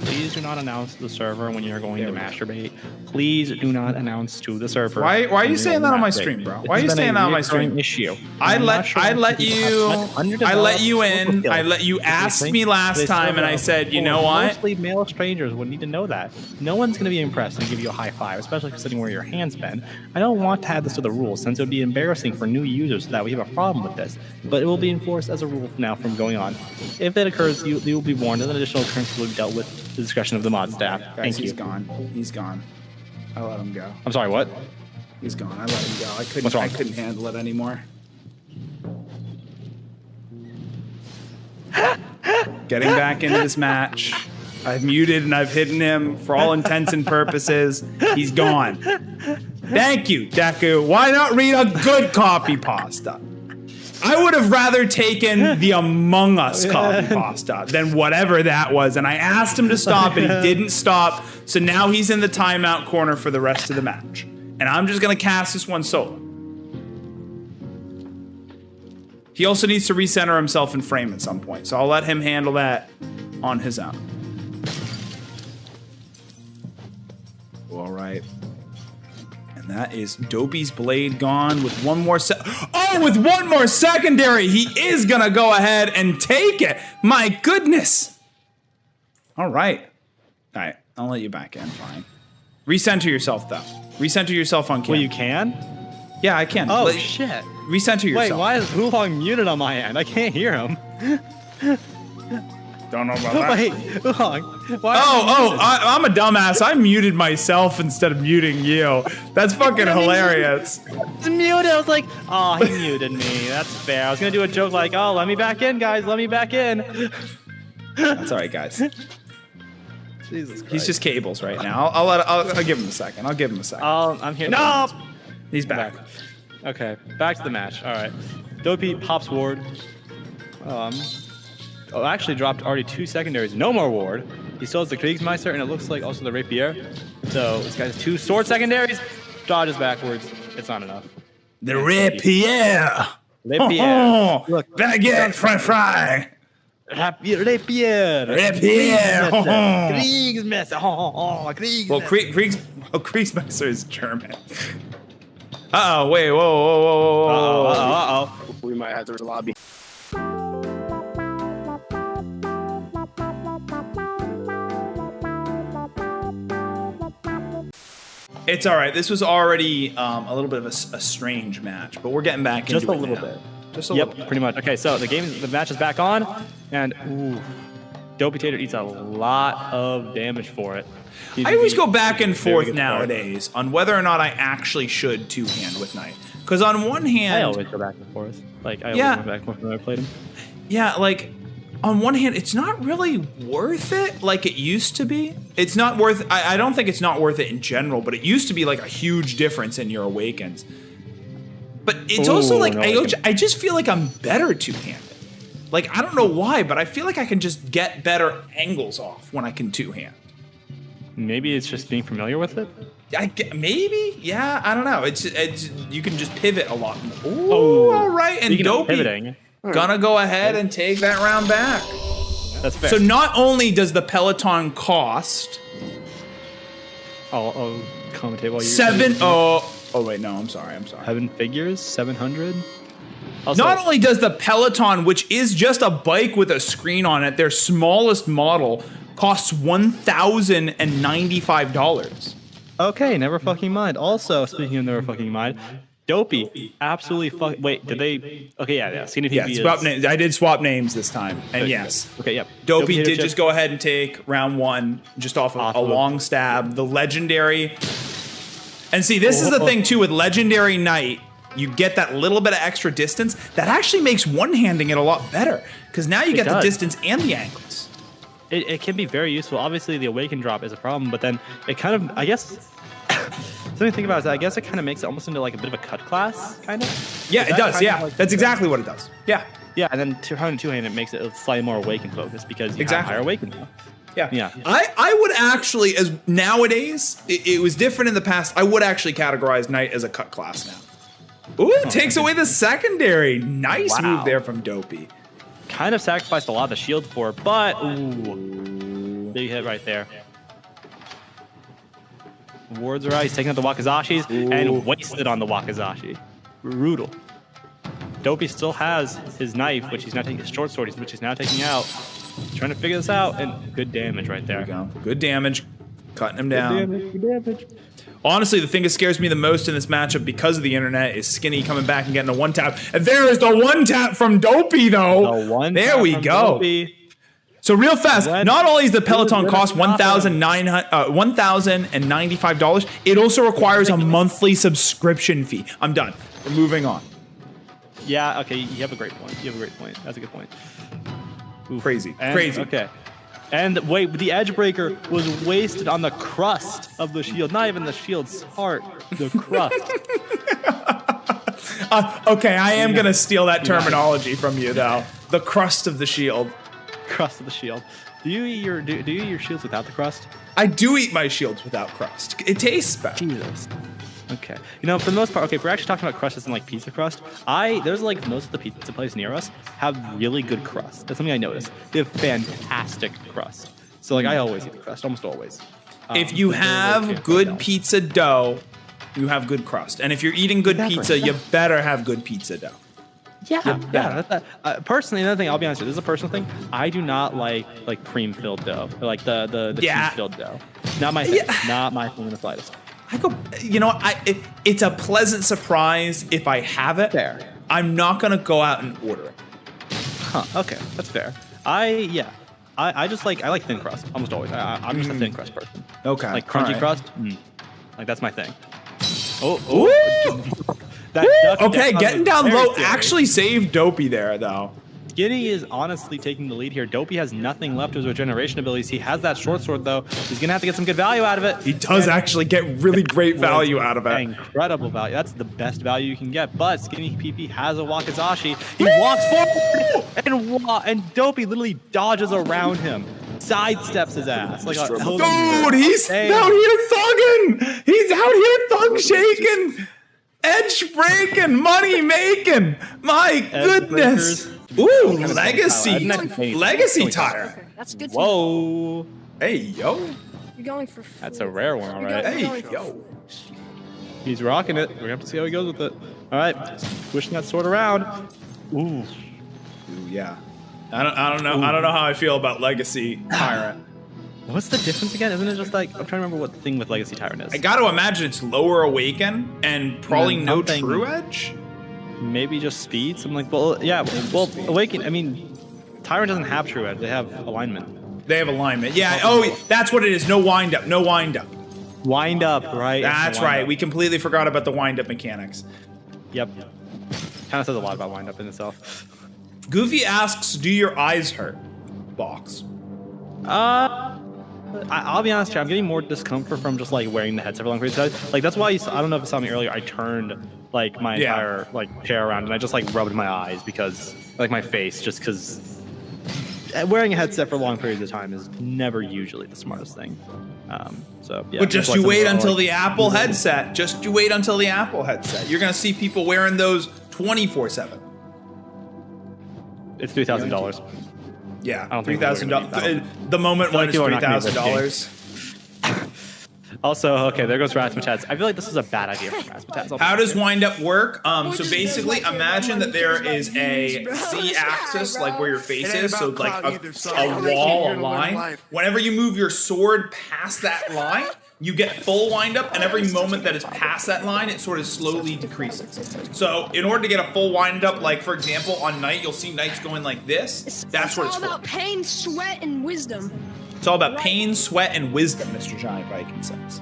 please do not announce to the server when you're going to masturbate. Please do not announce to the server. Why are you saying that on my stream, bro? Why are you saying that on my stream? Issue. I let you in. I let you ask me last time, and I said, you know what? Mostly male strangers would need to know that. No one's going to be impressed and give you a high five, especially considering where your hand's been. I don't want to add this to the rules, since it would be embarrassing for new users that we have a problem with this. But it will be enforced as a rule from now from going on. If it occurs, you will be warned, and additional occurrences will be dealt with at the discretion of the mod staff. Guys, Thank you. he's gone. He's gone. I let him go. I'm sorry, what? He's gone. I let him go. What's wrong? I couldn't handle it anymore. Getting back into this match. I've muted and I've hidden him for all intents and purposes. He's gone. Thank you, Deku. Why not read a good copy pasta? I would have rather taken the Among Us copy pasta than whatever that was. And I asked him to stop and he didn't stop. So now he's in the timeout corner for the rest of the match. And I'm just going to cast this one solo. He also needs to recenter himself in frame at some point. So I'll let him handle that on his own. All right. And that is Dopey's Blade gone with one more with one more secondary. He is going to go ahead and take it. My goodness. All right. All right. I'll let you back in. Fine. Recenter yourself, though. Recenter yourself on camera. Well, you can? Yeah, I can. Oh, shit. Recenter yourself. Wait, why is Oolong muted on my end? I can't hear him. Don't know about that. Wait, Oolong. I'm a dumbass. I muted myself instead of muting you. That's fucking hilarious. It's muted. I was like, oh, he muted me. That's fair. I was going to do a joke like, oh, let me back in, guys. Let me back in. That's all right, guys. Jesus Christ. He's just cables right now. I'll give him a second. I'll give him a second. I'm here. No! He's back. Okay, back to the match. All right. Dopey pops ward. Actually dropped already 2 secondaries. No more ward. He still has the Kriegsmeister, and it looks like also the Rapier. So this guy has 2 sword secondaries. Dodges backwards. It's not enough. The Rapier. Rapier. Look, baguette, fry. Rapier. Rapier. Kriegsmesser. Kriegsmesser. Well, Kriegsmeister is German. Uh-oh, wait, whoa. Uh-oh. We might have to lobby. It's all right. This was already a little bit of a strange match, but we're getting back into it Just a little bit. Just a little bit. Pretty much. Okay, so the match is back on, and DopeyTater eats a lot of damage for it. I always go back and forth nowadays on whether or not I actually should two-hand with Knight. Because on one hand... I always go back and forth. Like, I always go back and forth when I played him. Yeah, like, on one hand, it's not really worth it like it used to be. It's not worth... I don't think it's not worth it in general, but it used to be like a huge difference in your Awakens. But it's also like, I just feel like I'm better two-handed. Like, I don't know why, but I feel like I can just get better angles off when I can two-hand. Maybe it's just being familiar with it? Maybe? Yeah, I don't know. It's you can just pivot a lot more. Ooh, all right. And Dopey gonna go ahead and take that round back. That's fair. So not only does the Peloton cost... I'll commentate while you... Oh, wait, no, I'm sorry. 7 figures? 700? Also, not only does the Peloton, which is just a bike with a screen on it, their smallest model, costs $1,095. Okay, never fucking mind. Also, speaking of never fucking mind, Dopey absolutely wait, did they... Okay, yeah, SkinnyPP swap names. I did swap names this time, and yes. Okay, yep. Dopey did just go ahead and take round 1 just off of a long stab. The legendary... And see, this is the thing, too, with Legendary Knight. You get that little bit of extra distance. That actually makes one-handing it a lot better. Because now you get the distance and the angles. It can be very useful. Obviously, the Awaken drop is a problem, but then it kind of, I guess... something to think about is that I guess it kind of makes it almost into like a bit of a cut class, kind of? Yeah, it does, yeah. That's exactly what it does. Yeah. Yeah, and then two-handed, it makes it slightly more Awaken focused because you have higher Awaken now. Yeah. I would actually, as nowadays, it was different in the past, I would actually categorize Knight as a cut class now. Ooh, it takes away the secondary. Nice move there from Dopey. Kind of sacrificed a lot of the shield for it, but ooh. Big hit right there. Wards are out. He's taking out the Wakazashis and wasted on the Wakazashi. Brutal. Dopey still has his knife, which he's now taking his short sword, which he's now taking out. He's trying to figure this out, and good damage right there. There we go. Good damage. Cutting him down. Good damage. Honestly, the thing that scares me the most in this matchup because of the internet is Skinny coming back and getting a one tap. And there is the one tap from Dopey, though. There we go. Dopey. So real fast, not only does the Peloton cost $1,095, it also requires a monthly subscription fee. I'm done. We're moving on. Yeah, okay, you have a great point. You have a great point. That's a good point. Oof. Crazy. And, Crazy. Okay. And wait, the edge breaker was wasted on the crust of the shield. Not even the shield's heart, the crust. Okay, I am going to steal that terminology from you, though. The crust of the shield. Crust of the shield. Do you eat your shields without the crust? I do eat my shields without crust. It tastes better. Jesus. Okay. You know, for the most part, okay, if we're actually talking about crust as in like pizza crust, there's like most of the pizza places near us have really good crust. That's something I noticed. They have fantastic crust. So like I always eat the crust, almost always. If you have good pizza dough, you have good crust. And if you're eating good pizza, you better have good pizza dough. Yeah. Personally, another thing, I'll be honest with you, this is a personal thing. I do not like cream filled dough, or like the cheese filled dough. Not my thing. Not my thing in the slightest. It's a pleasant surprise if I have it. Fair. I'm not gonna go out and order it. Huh? Okay, that's fair. I like thin crust almost always. I'm just a thin crust person. Okay. Like crunchy crust. Like that's my thing. Oh. That duck okay, getting down very low scary. actually saved Dopey there, though. Skinny is honestly taking the lead here. Dopey has nothing left of his regeneration abilities. He has that short sword, though. He's going to have to get some good value out of it. He does actually get really great value out of it. Incredible value. That's the best value you can get. But SkinnyPP has a Wakazashi. He walks forward, and Dopey literally dodges around him. Sidesteps his ass. Like dude, he's out here thugging. He's out here thug shaking. Edge breaking, money making. My goodness. Ooh, legacy tire. That's good. Whoa. Hey, yo. You're going for. That's a rare one, all right. Hey, yo. He's rocking it. We're gonna have to see how he goes with it. All right, pushing that sword around. Ooh. Yeah. I don't know. I don't know how I feel about legacy tyrant. What's the difference again? Isn't it just like, I'm trying to remember what the thing with Legacy Tyrant is. I got to imagine it's lower awaken and probably no true edge. Maybe just speed. Something like, well, yeah, well, awaken. I mean, Tyrant doesn't have true edge. They have alignment. They have alignment. Yeah. Oh, that's what it is. No wind up. No wind up. Wind up, right? That's right. We completely forgot about the wind up mechanics. Yep. Kind of says a lot about wind up in itself. Goofy asks, "Do your eyes hurt?" Boxx. I'll be honest here, I'm getting more discomfort from just like wearing the headset for long periods of time. Like that's why I don't know if you saw me earlier, I turned like my entire like chair around and I just like rubbed my eyes because like my face, just because wearing a headset for long periods of time is never usually the smartest thing. So yeah. But just you wait until the Apple headset. Just you wait until the Apple headset. You're gonna see people wearing those 24/7. It's $3,000. Yeah, I don't think $3,000. The moment when it's $3,000. Also, okay, there goes Razzmatazz. I feel like this is a bad idea for Razzmatazz. How does wind up work? So basically, imagine that there is a Z-axis, like where your face is, so like a wall, a line. Whenever you move your sword past that line, you get full wind up, and every moment that is past that line, it sort of slowly decreases. So in order to get a full wind up, like for example, on Knight, you'll see Knights going like this. That's what it's all about pain, sweat, and wisdom. It's all about pain, sweat, and wisdom, Mr. Giant Viking says.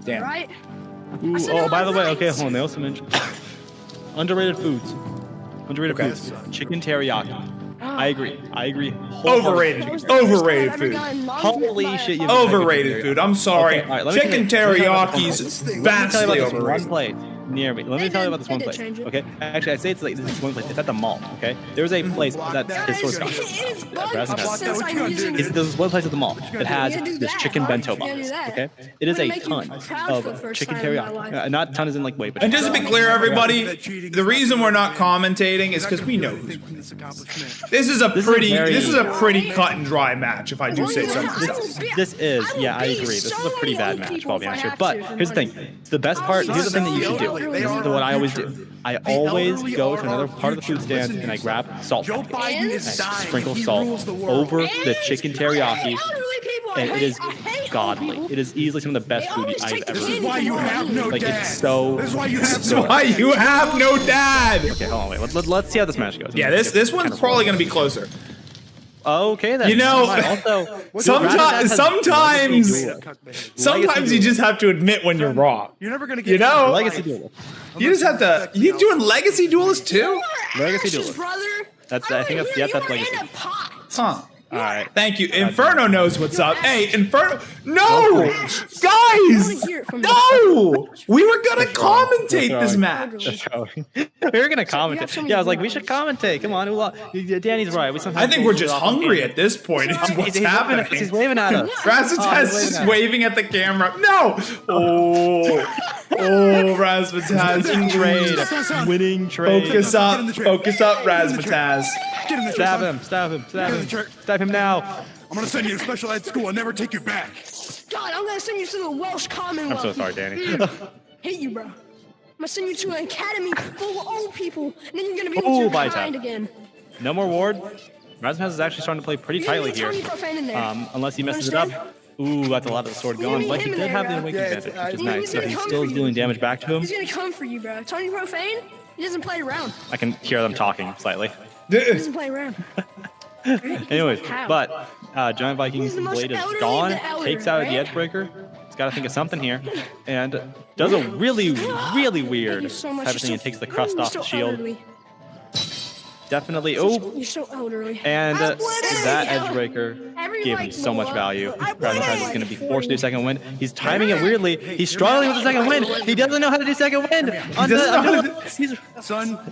Damn. Right? Ooh, oh, by the way, okay, hold on. They also mentioned underrated foods. Underrated foods. Chicken teriyaki. I agree. Overrated food. Holy shit. Overrated food. I'm sorry. Okay, right, Chicken teriyaki's vastly overrated. near me. Let me tell you about this one place. Okay, actually, I say it's like this one place. It's at the mall. Okay, there's a place that's historic. There's this one place at the mall that has this chicken bento box. Okay, it is a ton of chicken teriyaki. Not ton as in like weight, but And just to be clear, everybody, the reason we're not commentating is because we know who's winning. This is a pretty cut and dry match, if I do say so myself. This is, yeah, I agree. This is a pretty bad match, I'll be honest here. But here's the thing. The best part, here's the thing that you should do. This is what I always do. I always go to another part of the food stand and I grab salt packets and I sprinkle salt over the chicken teriyaki. And it is godly. It is easily some of the best food I've ever eaten. This is why you have no Like, dad. it's so... This is why you have That's why you have no dad. Okay, hold on, wait. Let's see how this match goes. Yeah, this one's probably going to be closer. Okay, then. You know, also, sometimes you just have to admit when you're wrong. You're never gonna get. You know, Legacy Duelist. you just have to. You doing Legacy Duelist too? Legacy Duelist. That's, I think that's, yep, that's Legacy. Huh. All right. Thank you. Inferno knows what's up. Hey, Inferno. No! Guys! No! We were going to commentate this match. We were gonna commentate. Yeah, I was like, we should commentate. Come on, Danny's right. I think we're just hungry at this point. Is what's happening. He's waving at us. Razzmatazz is waving at the camera. No! Oh, Razzmatazz. Winning trade. Focus up, Razzmatazz. Get in the Stab him, stab him, stab him. Stab him now. I'm gonna send you to special ed school and never take you back. God, I'm gonna send you to the Welsh Commonwealth. I'm so sorry, Danny. Hate you, bro. I'm gonna send you to an academy full of old people, and then you're gonna be with your kind again. No more ward. Razzmatazz is actually starting to play pretty tightly here. Unless he messes it up. Ooh, that's a lot of the sword gone. But he did have the awakening advantage, which is nice. So he still is dealing damage back to him. He's gonna come for you, bro. Tony Profane, he doesn't play around. I can hear them talking slightly. He doesn't play around. Anyways, but Giant Viking's blade is gone, takes out the edge breaker. He's got to think of something here, and does a really, really weird type of thing and takes the crust off the shield. Definitely. Oh, you're so elderly. And that edge breaker gave him so much value. Razzmatazz is going to be forced to do second wind. He's timing it weirdly. He's struggling with the second wind. He doesn't know how to do second wind.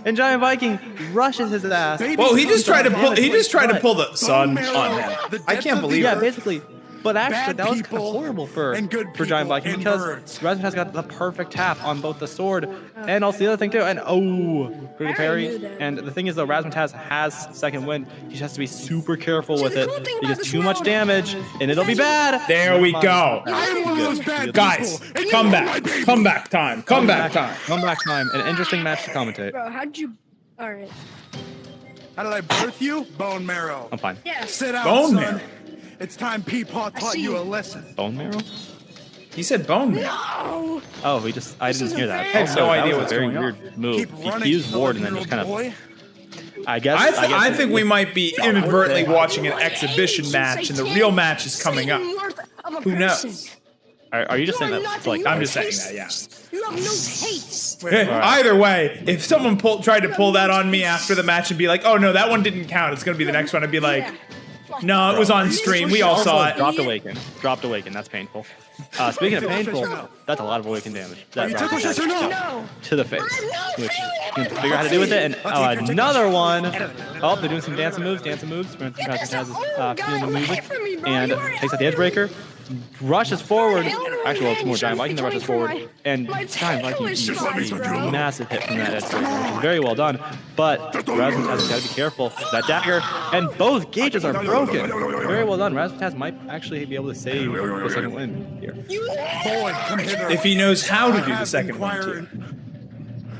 And Giant Viking rushes his ass. Well, he just tried to pull. He just tried to pull the sun on him. I can't believe it. Yeah, basically. But actually, that was kind of horrible for Giant Viking because Razzmatazz got the perfect tap on both the sword and also the other thing too. And critical parry. And the thing is though, Razzmatazz has second wind. He just has to be super careful with it. He does too much damage and it'll be bad. There we go. Guys, come back time. Come back time. An interesting match to commentate. Bro, how'd you? All right. How did I birth you? Bone marrow. I'm fine. Yeah. Sit out, Bone son. marrow. It's time Peepaw taught you a lesson. Bone marrow? He said bone marrow. No. Oh, I didn't hear that. I have no idea what's going on. Weird move. Keep running, He used ward and then just kind of. I guess. I think we might be inadvertently watching an exhibition match, and the real match is coming up. Who knows? Are you just saying that? Like, I'm just saying that, yeah. You have no taste. Either way, if someone tried to pull that on me after the match and be like, "Oh no, that one didn't count. It's gonna be the next one," I'd be like, "No, it was on stream. We all saw it." Dropped awaken. That's painful. Speaking of painful, that's a lot of awaken damage. That to the face, which you can figure out how to do with it. And another one. Oh, they're doing some dancing moves. Razzmatazz is feeling the music and takes out the edge breaker. Rushes forward. Actually, it's more Giant Viking that rushes forward. And Giant Viking eats a massive hit from that edge breaker, which is very well done. But Razzmatazz has got to be careful. That dagger, and both gauges are broken. Very well done. Razzmatazz might actually be able to save the second win here. If he knows how to do the second win too.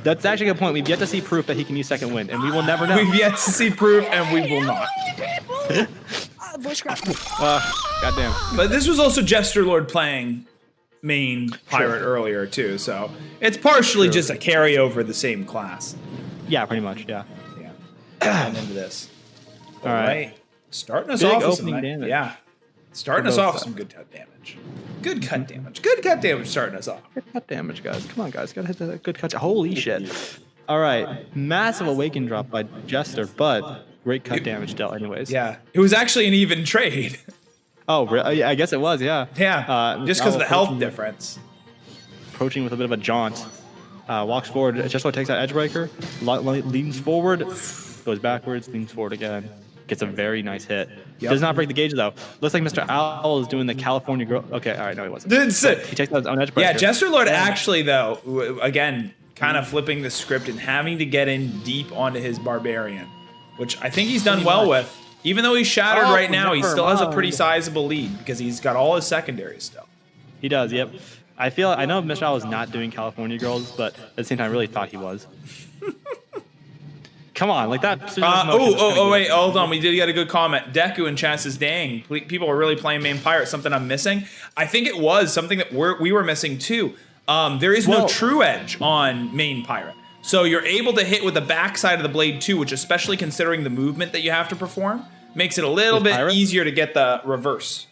That's actually a good point. We've yet to see proof that he can use second wind, and we will never know. We've yet to see proof, and we will not. Goddamn. But this was also Jesterlord playing main pirate earlier too, so it's partially just a carryover of the same class. Yeah, pretty much. Yeah. And into this. All right. Starting us Big off with opening some damage. Yeah. Starting us off with some good cut damage. Good cut damage starting us off. Good cut damage, guys. Come on, guys. Gotta hit the good cut. Holy shit. All right. Massive awaken drop by Jester, but great cut damage dealt anyways. Yeah. It was actually an even trade. Oh, I guess it was, yeah. Yeah. Just because of the health difference. Approaching with a bit of a jaunt. Walks forward. Jesterlord takes that Edgebreaker. Leans forward. Goes backwards. Leans forward again. Gets a very nice hit. Does not break the gauge though. Looks like Mr. Owl is doing the California girl. Okay, all right, no, he wasn't. He takes out his own Edgebreaker. Yeah, Jesterlord actually though, again, kind of flipping the script and having to get in deep onto his Barbarian, which I think he's done well with. Even though he's shattered right now, he still has a pretty sizable lead because he's got all his secondaries still. He does, yep. I know Mr. Owl is not doing California girls, but at the same time, I really thought he was. Come on, like that. Wait, hold on. We did get a good comment. Deku and Chance is dang. People are really playing main pirate. Something I'm missing. I think it was something that we were missing too. There is no true edge on main pirate. So you're able to hit with the backside of the blade too, which especially considering the movement that you have to perform, makes it a little bit easier to get the reverse.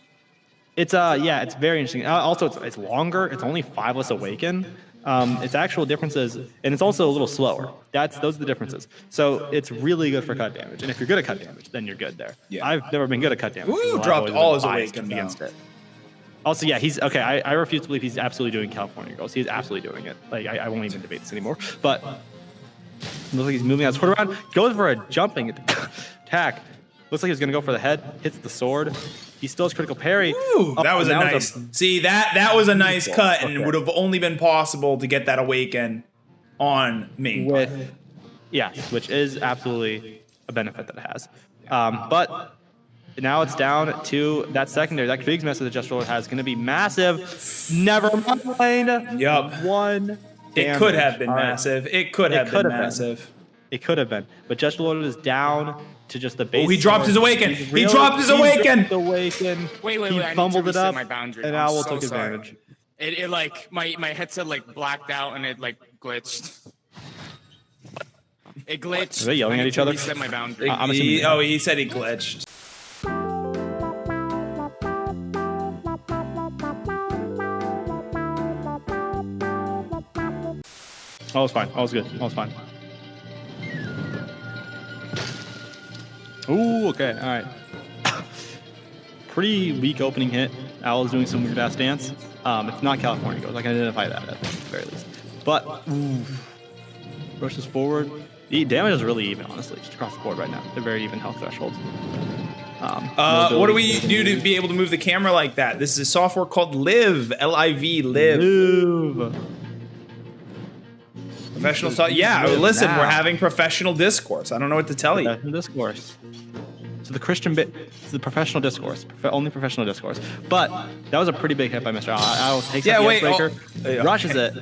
It's it's very interesting. Also, it's longer. It's only 5 less awaken. Its actual differences, and it's also a little slower. Those are the differences. So it's really good for cut damage. And if you're good at cut damage, then you're good there. Yeah. I've never been good at cut damage. Ooh, dropped all his awaken against it. Also, yeah, he's okay. I refuse to believe he's absolutely doing California girls. He's absolutely doing it. Like I won't even debate this anymore. But looks like he's moving that sword around. Goes for a jumping attack. Looks like he's gonna go for the head. Hits the sword. He still has critical parry. Ooh, that was a nice. That was a nice cut, and would have only been possible to get that awaken on main. Which is absolutely a benefit that it has. But now it's down to that secondary. That big mess that the Jesterlord has going to be massive. Never mind. Yup. One. It could have been massive. It could have been massive. It could have been. But Jesterlord is down to just the base. Oh, he dropped his awaken. He dropped his awaken. Wait. He fumbled it up, and Owl took advantage. It like my headset like blacked out and it like glitched. It glitched. Are they yelling at each other? Reset my boundary. He said he glitched. All was fine. All was good. All was fine. Ooh, okay, all right. Pretty weak opening hit. Owl is doing some weird ass dance. It's not California Girls. I can identify that at the very least. But rushes forward. The damage is really even, honestly, just across the board right now. They're very even health thresholds. What do we do to be able to move the camera like that? This is a software called Live. L-I-V. Live. Professional stuff. Yeah, listen, we're having professional discourse. I don't know what to tell you. Professional discourse. So the Christian bit is the professional discourse. Only professional discourse. But that was a pretty big hit by Mr. Owl. Takes out the Icebreaker, rushes it,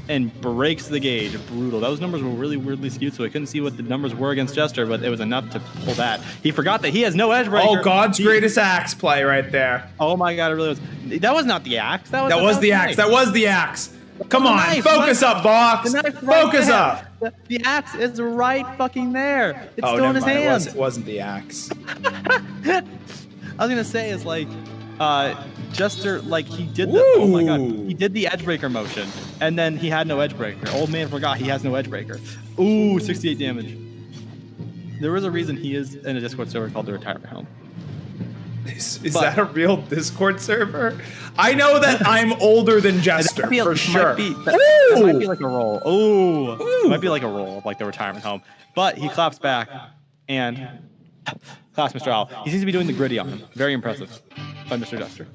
and breaks the gauge. Brutal. Those numbers were really weirdly skewed, so I couldn't see what the numbers were against Jester, but it was enough to pull that. He forgot that he has no Edgebreaker. Oh, God's greatest axe play right there. Oh my God, it really was. That was not the axe. That was the axe. That was the axe. Come on, focus up, Boxx. Focus up. The axe is right fucking there. It's still in his hands. It wasn't the axe. I was gonna say it's like Jester, like he did the oh my God, he did the Edgebreaker motion, and then he had no Edgebreaker. Old man forgot he has no Edgebreaker. Ooh, 68 damage. There was a reason he is in a Discord server called the Retirement Home. Is that a real Discord server? I know that I'm older than Jester, for sure. That might be like a roll. Ooh. It might be like a roll of like the Retirement Home. But he claps back and claps Mr. Owl. He seems to be doing the gritty on him. Very impressive by Mr. Jester.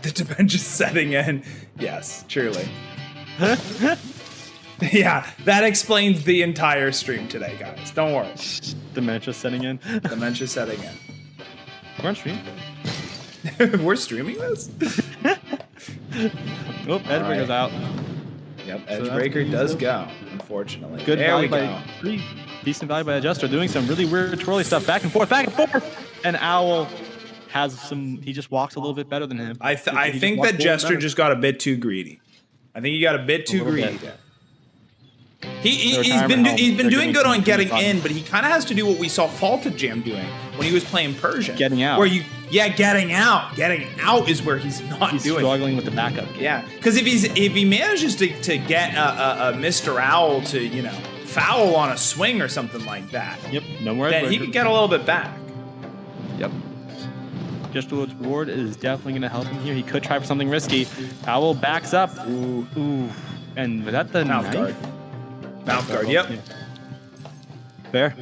The dementia setting in. Yes, truly. Yeah, that explains the entire stream today, guys. Don't worry. Dementia setting in. Dementia setting in. We're on stream. We're streaming this? Oh, Edgebreaker's out. Yep, Edgebreaker does go, unfortunately. Good value by pretty decent value by Adjuster, doing some really weird twirly stuff back and forth. And Owl has some, he just walks a little bit better than him. I think that Jester just got a bit too greedy. I think he got a bit too greedy there. He's been doing good on getting in, but he kind of has to do what we saw FaultedJam doing when he was playing Persian. Getting out. Getting out. Getting out is where he's not doing. He's struggling with the backup game. Yeah, because if he manages to get a Mr. Owl to foul on a swing or something like that. Yep. No more. Then he could get a little bit back. Yep. Jesterlord's ward is definitely going to help him here. He could try for something risky. Owl backs up. Ooh. And was that the Mouth knife? guard. Mouth guard, yep. Yeah. Fair.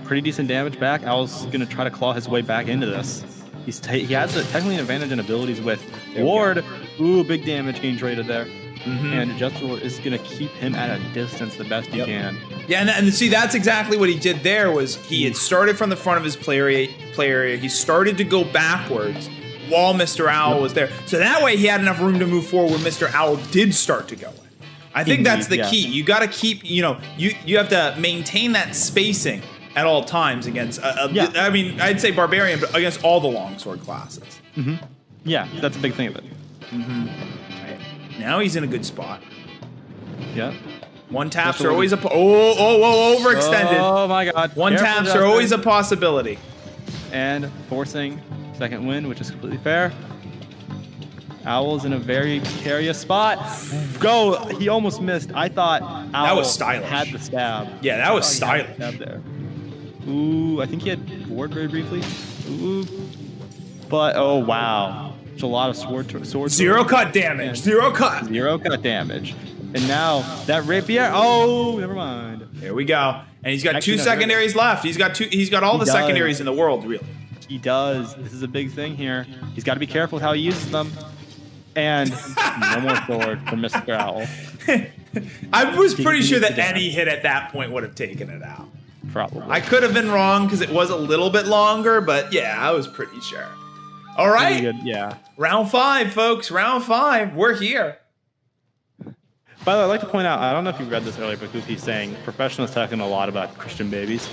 Pretty decent damage back. Owl's going to try to claw his way back into this. He has technically an advantage in abilities with Ward. Ooh, big damage gain traded there. And Jesterlord is going to keep him at a distance the best he can. Yeah, and see, that's exactly what he did there. Was he had started from the front of his play area. He started to go backwards while Mr. Owl was there. So that way he had enough room to move forward when Mr. Owl did start to go in. I think that's the key. You got to keep, you have to maintain that spacing at all times against, I mean, I'd say Barbarian, but against all the longsword classes. Yeah, that's a big thing of it. Right. Now he's in a good spot. Yeah. One taps are always overextended. Oh my god. One taps are always a possibility. And forcing second win, which is completely fair. Owl's in a very precarious spot. Go! He almost missed. I thought Owl that was stylish. Had the stab. Yeah, that was stylish. Stab there. Ooh, I think he had ward very briefly. Ooh. But, oh wow. There's a lot of sword. Zero cut damage. Zero cut. Zero cut damage. And now, that rapier. Oh, never mind. There we go. And he's got two secondaries left. He's got all the secondaries in the world, really. He does. This is a big thing here. He's got to be careful with how he uses them. And no more sword for Mr. Owl. I was pretty sure that any hit at that point would have taken it out. Probably. I could have been wrong because it was a little bit longer, but yeah, I was pretty sure. All right. Good. Yeah. Round 5, folks. Round 5. We're here. By the way, I'd like to point out, I don't know if you read this earlier, but Goofy's saying professionals talking a lot about Christian babies.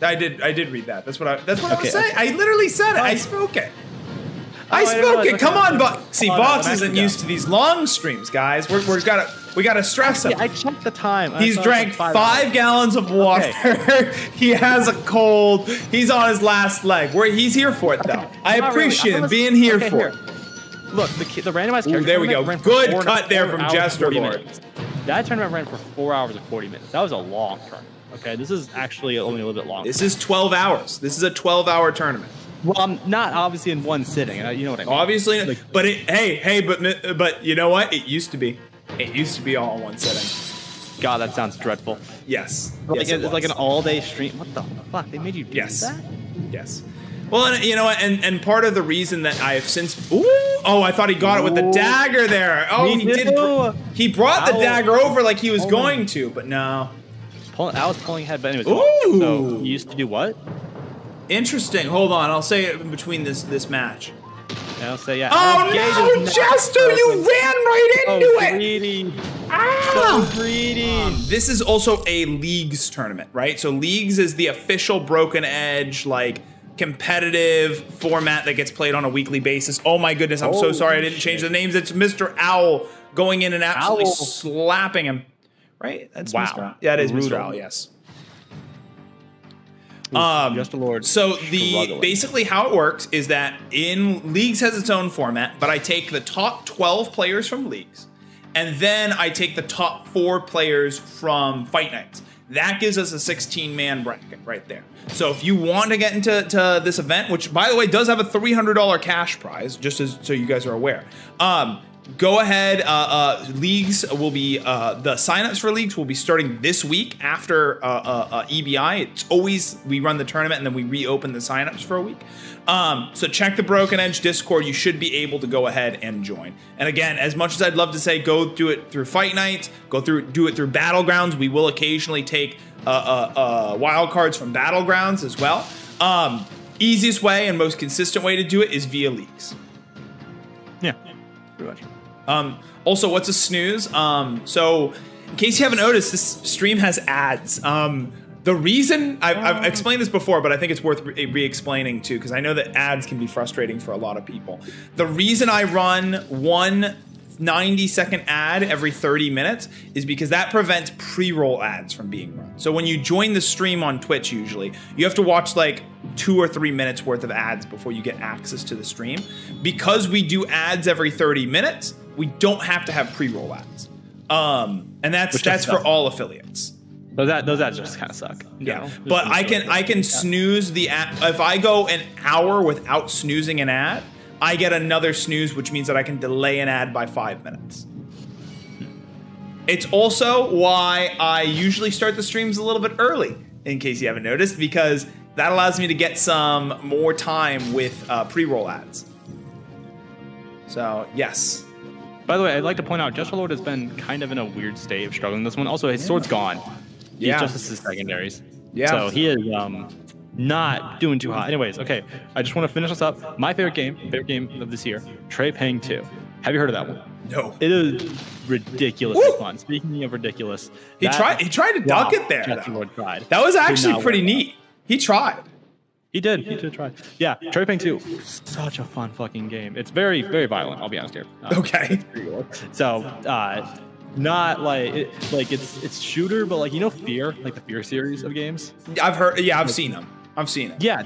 I did read that. That's what I was saying. I literally said it. I spoke it. I spoke it. Come on, See, Boxx isn't used to these long streams, guys. We gotta stress him. I checked the time. He's drank 5 gallons of water. Okay. He has a cold. He's on his last leg. He's here for it, though. I appreciate him being here for it. Look, the randomized character. There we go. Good cut there from Jesterlord. That tournament ran for 4 hours and 40 minutes. That was a long tournament. Okay, this is actually only a little bit longer. This is 12 hours. This is a 12-hour tournament. Well, not obviously in one sitting. You know what I mean? Obviously, but you know what? It used to be. It used to be all in one sitting. God, that sounds dreadful. Yes. Like, it's like an all-day stream. What the fuck? They made you do that? Yes. Well, and you know what? And part of the reason that I have since... Ooh! Oh, I thought he got it with the dagger there. Oh, he did. He brought the dagger over like he was going to, but no. I was pulling ahead, but anyways. Ooh! So, you used to do what? Interesting. Hold on. I'll say it in between this match. I'll say, yeah. Oh, no, Jester! You ran right into it! Greedy. So greedy. This is also a Leagues tournament, right? So Leagues is the official Broken Edge, like, competitive format that gets played on a weekly basis. Oh my goodness, I'm so sorry I didn't change the names. It's Mr. Owl going in and absolutely slapping him. Right? That's Mr. Owl. Yeah, it is Mr. Owl, yes. Jesterlord. So basically how it works is that in Leagues has its own format, but I take the top 12 players from Leagues, and then I take the top 4 players from Fight Nights. That gives us a 16-man bracket right there. So if you want to get into this event, which by the way does have a $300 cash prize, just so you guys are aware, go ahead. Leagues will be the signups for Leagues will be starting this week after EBI. It's always we run the tournament and then we reopen the signups for a week. So check the Broken Edge Discord. You should be able to go ahead and join. And again, as much as I'd love to say go do it through Fight Nights, do it through Battlegrounds. We will occasionally take wild cards from Battlegrounds as well. Easiest way and most consistent way to do it is via Leagues. Yeah, pretty much. Also, what's a snooze? So in case you haven't noticed, this stream has ads. The reason I've explained this before, but I think it's worth re-explaining too, because I know that ads can be frustrating for a lot of people. The reason I run one 90-second ad every 30 minutes is because that prevents pre-roll ads from being run. So when you join the stream on Twitch, usually you have to watch like 2 or 3 minutes worth of ads before you get access to the stream. Because we do ads every 30 minutes, we don't have to have pre-roll ads. And that's for all affiliates. Those ads just kind of suck. Yeah, but I can snooze the ad. If I go an hour without snoozing an ad, I get another snooze, which means that I can delay an ad by 5 minutes. It's also why I usually start the streams a little bit early, in case you haven't noticed, because that allows me to get some more time with pre-roll ads. So, yes. By the way, I'd like to point out, Jesterlord has been kind of in a weird state of struggling this one. Also, his sword's gone. He's just his secondaries. Yeah. So he is not doing too hot. Anyways, okay. I just want to finish this up. My favorite game of this year, Trey Pang 2. Have you heard of that one? No. It is ridiculously fun. Speaking of ridiculous, He tried to duck it there. Jesterlord tried. That was actually pretty neat. He tried. He did try. Yeah, Trey Pang 2, such a fun fucking game. It's very, very violent, I'll be honest here. Okay. So, not it's shooter, but like, you know, Fear, like the Fear series of games? I've heard, I've seen them. I've seen it. Yeah,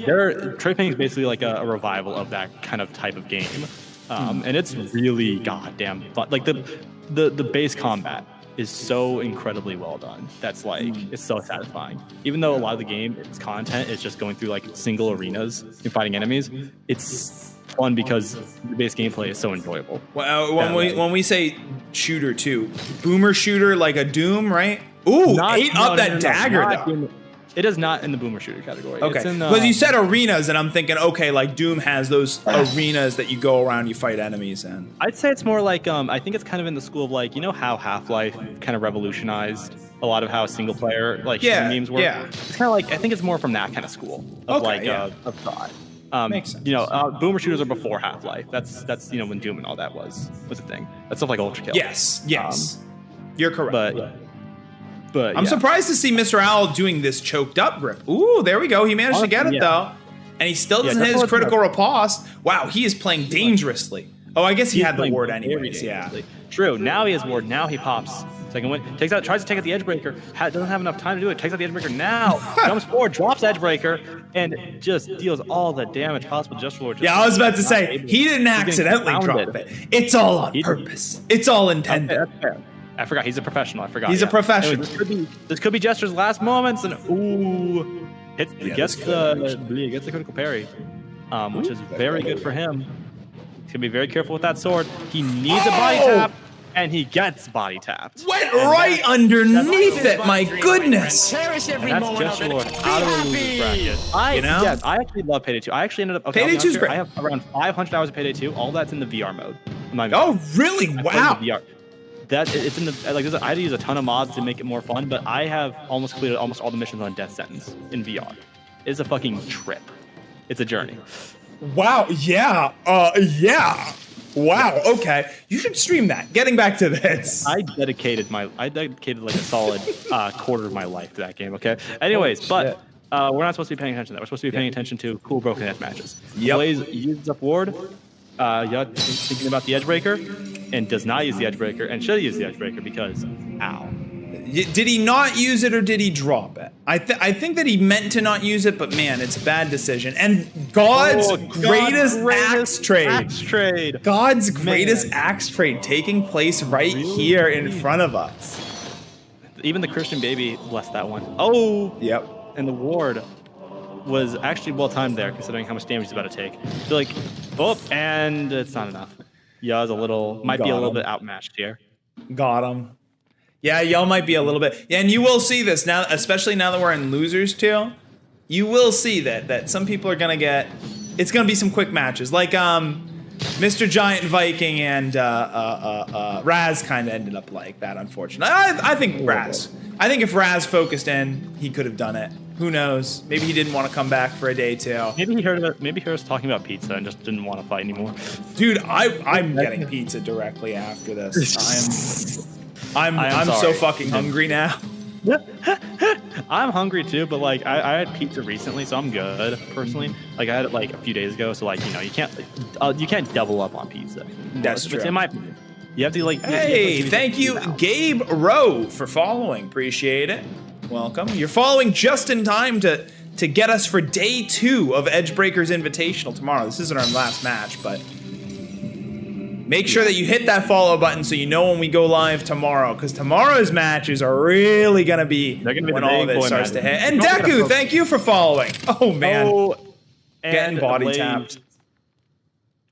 Trey Pang is basically like a revival of that kind of type of game. And it's really goddamn fun. Like the base combat is so incredibly well done. That's like, it's so satisfying. Even though a lot of the game, its content is just going through like single arenas and fighting enemies, it's fun because the base gameplay is so enjoyable. Well, when we say shooter too, boomer shooter like a Doom, right? Ooh, that dagger though. It is not in the boomer shooter category. Okay, because you said arenas, and I'm thinking, okay, like Doom has those arenas that you go around, you fight enemies in. I'd say it's more like, I think it's kind of in the school of like, you know how Half-Life kind of revolutionized a lot of how single player like shooting games work? Yeah. It's kind of like, I think it's more from that kind of school of of thought. Makes sense. You know, boomer shooters are before Half-Life. That's you know, when Doom and all that was a thing. That's stuff like Ultra Kill. Yes. You're correct. But I'm surprised to see Mr. Owl doing this choked up grip. Ooh, there we go. He managed to get it though. And he still doesn't hit his critical riposte. Wow, he is playing dangerously. Oh, I guess he had the ward anyways, True, now he has ward, now he pops. Second win, tries to take out the Edgebreaker, doesn't have enough time to do it, takes out the Edgebreaker now, jumps forward, drops Edgebreaker, and just deals all the damage possible just for I was about to say, he didn't accidentally drop it. It's all on purpose. It's all intended. That's fair. I forgot, he's a professional, He's a professional. Anyway, this could be Jester's last moments, and gets the critical parry, which is very good for him. He's gonna be very careful with that sword. He needs a body tap, and he gets body tapped. Went right underneath it, my goodness. Cherish every And that's moment of it. Jesterlord out of the loser's bracket. I actually love Payday 2. I actually ended up. Payday 2's great. I have around 500 hours of Payday 2. All that's in the VR mode. Oh, really? Wow. It's in the I had to use a ton of mods to make it more fun, but I have almost completed almost all the missions on Death Sentence in VR. It's a fucking trip. It's a journey. Wow. Yeah. Wow. Okay. You should stream that. Getting back to this. I dedicated like a solid quarter of my life to that game. Okay. Anyways, but we're not supposed to be paying attention to that. We're supposed to be paying attention to cool broken edge matches. Blaze uses up ward. Thinking about the Edgebreaker, and does not use the Edgebreaker, and should use the Edgebreaker because, ow. Did he not use it or did he drop it? I think that he meant to not use it, but man, it's a bad decision. And God's greatest axe trade. God's greatest axe trade taking place right here in front of us. Even the Christian baby blessed that one. Oh! Yep. And the ward was actually well timed there, considering how much damage he's about to take. And it's not enough. Ya's might be a little bit outmatched here. Got him. Yeah, y'all might be a little bit. Yeah, and you will see this now, especially now that we're in losers too. You will see that some people are gonna get. It's gonna be some quick matches, like Mr. Giant Viking and Raz kind of ended up like that, unfortunately. I think Raz. I think if Raz focused in, he could have done it. Who knows? Maybe he didn't want to come back for a day too. Maybe he heard us talking about pizza and just didn't want to fight anymore. Dude, I'm getting pizza directly after this. I'm so fucking hungry now. I'm hungry too, but like I had pizza recently, so I'm good personally. Like I had it like a few days ago, so like you can't double up on pizza. That's true. In my opinion, you have to like. Hey, thank you, Gabe Rowe, for following. Appreciate it. Welcome. You're following just in time to get us for day 2 of Edgebreaker's Invitational tomorrow. This isn't our last match, but make sure that you hit that follow button so you know when we go live tomorrow, because tomorrow's matches are really going to be when all of it starts to hit. And Deku, thank you for following. Oh, man. Getting body tapped.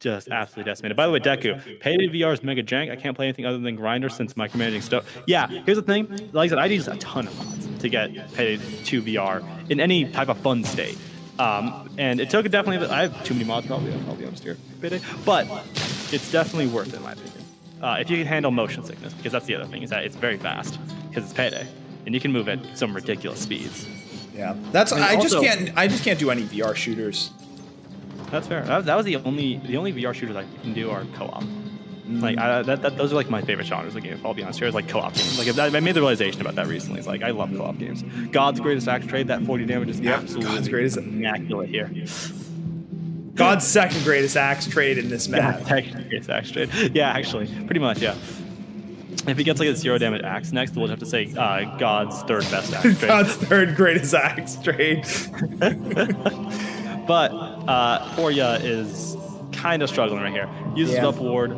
just absolutely decimated. By the way, Deku, Payday VR is mega jank. I can't play anything other than Grinder since micromanaging stuff. Yeah, here's the thing. Like I said, I use a ton of mods to get Payday 2 VR in any type of fun state. And it took definitely. I have too many mods, probably. I'll be honest here, Payday. But it's definitely worth it, in my opinion. If you can handle motion sickness, because that's the other thing, is that it's very fast because it's Payday, and you can move at some ridiculous speeds. Yeah, that's. I just can't do any VR shooters. That's fair. That was the only VR shooters I can do are co-op. Like those are like my favorite genres of games. I'll be honest here, is like co-op games. Like I made the realization about that recently. It's like I love co-op games. God's greatest axe trade, that 40 damage is absolutely God's greatest immaculate here. God's second greatest axe trade in this map. Yeah, second greatest axe trade. Yeah, actually, pretty much. Yeah. If he gets like a 0 damage axe next, we'll have to say God's third best axe trade. God's third greatest axe trade. But Porya is kind of struggling right here. Uses up ward,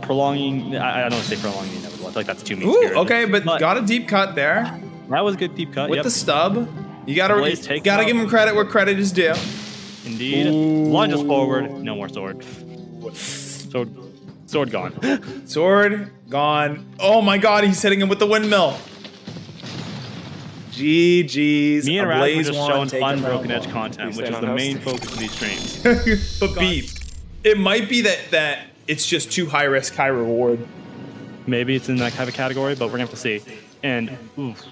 prolonging. I don't want to say prolonging the inevitable. I feel like that's too mean. Ooh, okay, but got a deep cut there. That was a good deep cut. With the stub. You gotta give him credit where credit is due. Indeed. Lunges forward. No more sword. Sword gone. Sword gone. Oh my god, he's hitting him with the windmill. GG's. Me and Raz were just showing fun Broken Edge content, which is the main focus of these streams. But Beep, it might be that it's just too high risk, high reward. Maybe it's in that kind of category, but we're gonna have to see. And oof,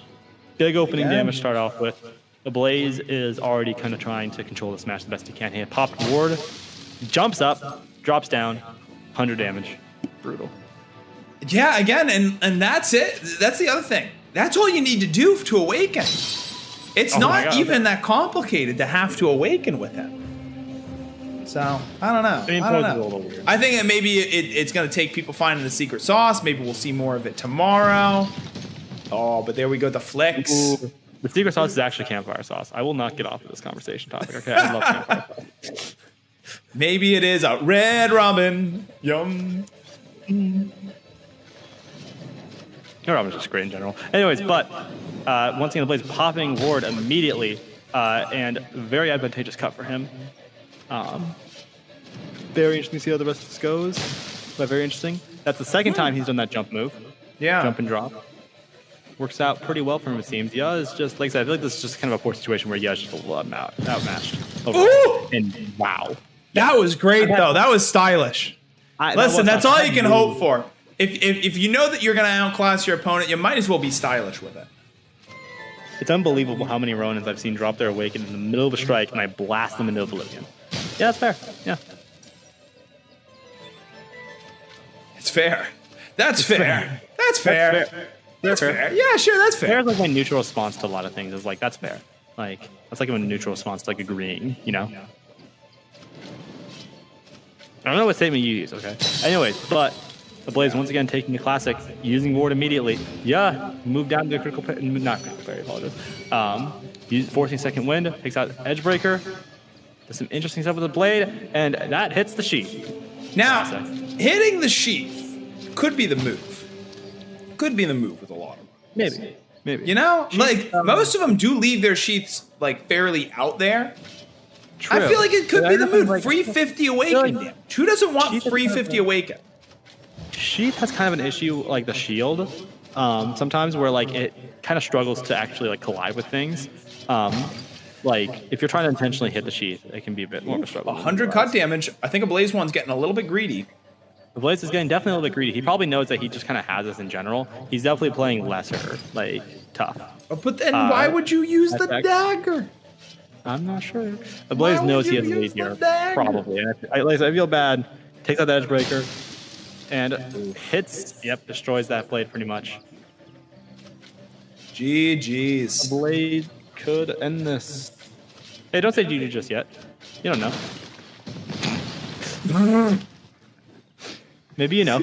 big opening damage to start off with. The Blaze is already kind of trying to control this match the best he can. He popped ward, jumps up, drops down, 100 damage. Brutal. Yeah, again, and that's it. That's the other thing. That's all you need to do to awaken. It's not even that complicated to have to awaken with him. So, I don't know. I don't know. I think that maybe it's going to take people finding the secret sauce. Maybe we'll see more of it tomorrow. Oh, but there we go, the flicks. Ooh. The secret sauce is actually campfire sauce. I will not get off of this conversation topic, okay? I love campfire sauce. Maybe it is a red ramen. Yum. Ramen's just great in general. Anyways, but once again, the Blaze popping ward immediately, and very advantageous cut for him. Very interesting to see how the rest of this goes. But very interesting. That's the second time he's done that jump move. Yeah. Jump and drop. Works out pretty well for him, it seems. Yeah, is just, like I said, I feel like this is just kind of a poor situation where Ya's just a little outmatched. Ooh! And wow. That was great, though. That was stylish. Listen, that's all you can hope for. If you know that you're going to outclass your opponent, you might as well be stylish with it. It's unbelievable how many Ronins I've seen drop their Awaken in the middle of a strike, and I blast them into oblivion. Yeah, that's fair. Yeah. It's fair. That's fair. That's fair. That's fair. Yeah, sure, that's fair. Fair is like my neutral response to a lot of things. Is like, that's fair. Like, that's like a neutral response to like agreeing, you know? I don't know what statement you use, okay? Anyways, but the Blaze once again taking a classic, using ward immediately. Yeah, move down to the critical parry, not critical parry, apologize. Forcing second wind, takes out Edgebreaker. Does some interesting stuff with the blade, and that hits the sheath. Now, hitting the sheath could be the move. Could be the move with a lot of them. Maybe. You know, like most of them do leave their sheaths like fairly out there. True. I feel like it could be the move. Like, free 50 awaken damage. Who doesn't want free 50 awaken? Sheath has kind of an issue like the shield. Sometimes where like it kind of struggles to actually like collide with things. Like if you're trying to intentionally hit the sheath, it can be a bit more of a struggle. 100 cut damage. I think ABlazeWand's getting a little bit greedy. The Blaze is getting definitely a little bit greedy. He probably knows that he just kind of has this in general. He's definitely playing lesser, like, tough. But then why would you use the dagger? I'm not sure. The Blaze knows he has a lead here, probably. I feel bad. Takes out the Edgebreaker and hits, destroys that blade pretty much. GG's. The Blaze could end this. Hey, don't say GG just yet. You don't know. Maybe you know.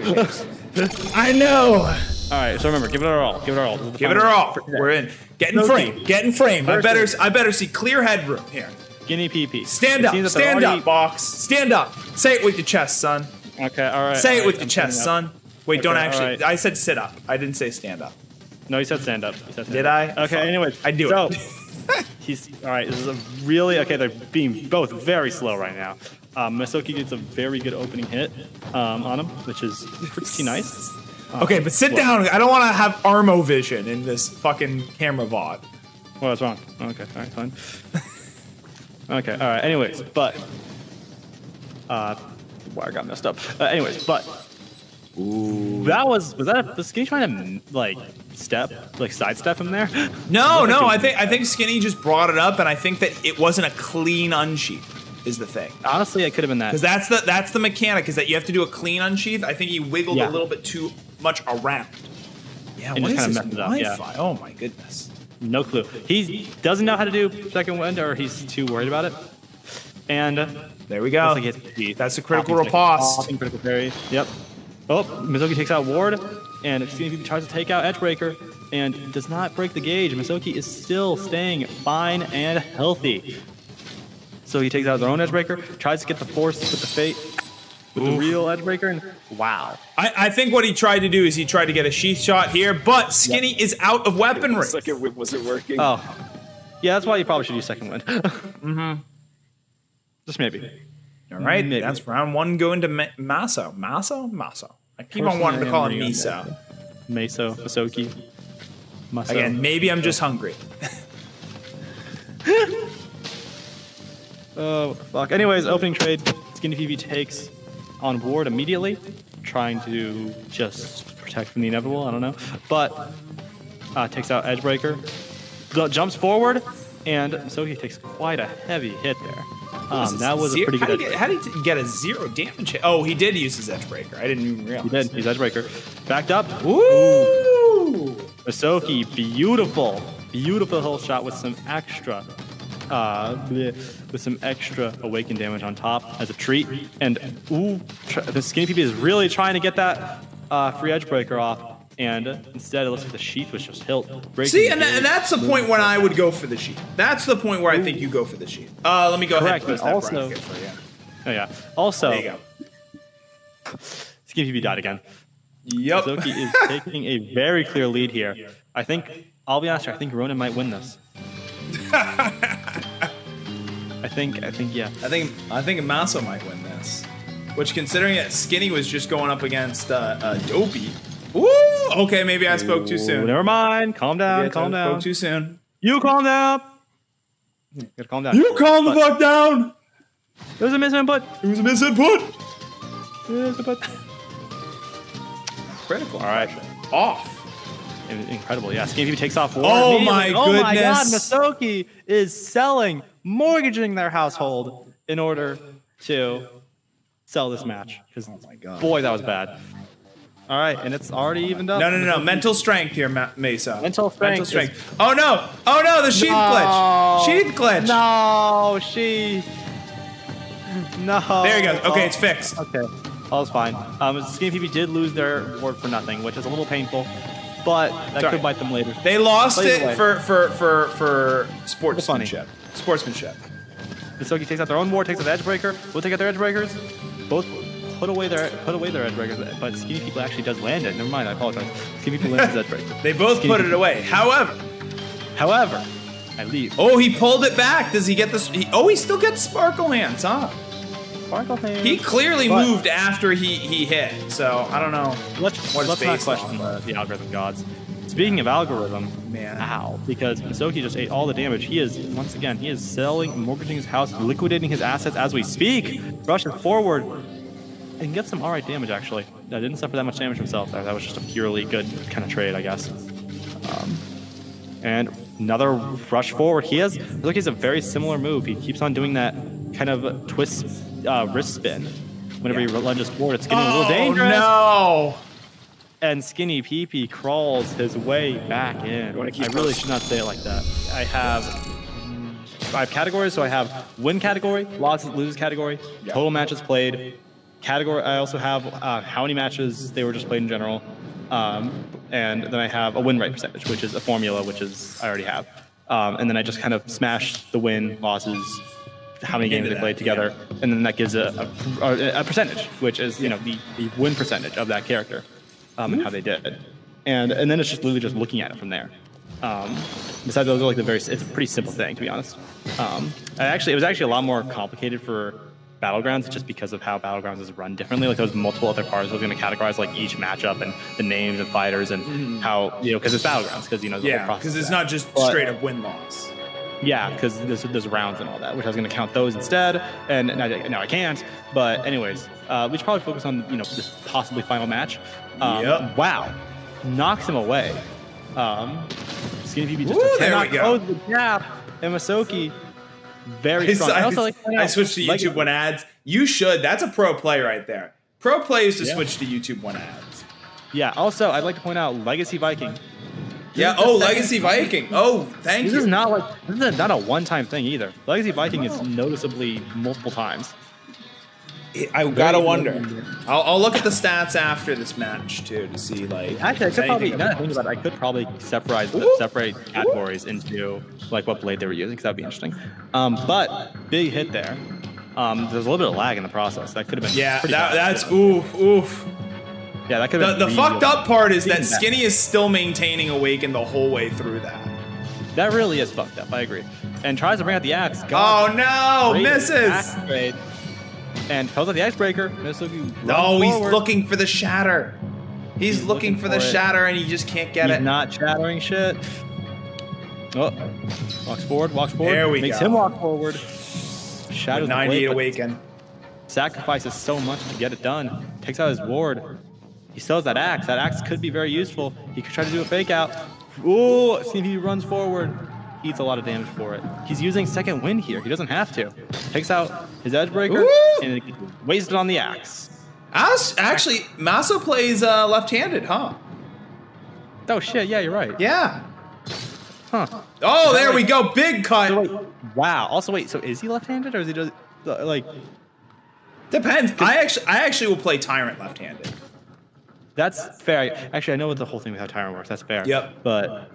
I know. All right, so remember, give it our all. Give it our all. Give it our all. We're in. Get in frame. Get in frame. I better see clear headroom here. SkinnyPP. Stand up. Stand up, Boxx. Stand up. Say it with your chest, son. Okay, all right. Say it with your chest, son. Wait, don't actually. Right. I said sit up. I didn't say stand up. No, you said stand up. Did I? Okay, anyways. I do it. He's all right. This is a really okay. They're being both very slow right now. Masokki gets a very good opening hit on him, which is pretty nice. Okay, but sit down. I don't want to have Armo vision in this fucking camera VOD. Well, that's wrong. Okay, all right, fine. Okay, all right. Anyways, but wire got messed up. Was Skinny trying to like sidestep him there? No, I think Skinny just brought it up, and I think that it wasn't a clean unsheath. Is the thing. Honestly, it could have been that. Because that's the mechanic, is that you have to do a clean unsheath. I think he wiggled a little bit too much around. Yeah, and what just is kind of this messed it up. Wi-Fi? Yeah. Oh my goodness. No clue. He doesn't know how to do second wind, or he's too worried about it. And there we go. That's a critical riposte. Critical parry. Yep. Oh, Masokki takes out Ward, and SkinnyPP tries to take out Edgebreaker, and does not break the gauge. Masokki is still staying fine and healthy. So he takes out their own Edgebreaker, tries to get the force with the fate, with the real Edgebreaker, and wow. I think what he tried to do is he tried to get a sheath shot here, but Skinny is out of weaponry. Second wind wasn't working. Oh. Yeah, that's why you probably should use second wind. Just maybe. All right, that's round one going to Maso. I keep on wanting to call him Miso. Masokki. Again, maybe I'm just hungry. Oh, fuck. Anyways, opening trade. SkinnyPP takes on Ward immediately, trying to just protect from the inevitable. I don't know. But takes out Edgebreaker. Jumps forward, and Masokki takes quite a heavy hit there. That was a pretty good How did he get a 0 damage hit? Oh, he did use his Edgebreaker. I didn't even realize. He did. He's Edgebreaker. Backed up. Ooh! Masokki, beautiful hill shot with some extra awaken damage on top as a treat. And the SkinnyPP is really trying to get that free Edgebreaker off. And instead, it looks like the sheath was just hilt. See, and that's the point when I would go for the sheath. That's the point where I think you go for the sheath. Let me go ahead and post that also, bracket for you. Oh yeah. Also, there you go. SkinnyPP died again. Yep. Masokki is taking a very clear lead here. I'll be honest here, I think Ronan might win this. I think yeah. I think Maso might win this. Which, considering that Skinny was just going up against Dopey. Woo! Okay, maybe I spoke too soon. Never mind. Calm down. Calm down. Spoke too soon. You calm down. You gotta calm down. You calm the fuck down. It was a misinput. Critical. All right. Off. Incredible. Yeah. SkinnyPP takes off Ward. Oh my goodness. Oh my God. Masokki is selling, mortgaging their household in order to sell this match. Because boy, that was bad. All right, and it's already evened up. No. Mental strength here, Mesa. Mental strength. Oh no! The sheath glitch. Sheath glitch. No, sheath. No. There you go. Okay, it's fixed. Okay, all's fine. SkinnyPP did lose their Ward for nothing, which is a little painful, but that could bite them later. They lost it for sportsmanship. Masokki takes out their own Ward, takes out the Edgebreaker. We'll take out their Edgebreakers. Both put away their Edgebreakers, but SkinnyPP actually does land it. Never mind, I apologize. SkinnyPP lands his Edgebreaker. They both put it away. However, I leave. Oh, he pulled it back. Does he get this? He still gets Sparkle Hands, huh? Sparkle Hands. He clearly moved after he hit, so I don't know. Let's not question the algorithm gods. Speaking of algorithm, man, ow, because Masokki just ate all the damage. He is selling, mortgaging his house, liquidating his assets as we speak, rushing forward. And get some alright damage, actually. I didn't suffer that much damage himself. That was just a purely good kind of trade, I guess. And another rush forward. He has a very similar move. He keeps on doing that kind of twist wrist spin. Whenever he lunges forward, it's getting a little dangerous. No! And SkinnyPP crawls his way back in. I really should not say it like that. I have 5 categories, so I have win category, loses category, total matches played, category. I also have how many matches they were just played in general, and then I have a win rate percentage, which is a formula, which is I already have, and then I just kind of smash the win, losses, how many games they played together, and then that gives a percentage, which is the win percentage of that character, and how they did, and then it's just literally just looking at it from there. Besides, those are like it's a pretty simple thing, to be honest. It was actually a lot more complicated for Battlegrounds just because of how Battlegrounds is run differently. Like, there's multiple other parts. I was going to categorize like each matchup and the names of fighters and how, you know, because it's Battlegrounds, because, you know, the whole Yeah, process because of it's that. not just But- straight up win-loss. Yeah, because there's rounds and all that, which I was going to count those instead, and now I can't. But anyways, we should probably focus on, you know, this possibly final match. Yep. Wow, knocks him away. SkinnyPP just Ooh, there cannot we go. close the gap, and Masokki very strong. I switched to YouTube when ads. You should. That's a pro play right there. Pro play is to switch to YouTube when ads. Yeah. Also, I'd like to point out Legacy Viking. Yeah. Oh, Legacy Viking. Oh, thank This you. is not not a one-time thing either. Legacy Viking is noticeably multiple times. I gotta wonder. I'll look at the stats after this match too to see like. Actually, I could probably, anything now that I about- think about it, I could probably separate categories into like what blade they were using, because that'd be interesting. But big hit there. There's a little bit of lag in the process. That could have been. Yeah, pretty bad. that's oof. Yeah, that could have The been. fucked up part is that bad. Skinny is still maintaining Awaken the whole way through that. That really is fucked up. I agree. And tries to bring out the axe. Oh no, Great misses. axe trade. And pulls out the icebreaker. No, he's looking for the shatter. He's looking for the for it. shatter and he just can't get He's it. not shattering shit. Oh, walks forward. There we Makes go. him walk forward. Shatters the 98 blade, but Awaken. sacrifices so much to get it done. Takes out his ward. He still has that axe. That axe could be very useful. He could try to do a fake out. Ooh, see if he runs forward. Eats a lot of damage for it. He's using second wind here. He doesn't have to. Takes out his edgebreaker Ooh. and wastes it on the axe. Actually, Maso plays left-handed, huh? Oh shit, yeah, you're right. Yeah. Huh. Oh, there we go. Big cut. So wait, wow. Also wait, so is he left-handed or is he just like Depends. I actually will play Tyrant left-handed. that's fair. Actually, I know what the whole thing with how Tyrant works. That's fair. Yep. But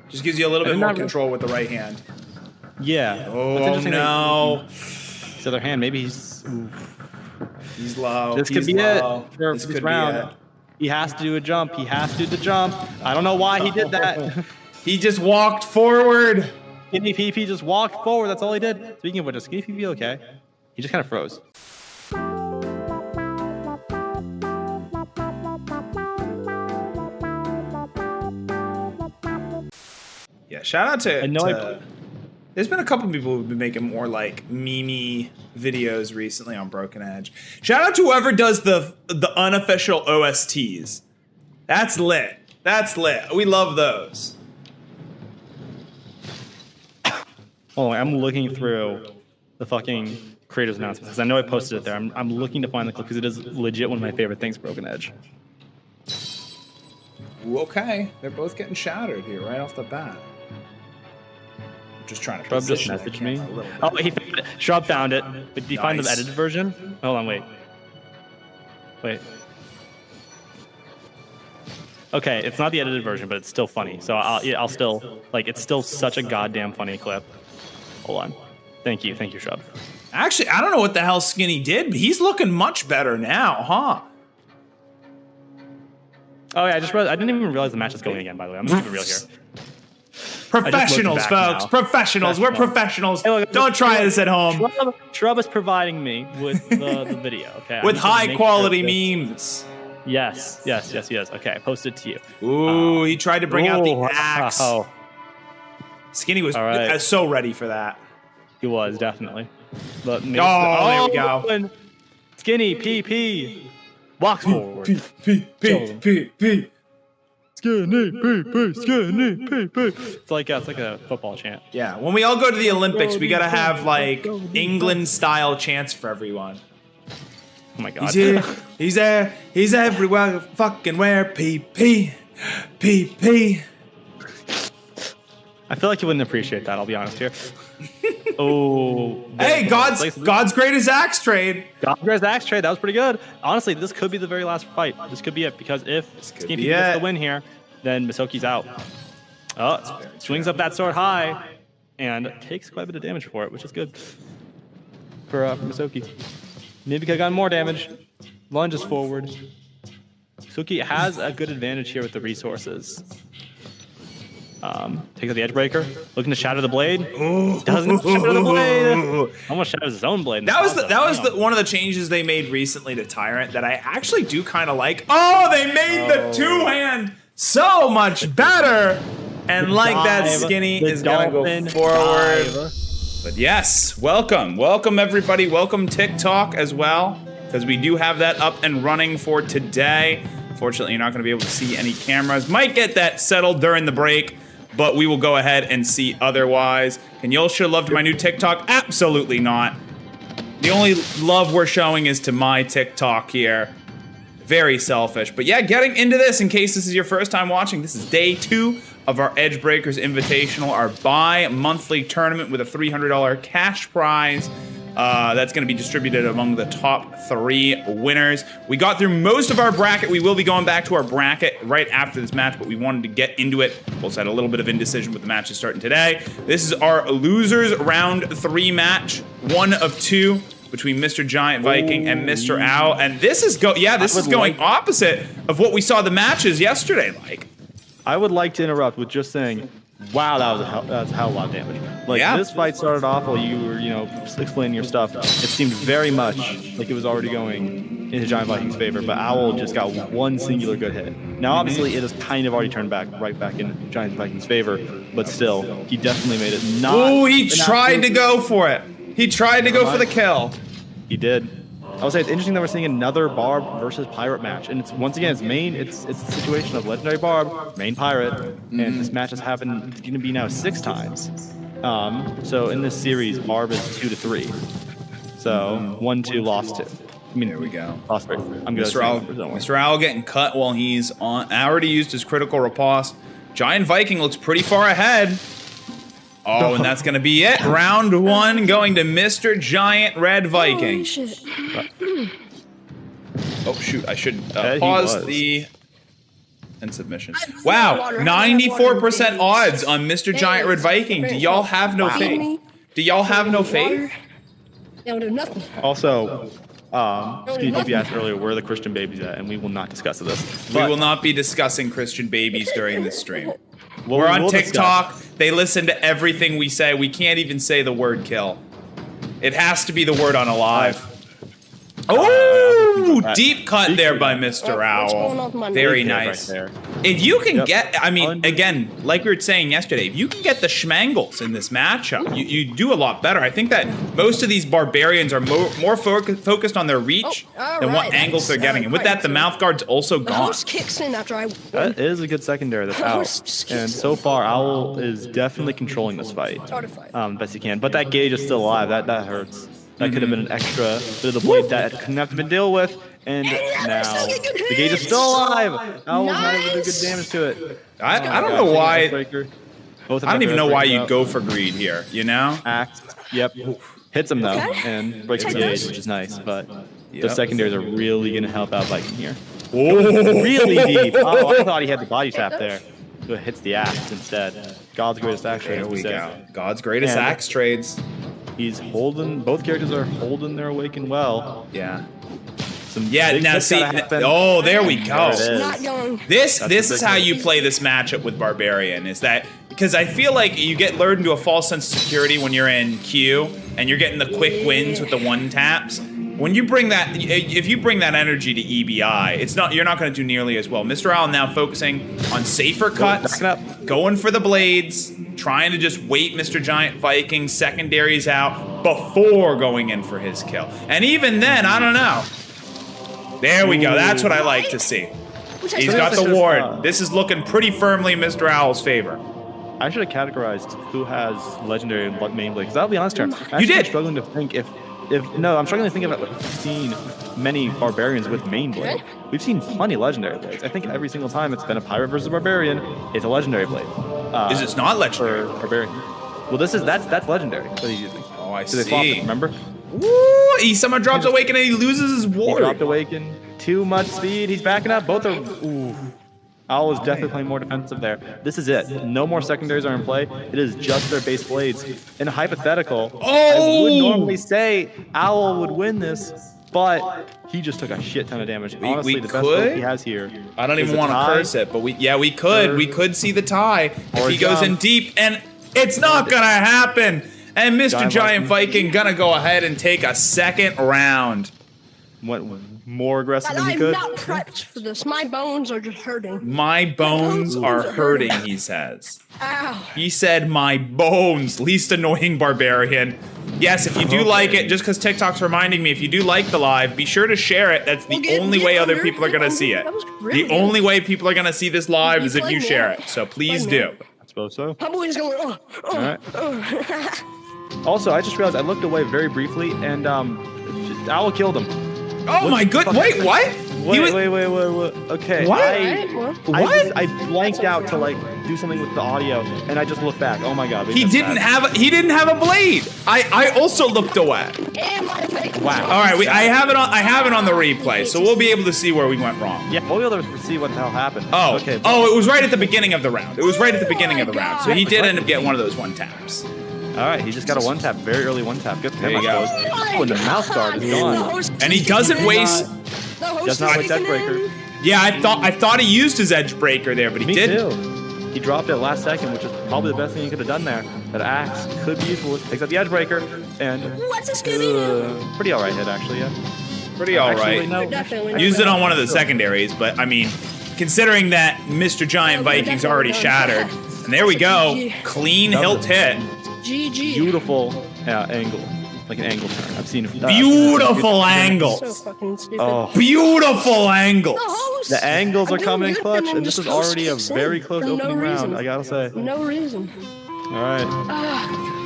Just gives you a little bit did more not re- control with the right hand. yeah. That's Oh interesting that no. His other hand, maybe he's He's low. this could He's be low. it for This this could round. be it. He has to do a jump. He has to do the jump. I don't know why he did that. He just walked forward. SkinnyPP just walked forward. That's all he did. Speaking of which, is SkinnyPP okay? He just kind of froze. Yeah, shout out to. I know There's been a couple people who've been making more like meme videos recently on Broken Edge. Shout out to whoever does the unofficial OSTs. That's lit. That's lit. We love those. Oh, I'm looking through the fucking creators announcements because I know I posted it there. I'm looking to find the clip because it is legit one of my favorite things, Broken Edge. Ooh, okay, they're both getting shattered here right off the bat. I'm just trying to Shrub just position that messaged me. camera a little bit. Oh, he found it. Shrub found it. But did you find the Nice. edited version? Hold on, wait. Wait. Okay, it's not the edited version, but it's still funny. So I'll still like. It's still such a goddamn funny clip. Hold on. Thank you, Shrub. Actually, I don't know what the hell Skinny did, but he's looking much better now, huh? Oh yeah, I didn't even realize the match is going again. By the way, I'm gonna keep it real here. Professionals, back folks. now. Professionals. We're professionals. Hey, look, Don't try this at home. Shrub is providing me with the video. Okay. I With need to high make quality sure that- memes. Yes. Okay, I posted to you. Ooh, he tried to bring out the Ooh, axe. wow. Skinny was All right. so ready for that. He was definitely. But maybe Oh, there we go. SkinnyPP walks forward. P. SkinnyPP. It's like a football chant. Yeah, when we all go to the Olympics, we gotta have like England-style chants for everyone. Oh my god. He's here, he's there, he's everywhere, fucking where? PP. I feel like you wouldn't appreciate that. I'll be honest here. Oh. Hey, God's greatest axe trade. God's axe trade. That was pretty good. Honestly, this could be the very last fight. This could be it because if could SkinnyPP be gets it. the win here, then Masokki's out. Oh, swings up that sword high and takes quite a bit of damage for it, which is good for Masokki. Maybe could have gotten more damage. Lunges forward. Masokki has a good advantage here with the resources. Takes out the edge breaker, looking to shatter the blade. Doesn't shatter the blade. Almost shatters his own blade. That was one of the changes they made recently to Tyrant that I actually do kind of like. Oh, they made the two-hand so much better. And like that, Skinny is gonna go forward. But yes, welcome everybody. Welcome TikTok as well, because we do have that up and running for today. Fortunately, you're not gonna be able to see any cameras. Might get that settled during the break, but we will go ahead and see otherwise. Can you all show love to my new TikTok? Absolutely not. The only love we're showing is to my TikTok here. Very selfish. But yeah, getting into this, in case this is your first time watching, this is day 2 of our Edge Breakers Invitational, our bi-monthly tournament with a $300 cash prize. That's going to be distributed among the top 3 winners. We got through most of our bracket. We will be going back to our bracket right after this match, but we wanted to get into it. We also had a little bit of indecision with the matches starting today. This is our losers round 3 match, 1 of 2 between Mr. Giant Viking and Mr. Owl. And this is going opposite of what we saw the matches yesterday like. I would like to interrupt with just saying, wow, that was a hell of a lot of damage. Like, this fight started off while you were, explaining your stuff. It seemed very much like it was already going into Giant Viking's favor, but Owl just got one singular good hit. Now, obviously, it has kind of already turned right back in Giant Viking's favor, but still, he definitely made it not. Oh, he tried to go for it. He tried to go for the kill. He did. I would say it's interesting that we're seeing another Barb versus Pirate match, and it's once again it's the situation of Legendary Barb, main Pirate, and this match has happened. It's going to be now 6 times. So in this series, Barb is 2-3. So 1-2, lost 2. I mean, there we go. Lost 3. I'm good. Mr. Owl getting cut while he's on. Already used his critical riposte. Giant Viking looks pretty far ahead. Oh, and that's going to be it. Round 1 going to Mr. Giant Red Viking. Holy shit. Oh, shoot. I should pause the end submission. Wow. 94% odds on Mr. Giant Red Viking. Do y'all have no faith? Do y'all have no faith? They'll do nothing. Also, SkinnyPP asked earlier, where are the Christian babies at? And we will not discuss this. We will not be discussing Christian babies during this stream. We're on TikTok. They listen to everything we say. We can't even say the word kill. It has to be the word unalive. Oh, deep cut there by Mr. Owl. Very nice. If you can get, I mean, again, like we were saying yesterday, if you can get the schmangles in this matchup, you do a lot better. I think that most of these barbarians are more focused on their reach than what angles they're getting. And with that, the mouth guard's also gone. That is a good secondary that's out. And so far, Owl is definitely controlling this fight. Best he can. But that gauge is still alive. That hurts. That could have been an extra bit of the blade that couldn't have been dealt with. And now the gauge is still alive. Owl's not able to do good damage to it. I don't know why. I don't even know why you'd go for greed here, you know? Axe. Yep. Hits him though and breaks the gauge, which is nice. But the secondaries are really going to help out Viking here. Really deep. Oh, I thought he had the body tap there. So it hits the axe instead. God's greatest axe trade. There we go. God's greatest axe trades. He's holding. Both characters are holding their awaken well. Yeah. Now see. Oh, there we go. This is how you play this matchup with Barbarian. Is that because I feel like you get lured into a false sense of security when you're in Q and you're getting the quick wins with the 1-taps. When you bring that, if you bring that energy to EBI, you're not going to do nearly as well. Mr. Owl now focusing on safer cuts, going for the blades, trying to just wait Mr. Giant Viking secondaries out before going in for his kill. And even then, I don't know. There we go. That's what I like to see. He's got the ward. This is looking pretty firmly in Mr. Owl's favor. I should have categorized who has legendary and what main blade. Because I'll be honest here, you did. I'm struggling to think I'm struggling to think of it. We've seen many barbarians with main blade. We've seen plenty of legendary blades. I think every single time it's been a pirate versus barbarian, it's a legendary blade. Is it not legendary? For barbarian. Well, that's legendary. What he's using. Oh, I see. They swapped it, remember? Woo! He somehow drops awaken and he loses his ward. He dropped awaken. Too much speed. He's backing up. Both are. Ooh. Owl is definitely playing more defensive there. This is it. No more secondaries are in play. It is just their base blades. In a hypothetical, I would normally say Owl would win this, but he just took a shit ton of damage. Honestly, the best could? hope he has here. I don't is even a want to tie. curse it, but we could. We could see the tie if Or he goes in jump. deep, and it's not gonna happen. And Mr. Giant Viking gonna go ahead and take a second round. Went more aggressive And than he I'm could. not prepped for this. My bones are just hurting. My bones are hurting, he says. Ow. He said, my bones, least annoying barbarian. Yes, if you do like it, just because TikTok's reminding me, if you do like the live, be sure to share it. That's the Well, get- only get way other under, people are get going to see under. it. That was really The good. only way people are going to see this live You is if played you me share out. it. So please Played me do. out. I suppose so. My boy's going, oh, All right. oh. Also, I just realized I looked away very briefly, and Owl killed him. Oh my good. Wait, what? He was- Wait. Okay. What? Alright, well, What? I blanked out to like do something with the audio, and I just looked back. Oh my god. He didn't have a blade. I also looked away. and my face. Wow. All right, I have it on the replay, so we'll be able to see where we went wrong. Yeah, we'll be able to see what the hell happened. Oh, okay. it was right at the beginning of the round. It was right at the beginning of the my round. So he God. did end up getting one of those one taps. All right, he just got a one tap, very early one tap. Good for him. There you I go. suppose. Oh, and the mouth guard is The gone. host And he is doesn't kicking in. waste. The host Does not is waste kicking Edgebreaker. in. Yeah, I thought he used his edge breaker there, but he Me didn't. too. He dropped it last second, which is probably the best thing he could have done there. That axe could be useful. Takes out the edge breaker, and What's a Scooby-Doo? pretty all right hit actually. Yeah. Pretty all Actually, right. no. Definitely. Used it on one of the secondaries, but I mean, considering that Mr. Giant Okay, Viking's definitely already done. shattered, and there we go, GG. clean hilt hit. GG. Beautiful angle, like an angle turn. I've seen Beautiful angle. So fucking stupid. Oh, Beautiful angle. The host. the angles are I'm coming in doing clutch, good, and then this is the host already a kicks in very close for no opening reason. round. I gotta say. No reason. All right.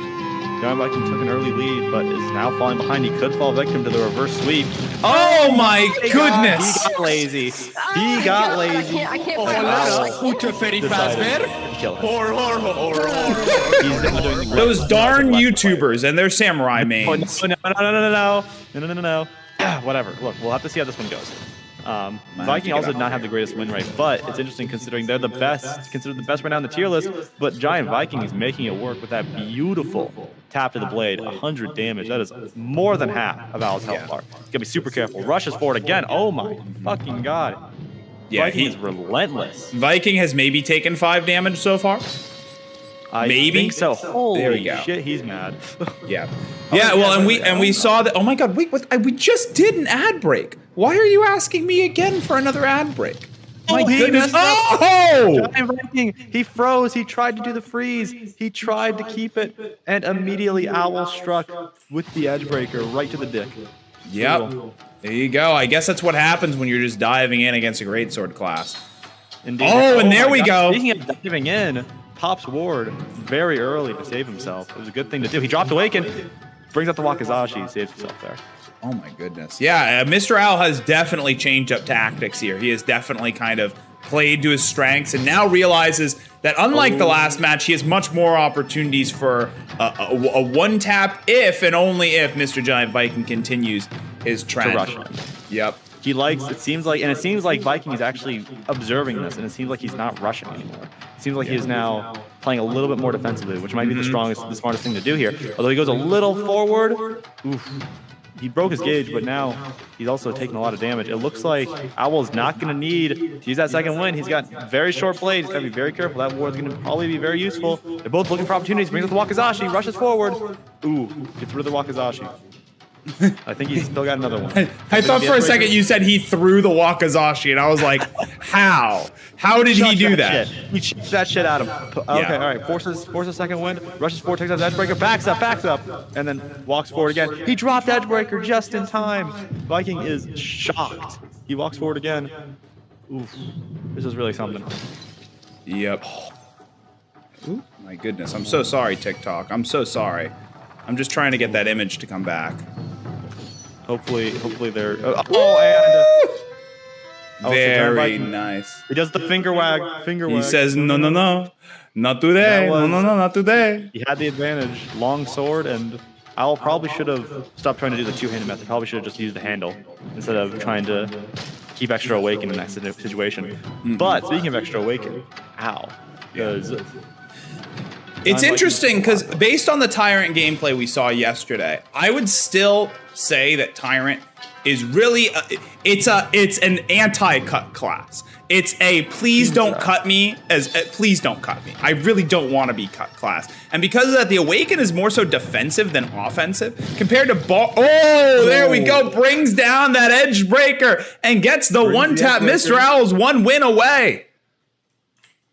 Giant Viking took an early lead, but is now falling behind. He could fall victim to the reverse sweep. Oh my He goodness. got lazy. He I got can't- lazy. I can't Oh, find wow. this. Uta Ferry Decided Fazbear. to kill him. Or. He's now doing Those darn YouTubers and their samurai Oh, mains. no. Whatever. Look, we'll have to see how this one goes. Viking also did not have the greatest win rate, but it's interesting considering they're the best, considered the best right now in the tier list. But Giant Viking is making it work with that beautiful tap to the blade, 100 damage. That is more than half of Owl's health bar. He's gotta be super careful. Rushes forward again. Oh my fucking god. Yeah, Viking is relentless. Viking has maybe taken 5 damage so far. I Maybe? think so. Holy There we go. shit, he's mad. Yeah. Yeah, well, and we saw that. Oh my God! Wait, what? We just did an ad break. Why are you asking me again for another ad break? My he goodness! messed up. Oh! Giant Viking, he froze. He tried to do the freeze. He tried to keep it, and immediately Owl struck with the edge breaker right to the dick. Yep. There you go. I guess that's what happens when you're just diving in against a greatsword class. Indeed. Oh, and there my we God. go. Speaking of diving in, pops ward very early to save himself. It was a good thing to do. He dropped Awaken, brings out the Wakizashi, saves himself there. Oh my goodness. Yeah, Mr. Owl has definitely changed up tactics here. He has definitely kind of played to his strengths and now realizes that unlike the last match, he has much more opportunities for a one tap if and only if Mr. Giant Viking continues his trend. To rush him. Yep. He likes, it seems like Viking is actually observing this, and it seems like he's not rushing anymore. It seems like he is now playing a little bit more defensively, which might be the smartest thing to do here. Although he goes a little forward, oof. He broke his gauge, but now he's also taking a lot of damage. It looks like Owl's not going to need to use that second wind. He's got very short blades. He's got to be very careful. That ward's going to probably be very useful. They're both looking for opportunities. Brings up the Wakizashi, rushes forward. Ooh, gets rid of the Wakizashi. I think he's still got another one. I thought for a second you said he threw the Wakizashi, and I was like, how? How did he do that? He chucks that shit out of him. Okay, all right. Forces second wind. Rushes forward, takes out the Edgebreaker, backs up, and then walks forward again. He dropped Edgebreaker just in time. Viking is shocked. He walks forward again. Oof. This is really something. Yep. Ooh, my goodness. I'm so sorry, TikTok. I'm so sorry. I'm just trying to get that image to come back. Hopefully they're. Very nice. He does the finger wag. He says, no, not today. No, not today. He had the advantage. Long sword, and Owl probably should have stopped trying to do the two-handed method. Probably should have just used the handle instead of trying to keep extra awaken in that situation. But speaking of extra awaken, ow. Because it's interesting because based on the Tyrant gameplay we saw yesterday, I would still say that Tyrant is really it's an anti-cut class. It's a please don't cut me please don't cut me. I really don't want to be cut class. And because of that, the Awaken is more so defensive than offensive compared to there we go. Brings down that Edge Breaker and gets the one tap. Mr. Owl's 1 win away.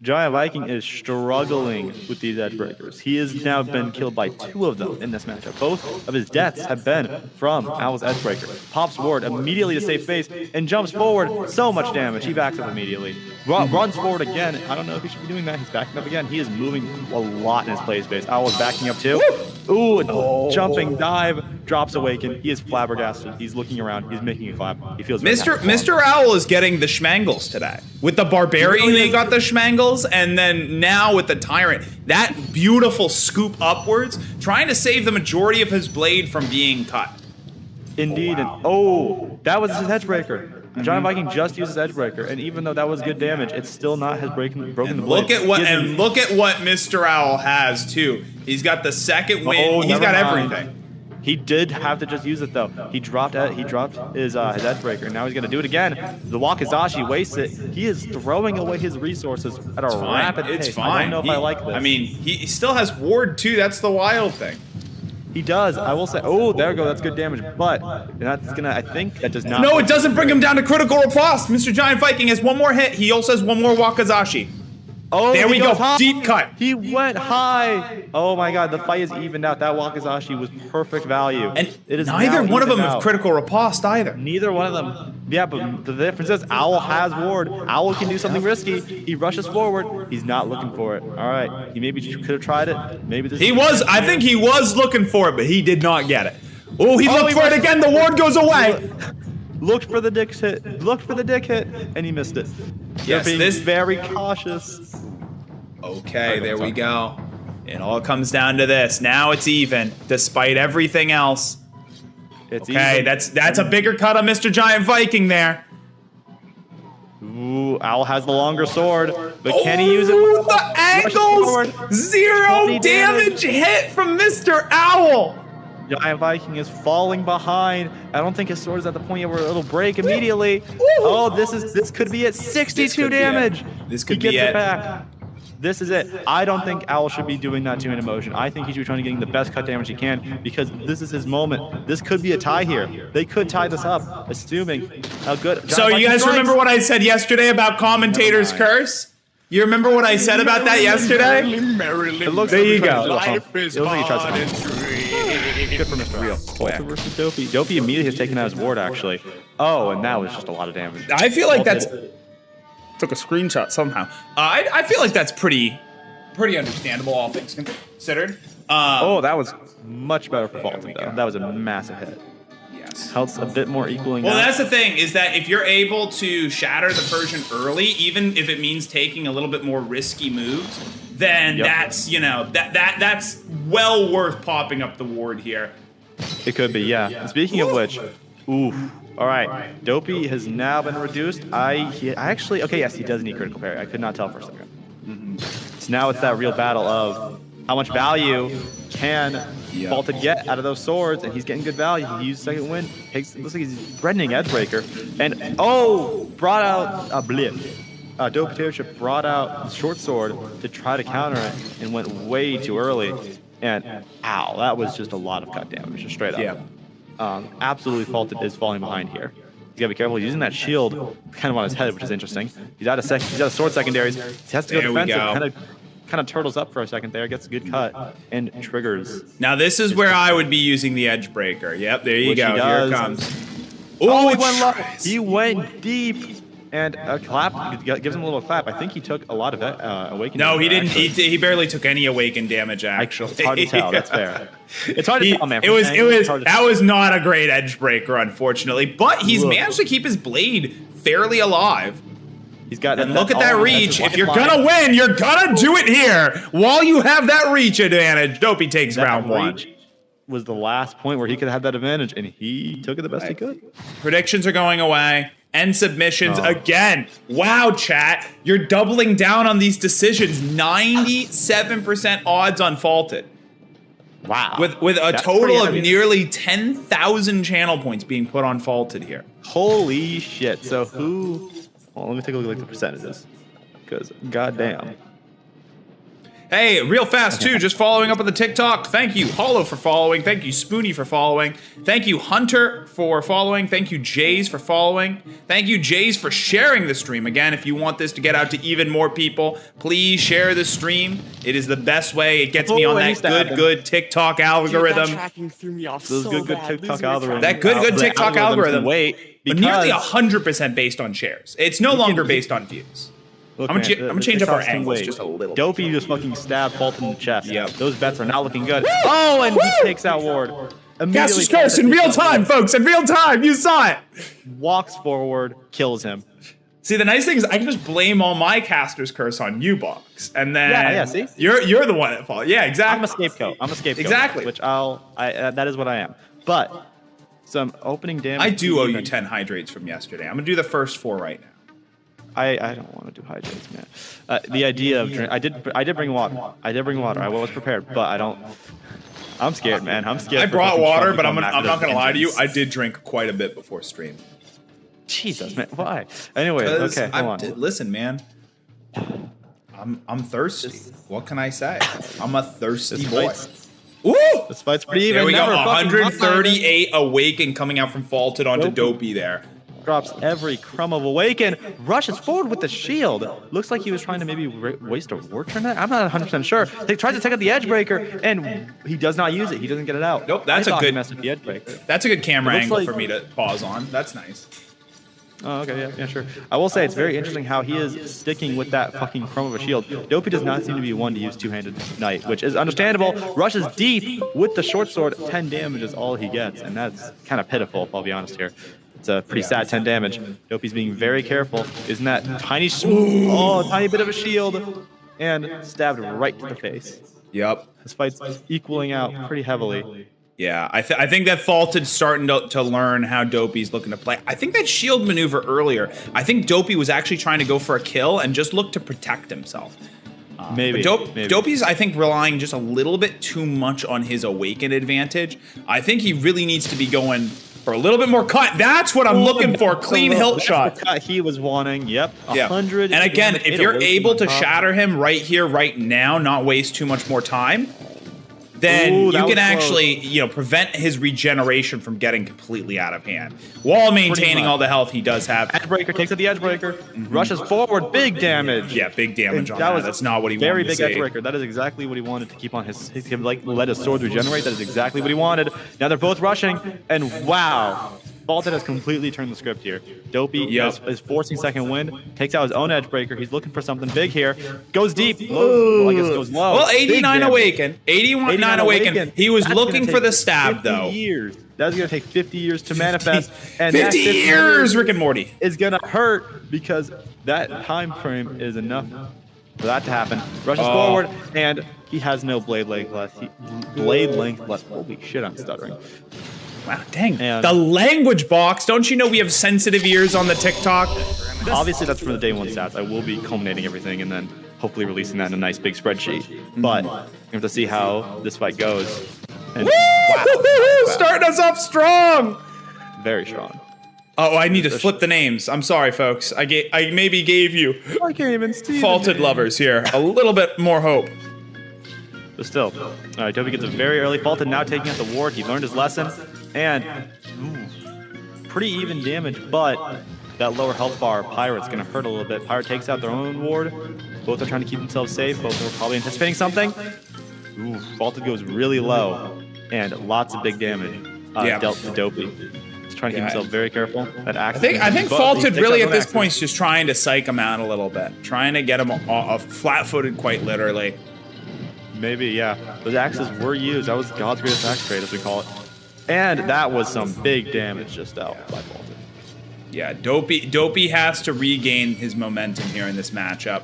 Giant Viking is struggling with these edge breakers. He has now been killed by 2 of them in this matchup. Both of his deaths have been from Owl's edge breaker. Pops ward immediately to save face and jumps forward. So much damage. He backs up immediately. Runs forward again. I don't know if he should be doing that. He's backing up again. He is moving a lot in his play space. Owl is backing up too. Ooh, jumping dive. Drops Awaken. He is flabbergasted. He's looking around. He's making a clap. He feels Mr. Owl is getting the schmangles today. With the Barbarian, they got the schmangles, and then now with the Tyrant, that beautiful scoop upwards, trying to save the majority of his blade from being cut. Indeed. And that was his edge breaker. Giant Viking just used his edge breaker, and even though that was good damage, it's still not his broken the blade. Look at what Mr. Owl has too. He's got the second win. He's got everything. He did have to just use it though. He dropped his edge breaker. Now he's gonna do it again. The Wakizashi wastes it. He is throwing away his resources at a rapid pace. It's fine. I don't know if I like this. I mean, he still has ward too. That's the wild thing. He does. I will say. Oh, there we go. That's good damage. But that's gonna. I think that does not. No, it doesn't bring him down to critical riposte. Mr. Giant Viking has 1 more hit. He also has 1 more Wakizashi. Oh, there we go. High. Deep cut. He went high. Oh my God, the fight is evened out. That Wakizashi was perfect value. And it is neither one of them have critical riposte either. Neither one of them. Yeah, but the difference is Owl has ward. Owl can do something risky. He rushes forward. He's not looking for it. All right. He maybe could have tried it. Maybe this. I think he was looking for it, but he did not get it. Oh, he looked for it again. The ward goes away. Looked for the dick hit. Looked for the dick hit, and he missed it. Yes, this very cautious. Okay, there we go. It all comes down to this. Now it's even, despite everything else. It's okay, even. that's a bigger cut on Mr. Giant Viking there. Ooh, Owl has the longer sword, but can he use it? The angles! 0 damage hit from Mr. Owl! Giant Viking is falling behind. I don't think his sword is at the point yet where it'll break immediately. Oh, this could be it. 62 damage. This could be it. He gets it it back. This is it. I don't think Owl should be doing that to an emotion. I think he should be trying to get the best cut damage he can because this is his moment. This could be a tie here. They could tie this up, assuming how good. So you guys remember what I said yesterday about commentator's curse? You remember what I said about that yesterday? It looks there you go. Life is hard and sweet. Good for Mr. Real. Faulted versus Dopey. Dopey immediately has taken out his ward, actually. Oh, and that was just a lot of damage. I feel like that's... Took a screenshot somehow. I feel like that's pretty understandable, all things considered. That was much better for Faulted, though. That was a massive hit. Yes. Health's a bit more equaling. Well, that's the thing, is that if you're able to shatter the Persian early, even if it means taking a little bit more risky moves, then that's, that's well worth popping up the ward here. It could be, yeah. And speaking of which, oof. All right, Dopey has now been reduced. Yes, he does need critical parry. I could not tell for a second. So now it's that real battle of how much value can Faulted get out of those swords, and he's getting good value. He used second wind. Looks like he's threatening Edgebreaker, and brought out a blip. DopeyTaterChip brought out the short sword to try to counter it, and went way too early. And ow, that was just a lot of cut damage, just straight up. Yeah. Absolutely Faulted is falling behind here. He's gotta be careful. He's using that shield kind of on his head, which is interesting. He's out of sword secondaries. He has to go defensive. Kind of turtles up for a second there, gets a good cut, and triggers. Now this is where I would be using the Edge Breaker. Yep, there you go. Here it comes. He went deep. And a clap gives him a little clap. I think he took a lot of awakened. No, he didn't. Actually. He barely took any awakened damage. Actually, it's hard to tell. That's fair. It's hard to tell, man. That was not a great edge breaker, unfortunately. But he's managed to keep his blade fairly alive. He's got. And look at that reach. If you're gonna win, you're gonna do it here. While you have that reach advantage, Dopey takes round 1. Was the last point where he could have that advantage, and he took it the best he could. Predictions are going away. End submissions again. Wow, chat. You're doubling down on these decisions. 97% odds on Faulted. Wow. With a That's total pretty of heavy. nearly 10,000 channel points being put on Faulted here. Holy shit. So who... Well, let me take a look at the percentages. Because, goddamn. Hey, real fast too, just following up on the TikTok. Thank you, Hollow, for following. Thank you, Spoony, for following. Thank you, Hunter, for following. Thank you, Jays, for following. Thank you, Jays, for sharing the stream. Again, if you want this to get out to even more people, please share the stream. It is the best way. It gets me on that good TikTok algorithm. Dude, that tracking threw me off Those so good bad. TikTok Losing your algorithm. That good TikTok algorithm. Wait, because Nearly 100% based on shares. It's no longer based on views. Look, I'm gonna change up our TikToks can angles wait. just a little. Dopey just fucking stabbed Faulted in the chest. Yep. Those bets are not looking good. Oh, and he takes out Ward. Caster's Curse in real time, folks, in real time. You saw it. Walks forward, kills him. See, the nice thing is I can just blame all my Caster's Curse on you, Boxx, and then Yeah, see? you're the one at fault. Yeah, exactly. I'm a scapegoat. Exactly. Which that is what I am. But some opening damage. I do owe you 10 hydrates from yesterday. I'm gonna do the first 4 right now. I don't want to do hydrates, man. The idea of I did bring water. I was prepared, but I don't. I'm scared, man. I'm scared. I for brought fucking water, Trump but to I'm come back not with gonna lie to you. vengeance. I did drink quite a bit before stream. Jesus, man. Why? Anyway, okay, hold on. Listen, man. I'm thirsty. What can I say? I'm a thirsty boy. Ooh! This fight's pretty even. There we go. Never fucking 138 Awaken coming out from Faulted onto Dopey there. Drops every crumb of Awaken. Rushes forward with the shield. Looks like he was trying to maybe waste a ward turn. I'm not 100% sure. He tries to take out the Edgebreaker, and he does not use it. He doesn't get it out. Nope, that's I a thought he good messed with the Edgebreaker. That's a good camera It looks angle like- for me to pause on. That's nice. Oh, okay, yeah, sure. I will say it's very interesting how he is sticking with that fucking crumb of a shield. Dopey does not seem to be one to use two-handed knight, which is understandable. Rushes deep with the short sword. 10 damage is all he gets, and that's kind of pitiful, if I'll be honest here. It's a pretty sad 10 damage. Dopey's being very careful. Isn't that tiny bit of a shield, and stabbed right to the face. Yep. This fight's equaling out pretty heavily. Yeah, I think that Faulted's starting to learn how Dopey's looking to play. I think that shield maneuver earlier, I think Dopey was actually trying to go for a kill and just look to protect himself. Maybe. Dopey's, I think, relying just a little bit too much on his Awaken advantage. I think he really needs to be going for a little bit more cut. That's what I'm looking for. Clean hilt shot. The cut he was wanting. Yep. Yeah. 100. And again, if you're Awaken able on to top. shatter him right here, right now, not waste too much more time, then Ooh, you that can was actually, prevent his regeneration from getting completely out of hand, while maintaining much. all the health he does have. Edgebreaker takes out the Edgebreaker, rushes forward, big damage. Yeah, big damage on that that. was That's not what he very wanted big to see. Edgebreaker. That is exactly what he wanted to keep on his let his sword regenerate. That is exactly what he wanted. Now they're both rushing, and wow, Faulted has completely turned the script here. Dopey is forcing second wind, takes out his own Edgebreaker. He's looking for something big here. Goes deep. Low, I guess goes low. Well, Big 89 damage. Awaken. 89 Awaken. He was That's looking gonna for the take stab, 50 though. Years. That's going to take 50 years to manifest. And 50 that 50 years, Rick and Morty. is going to hurt because that time frame is enough for that to happen. Rushes forward, and he has no blade length left. Holy shit, I'm stuttering. Wow, dang. And- the language Boxx. Don't you know we have sensitive ears on the TikTok? Obviously, that's from the day one stats. I will be culminating everything and then hopefully releasing that in a nice big spreadsheet. But you have to see how this fight goes. And Woo! Starting us off strong. very strong. Oh, I need to flip the names. I'm sorry, folks. I maybe gave you I can't even see Faulted lovers here a little bit more hope. But still, all right, Dopey gets a very early Faulted, now taking out the ward. He learned his lesson, and pretty even damage, but that lower health bar, Pirate's going to hurt a little bit. Pirate takes out their own ward. Both are trying to keep themselves safe. Both are probably anticipating something. Ooh, Faulted goes really low, and lots of big damage dealt to Dopey. He's trying to keep himself very careful. That I think Faulted really at this point is just trying to psych him out a little bit, trying to get him flat-footed, quite literally. Maybe, yeah. Those axes were used. That was God's greatest axe trade, as we call it. And that was some big damage just out by Faulted. Yeah, Dopey has to regain his momentum here in this matchup.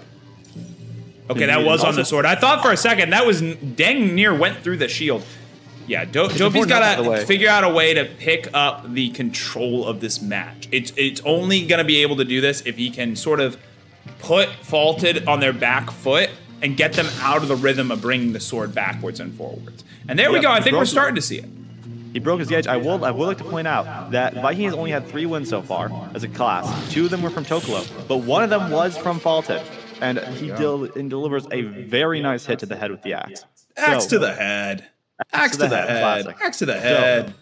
Okay, that was on the sword. I thought for a second that was dang near went through the shield. Yeah, Dopey's got to figure out a way to pick up the control of this match. It's only going to be able to do this if he can sort of put Faulted on their back foot and get them out of the rhythm of bringing the sword backwards and forwards. And there we go. I think we're starting to see it. He broke his gauge. I would like to point out that Viking has only had 3 wins so far as a class. 2 of them were from Tokolo, but 1 of them was from Faulted. And he delivers a very nice hit to the head with the axe. Axe to the head. Axe to the head. Axe to the head.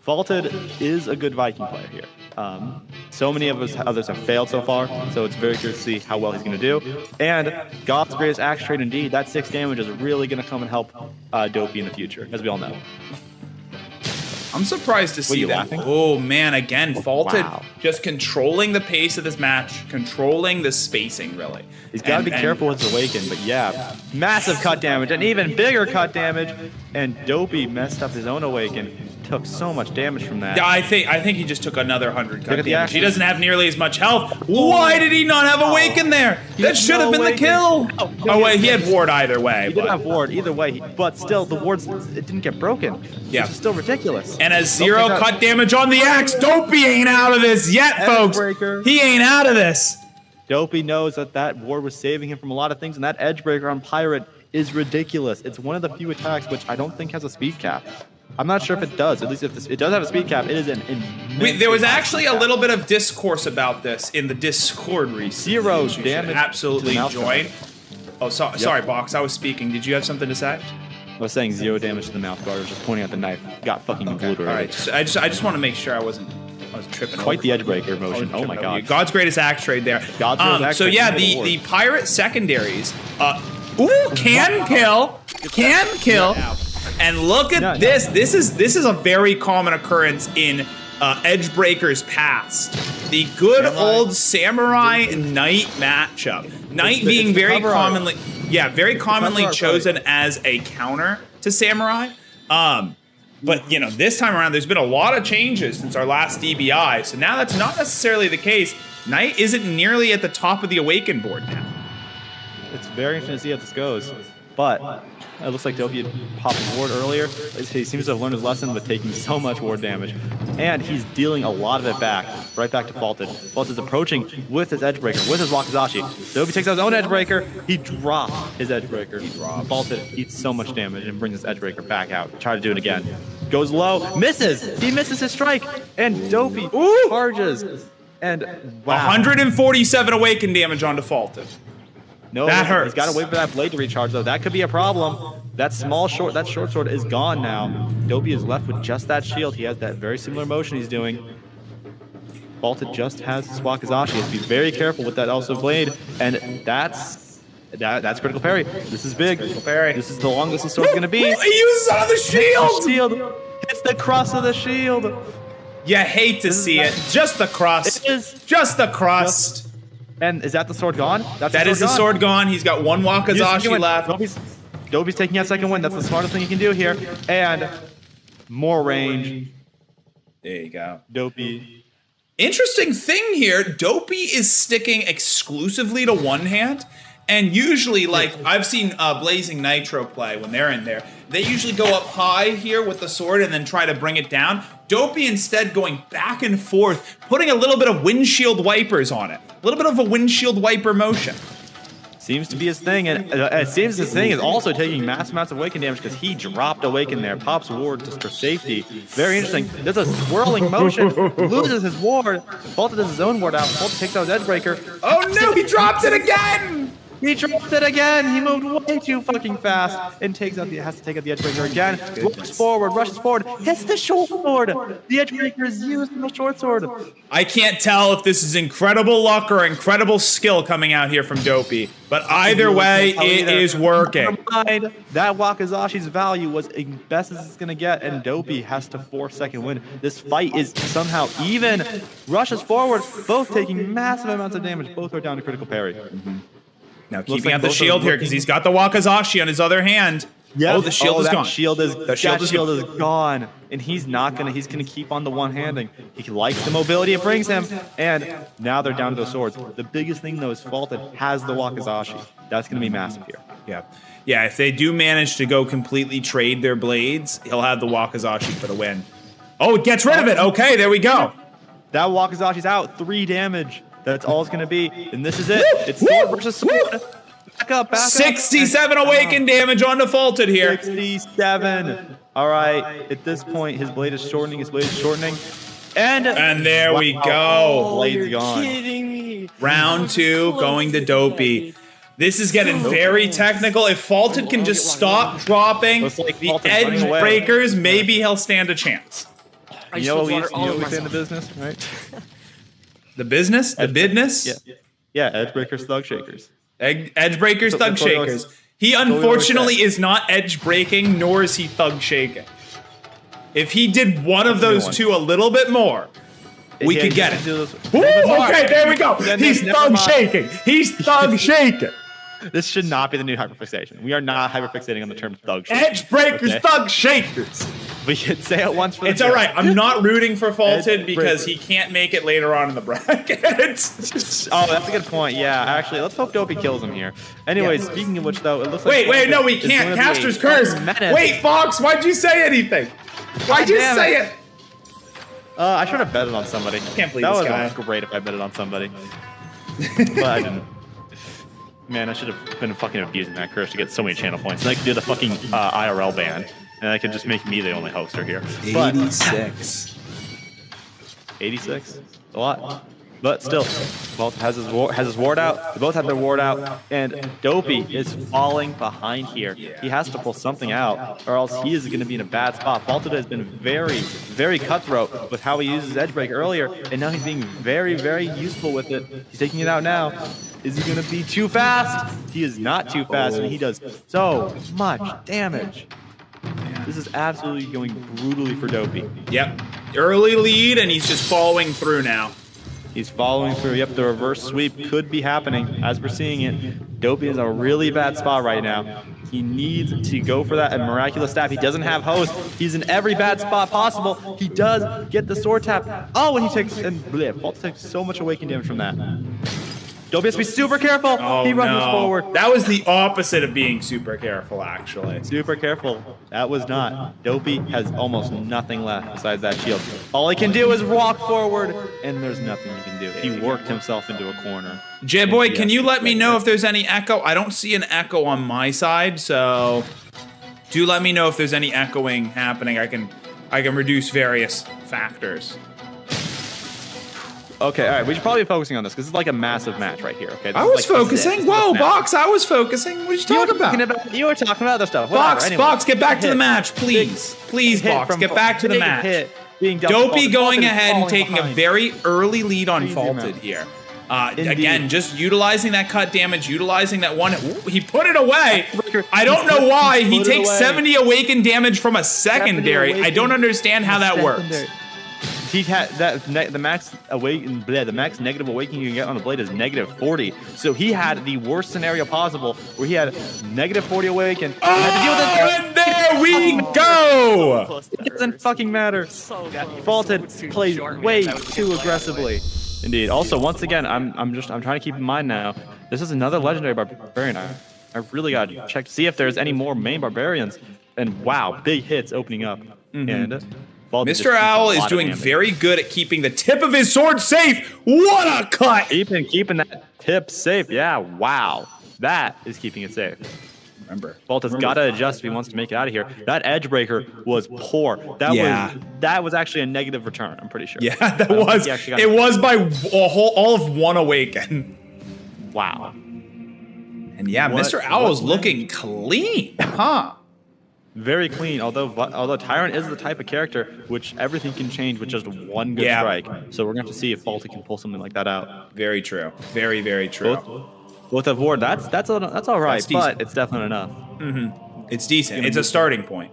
Faulted is a good Viking player here. So many of us others have failed so far, so it's very curious to see how well he's going to do. And God's greatest axe trade indeed. That 6 damage is really going to come and help Dopey in the future, as we all know. I'm surprised to see that. Laughing? Oh man, again, Faulted just controlling the pace of this match, controlling the spacing really. He's got to be careful with his Awaken, but yeah, massive cut damage, and even bigger cut damage. And Dopey messed up his own Awaken, took so much damage from that. Yeah, I think he just took another 100 cut at the damage. action. He doesn't have nearly as much health. Why did he not have Awaken there? That should have been the kill. Oh wait, he had ward either way. He didn't have ward either way, but still the wards, it didn't get broken. Yeah. Which is still ridiculous. And a 0 cut damage on the axe. Dopey ain't out of this yet, folks. He ain't out of this. Dopey knows that ward was saving him from a lot of things, and that Edgebreaker on Pirate is ridiculous. It's one of the few attacks which I don't think has a speed cap. I'm not sure if it does. At least if it does have a speed cap, it is an immense. There was actually a little bit of discourse about this in the Discord recently. 0 damage. Absolutely join. Oh, sorry, Boxx. I was speaking. Did you have something to say? I was saying 0 damage to the mouth guard. I was just pointing at the knife. Got fucking glued already. All right. I just want to make sure I was tripping. Quite the Edgebreaker motion. Oh my god. God's greatest axe trade there. God's greatest axe so trade. yeah, the pirate secondaries. Can kill. And look at this. This is a very common occurrence in Edgebreaker's past. The good old samurai knight matchup. Knight being very commonly, very commonly chosen as a counter to samurai. But you know, this time around, there's been a lot of changes since our last DBI. So now that's not necessarily the case. Knight isn't nearly at the top of the Awaken board now. It's very interesting to see how this goes, but it looks like Dopey had popped his ward earlier. He seems to have learned his lesson with taking so much ward damage, and he's dealing a lot of it back, right back to Faulted. Faulted's approaching with his Edgebreaker, with his Wakizashi. Dopey takes out his own Edgebreaker. He dropped his Edgebreaker. Faulted eats so much damage and brings his Edgebreaker back out. Try to do it again. Goes low, misses. He misses his strike, and Dopey charges. And wow. 147 Awaken damage onto Faulted. No, that hurts. He's got to wait for that blade to recharge, though. That could be a problem. That short sword is gone now. Dopey is left with just that shield. He has that very similar motion he's doing. Faulted just has his Wakizashi. He has to be very careful with that also blade, and that's critical parry. This is big. Critical parry. This is the longest the sword's going to be. He uses it on the shield. It's the crust of the shield. You hate to see it. Just the crust. It is. Just the crust. And is that the sword gone? That is the sword gone. He's got one Wakizashi left. Dopey's taking out second win. That's the smartest thing he can do here. And more range. There you go. Dopey. Interesting thing here. Dopey is sticking exclusively to one hand. And usually, like, I've seen Blazing Nitro play when they're in there. They usually go up high here with the sword and then try to bring it down. Dopey instead going back and forth, putting a little bit of windshield wipers on it. A little bit of a windshield wiper motion. Seems to be his thing, and it seems his thing is also taking massive amounts of Awaken damage because he dropped Awaken there. Pops ward just for safety. Very interesting. There's a swirling motion. Loses his ward. Faulted does his own ward out. Faulted takes out his Edgebreaker. Oh no, he dropped it again! He dropped it again. He moved way too fucking fast and has to take out the Edgebreaker again. Rushes forward, hits the short sword. The Edgebreaker is using the short sword. I can't tell if this is incredible luck or incredible skill coming out here from Dopey, but either way, it is working. That Wakizashi's value was as best as it's gonna get, and Dopey has to force second win. This fight is somehow even. Rushes forward, both taking massive amounts of damage. Both are down to critical parry. Now keeping out the shield here because he's got the Wakizashi on his other hand. Yep. Oh, the shield is gone. That shield is gone, and he's gonna keep on the one-handing. He likes the mobility it brings him, and now they're down to those swords. The biggest thing though is Faulted has the Wakizashi. That's gonna be massive here. Yeah. If they do manage to go completely trade their blades, he'll have the Wakizashi for the win. Oh, it gets rid of it. Okay, there we go. That Wakizashi's out. 3 damage. That's all it's going to be. And this is it. It's sword versus sword. Back up. 67 awakened damage onto Faulted here. 67. All right. At this point, his blade is shortening. And there we go. Blade's gone. Kidding me. Round 2 going to Dopey. This is getting very technical. If Faulted can just stop dropping Looks like the Faulted's edge running away. breakers, maybe he'll stand a chance. You know what we say in the business, right? The business? The bidness? Yeah, edge breakers, thug shakers. Edge breakers, So thug that's what we shakers. always- He what we always unfortunately say. is not edge breaking, nor is he thug shaking. If he did one of those two a little bit more, we could get it. Ooh, okay, there we go. He's thug shaking. He's thug shaking. This should not be the new hyperfixation. We are not hyperfixating on the term thug shaker. Edge breakers, Okay. thug shakers. We should say it once for the It's all right. I'm not rooting for Faulted Edge because breaker. he can't make it later on in the brackets. Oh, that's a good point. Yeah, actually, let's hope Dopey kills him here. Anyway, speaking of which, though, it looks like... Wait, no, we is can't. gonna be Caster's a curse. menace. Wait, Boxx, why'd you say anything? Why'd you damn say it. it? I should have betted on somebody. Can't believe that this was guy. great if I betted on somebody. But I didn't. Man, I should have been fucking abusing that curse to get so many channel points. And I could do the fucking IRL ban. And I could just make me the only hoster here. But 86. 86? A lot. But still, Bolt has his ward out. They both have their ward out. And Dopey is falling behind here. He has to pull something out, or else he is going to be in a bad spot. Faulted has been very, very cutthroat with how he uses Edge Break earlier, and now he's being very, very useful with it. He's taking it out now. Is he going to be too fast? He is not too fast, and he does so much damage. This is absolutely going brutally for Dopey. Yep. Early lead, and he's just following through now. He's following through. Yep, the reverse sweep could be happening as we're seeing it. Dopey is in a really bad spot right now. He needs to go for that miraculous stab. He doesn't have host. He's in every bad spot possible. He does get the sword tap. Oh, and he takes, and bleh, Fault takes so much awakened damage from that. Dopey has to be super careful. Oh, He rushes no. forward. That was the opposite of being super careful, actually. Super careful. That was not. Dopey has almost nothing left besides that shield. All he can do is walk forward, and there's nothing he can do. He worked himself into a corner. J-Boy, can you let me know if there's any echo? I don't see an echo on my side, so do let me know if there's any echoing happening. I can reduce various factors. Okay, all right. We should probably be focusing on this because it's like a massive match right here. Okay. This I is was like focusing. Whoa, Boxx, I was focusing. What are you talking about? You were talking about other stuff. Whatever, Boxx, anyway. Boxx, get back to the Hit. match, please. Please, Hit Boxx, from get back to the big match. hit being dealt to Dopey Faulted. going Faulted is ahead and falling taking a behind. very early lead on Easy Faulted amount. here. Indeed. Again, just utilizing that cut damage, utilizing that one. Ooh, he put it away. I don't know why. He put it takes away. 70 awakened damage from a secondary. I don't understand how that works. Secondary. He had that the max the max negative awakening you can get on the blade is -40. So he had the worst scenario possible where he had -40 awaken. Oh, and there we go. It doesn't fucking matter. Faulted plays way too aggressively. Indeed. Also, once again, I'm trying to keep in mind now. This is another legendary barbarian. I've really got to check to see if there's any more main barbarians. And wow, big hits opening up. And Faulted just Mr. keeps a Owl is lot of doing damage. very good at keeping the tip of his sword safe. What a cut! Keeping that tip safe. Yeah, wow. That is keeping it safe. Remember, Faulted's got to adjust if he wants to make it out of here. That edge breaker was poor. That was actually a negative return, I'm pretty sure. yeah, that was. It was by all of one awaken. Wow. And yeah, Mr. Owl's looking clean, huh? Very clean, although Tyrant is the type of character which everything can change with just one good Yeah. strike. So we're going to have to see if Faulted can pull something like that out. Very true. Very, very true. Both have ward. That's all right, That's decent. but it's definitely enough. It's decent. It's a starting point.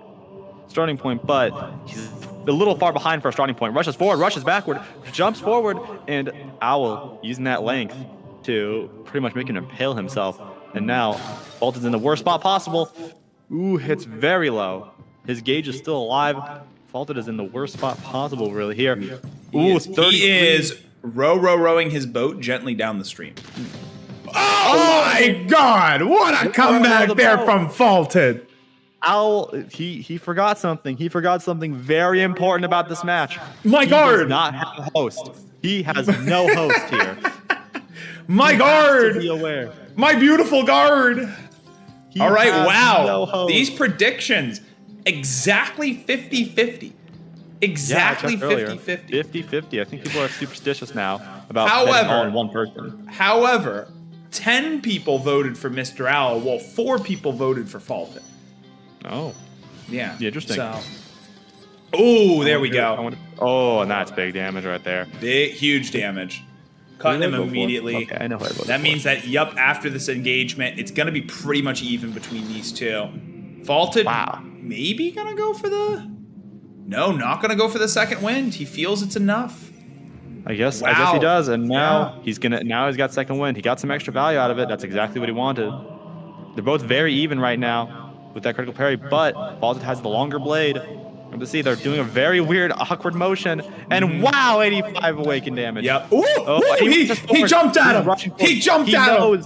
Starting point, but he's a little far behind for a starting point. Rushes forward, rushes backward, jumps forward, and Owl using that length to pretty much make him impale himself. And now Faulted's in the worst spot possible. Ooh, hits very low. His gauge is still alive. Faulted is in the worst spot possible, really, here. Ooh, 33. He is rowing his boat gently down the stream. Oh my God! What a comeback there from Faulted. Owl, he forgot something. He forgot something very important about this match. My He guard! does not have a host. He has no host here. My Has guard! to be aware. My beautiful guard. He All right, has wow. no hope. These predictions, exactly 50-50. Exactly 50-50. 50-50. I think people are superstitious now about However- betting all in one person. However, 10 people voted for Mr. Owl, while 4 people voted for Faulted. Oh. Yeah. Interesting. So. Oh, there we go. Oh, and that's big damage right there. Big, huge damage. Cutting him immediately. Okay, I know who I voted That for. means that, yup, after this engagement, it's going to be pretty much even between these two. Faulted, Wow. maybe going to go for the... No, not going to go for the second wind. He feels it's enough. I guess Wow. he does, and now he's got second wind. He got some extra value out of it. That's exactly what he wanted. They're both very even right now with that critical parry, but Faulted has the longer blade. And to see they're doing a very weird, awkward motion, and wow, 85 awaken damage. Yep. Ooh, Oh, ooh, he jumped at him. He jumped at him.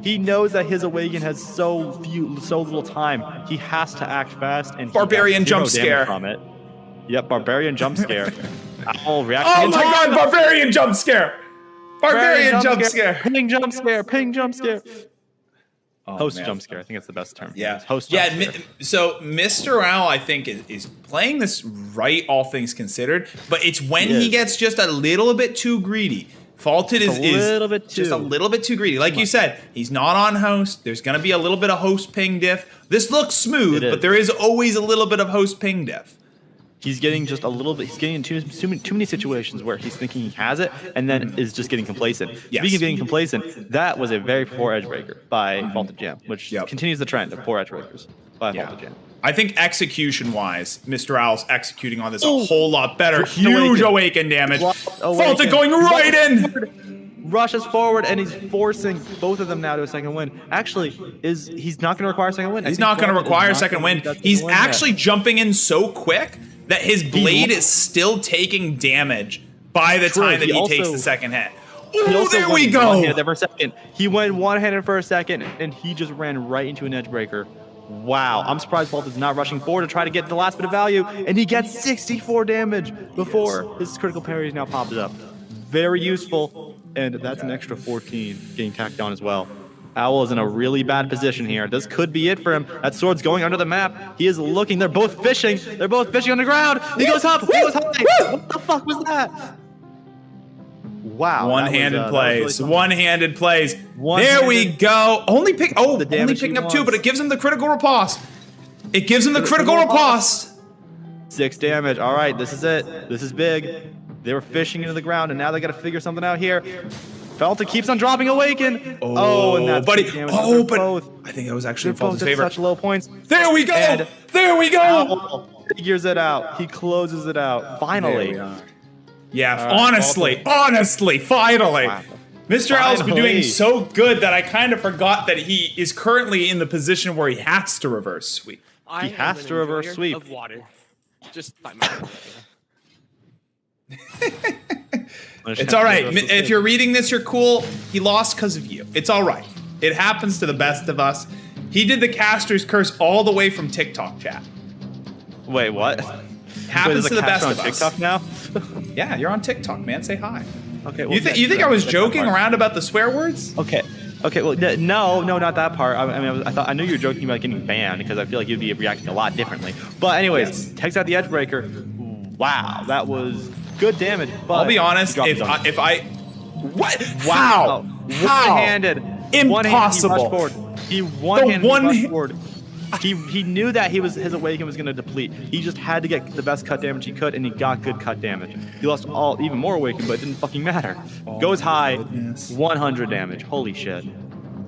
He knows that his awaken has so little time. He has to act fast, and Barbarian he got jump 0 damage scare. from it. Yep, barbarian jump scare. Owl Oh reaction. my god, barbarian jump scare. Barbarian jump scare. Ping jump scare. Ping jump scare. Oh, Host man. jump scare. I think that's the best term. Yeah. Host jump Yeah. scare. So Mr. Owl, I think, is playing this right, all things considered. But it's when he gets just a little bit too greedy. Faulted is little bit just too. a little bit too greedy. Like you said, he's not on host. There's going to be a little bit of host ping diff. This looks smooth, It is. but there is always a little bit of host ping diff. He's getting just a little bit. He's getting into too many situations where he's thinking he has it, and then is just getting complacent. Yes. Speaking of getting complacent, that was a very poor edge breaker by FaultedJam, which continues the trend of poor edge breakers by FaultedJam. I think execution-wise, Mr. Owl's executing on this a whole lot better. Dropped Huge awaken. awaken damage. Dropped Faulted awaken. going right in. Rushes forward, and he's forcing both of them now to a second win. Actually, he's not going to require a second win. He's not going to require a second win. He's actually jumping in so quick that his blade is still taking damage by the time that he takes the second hit. Oh, there we go. One-handed for a second. He went one-handed for a second, and he just ran right into an edge breaker. Wow, I'm surprised Faulted's not rushing forward to try to get the last bit of value, and he gets 64 damage before his critical parry is now popped up. Very useful, and that's an extra 14 getting tacked on as well. Owl is in a really bad position here. This could be it for him. That sword's going under the map. He is looking. They're both fishing. They're both fishing on the ground. He goes up. He goes high. What the fuck was that? Wow. One-handed plays. Really One-handed plays. One-handed. There we go. Only picking damage up he 2, but wants. it gives him the critical riposte. It gives him the critical riposte. 6 damage. All right, this is it. This is big. They were fishing into the ground, and now they got to figure something out here. Felta keeps on dropping awaken. Oh, and that's buddy. big damage. Oh, They're but both. I think that was actually They're in Faulted's both at favor. such low points. There we go. And There we go. Owl figures it out. He closes it out. Finally. There we are. Yeah, right, honestly, finally. Wow. Mr. Owl's been Finally. doing so good that I kind of forgot that he is currently in the position where he has to reverse sweep. I has am to an reverse enjoyer sweep. of water. Just by myself. It's all right. If you're reading this, you're cool. He lost because of you. It's all right. It happens to the best of us. He did the caster's curse all the way from TikTok chat. Wait, what? Happens Wait, to the best on of us. TikTok now? Yeah, you're on TikTok, man. Say hi. Okay. Well, You think I was joking around about the swear words? Okay. Okay. Well, no, not that part. I mean, I knew you were joking about getting banned because I feel like you'd be reacting a lot differently. But anyways, takes out the edge breaker. Wow, that was good damage. But I'll be honest. he dropped If his own. what? Wow. How? One-handed. Impossible. He one-handed one- rushed forward. He knew that his awaken was going to deplete. He just had to get the best cut damage he could, and he got good cut damage. He lost even more awaken, but it didn't fucking matter. Goes high, goodness. 100 damage. Holy shit.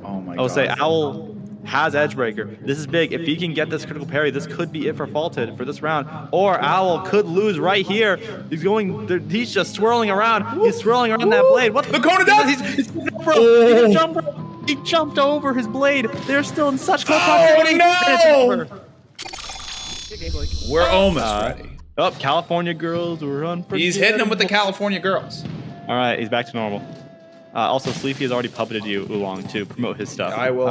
Oh my god. I'll say Owl has Edgebreaker. This is big. If he can get this critical parry, this could be it for Faulted for this round. Or Owl could lose right here. He's just swirling around. He's swirling around that blade. What The cone of death! He's gonna jump rope. He jumped over his blade. They're still in such close proximity. no! And it's over. We're almost ready. Oh, California girls were unforgettable. He's hitting him with the California girls. All right, he's back to normal. Also, Sleepy has already puppeted you Oolong to promote his stuff. I will.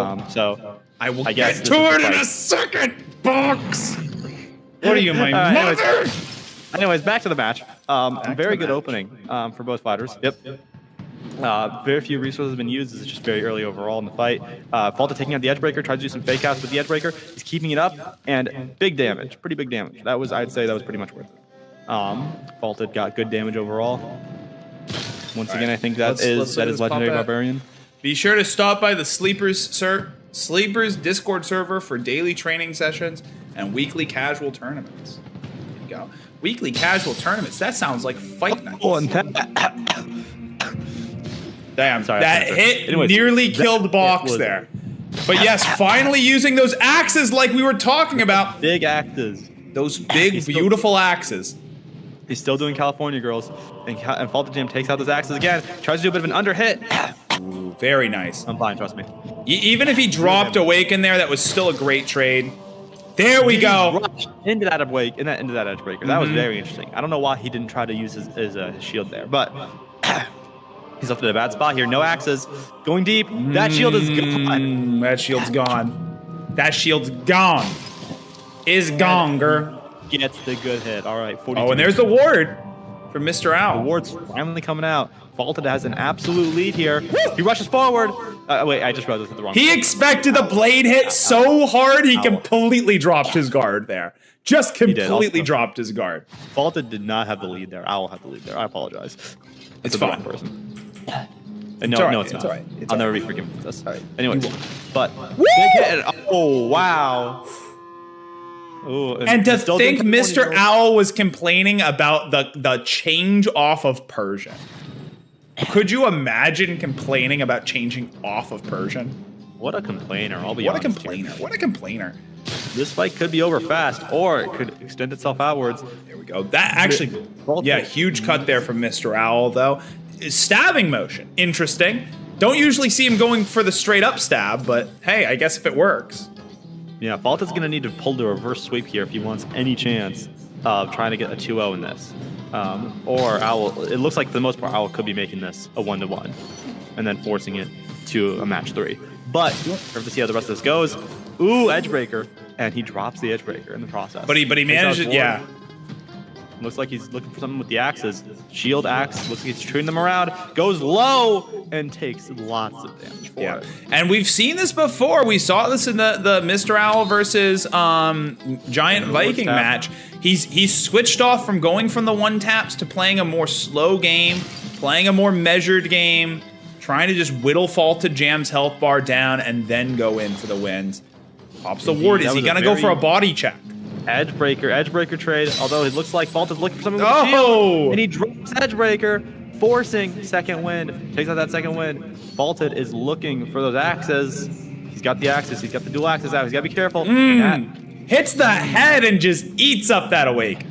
I will guess get this to is it the in a fight. second, Boxx. What are you, my All right, mother? Anyways, back to the match. Very good opening for both fighters. Yep. Very few resources have been used. This is just very early overall in the fight. Faulted taking out the Edgebreaker, tries to do some fake outs with the Edgebreaker. He's keeping it up, and big damage, pretty big damage. That was, I'd say, that was pretty much worth it. Faulted got good damage overall. Once again, I think that is Legendary Barbarian. Be sure to stop by the Sleepers Discord server for daily training sessions and weekly casual tournaments. There you go. Weekly casual tournaments. That sounds like fight nights. Oh, and damn, sorry, that hit nearly killed Boxx there. But yes, finally using those axes like we were talking about. Big axes. Those big, beautiful axes. He's still doing California Girls, and FaultedJam takes out those axes again. Tries to do a bit of an under hit. Ooh, very nice. I'm fine, trust me. Even if he dropped Awaken there, that was still a great trade. There we go. Into that Edgebreaker. Into that Edgebreaker. That was very interesting. I don't know why he didn't try to use his shield there, but he's left in a bad spot here. No axes. Going deep. That shield is gone. That shield's gone. That shield's gone. Is gonger. Gets the good hit. All right. 42. Oh, and there's the ward from Mr. Owl. The ward's finally coming out. Faulted has an absolute lead here. He rushes forward. Wait, I just realized the wrong. He expected the blade hit so hard he completely dropped his guard there. Just completely dropped his guard. Faulted did not have the lead there. Owl had the lead there. I apologize. It's the fine. wrong person. No, it's not. All right. I'll never be forgiven for this. All right. Anyways, but big hit. Oh wow. Ooh, and to think Mr. Owl was complaining about the change off of Persian. Could you imagine complaining about changing off of Persian? What a complainer. I'll be What a honest complainer. here. What a complainer. This fight could be over fast, or it could extend itself outwards. There we go. That actually, yeah, huge cut there from Mr. Owl, though. Stabbing motion. Interesting. Don't usually see him going for the straight up stab, but hey, I guess if it works. Yeah, Faulted's going to need to pull the reverse sweep here if he wants any chance of trying to get a 2-0 in this. Or Owl, it looks like for the most part, Owl could be making this a 1-1 and then forcing it to a match 3. But we'll have to see how the rest of this goes. Ooh, Edgebreaker. And he drops the Edgebreaker in the process. But he managed it, yeah. Looks like he's looking for something with the axes. Shield axe, looks like he's turning them around, goes low, and takes lots of damage for it. And we've seen this before. We saw this in the Mr. Owl versus Giant Viking match. He's switched off from going from the one taps to playing a more slow game, playing a more measured game, trying to just whittle FaultedJam's health bar down and then go in for the wins. Pops the ward. Is he gonna go for a body check? Edgebreaker trade, although it looks like Faulted's looking for something with the shield, and he drops Edgebreaker, forcing second wind, takes out that second wind. Faulted is looking for those axes. He's got the axes, he's got the dual axes out, he's gotta be careful. Hits the head and just eats up that awake.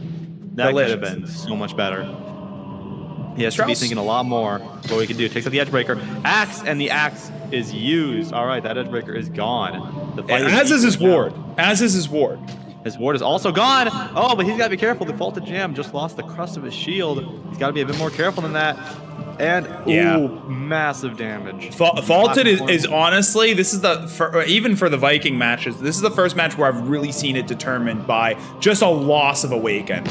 That could have been so much better. He has to be thinking a lot more what we can do. Takes out the Edgebreaker, axe, and the axe is used. All right, that Edgebreaker is gone. The fight as is his ward. As is his ward. His ward is also gone. Oh, but he's got to be careful. The FaultedJam just lost the crust of his shield. He's got to be a bit more careful than that. And, ooh, massive damage. Faulted is honestly, this is even for the Viking matches, this is the first match where I've really seen it determined by just a loss of Awaken.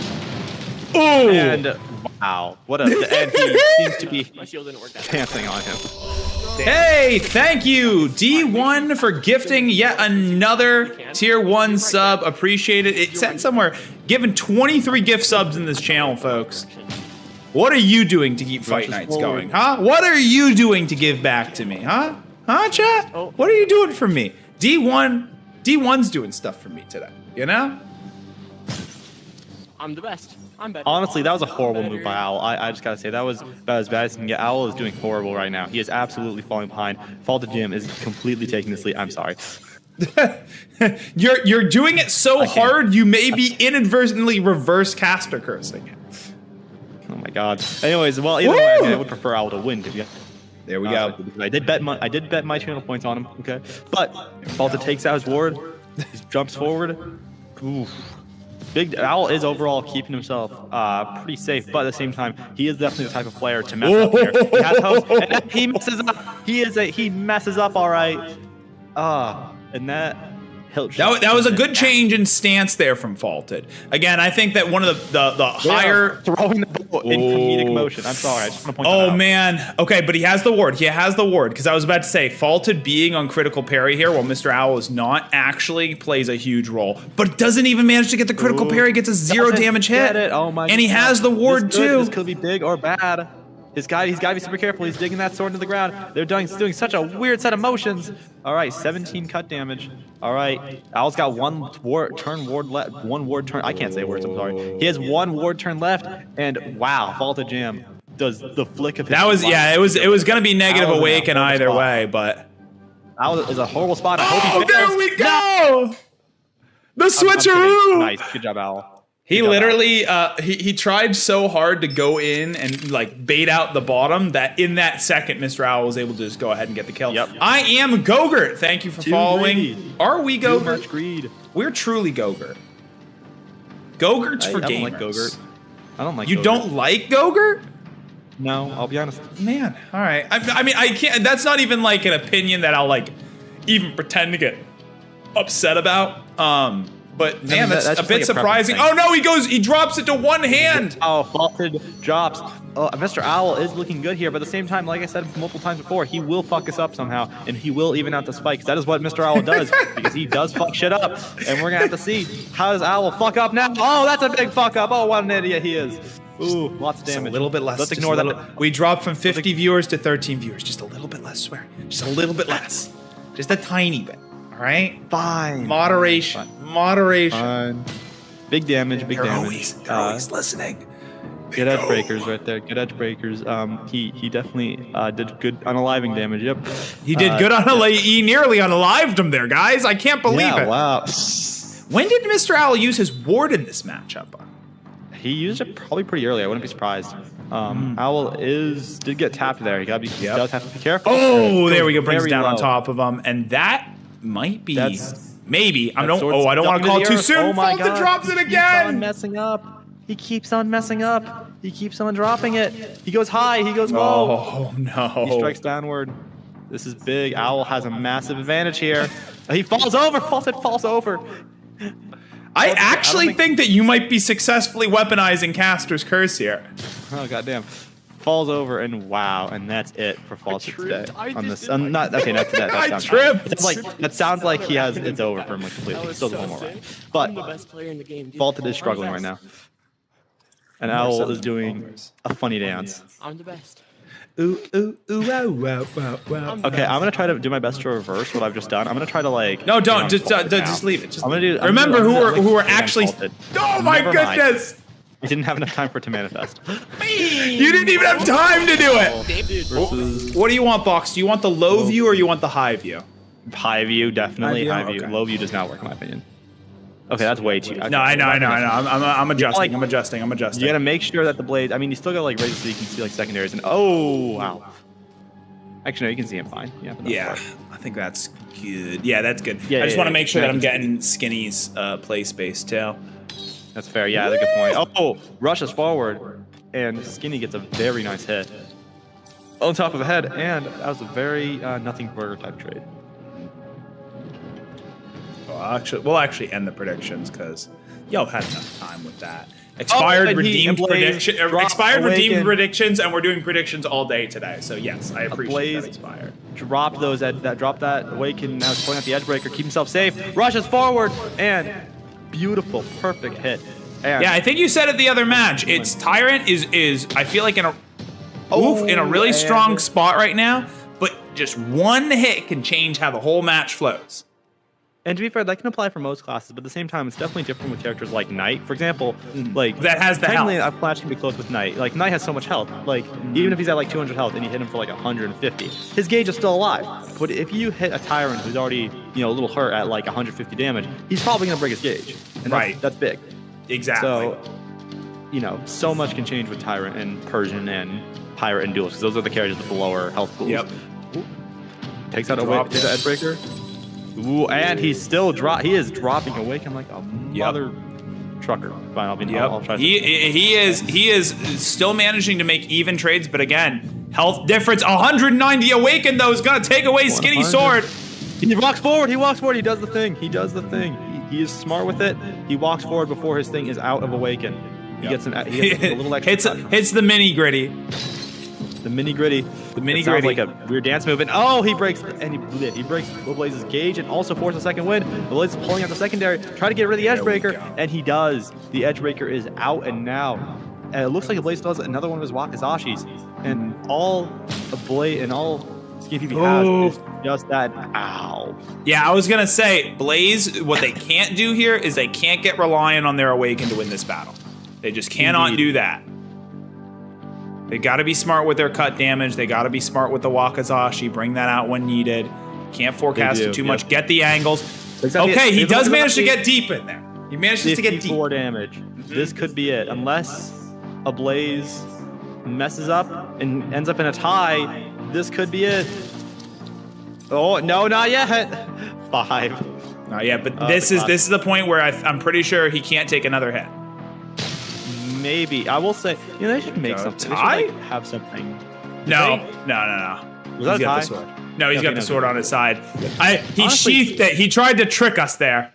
Ooh! And, wow. What a, and he seems to be dancing on him. Hey, thank you, D1, for gifting yet another tier 1 sub. Appreciate it. It said somewhere, given 23 gift subs in this channel, folks. What are you doing to keep fight nights going, huh? What are you doing to give back to me, huh? Huh, chat? What are you doing for me? D1's doing stuff for me today, you know? I'm the best. I'm better. Honestly, that was a horrible move by Owl. I just gotta say, that was about as bad as you can get. Owl is doing horrible right now. He is absolutely falling behind. FaultedJam is completely taking this lead. I'm sorry. You're doing it so hard, you may be inadvertently reverse caster cursing it. Oh my god. Anyways, well, either way, I would prefer Owl to win. There we go. I did bet my channel points on him. Okay, but Faulted takes out his ward. He jumps forward. Oof. Big Owl is overall keeping himself pretty safe, but at the same time, he is definitely the type of player to mess up here. He has hopes, and he messes up. He messes up all right. And that was a good change in stance there from Faulted. Again, I think that one of the higher throwing the in comedic motion. I'm sorry. I just want to point that out. Oh man. Okay, but he has the ward. He has the ward. Because I was about to say, Faulted being on critical parry here, while Mr. Owl is not, actually plays a huge role. But doesn't even manage to get the critical parry. Gets a 0 damage hit. Oh my and he has the ward too. This could be big or bad. He's got to be super careful. He's digging that sword into the ground. They're doing such a weird set of motions. All right, 17 cut damage. All right, Owl's got one ward turn left. One ward turn. I can't say words. I'm sorry. He has one ward turn left, and wow, FaultedJam does the flick of his. That was It was gonna be negative awaken either way, but Owl is a horrible spot. Oh, there we go! The switcheroo. Nice, good job, Owl. He literally, he tried so hard to go in and like bait out the bottom that in that second, Mr. Owl was able to just go ahead and get the kill. Yep. I am Gogurt. Thank you for following. Greed. Are we Too Gogurt? much greed. We're truly Gogurt. Gogurt's for gamers. I don't like Gogurt. I don't like You Gogurt. don't like Gogurt? No, I'll be honest. Man, all right. I mean, I can't. That's not even like an opinion that I'll like even pretend to get upset about. But man, that's a bit surprising. Oh no, he drops it to one hand. Oh, Faulted drops. Mr. Owl is looking good here, but at the same time, like I said multiple times before, he will fuck us up somehow, and he will even out this fight, because that is what Mr. Owl does, because he does fuck shit up, and we're gonna have to see how does Owl fuck up now. Oh, that's a big fuck up. Oh, what an idiot he is. Ooh, lots of damage. A little bit less. Let's ignore that. We dropped from 50 viewers to 13 viewers. Just a little bit less, swear. Just a little bit less. Just a tiny bit. All right? Fine. Moderation. Moderation. Fine. Big damage, big damage. They're always listening. Good edge breakers right there. Good edge breakers. He definitely did good unaliving damage. Yep. He did good he nearly unalived him there, guys. I can't believe it. Wow. When did Mr. Owl use his ward in this matchup? He used it probably pretty early. I wouldn't be surprised. Owl did get tapped there. He does have to be careful. Oh, there we go. Brings down on top of him, and that might be maybe. I don't want to call it too soon. Oh my Faulted drops it again. He keeps on messing up. He keeps on dropping it. He goes high. He goes low. Oh no. He strikes downward. This is big. Owl has a massive advantage here. He falls over. Faulted falls over. I actually think that you might be successfully weaponizing Caster's Curse here. Oh goddamn! Falls over and wow, and that's it for Faulted today. On this, not okay, not today. I tripped. That sounds like he has. It's over for him completely. Still one more round, but Faulted is struggling right now, and Owl is doing a funny dance. I'm the best. Ooh, ooh, ooh, wow, wow, wow, wow. Okay, I'm gonna try to do my best to reverse what I've just done. I'm gonna try to like. No, don't. Just leave it. I'm gonna do. Remember who are actually. Oh my goodness! We didn't have enough time for it to manifest. You didn't even have time to do it. What do you want, Boxx? Do you want the low view or you want the high view? High view, definitely high view. Okay. Low view does not work in my opinion. Okay, that's way too. Okay. No, I know. I'm adjusting. I'm adjusting. You gotta make sure that the blade. I mean, you still gotta like raise it so you can see like secondaries. And oh wow. Actually, no, you can see him fine. Yeah. I think that's good. Yeah, that's good. Yeah, I just want to make sure that I'm can getting Skinny's play space too. That's fair. Yeah, that's a good point. Oh, rushes forward, and Skinny gets a very nice hit on top of the head, and that was a very nothing burger type trade. We'll actually end the predictions because y'all had enough time with that. Expired, redeemed predictions, and we're doing predictions all day today. So yes, I appreciate that. Expired. Dropped that awaken. Now he's pulling out the edge breaker. Keep himself safe. Rushes forward and beautiful, perfect hit. And yeah, I think you said it the other match. It's Tyrant is I feel like in a really strong spot right now, but just one hit can change how the whole match flows. And to be fair, that can apply for most classes, but at the same time, it's definitely different with characters like Knight. For example, like that has the technically health. A clash can be close with Knight. Like Knight has so much health. Like even if he's at like 200 health and you hit him for like 150, his gauge is still alive. But if you hit a Tyrant who's already a little hurt at like 150 damage, he's probably gonna break his gauge. And that's big. Exactly. So, so much can change with Tyrant and Persian and Pirate and Duelist, because those are the characters with the lower health pools. Yep. Takes out takes the Edgebreaker. Ooh, and he's still he is dropping Awaken like a mother trucker. Fine, I'll try. He is still managing to make even trades, but again, health difference 190 Awaken though is gonna take away Skinny's sword. He walks forward. He does the thing. He is smart with it. He walks forward before his thing is out of Awaken. He gets a little extra. Hits the mini gritty. The mini gritty. The mini It sounds gritty. like a weird dance move. And he breaks he breaks Blaze's gauge and also forces a second win. Blaze is pulling out the secondary, try to get rid of the edge breaker, and he does. The edge breaker is out and now. And it looks like Blaze does another one of his Wakazashis. And all SkinnyPP has is just that. Ow. Yeah, I was gonna say, Blaze, what they can't do here is they can't get reliant on their Awaken to win this battle. They just cannot do that. They gotta be smart with their cut damage. They gotta be smart with the Wakazashi. Bring that out when needed. Can't forecast it too much. Get the angles. Exactly. Okay, he does manage to get deep in there. He manages to get deep. 54 damage. This could be it. Unless a Blaze messes up and ends up in a tie, this could be it. Oh, no, not yet. 5. Not yet, but this is the point where I'm pretty sure he can't take another hit. Maybe. I will say, they should make something. Tie? They should, have something. No. Was He's that a got tie? the sword. No, he's got the sword on his side. He Honestly, sheathed it. He tried to trick us there.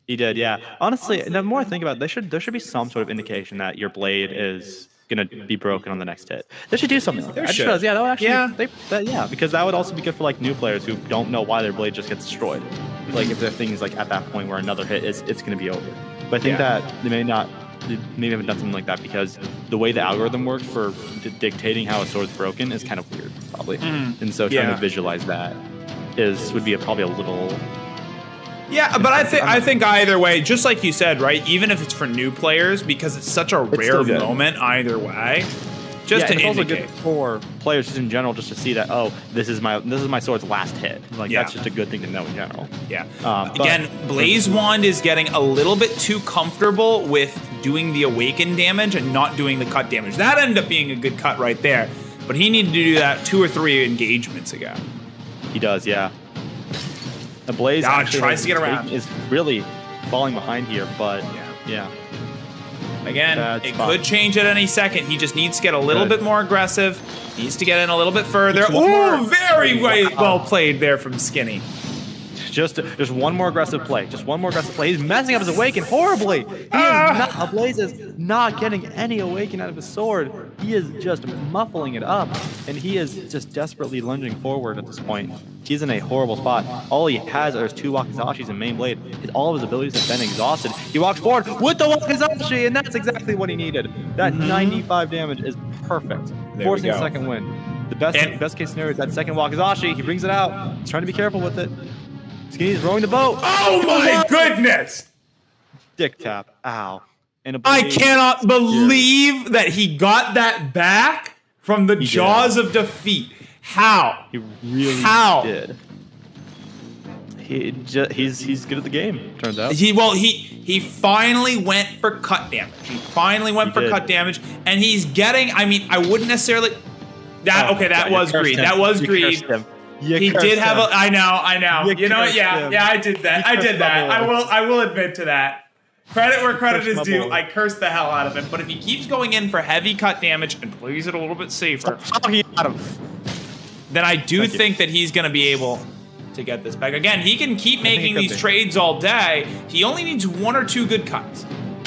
He did, yeah. Honestly, the more I think about it, there should be some sort of indication that your blade is gonna be broken on the next hit. They should do something like that. I just realized, that would actually, because that would also be good for like new players who don't know why their blade just gets destroyed. Like if their thing is like at that point where another hit it's gonna be over. But I think that they maybe haven't done something like that because the way the algorithm works for dictating how a sword's broken is kind of weird, probably. And so trying to visualize that would be probably a little. Yeah, but I think either way, just like you said, right? Even if it's for new players, because it's such a rare moment either way, just to it's indicate. also good for players just in general, just to see that this is my sword's last hit. Like that's just a good thing to know in general. Yeah. Again, BlazeWand is getting a little bit too comfortable with doing the awaken damage and not doing the cut damage. That ended up being a good cut right there, but he needed to do that 2 or 3 engagements ago. He does, yeah. The Blaze actually tries to get around. Is really falling behind here, but yeah. Again, it could change at any second. He just needs to get a little bit more aggressive. Needs to get in a little bit further. Ooh, very well played there from Skinny. Just one more aggressive play. Just one more aggressive play. He's messing up his Awaken horribly. Blaze is not getting any Awaken out of his sword. He is just muffling it up, and he is just desperately lunging forward at this point. He's in a horrible spot. All he has are his 2 Wakazashis and main blade. All of his abilities have been exhausted. He walks forward with the Wakazashi, and that's exactly what he needed. That 95 damage is perfect. Forcing a second win. The best case scenario is that second Wakazashi. He brings it out. He's trying to be careful with it. Skinny's rowing the boat. Oh my goodness! Dick tap. Ow. And I cannot believe that he got that back from the jaws of defeat. How? He really did. He's good at the game, turns out. He finally went for cut damage. Cut damage, and he's getting. I mean, I wouldn't necessarily. That was greed. That was greed. He did have a. I know. You know what? Yeah, I did that. I will admit to that. Credit where credit is due. I cursed the hell out of him. But if he keeps going in for heavy cut damage and plays it a little bit safer, then I do think that he's going to be able to get this back. Again, he can keep making these trades all day. He only needs 1 or 2 good cuts.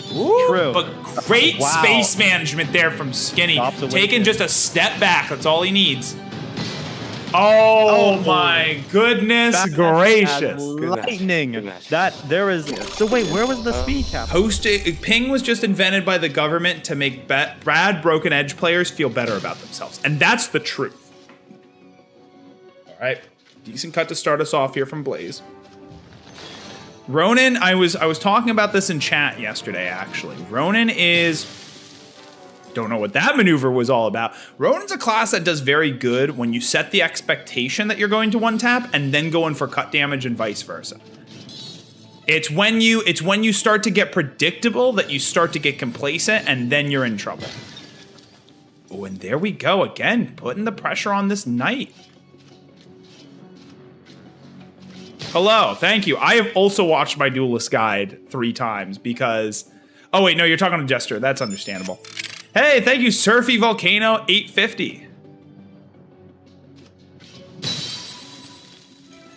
True. But great space management there from Skinny. Taking just a step back. That's all he needs. Oh my goodness gracious. Lightning. So wait, where was the speed cap? Ping was just invented by the government to make bad broken edge players feel better about themselves. And that's the truth. All right. Decent cut to start us off here from Blaze. Ronin, I was talking about this in chat yesterday, actually. Ronin is... Don't know what that maneuver was all about. Ronin's a class that does very good when you set the expectation that you're going to one-tap and then go in for cut damage and vice versa. It's when you start to get predictable that you start to get complacent and then you're in trouble. Oh, and there we go again, putting the pressure on this knight. Hello, thank you. I have also watched my Duelist Guide 3 times because... Oh wait, no, you're talking to Jester. That's understandable. Hey, thank you, Surfy Volcano 850.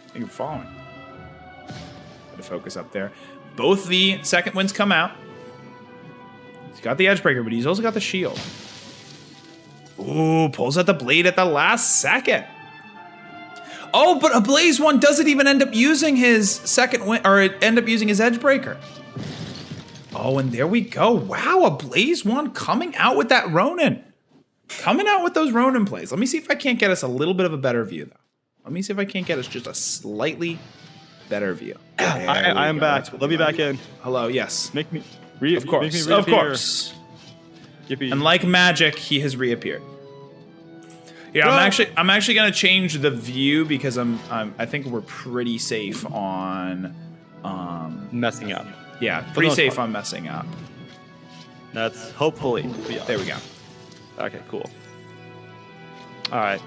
Thank you for following. Put a focus up there. Both the second wins come out. He's got the Edgebreaker, but he's also got the shield. Ooh, pulls out the blade at the last second. Oh, but ABlazeWand doesn't even end up using his second win, or end up using his Edgebreaker. Oh, and there we go. Wow, ABlazeWand coming out with that Ronin. Coming out with those Ronin plays. Let me see if I can't get us a little bit of a better view, though. Let me see if I can't get us just a slightly better view. I am back. Let me back in. Hello, yes. Make me Of course, of course. Yippee. And like magic, he has reappeared. Yeah, I'm actually gonna change the view because I think we're pretty safe on messing up. Yeah, pretty safe on messing up. That's hopefully. There we go. Okay, cool. All right.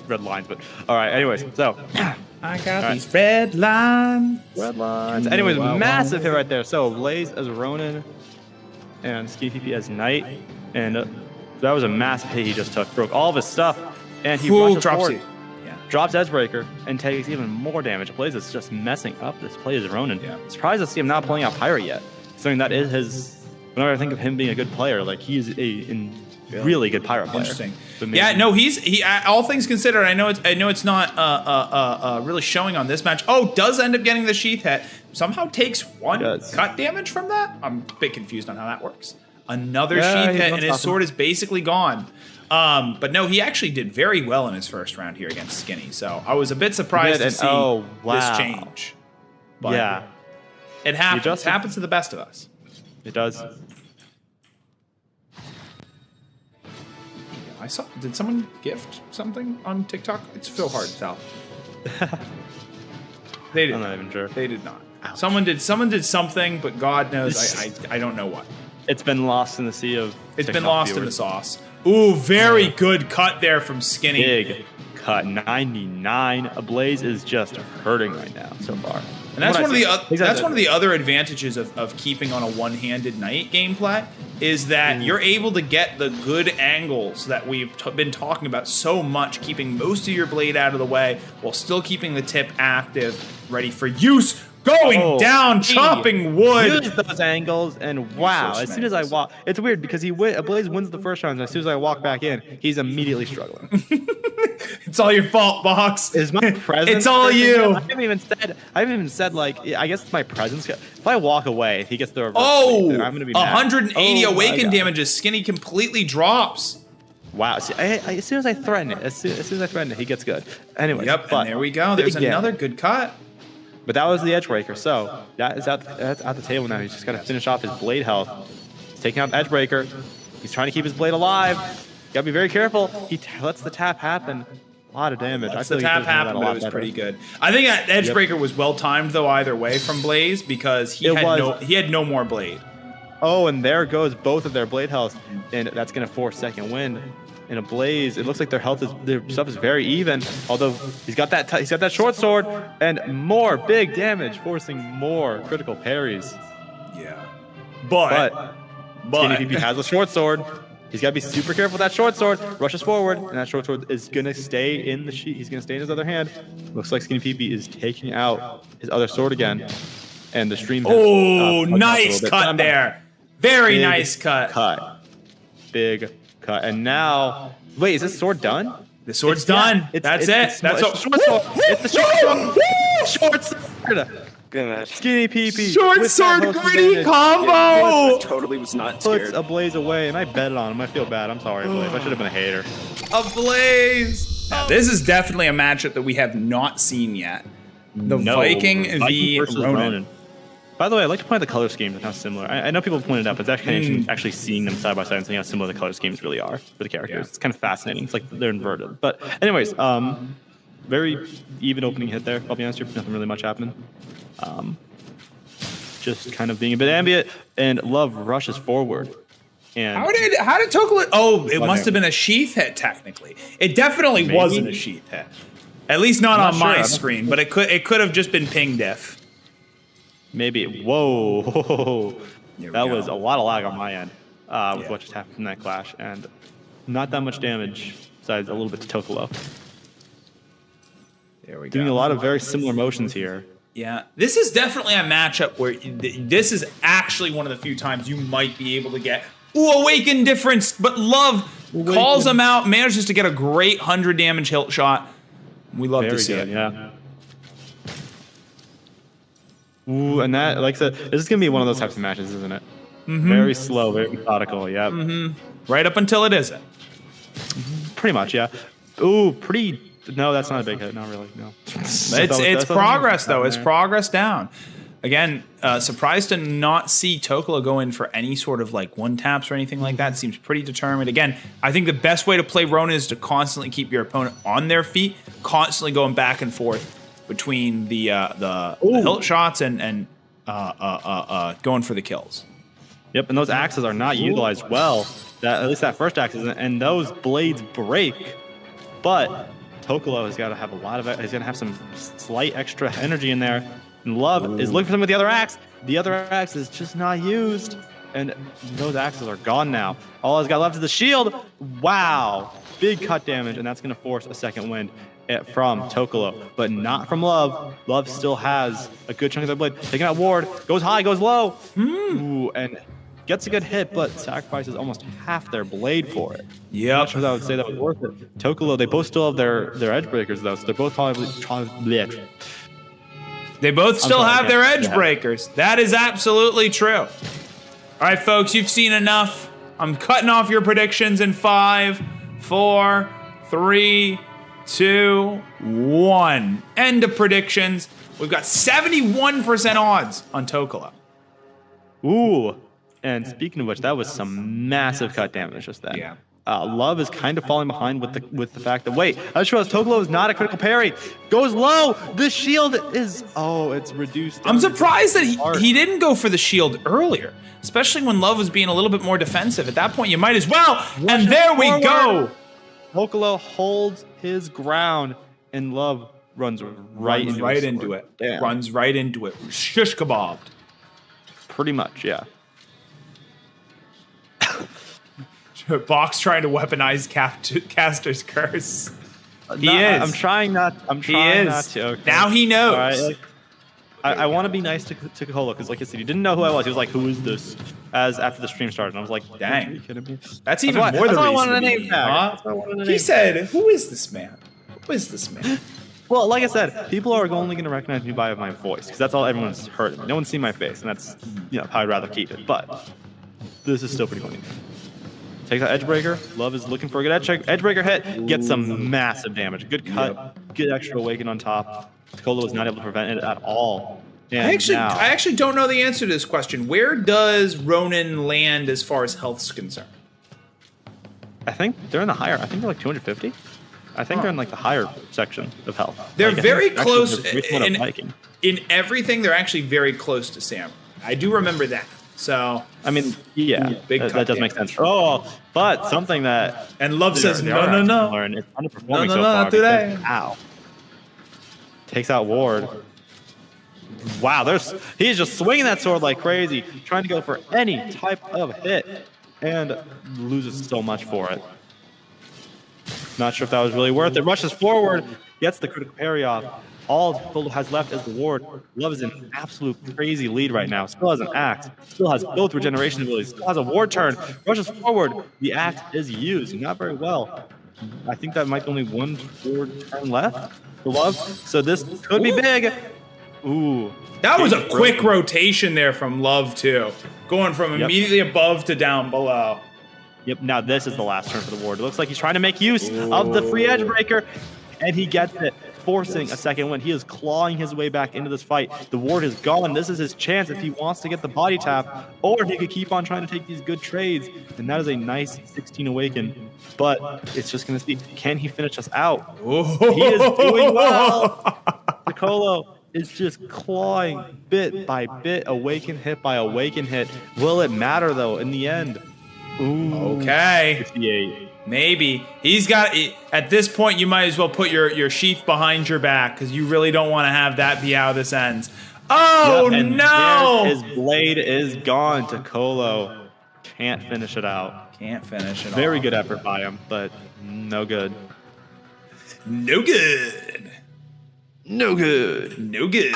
Red lines, but all right. Anyways, so I got these red lines. Red lines. Anyways, massive hit right there. So Blaze as Ronin and SkinnyPP as Knight, and that was a massive hit he just took. Broke all of his stuff, and he rushes forward, drops Edgebreaker, and takes even more damage. Blaze is just messing up this play as Ronin. Yeah. Surprised to see him not pulling out Pirate yet. Something that is his. Whenever I think of him being a good player, like he's a really good Pirate player. Interesting. Yeah, no, he. All things considered, I know it's not really showing on this match. Oh, does end up getting the sheath hit. Somehow takes one cut damage from that. I'm a bit confused on how that works. Another sheath hit, and his sword is basically gone. But no, he actually did very well in his first round here against Skinny. So I was a bit surprised to see this change. But yeah, it happens. It happens to the best of us. It does. I saw. Did someone gift something on TikTok? It's so hard to tell. They did. I'm not even sure. They did not. Ouch. Someone did something, but God knows I don't know what. It's been lost in the sea of. It's TikTok been lost in the sauce. Ooh, very good cut there from Skinny. Big cut, 99. Ablaze is just hurting right now so far. And that's one of the other advantages of keeping on a one-handed Knight gameplay is that you're able to get the good angles that we've been talking about so much, keeping most of your blade out of the way while still keeping the tip active, ready for use. Going down, chopping wood. Use those angles, and wow! As soon as I walk, it's weird because Ablaze wins the first round, and as soon as I walk back in, he's immediately struggling. It's all your fault, Boxx. Is my presence? It's all you. I haven't even said like. I guess it's my presence. If I walk away, he gets the reverse. Oh, I'm gonna be mad. 180 awaken damages. Skinny completely drops. Wow! See, as soon as I threaten it, as soon as I threaten it, he gets good. Anyway. Yep. And there we go. There's another good cut. But that was the Edgebreaker, so that's at the table now. He's just got to finish off his blade health. He's taking out the Edgebreaker. He's trying to keep his blade alive. Got to be very careful. He lets the tap happen. A lot of damage. The tap happened, but it was pretty good. I think that Edgebreaker was well timed though either way from Blaze because he had no more blade. Oh, and there goes both of their blade health, and that's going to force second wind. In a Blaze, it looks like their stuff is very even. Although he's got that short sword and more big damage, forcing more critical parries. Yeah, but SkinnyPP has a short sword. He's got to be super careful with that short sword. Rushes forward, and that short sword is gonna stay in the sheath. He's gonna stay in his other hand. Looks like SkinnyPP is taking out his other sword again, and the stream. Nice cut there. Very nice cut. Big. And now, wait, is this sword done? The sword's done. That's it. That's the short sword. It's the short sword. Short sword. SkinnyPP. Short sword gritty combo. Totally was not scared. Puts Ablaze away, and I bet it on him. I feel bad. I'm sorry, Ablaze. I should have been a hater. Ablaze. Now, this is definitely a matchup that we have not seen yet. The Viking v Ronin. By the way, I'd like to point out the color schemes and how similar. I know people pointed out, but it's actually seeing them side by side and seeing how similar the color schemes really are for the characters. Yeah. It's kind of fascinating. It's like they're inverted. But anyways, very even opening hit there. I'll be honest, nothing really much happening. Just kind of being a bit ambient, and Love rushes forward. And how did Tokolo? Oh, it must have been a sheath hit technically. It definitely wasn't a sheath hit. At least not on my screen, but it could have just been ping diff. Maybe. Whoa. That was a lot of lag on my end with what just happened from that clash. And not that much damage besides a little bit to Tokolo. There we go. Doing a lot of very similar motions here. Yeah, this is definitely a matchup where this is actually one of the few times you might be able to get Awaken difference, but Love calls him out, manages to get a great 100 damage hilt shot. We love to see it. Yeah. Ooh, and that, like I said, this is gonna be one of those types of matches, isn't it? Very slow, very methodical. Yeah. Right up until it isn't. Pretty much, yeah. Ooh, pretty. No, that's not a big hit. Not really. No. It's progress though. It's progress down. Again, surprised to not see Tokolo go in for any sort of like one taps or anything like that. Seems pretty determined. Again, I think the best way to play Ronin is to constantly keep your opponent on their feet, constantly going back and forth between the hilt shots and going for the kills. Yep, and those axes are not utilized well. At least that first axe isn't, and those blades break. But Tokolo has got to have a lot of. He's gonna have some slight extra energy in there. And Love is looking for them with the other axe. The other axe is just not used, and those axes are gone now. All he's got left is the shield. Wow, big cut damage, and that's gonna force a second wind from Tokolo, but not from Love. Love still has a good chunk of their blade. Taking out ward, goes high, goes low. Ooh, and gets a good hit, but sacrifices almost half their blade for it. Yeah, not sure that I would say that was worth it. Tokolo, they both still have their edge breakers though, so they're both probably. They both still have their edge breakers. That is absolutely true. All right, folks, you've seen enough. I'm cutting off your predictions in 5, 4, 3, 2, 1. End of predictions. We've got 71% odds on Tokolo. Ooh. And speaking of which, that was some massive cut damage just then. Yeah. Love is kind of falling behind with the fact that, wait, I just realized Tokolo is not a critical parry. Goes low. The shield is, it's reduced. I'm surprised that he didn't go for the shield earlier, especially when Love was being a little bit more defensive. At that point, you might as well. And there we go. Tokolo holds his ground, and Love runs right into it. Damn. Runs right into it. Shish kebabbed. Pretty much, yeah. Boxx trying to weaponize Caster's curse. He is. I'm trying not to. Okay. Now he knows. All right, I want to be nice to Tokolo because, like I said, he didn't know who I was. He was like, "Who is this?" After the stream started, and I was like, "Dang, are you kidding me?" That's even more the reason. I wanted a name tag. He said, "Who is this man? Who is this man?" Well, like I said, people are only going to recognize me by my voice because that's all everyone's heard. No one's seen my face, and that's how I'd rather keep it. But this is still pretty funny. Takes out Edgebreaker. Love is looking for a good Edgebreaker hit. Gets some massive damage. Good cut. Good extra awaken on top. Tokolo was not able to prevent it at all. And I actually don't know the answer to this question. Where does Ronin land as far as health's concerned? I think they're in the higher. I think they're like 250. I think they're in like the higher section of health. They're very close. In everything, they're actually very close to Samurai. I do remember that. So I mean, yeah, that does make sense. But something that Love says no. It's underperforming so far. Not today. Ow. Takes out ward. Wow, he's just swinging that sword like crazy, trying to go for any type of hit, and loses so much for it. Not sure if that was really worth it. Rushes forward, gets the critical parry off. All Tokolo has left is the ward. Love is in an absolute crazy lead right now. Still has an axe. Still has both regeneration abilities. Still has a ward turn. Rushes forward. The axe is used. Not very well. I think that might be only one ward turn left for Love. So this could be big. Ooh. That was a quick rotation there from Love, too. Going from immediately above to down below. Yep, now this is the last turn for the ward. It looks like he's trying to make use of the free edge breaker, and he gets it, forcing a second win. He is clawing his way back into this fight. The ward is gone. This is his chance if he wants to get the body tap, or if he could keep on trying to take these good trades. And that is a nice 16 awaken. But it's just going to see, can he finish us out? He is doing well. Tokolo is just clawing bit by bit, awaken hit by awaken hit. Will it matter, though, in the end? Ooh, okay. 58. Maybe. He's got, at this point, you might as well put your sheath behind your back because you really don't want to have that be how this ends. Oh, no! His blade is gone. Tokolo can't finish it out. Can't finish it Very good effort by him, but no good. No good. No good. No good.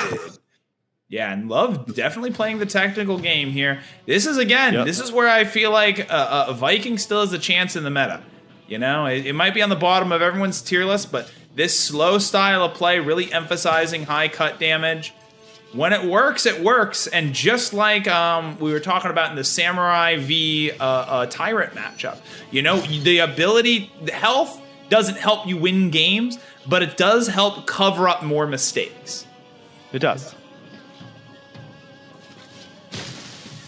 Yeah, and Love definitely playing the technical game here. This is, again, this is where I feel like Viking still has a chance in the meta. You know, it might be on the bottom of everyone's tier list, but this slow style of play, really emphasizing high cut damage. When it works, it works. And just like we were talking about in the Samurai v Tyrant matchup, you know, the ability, the health doesn't help you win games, but it does help cover up more mistakes. It does.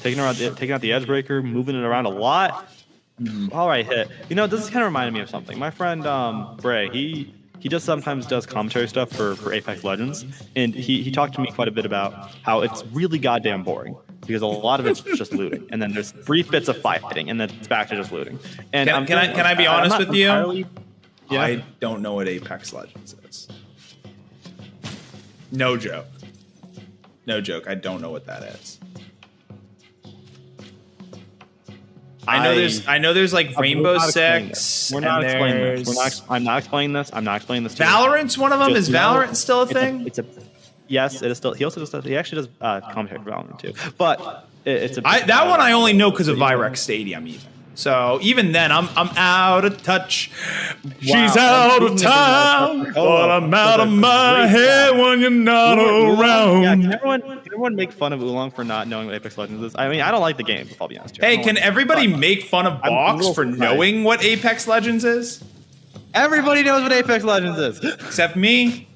Taking out the edge breaker, moving it around a lot. All right, hit. You know, this is kind of reminding me of something. My friend Bray, he just sometimes does commentary stuff for Apex Legends, and he talked to me quite a bit about how it's really goddamn boring because a lot of it's just looting, and then there's brief bits of fighting, and then it's back to just looting. And can I be honest with you? Yeah. I don't know what Apex Legends is. No joke. No joke. I don't know what that is. I know there's like Rainbow Six. We're not explaining this. I'm not explaining this. I'm not explaining this. Valorant's one of them. Is Valorant still a thing? Yes, it is still. He also does. He actually does commentary for Valorant too. But it's a. That one I only know because of Virex Stadium even. So even then, I'm out of touch. Wow. She's out of time, but I'm out of my head when you're not around. Yeah, can everyone make fun of Oolong for not knowing what Apex Legends is? I mean, I don't like the game, if I'll be honest. Hey, can everybody make fun of Boxx for knowing what Apex Legends is? Everybody knows what Apex Legends is. Except me.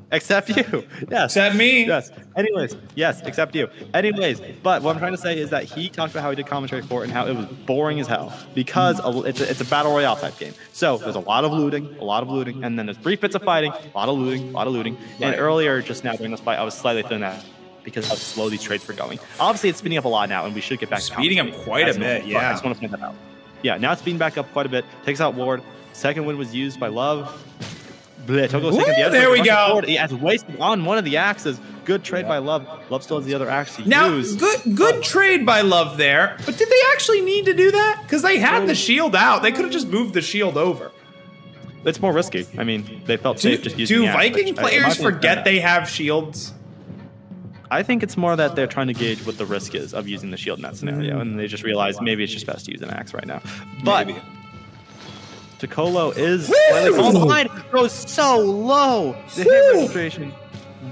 Except you. Yes. Except me. Yes. Anyways. Yes, except you. Anyways, but what I'm trying to say is that he talked about how he did commentary for it and how it was boring as hell because it's a battle royale type game. So there's a lot of looting, and then there's brief bits of fighting, a lot of looting. And earlier, just now during this fight, I was slightly feeling that because of how slow these trades were going. Obviously, it's speeding up a lot now, and we should get back to speeding up quite a bit, yeah. I just want to point that out. Yeah, now it's speeding back up quite a bit. Takes out Ward. Second win was used by Love. Tokolo's taking the other. There we go. Forward. He has wasted on one of the axes. Good trade by Love. Love still has the other axe to use. Good trade by Love there. But did they actually need to do that? Because they had the shield out. They could have just moved the shield over. It's more risky. I mean, they felt safe just using the axe. Do Viking players forget they have shields? I think it's more that they're trying to gauge what the risk is of using the shield in that scenario, and they just realize maybe it's just best to use an axe right now. But maybe. Tokolo is slightly falling behind. Goes so low. The hit registration.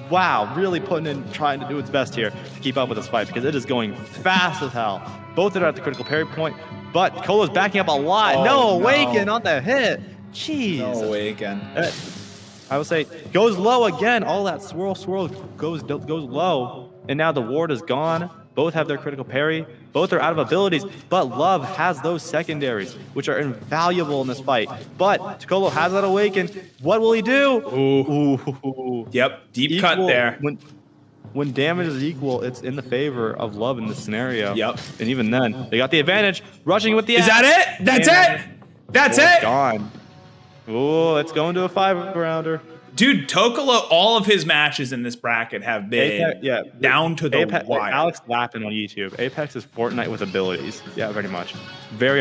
Wow, really putting in, trying to do its best here to keep up with this fight because it is going fast as hell. Both are at the critical parry point, but Tokolo's backing up a lot. No Awaken on the hit. Jeez. No Awaken. I would say goes low again. All that swirl goes low, and now the ward is gone. Both have their critical parry. Both are out of abilities, but Love has those secondaries, which are invaluable in this fight. But Tokolo has that Awaken. What will he do? Ooh. Yep, deep cut there. When damage is equal, it's in the favor of Love in this scenario. Yep. And even then, they got the advantage. Rushing with the Is axe. that it? That's it? That's it? Gone. Oh, let's go into a 5-rounder. Dude, Tokolo, all of his matches in this bracket have been down to the wire. Alex Lappin on YouTube. Apex is Fortnite with abilities. Yeah, very much. Very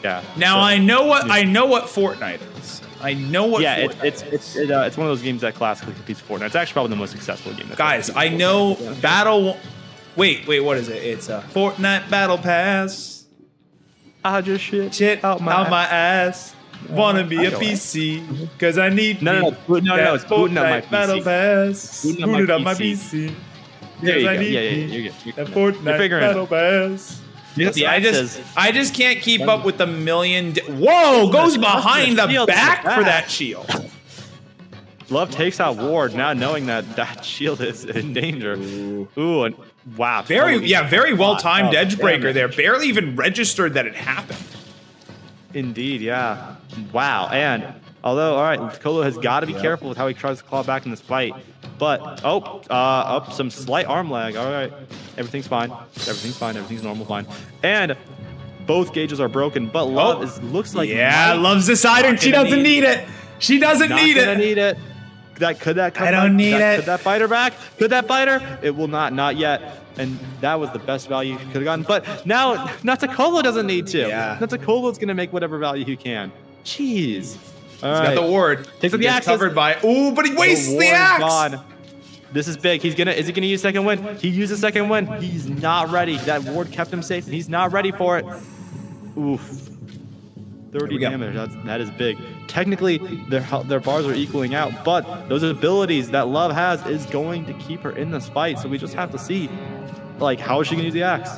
yeah. Now I know what Fortnite is. I know what. Yeah, Fortnite it's one of those games that classically competes with Fortnite. It's actually probably the most successful game. Guys, I know Battle. Wait, what is it? It's a Fortnite Battle Pass. I just shit out my ass. Wanna be a PC, cause I need no, it's booting up my PC. Battle Pass. Booted up my PC. There you go. You're good. Fortnite Battle Pass. I just can't keep up with the million. Whoa! Goes behind the back for that shield. Love takes out Ward now, knowing that shield is in danger. Ooh, and wow! Very well timed edge breaker there. Barely even registered that it happened. Indeed, yeah. Wow, and although, all right, Tokolo has got to be careful with how he tries to claw back in this fight. But, some slight arm lag. All right, everything's fine. Everything's normal, fine. And both gauges are broken, but Love looks like... Yeah, Love's deciding she doesn't need it. She doesn't need it. Need it. Could that bite her back? Could that bite her? It will not yet. And that was the best value he could have gotten. But now Tokolo doesn't need to. Yeah. Tokolo's going to make whatever value he can. Jeez. He's got the ward. Takes up the axe. Covered by... Ooh, but he wastes the axe. Gone. This is big. Is he gonna use second wind? He used a second wind. He's not ready. That ward kept him safe. He's not ready for it. Oof. 30 damage. That is big. Technically, their bars are equaling out, but those abilities that Love has is going to keep her in this fight. So we just have to see, like, how is she gonna use the axe?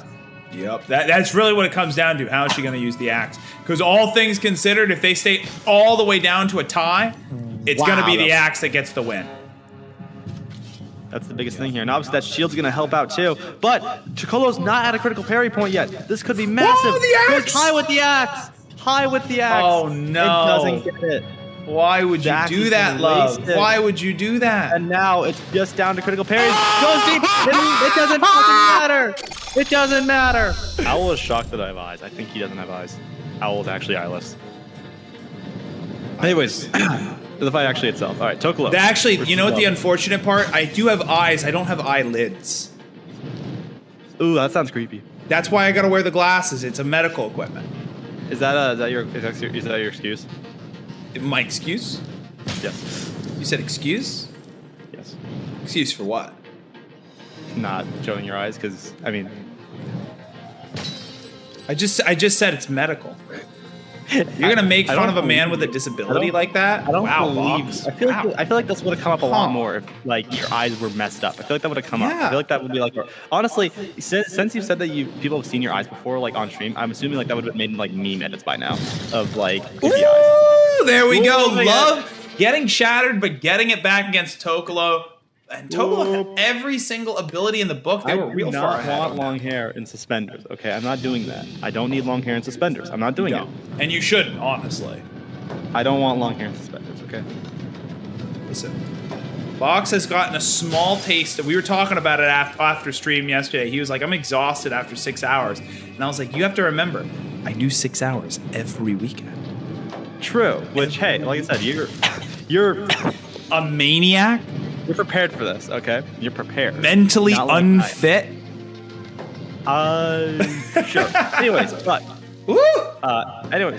Yep, that's really what it comes down to. How is she going to use the axe? Because all things considered, if they stay all the way down to a tie, it's going to be the axe that gets the win. That's the biggest thing here. And obviously that shield's going to help out too. But Tokolo's not at a critical parry point yet. This could be massive. Whoa, the axe! Goes high with the axe. High with the axe. Oh, no. It doesn't get it. Why would you do that, Love? Why would you do that? And now it's just down to critical parries. Goes deep. It doesn't matter. It doesn't matter. Owl is shocked that I have eyes. I think he doesn't have eyes. Owl is actually eyeless. Anyways, the fight actually itself. All right, Tokolo. Actually, you know what the unfortunate part? I do have eyes. I don't have eyelids. Ooh, that sounds creepy. That's why I got to wear the glasses. It's a medical equipment. Is that your excuse? My excuse? Yes. You said excuse? Yes. Excuse for what? Not showing your eyes, because I mean, I just said it's medical. You're gonna make fun of a man with a disability like that? I don't believe. Boxx. I feel like this would have come up a lot more if like your eyes were messed up. I feel like that would have come up. I feel like that would be like, honestly, since you said that people have seen your eyes before, like on stream, I'm assuming like that would have made like meme edits by now of like creepy eyes. There we go. Love getting shattered, but getting it back against Tokolo. And Tokolo had every single ability in the book. They were real far ahead. I do not want long hair and suspenders. Okay, I'm not doing that. I don't need long hair and suspenders. I'm not doing it. And you shouldn't, honestly. I don't want long hair and suspenders. Okay. Listen, Boxx has gotten a small taste. We were talking about it after stream yesterday. He was like, "I'm exhausted after 6 hours," and I was like, "You have to remember, I do 6 hours every weekend." True. Which, hey, like I said, you're a maniac. You're prepared for this, okay? You're prepared. Mentally unfit? Sure. Anyways,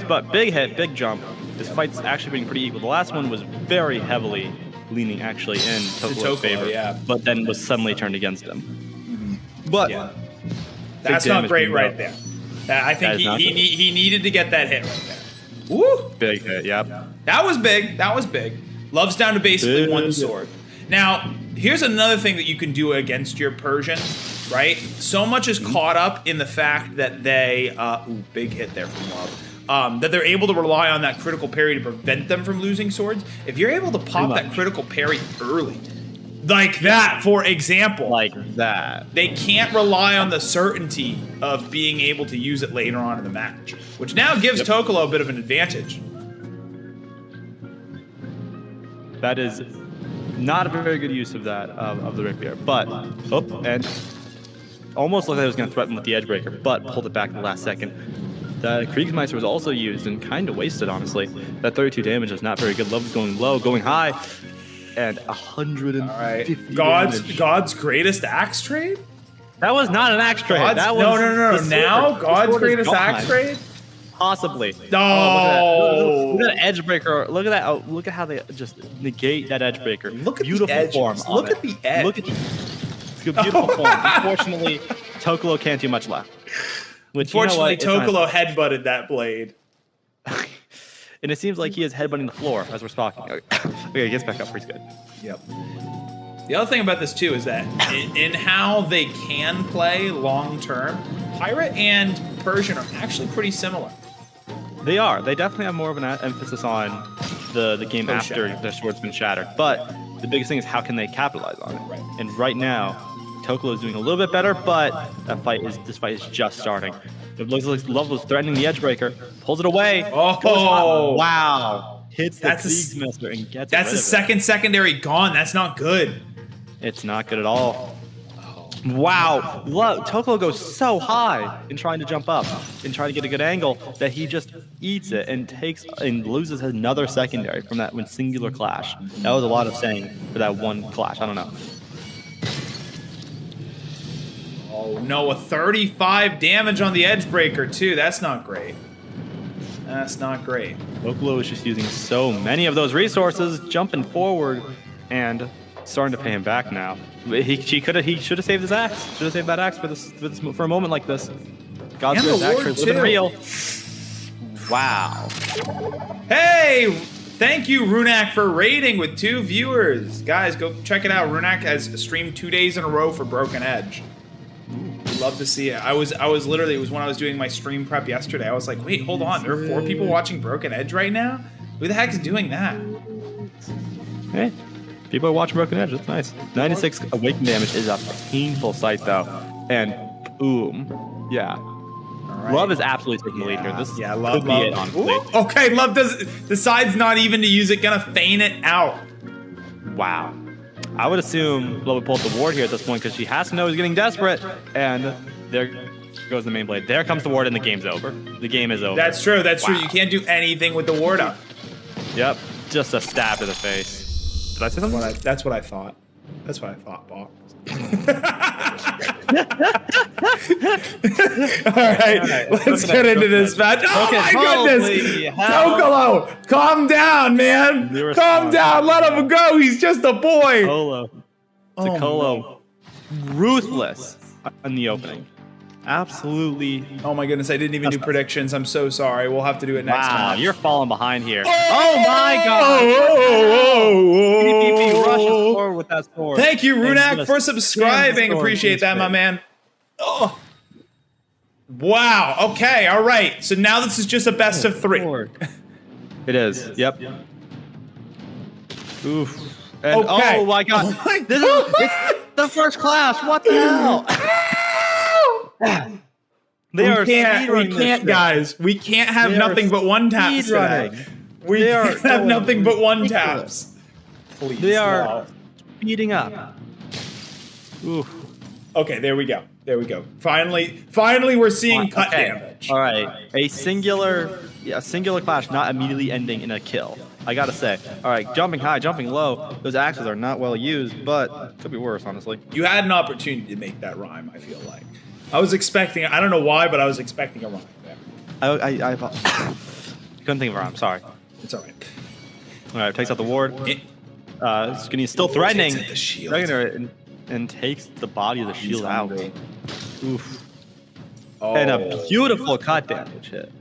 but big hit, big jump. This fight's actually being pretty equal. The last one was very heavily leaning actually in Tokolo's favor, but then was suddenly turned against him. Mm-hmm. But that's not great right there. I think he needed to get that hit right there. Woo! Big hit, yep. That was big. That was big. Love's down to basically one sword. Now, here's another thing that you can do against your Persians, right? So much is caught up in the fact that they, big hit there from Love, that they're able to rely on that critical parry to prevent them from losing swords. If you're able to pop that critical parry early, like that, for example, they can't rely on the certainty of being able to use it later on in the match, which now gives Tokolo a bit of an advantage. That is not a very good use of that, of the rapier, but, and almost looked like it was going to threaten with the Edgebreaker, but pulled it back in the last second. The Kriegsmeister was also used and kind of wasted, honestly. That 32 damage is not very good. Love is going low, going high, and 150 damage. God's greatest axe trade? That was not an axe trade. No. Now, God's greatest axe trade? Possibly. No. Look at that Edgebreaker. Look at that. Oh, look at how they just negate that Edgebreaker. Look at beautiful the edge. form. Look at the edge. Look at it's a beautiful form. Unfortunately, Tokolo can't do much left. Unfortunately, Tokolo headbutted that blade. And it seems like he is headbutting the floor as we're talking. Okay, he gets back up. He's good. Yep. The other thing about this too is that in how they can play long term, Pirate and Persian are actually pretty similar. They are. They definitely have more of an emphasis on the game after their sword's been shattered. But the biggest thing is how can they capitalize on it. Right. And right now, Tokolo is doing a little bit better, but this fight is just starting. It looks like Love was threatening the Edgebreaker, pulls it away. Oh, wow! Hits the Kriegsmeister and gets. That's the second secondary gone. That's not good. It's not good at all. Wow, Tokolo goes so high in trying to jump up and trying to get a good angle that he just eats it and loses another secondary from that singular clash. That was a lot of saying for that one clash. I don't know. Oh no, a 35 damage on the Edgebreaker too. That's not great. That's not great. Tokolo is just using so many of those resources, jumping forward, and starting to pay him back now. He should have saved his axe. Should have saved that axe for a moment like this. God's And the grace axe ward, living too. real. Wow. Hey, thank you, Runak, for raiding with 2 viewers. Guys, go check it out. Runak has streamed 2 days in a row for Broken Edge. Love to see it. I was literally, it was when I was doing my stream prep yesterday. I was like, wait, hold on. There are 4 people watching Broken Edge right now? Who the heck is doing that? Hey, people are watching Broken Edge. That's nice. 96 awaken damage is a painful sight, though. And boom. Yeah. Right. Love is absolutely taking the lead here. This Love, could be it, honestly. Ooh, okay, Love decides not even to use it. Gonna feign it out. Wow. I would assume Love would pull up the ward here at this point because she has to know he's getting desperate. And there goes the main blade. There comes the ward and the game's over. The game is over. That's true. That's true. You can't do anything with the ward up. Yep. Just a stab to the face. Did I say something? That's what I thought. That's what I thought, Boxx. All right, let's get into this match. Oh my goodness! Tokolo, calm down, man. Calm down. Let him go. He's just a boy. Tokolo, ruthless in the opening. Absolutely. Oh my goodness! I didn't even do predictions. I'm so sorry. We'll have to do it next Wow, match. you're falling behind here. Oh my God! Oh, rushes forward with that sword. Thank you, And Runak, just for subscribing. slams the sword Appreciate in that, his my face. man. Oh. Wow. Okay. All right. So now this is just a best of 3. It is. Yep. Oof. And Okay. oh my God! Oh my This is it's the first class. What the hell? They are we speedrunning this can't, shit. guys. We can't have They are nothing but 1 taps today. speedrunning. We They are can't have going nothing but 1 ridiculous. taps. Please. They are no. speeding up. Oof. Okay, there we go. There we go. Finally, we're seeing cut Okay. damage. All right, a singular clash, not immediately ending in a kill. I gotta say. All right, jumping high, jumping low. Those axes are not well used, but could be worse, honestly. You had an opportunity to make that rhyme, I feel like. I was expecting, I don't know why, but I was expecting a rhyme there. I couldn't think of her. I'm sorry. It's all right. All right, takes out the ward. It- Skinny's still threatening. Takes out the shield. Dragging her and takes the body of the shield out. hungry. Oof. Oh. And a beautiful cut damage hit.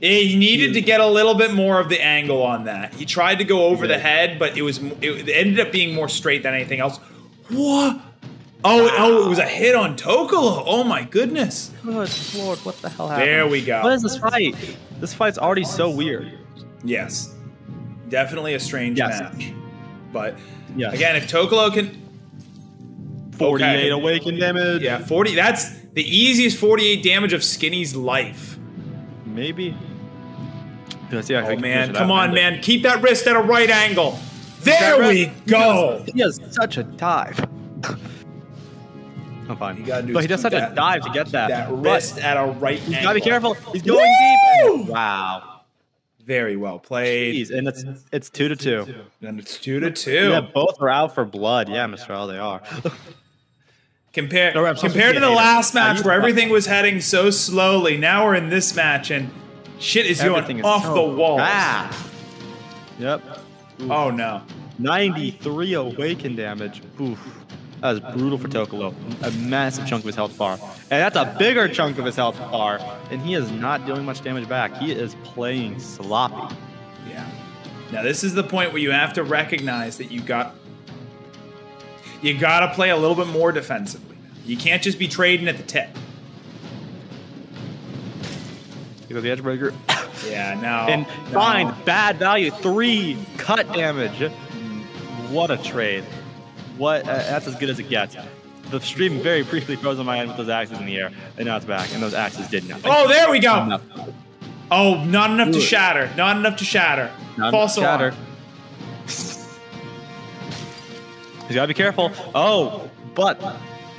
He needed to get a little bit more of the angle on that. He tried to go over the head, but it ended up being more straight than anything else. What? Oh, it was a hit on Tokolo. Oh my goodness. Good Lord, what the hell happened? There we go. What is this fight? This fight's already so weird. Yes. Definitely a strange Yes. match. But Yes. again, if Tokolo can 48 awaken damage. Yeah, 40. That's the easiest 48 damage of Skinny's life. Maybe. Let's see how Oh quick he man, pushes come it out. on, man. Keep that wrist at a right angle. There we go. He does such a dive. I'm fine. You gotta do But he does such that- a dive to get that. That But wrist at a right angle. you gotta be careful. He's going Woo! deep. Wow. Very well played. Jeez, and it's 2-2. And it's 2-2. Yeah, both are out for blood. Yeah, Mr. L, they are. Compared No, I'm supposed to to be the a hater. last match you where suck. everything was heading so slowly, now we're in this match and shit is Everything going is off so the walls. bad. Yep. Oh no. 93 awaken damage. Oof. That was brutal for Tokolo. A massive chunk of his health bar. And that's a bigger chunk of his health bar. And he is not dealing much damage back. He is playing sloppy. Yeah. Now this is the point where you have to recognize that you gotta play a little bit more defensively. You can't just be trading at the tip. You go the edge breaker. Yeah, no. And find bad value. 3 cut damage. What a trade. What? That's as good as it gets. The stream very briefly froze on my end with those axes in the air, and now it's back, and those axes did nothing. Oh, there we go. Nothing. Oh, not enough to Good. shatter. Not enough to shatter. Not False enough alarm. shatter. You gotta be careful. Oh, but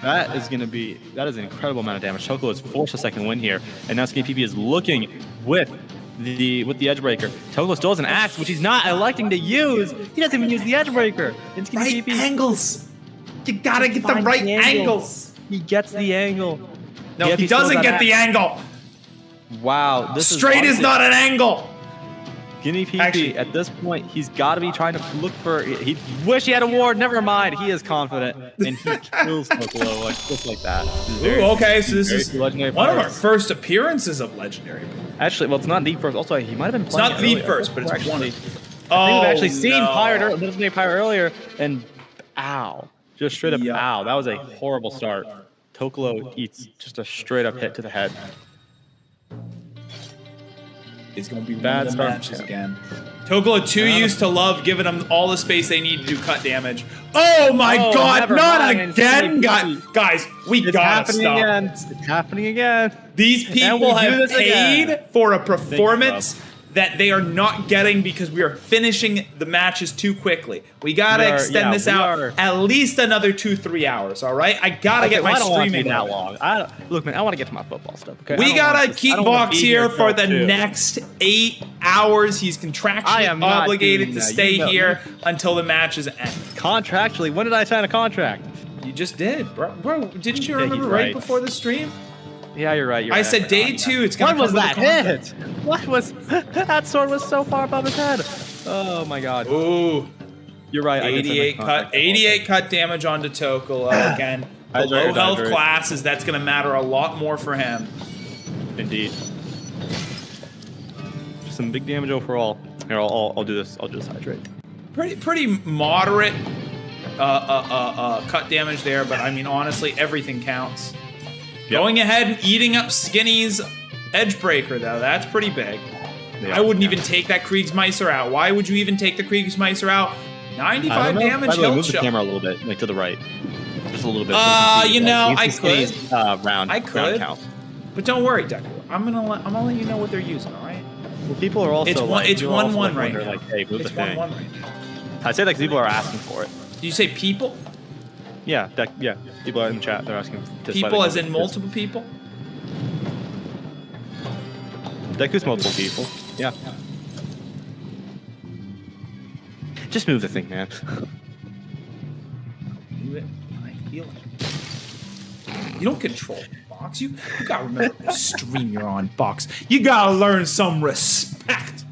that is an incredible amount of damage. Tokolo is forced a second win here, and now SkinnyPP is looking with the edge breaker. Tokolo still has an axe, which he's not electing to use. He doesn't even use the edge breaker. And Right SkinnyPP angles. You gotta get the finds right the angle. angles. He gets the angle. No, Yep, he still has doesn't that get the axe. angle. Wow, this Straight is honestly- not an angle. SkinnyPP, Actually- at this point, he's got to be trying to look for. He wish he had a ward. Never mind. He is confident, and he kills Tokolo just like that. Ooh, okay, so this is legendary one of our players. first appearances of legendary. Actually, well, it's not the first. Also, he might have been. It's not the earlier. first, but it's Actually, one. I think Oh, we've actually seen no. legendary pirate earlier, and ow, just straight up ow. That was a horrible start. Tokolo eats just a straight up hit to the head. It's going to be Bad one of the start. matches again. Tokolo too used to love giving them all the space they need to do cut damage. Oh my God! never Not mind. again, SkinnyPP. guys. We It's gotta happening stop. again. It's happening again. These And we people do have this paid again. for a performance that they are not getting because we are finishing the matches too quickly. We gotta We are- extend yeah, this we out are- at least another 2-3 hours. All right, I gotta get my I don't want to be streaming that going. long. Look, man, I want to get to my football stuff. Okay? I We don't gotta wanna just- I keep don't wanna Boxx be here for till the 2. next 8 hours. He's I contractually am not obligated doing to that. stay You know- here until the matches end. Contractually, when did I sign a contract? You just did, bro. Didn't you Yeah, remember he's right right. before the stream? Yeah, you're right. You're I right. said day forgot. 2. It's gonna What was come with that the contract. hit? What was that sword was so far above his head? Oh my God. Ooh. You're right. I did sign 88 my cut, contract. 88 cut damage onto Tokolo again. The Hydrate, low health hydrate. classes, that's going to matter a lot more for him. Indeed. Some big damage overall. Here, I'll do this. I'll just hydrate. Pretty moderate cut damage there, but I mean honestly, everything counts. Yep. Going ahead and eating up Skinny's Edgebreaker though, that's pretty big. Yeah, I wouldn't yeah. even take that Kriegsmeister out. Why would you even take the Kriegsmeister out? 95 damage, By the way, he'll move the chill. camera a little bit, like to the right. Just a little bit. You know, I could. Round. I Round could. count. But don't worry, Deku. I'm gonna let you know what they're using, all right? Well, people are also It's one- like, it's people are also 1-1 right wonder, now. Like, hey, move It's the thing. 1-1 right now. I say that because people are asking for it. Do you say people? Yeah, yeah. People are in the chat. They're asking. To People slightly as in move multiple people? Deku's multiple people. Yeah. Just move the thing, man. Move it. I feel it. You don't control Boxx. You gotta remember the stream you're on, Boxx. You gotta learn some respect.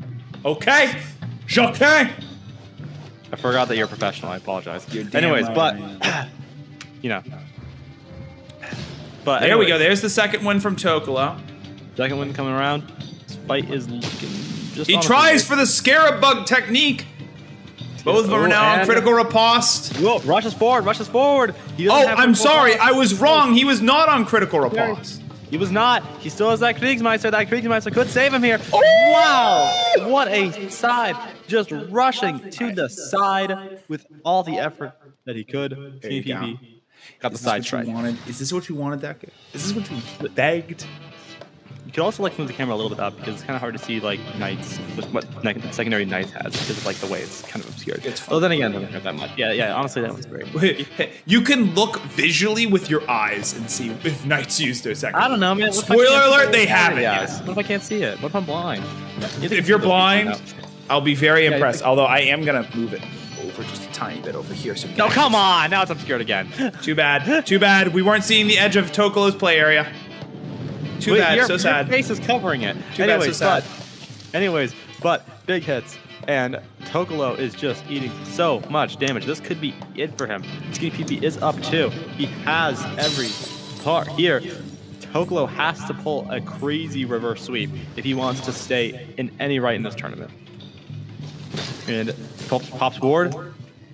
Okay? Okay? I forgot that you're a professional. I apologize. You're damn Anyways, right but I am. you know. But There we go. anyways, There's the second one from Tokolo. second one coming around. This fight is looking just. He honestly tries good. for the Scarab Bug technique. Both of them are Oh, now on and- critical riposte. Whoa, rushes forward. Rushes forward. He doesn't Oh, have I'm critical sorry. riposte. I was wrong. He was not on critical riposte. He was not. He still has that Kriegsmeister. That Kriegsmeister could save him here. Oh! Wow! What a side. Just rushing to the side with all the effort that he could. There you go. SkinnyPP got the Is this side what you strike. wanted? Is this what you wanted, Deku? Is this what you begged? You could also like move the camera a little bit up because it's kind of hard to see like knights, what secondary knights has because of like the way it's kind of obscured. Well, then again, it doesn't hurt that much. Yeah. Honestly, that was great. You can look visually with your eyes and see if Knights used their second. I don't know, man. What if I Spoiler can't see alert, it? they haven't Yeah. yet. What if I can't see it? What if I'm blind? If you're blind, I'll be very Yeah, impressed. Although I am gonna move it over just a tiny bit over here. So No, come on! Now it's obscured again. Too bad. Too bad. We weren't seeing the edge of Tokolo's play area. Too Wait, bad. your, So sad. Your face is covering it. Too bad, so sad. But big hits, and Tokolo is just eating so much damage. This could be it for him. SkinnyPP is up too. He has every part here. Tokolo has to pull a crazy reverse sweep if he wants to stay in any right in this tournament. And pops ward,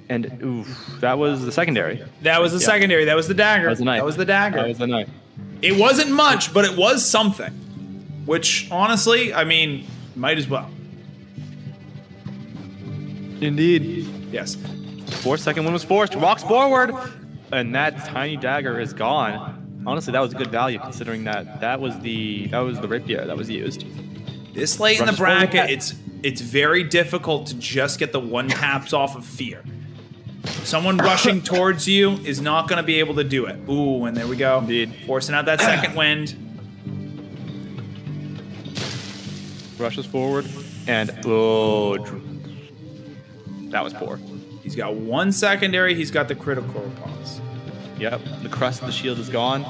and oof, that was the secondary. That was the secondary. That was the dagger. That was the knife. That was the dagger. That was the knife. It wasn't much, but it was something. Which, honestly, I mean, might as well. Indeed. Yes. 4-second one was forced. Walks forward, and that tiny dagger is gone. Honestly, that was a good value considering that was the rapier that was used. This late in the Rushes forward. bracket, it's very difficult to just get the one taps off of fear. Someone rushing towards you is not going to be able to do it. Ooh, and there we go. Indeed. Forcing out that second wind. Rushes forward, and oh, that was poor. He's got one secondary. He's got the critical riposte. Yep, the crest of the shield is gone.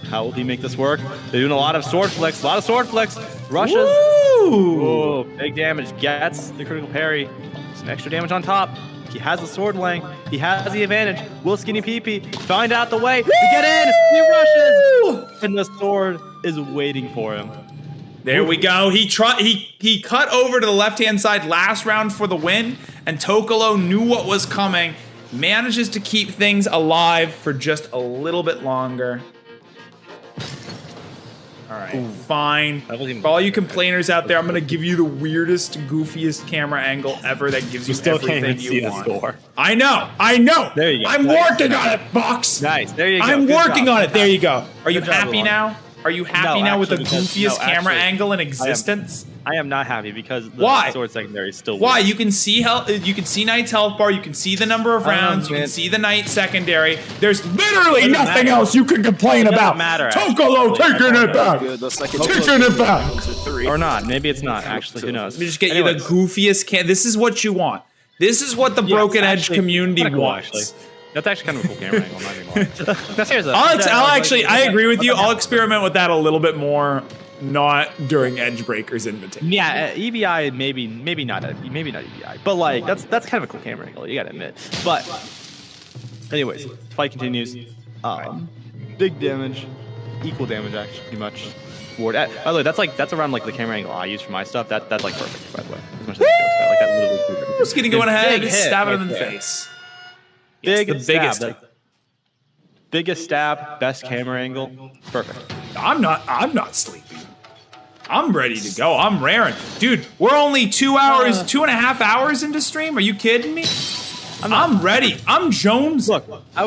How will he make this work? They're doing a lot of sword flicks. Rushes. Woo! Oh, big damage. Gets the critical parry. Some extra damage on top. He has the sword length. He has the advantage. Will SkinnyPP find out the way to get in? He rushes, and the sword is waiting for him. There we go. He cut over to the left-hand side last round for the win, and Tokolo knew what was coming. Manages to keep things alive for just a little bit longer. All right, fine. For all you complainers out there, I'm gonna give you the weirdest, goofiest camera angle ever that gives you everything you want. Score. I know. There you go. I'm working on it, Boxx. Nice. There you go. I'm Good working job. on it. There you go. Are you Good job, happy everyone. now? Are you happy No, now with the actually, goofiest no, camera actually, angle in existence? I am not happy because the Why? sword secondary is still Why? weak. You can see Knight's health bar. You can see the number of rounds. You can see the Knight secondary. There's literally nothing else you can complain about. Matter, Tokolo taking it back. Taking it back. Or not. Maybe it's not. Actually, who knows? Let me just get you the goofiest cam. This is what you want. This is what the Broken Edge community wants. Actually. That's actually kind of a cool camera angle. I'm not gonna lie. No, seriously. I agree with you. I'll experiment with that a little bit more. Not during Edgebreaker's invitation. Yeah, EBI maybe not EBI, but like that's kind of a cool camera angle. You gotta admit. But anyways, the fight continues. Big damage, equal damage actually, pretty much. By the way, that's around like the camera angle I use for my stuff. That's like perfect, by the way. As much as I like that literally. Skinny going ahead, Big stab hit him in the right there. face. Big the biggest. Biggest stab, best camera angle, perfect. I'm not sleepy. I'm ready to go. I'm raring. Dude, we're only 2 hours, 2.5 hours into stream. Are you kidding me? I'm ready. I'm Jones. Look, I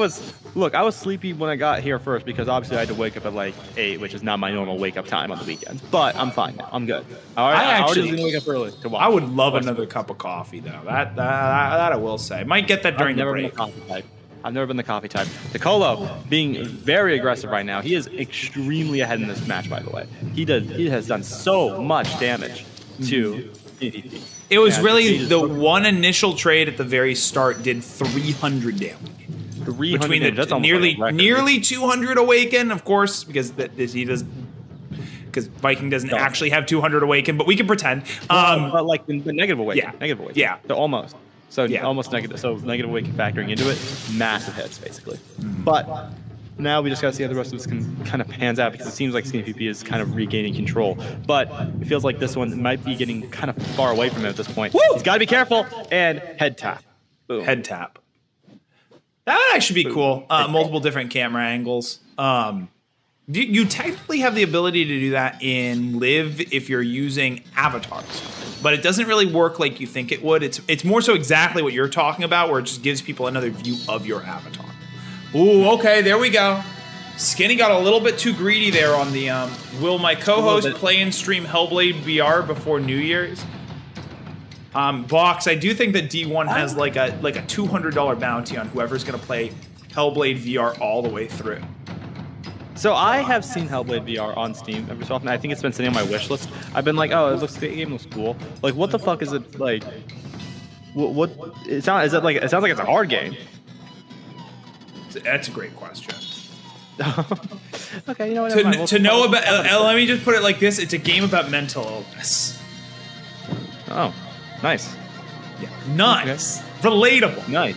was sleepy when I got here first because obviously I had to wake up at like 8, which is not my normal wake up time on the weekends. But I'm fine now. I'm good. I already was gonna wake up early to watch. I would love another cup of coffee though. That I will say. Might get that during the break. I've never been the coffee type. Tokolo being very aggressive right now. He is extremely ahead in this match, by the way. He has done so much damage to PvP. It was really the one initial trade at the very start did 300 damage. 300 Between damage. That's nearly 200 awaken, of course, because Viking doesn't actually have 200 awaken, but we can pretend. But like the negative awaken. Yeah. Negative awaken. Yeah. So almost. So yeah. Almost negative. So negative awaken factoring into it. Massive hits, basically. But now we just got to see how the rest of this kind of pans out because it seems like SkinnyPP is kind of regaining control. But it feels like this one might be getting kind of far away from him at this point. Woo! He's got to be careful. And head tap. Boom. Head tap. That would actually be cool. Multiple different camera angles. You technically have the ability to do that in Live if you're using avatars, but it doesn't really work like you think it would. It's more so exactly what you're talking about, where it just gives people another view of your avatar. Ooh, okay, there we go. Skinny got a little bit too greedy there on the will my co-host play and stream Hellblade VR before New Year's? Boxx, I do think that D1 has like a $200 bounty on whoever's gonna play Hellblade VR all the way through. So I have seen Hellblade VR on Steam every so often. I think it's been sitting on my wish list. I've been like, oh, the game looks cool. Like, what the fuck is it like? What it sounds like it's a hard game. That's a great question. Okay, you know what? To know about, let me just put it like this: it's a game about mental illness. Oh, nice. Yeah, nice, relatable. Nice.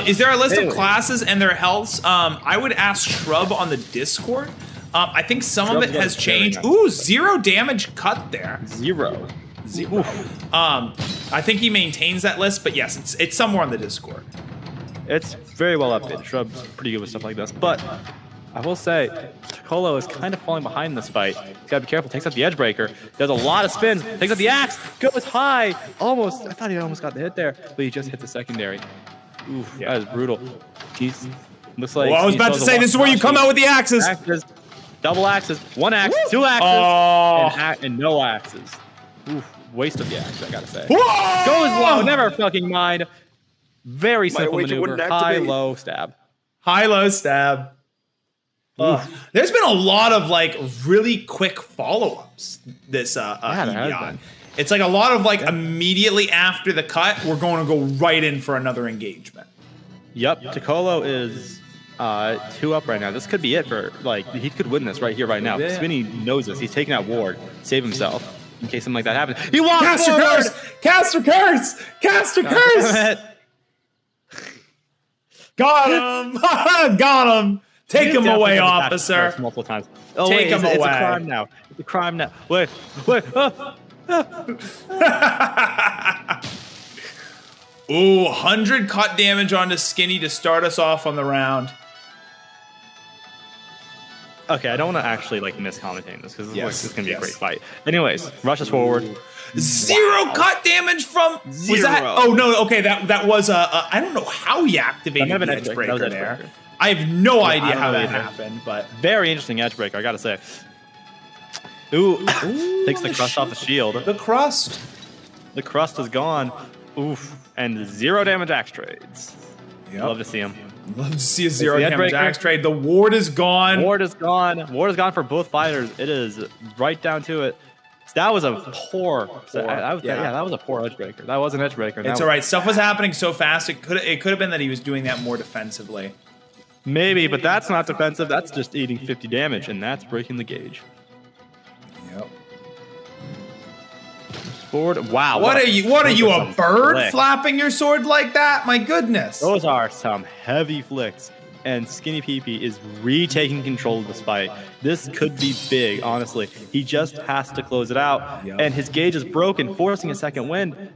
Is there a list of classes and their healths? I would ask Shrub on the Discord. I think some of it has changed. Ooh, 0 damage cut there. Zero. I think he maintains that list, but yes, it's somewhere on the Discord. It's very well updated. Shrub's pretty good with stuff like this, but I will say, Tokolo is kind of falling behind in this fight. He's gotta be careful. Takes out the Edgebreaker. Does a lot of spins. Takes out the axe. Goes high. Almost. I thought he almost got the hit there, but he just hit the secondary. Oof, yeah. That is brutal. Looks like. Well, I was about to say this is where you come out with the axes. Double axes. 1 axe. 2 axes. And no axes. Oof, waste of the axe, I gotta say. Whoa! Goes low. Never fucking mind. Very simple maneuver. High, low, stab. High, low, stab. There's been a lot of like really quick follow-ups this EBI. It's like a lot of like immediately after the cut, we're going to go right in for another engagement. Yep, Tokolo is 2 up right now. This could be it for like he could win this right here, right now. Skinny knows this. He's taking out Ward, save himself. in case something like that happens. He walks Caster forward. curse! Caster curse! Caster curse! Got him! Got him! Take him away, officer. Multiple times. Oh, Take him away. It's a crime now. It's a crime now. Wait. Ooh, 100 cut damage onto Skinny to start us off on the round. Okay, I don't want to actually like miss-commentating this because this is going to be a great Yes. fight. Anyways, rushes forward. Zero cut damage from... Was that... Zero. Oh, no, okay, that was I don't know how he activated That the might have been edge Edgebreaker. That was breaker there. Edgebreaker. I have no I idea don't how know that either. happened, but... Very interesting edge breaker, I gotta say. Ooh, takes the crust off the shield. The crust. The crust is gone. Oof, and 0 damage axe trades. Yep. Love to see him. Love to see a 0 the edge damage breaker. axe trade. The ward is gone. Ward is gone. Ward is gone for both fighters. It is right down to it. That was a poor. That was a poor edge breaker. That was an edge breaker. It's all right. Stuff was happening so fast. It could have been that he was doing that more defensively. Maybe, but that's not defensive. That's just eating 50 damage, and that's breaking the gauge. Yep. Forward. Wow. What are you, a bird flick. flapping your sword like that? My goodness. Those are some heavy flicks. And SkinnyPP is retaking control of this fight. This could be big, honestly. He just has to close it out. Yep. And his gauge is broken, forcing a second wind.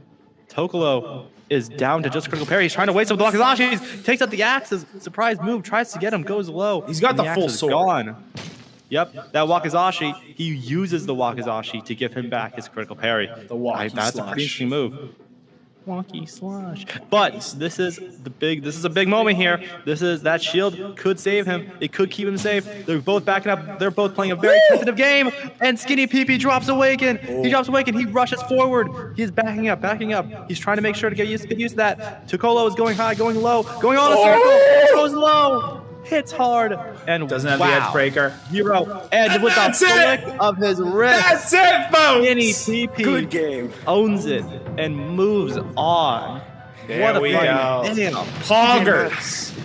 Tokolo is down to just critical parry. He's trying to waste some of the Wakizashi. Takes out the axes. Surprise move. Tries to get him. Goes low. He's got the and full axe is sword. Gone. Yep, that Wakizashi. He uses the Wakizashi to give him back his critical parry. The Waki That's a Slush. pretty interesting move. Wonky slush. But this is a big moment here. That shield could save him. It could keep him safe. They're both backing up. They're both playing a very tentative game. And SkinnyPP drops Awaken. He drops Awaken. He rushes forward. He's backing up. He's trying to make sure to get used to that. Tokolo is going high, going low, going on a circle. Goes low. Hits hard. And Doesn't have the edge breaker. 0 edge And with the that's it. flick of his wrist. That's it, folks. SkinnyPP Good game. owns it and moves on. There what a we fight. go. Damn. Poggers.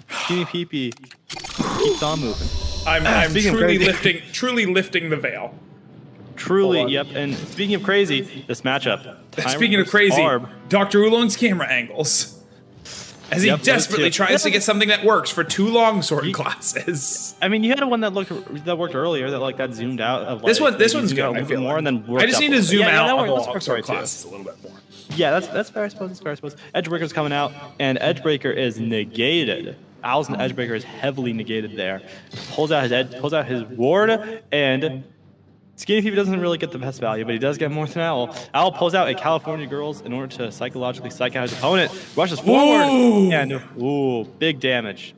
SkinnyPP keeps on moving. I'm Speaking of truly lifting the veil. Truly, yep. And speaking of crazy, this matchup. Tyrant Speaking of versus crazy, Arb. Dr. Oolong's camera angles. As he Yep, those desperately two. tries to get something that works for 2 longsword classes. I mean, you had one that worked earlier that zoomed out. Of, like, This one's zoomed good. out a I little feel bit more, like. and then I just need to zoom out that on the works longsword for it too. classes a little bit more. Yeah, that's fair. I suppose. Edgebreaker's coming out, and Edgebreaker is negated. Owl's Edgebreaker is heavily negated there. Pulls out his ward, and SkinnyPP doesn't really get the best value, but he does get more than Owl. Owl pulls out a California Girls in order to psychologically psych out his opponent. Rushes forward, and big damage.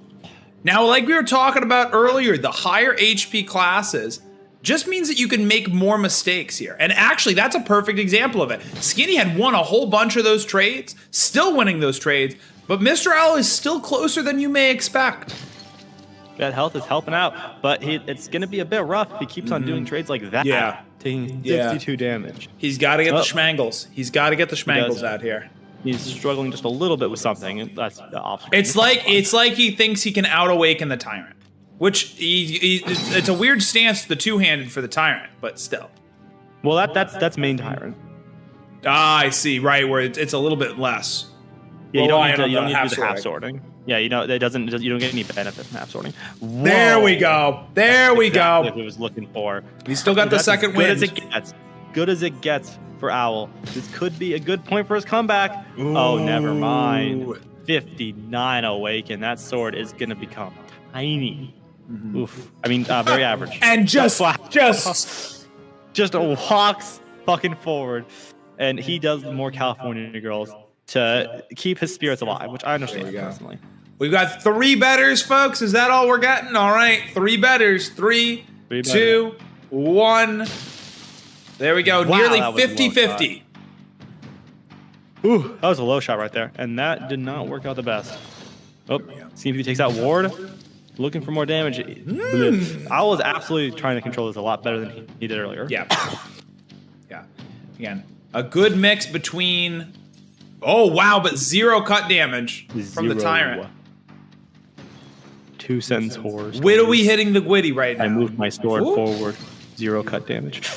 Now, like we were talking about earlier, the higher HP classes just means that you can make more mistakes here. And actually, that's a perfect example of it. Skinny had won a whole bunch of those trades, still winning those trades, but Mr. Owl is still closer than you may expect. That health is helping out, but it's going to be a bit rough if he keeps on doing trades like that. Yeah. Taking 62 damage. He's got to get the schmangles. He's got to get the schmangles does. out here. He's struggling just a little bit with something. And that's the option. It's like he thinks he can out-awaken the Tyrant, which it's a weird stance, the two-handed for the Tyrant, but still. Well, that's main Tyrant. Ah, I see. Right, where it's a little bit less. Yeah, you don't need to do the half half sorting. Yeah, you don't get any benefit from half sorting. There we go. There we Exactly go. what he was looking for. He still got the That's second as win. good as it gets. Good as it gets for Owl. This could be a good point for his comeback. Oh, never mind. 59 Awaken. That sword is going to become tiny. Oof. I mean, very average. And just walks fucking forward. And he does more California Girls to keep his spirits alive, which I understand personally. We've got 3 betters, folks. Is that all we're getting? All right, 3 betters. 3, 2, 1. There we go. Wow, Nearly that was a low 50-50. Ooh, that was a low shot right there. And that did not work out the best. Oh, SkinnyPP takes out Ward. Looking for more damage. I was absolutely trying to control this a lot better than he did earlier. Yeah. Yeah. Again, a good mix between... Oh, wow, but 0 cut damage from the Tyrant. 2 sentence horrors. Whittly hitting the Gwitty right now. I moved my sword forward. 0 cut damage.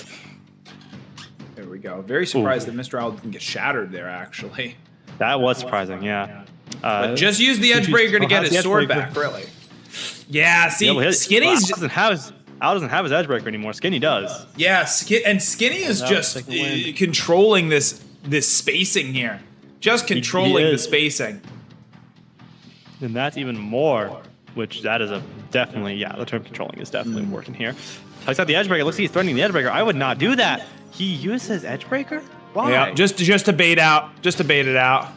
There we go. Very surprised that Mr. Owl didn't get shattered there, actually. That was surprising, yeah. But just use the Edgebreaker to get his sword back, really. Yeah, see, Skinny's... Al doesn't have his Edgebreaker anymore. Skinny does. Yeah, and Skinny is just controlling this spacing here. Just controlling the spacing. And that's even more, which that is definitely, the term controlling is definitely working here. Takes out the Edgebreaker. Looks like he's threatening the Edgebreaker. I would not do that. He used his Edgebreaker? Why? Yeah, just to bait out. Just to bait it out.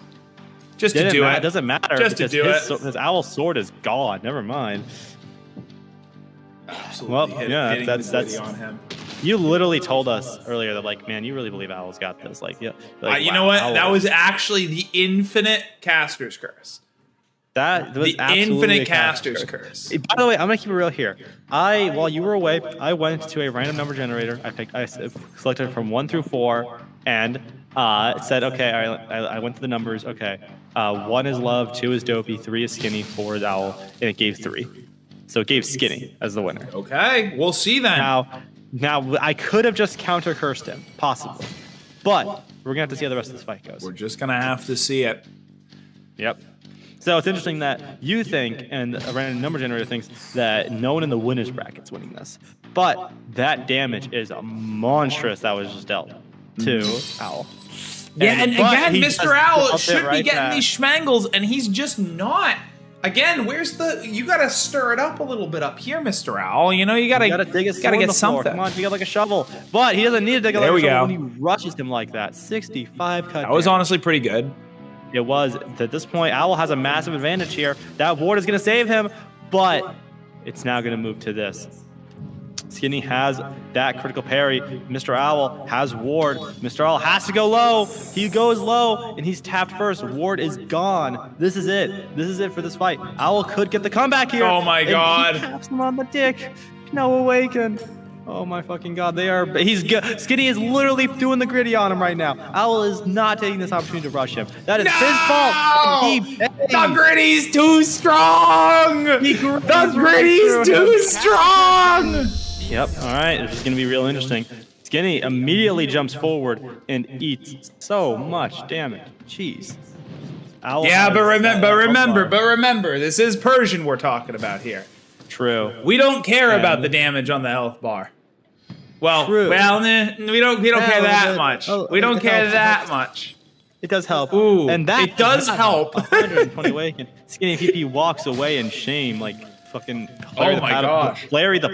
Just to do it. It doesn't matter. Just to do it. His owl sword is gone. Never mind. Absolutely. Well, that's on him. You literally told us earlier that, like, man, you really believe Owl's got this. Like, yeah. Like, you know what? That was actually the infinite caster's curse. That was the infinite caster's curse. By the way, I'm gonna keep it real here. While you were away, I went to a random number generator. I selected from 1 through 4 and said, okay, I went to the numbers. Okay, 1 is Love, 2 is Dopey, 3 is Skinny, 4 is Owl, and it gave 3. So it gave Skinny as the winner. Okay, we'll see then. Now I could have just counter cursed him, possibly, but we're gonna have to see how the rest of this fight goes. We're just gonna have to see it. Yep. So it's interesting that you think, and a random number generator thinks, that no one in the winners bracket's winning this. But that damage is monstrous that was just dealt to Owl. Yeah, and again, Mr. Owl should be getting these schmangles, and he's just not. Again, where's the... You gotta stir it up a little bit up here, Mr. Owl. You know, you gotta get something. Come on, dig it like a shovel. But he doesn't need to dig it like a shovel when he rushes him like that. 65 cut. That was honestly pretty good. It was. At this point, Owl has a massive advantage here. That ward is going to save him, but it's now going to move to this. Skinny has that critical parry. Mr. Owl has ward. Mr. Owl has to go low. He goes low, and he's tapped first. Ward is gone. This is it. This is it for this fight. Owl could get the comeback here. Oh, my God. He taps him on the dick. No awaken. Oh my fucking God, Skinny is literally doing the gritty on him right now. Owl is not taking this opportunity to rush him. That is his fault. The gritty's too strong. The gritty's too strong. Yep, all right, this is gonna be real interesting. Skinny immediately jumps forward and eats so much damage. Jeez. Owl but remember, this is Persian we're talking about here. True. We don't care about the damage on the health bar. Well, we don't care that much. We don't care that much. It does help. Ooh, and that it does help. 120 awaken. SkinnyPP walks away in shame, like fucking. Oh my gosh! Parry the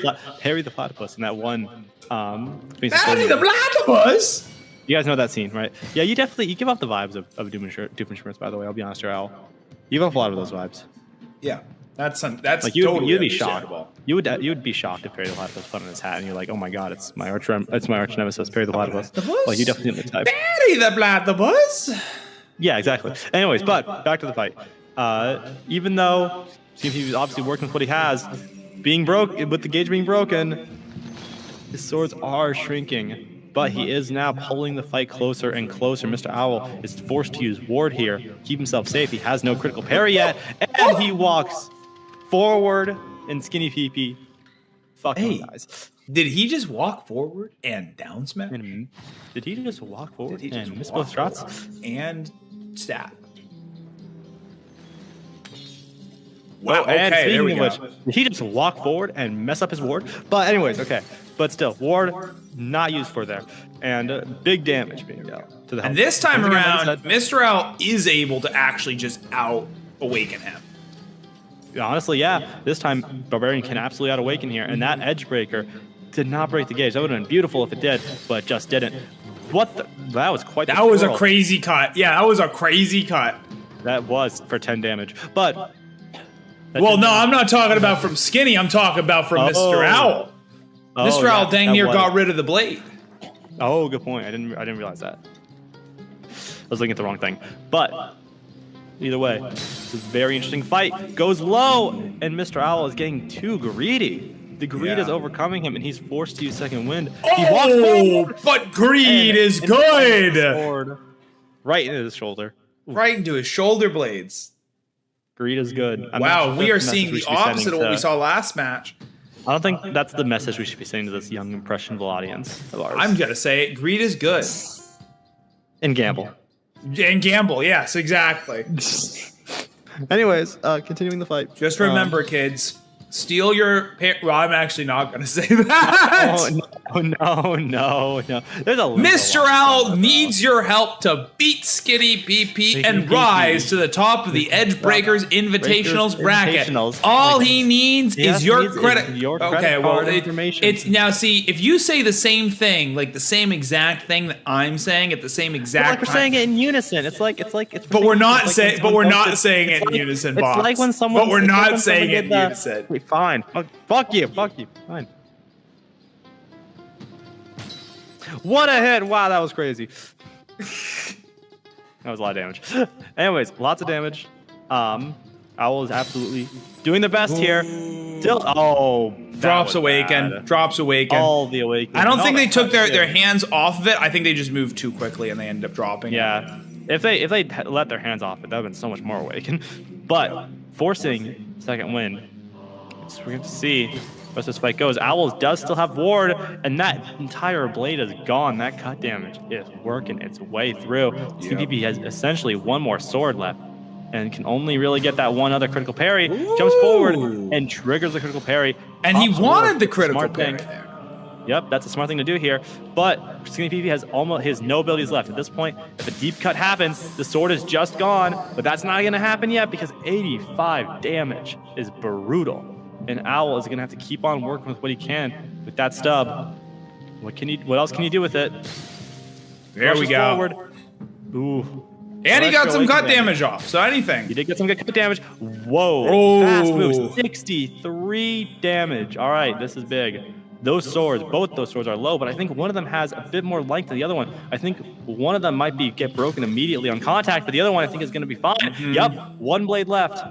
platypus in that one. Parry the platypus. You guys know that scene, right? Yeah, you give off the vibes of Doofenshmirtz. By the way, I'll be honest, here, Owl. You give off a lot of those vibes. Yeah. That's like you'd be shocked. You would be shocked if Parry the Platypus put on his hat and you're like, oh my God, it's my arch nemesis, Parry the Platypus. Like you definitely the type. Parry the Platypus. Yeah, exactly. Anyways, but back to the fight. Even though SkinnyPP is obviously working with what he has, with the gauge being broken, his swords are shrinking. But he is now pulling the fight closer and closer. Mr. Owl is forced to use ward here, keep himself safe. He has no critical parry yet, and he walks forward, and SkinnyPP fucking dies. Did he just walk forward and down smash? Did he just walk forward and miss both shots? And stab. Wow, and speaking of which, did he just walk forward and mess up his ward? But anyways, okay. But still, ward not used for there. And big damage being dealt to the health. And this time around, Mr. Owl is able to actually just out-awaken him. Honestly, yeah. This time, Barbarian can absolutely out-awaken here. And that Edgebreaker did not break the gauge. That would have been beautiful if it did, but just didn't. That was quite the That was a crazy cut. Yeah, that was a crazy cut. That was for 10 damage. But... Well, no, I'm not talking about from Skinny. I'm talking about from Mr. Owl. Mr. Owl dang near got rid of the blade. Oh, good point. I didn't realize that. I was looking at the wrong thing. But either way, it's a very interesting fight. Goes low, and Mr. Owl is getting too greedy. The greed is overcoming him, and he's forced to use second wind. He walks forward, but greed is good. Right into his shoulder. Right into his shoulder blades. Greed is good. Wow, we are seeing the opposite of what we saw last match. I don't think that's the message we should be saying to this young, impressionable audience of ours. I'm gonna say it. Greed is good. And gamble. And gamble, yes, exactly. Anyways, continuing the fight. Just remember, kids, steal your. Well, I'm actually not gonna say that. Oh, no. There's a Mr. Owl needs your help to beat SkinnyPP and rise to the top of the Edgebreakers Invitationals bracket. All he needs is your credit. Okay, well, it's now see if you say the same thing, like the same exact thing that I'm saying at the same exact like we're time. saying it in unison. It's But we're not saying. But we're not saying it in unison, Boxx. It's like when someone. But we're not saying it in unison. Wait, fine. Fuck you. Fine. What a hit! Wow, that was crazy. That was a lot of damage. Anyways, lots of damage. Owl is absolutely doing the best here. Still, Drops Awaken. Drops Awaken. All the Awaken. I don't think they took their hands off of it. I think they just moved too quickly and they ended up dropping. Yeah. If they let their hands off it, that would have been so much more Awaken. But forcing second win. We're going to see as this fight goes. Owls does still have ward, and that entire blade is gone. That cut damage is working its way through. SkinnyPP has essentially one more sword left and can only really get that one other critical parry. Jumps forward and triggers the critical parry. And he wanted the critical parry there. Yep, that's a smart thing to do here. But SkinnyPP has no abilities left. At this point, if a deep cut happens, the sword is just gone. But that's not going to happen yet because 85 damage is brutal. And Owl is going to have to keep on working with what he can with that stub. What else can you do with it? There we go. Forward. Ooh. And he got some cut damage off, so anything. He did get some good cut damage. Whoa. Oh. Fast moves. 63 damage. All right, this is big. Both those swords are low, but I think one of them has a bit more length than the other one. I think one of them might get broken immediately on contact, but the other one I think is going to be fine. Mm-hmm. Yep, one blade left.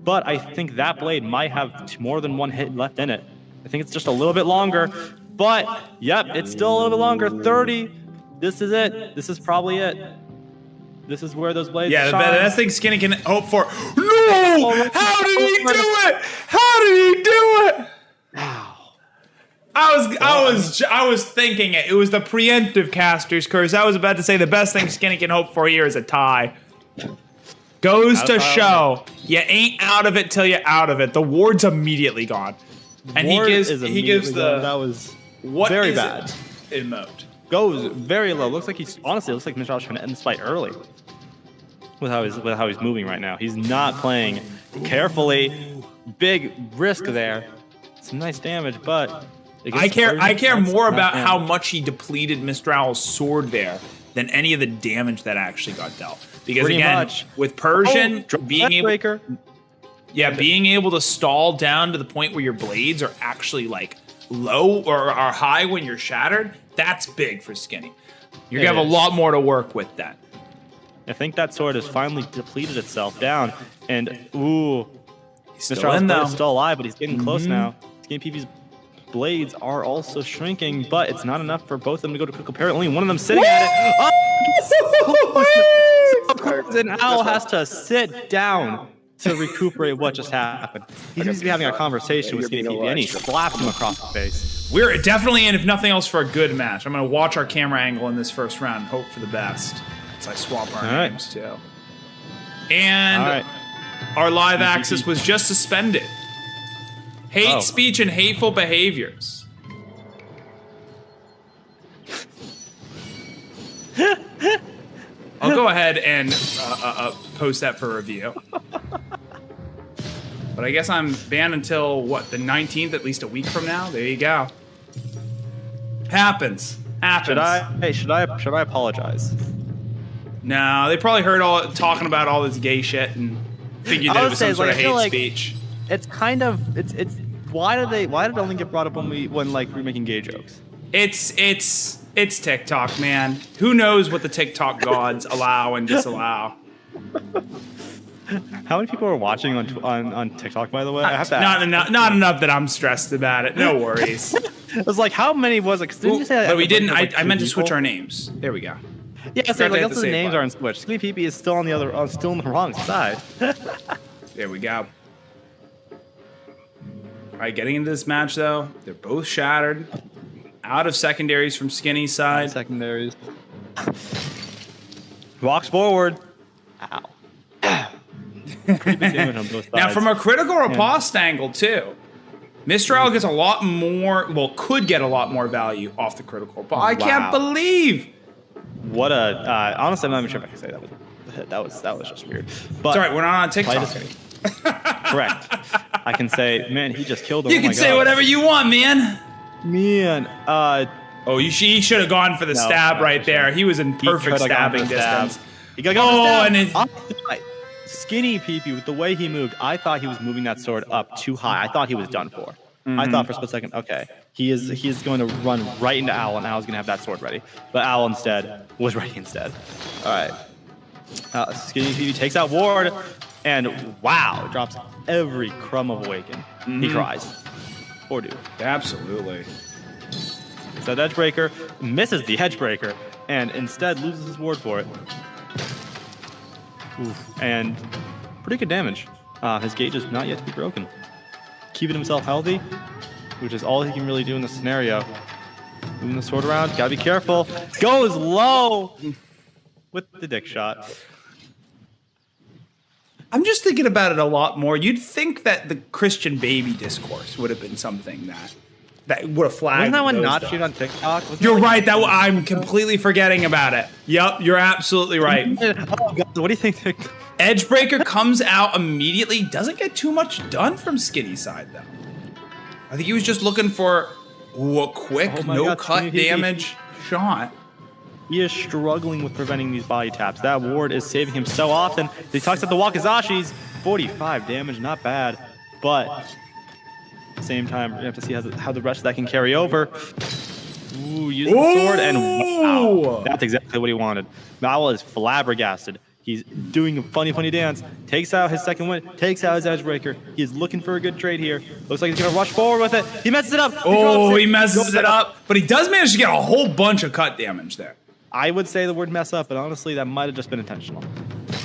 But I think that blade might have more than one hit left in it. I think it's just a little bit longer. But, yep, it's still a little bit longer. 30. This is it. This is probably it. This is where those blades shine. The best thing Skinny can hope for. No! How did he do it? How did he do it? I was thinking it. It was the preemptive caster's curse. I was about to say the best thing Skinny can hope for here is a tie. Goes to show you ain't out of it till you're out of it. The ward's immediately gone, and he gives the that was what very is bad it? Emote goes very low. Looks like looks like Mr. Owl's trying to end this fight early with how he's moving right now. He's not playing carefully. Big risk there. Some nice damage, but I care more about how much he depleted Mr. Owl's sword there than any of the damage that actually got dealt. Because again, with Persian being able to stall down to the point where your blades are actually like low or are high when you're shattered, that's big for Skinny. You're gonna have a lot more to work with that. I think that sword has finally depleted itself down, and Mr. Owl's is still alive, but he's getting close now. SkinnyPP's blades are also shrinking, but it's not enough for both of them to go to critical parry. Only one of them sitting at it. And Owl has to sit down to recuperate what just happened. He seems to be having a conversation with SkinnyPP, and he slaps him across the face. We're definitely in, if nothing else, for a good match. I'm going to watch our camera angle in this first round and hope for the best. As I swap our names, too. And our live access was just suspended. Hate speech and hateful behaviors. I'll go ahead and post that for review. But I guess I'm banned until, what, the 19th, at least a week from now? There you go. Happens. Should I apologize? No, they probably heard talking about all this gay shit and figured that it was some sort of hate speech. It's kind of why did it only get brought up when we're making gay jokes? It's TikTok, man. Who knows what the TikTok gods allow and disallow? How many people are watching on TikTok, by the way? I have to not enough that I'm stressed about it. No worries. It was like, how many was it? Didn't you say but we didn't. I meant to switch our names. There we go. Yeah, so that's the names aren't switched. SkinnyPP is still on the wrong side. There we go. All right, getting into this match, though, they're both shattered. Out of secondaries from Skinny's side. Secondaries. Walks forward. Ow. Pretty big damage on both sides. Now, from a critical riposte angle, too, Mr. Owl gets a lot more, well, could get a lot more value off the critical, but I can't believe. What a, honestly, I'm not even sure if I can say that was a hit. That was just weird. But It's all right, we're not on TikTok. Correct. I can say, man, he just killed him. You can say whatever you want, man. Man, Oh, he should have gone for the stab right there. He was in perfect stabbing distance. He got the and stab. SkinnyPP, with the way he moved, I thought he was moving that sword up too high. I thought he was done for. I thought for a split second, okay, he is going to run right into Owl, and Owl's going to have that sword ready. But Owl instead was ready instead. All right. SkinnyPP takes out Ward, and wow, drops every crumb of Awaken. He cries. Poor dude. Absolutely. So the Edgebreaker misses the Edgebreaker, and instead loses his ward for it. Oof. And pretty good damage. His gauge is not yet to be broken. Keeping himself healthy, which is all he can really do in this scenario. Moving the sword around, gotta be careful. Goes low with the dick shot. I'm just thinking about it a lot more. You'd think that the Christian baby discourse would have been something that would have flagged. Wasn't that one those not stuff. shoot on TikTok? Wasn't You're that right. I'm completely forgetting about it. Yep, you're absolutely right. Oh, God, what do you think? Edgebreaker comes out immediately. Doesn't get too much done from Skinny's side, though. I think he was just looking for a quick, no-cut damage shot. He is struggling with preventing these body taps. That ward is saving him so often. He talks about the Wakazashis. 45 damage, not bad. But at the same time, we have to see how the rest of that can carry over. Ooh, using the sword, and wow, that's exactly what he wanted. Owl is flabbergasted. He's doing a funny dance. Takes out his second win. Takes out his Edgebreaker. He's looking for a good trade here. Looks like he's going to rush forward with it. He messes it up. He messes it up. But he does manage to get a whole bunch of cut damage there. I would say the word mess up, but honestly, that might have just been intentional.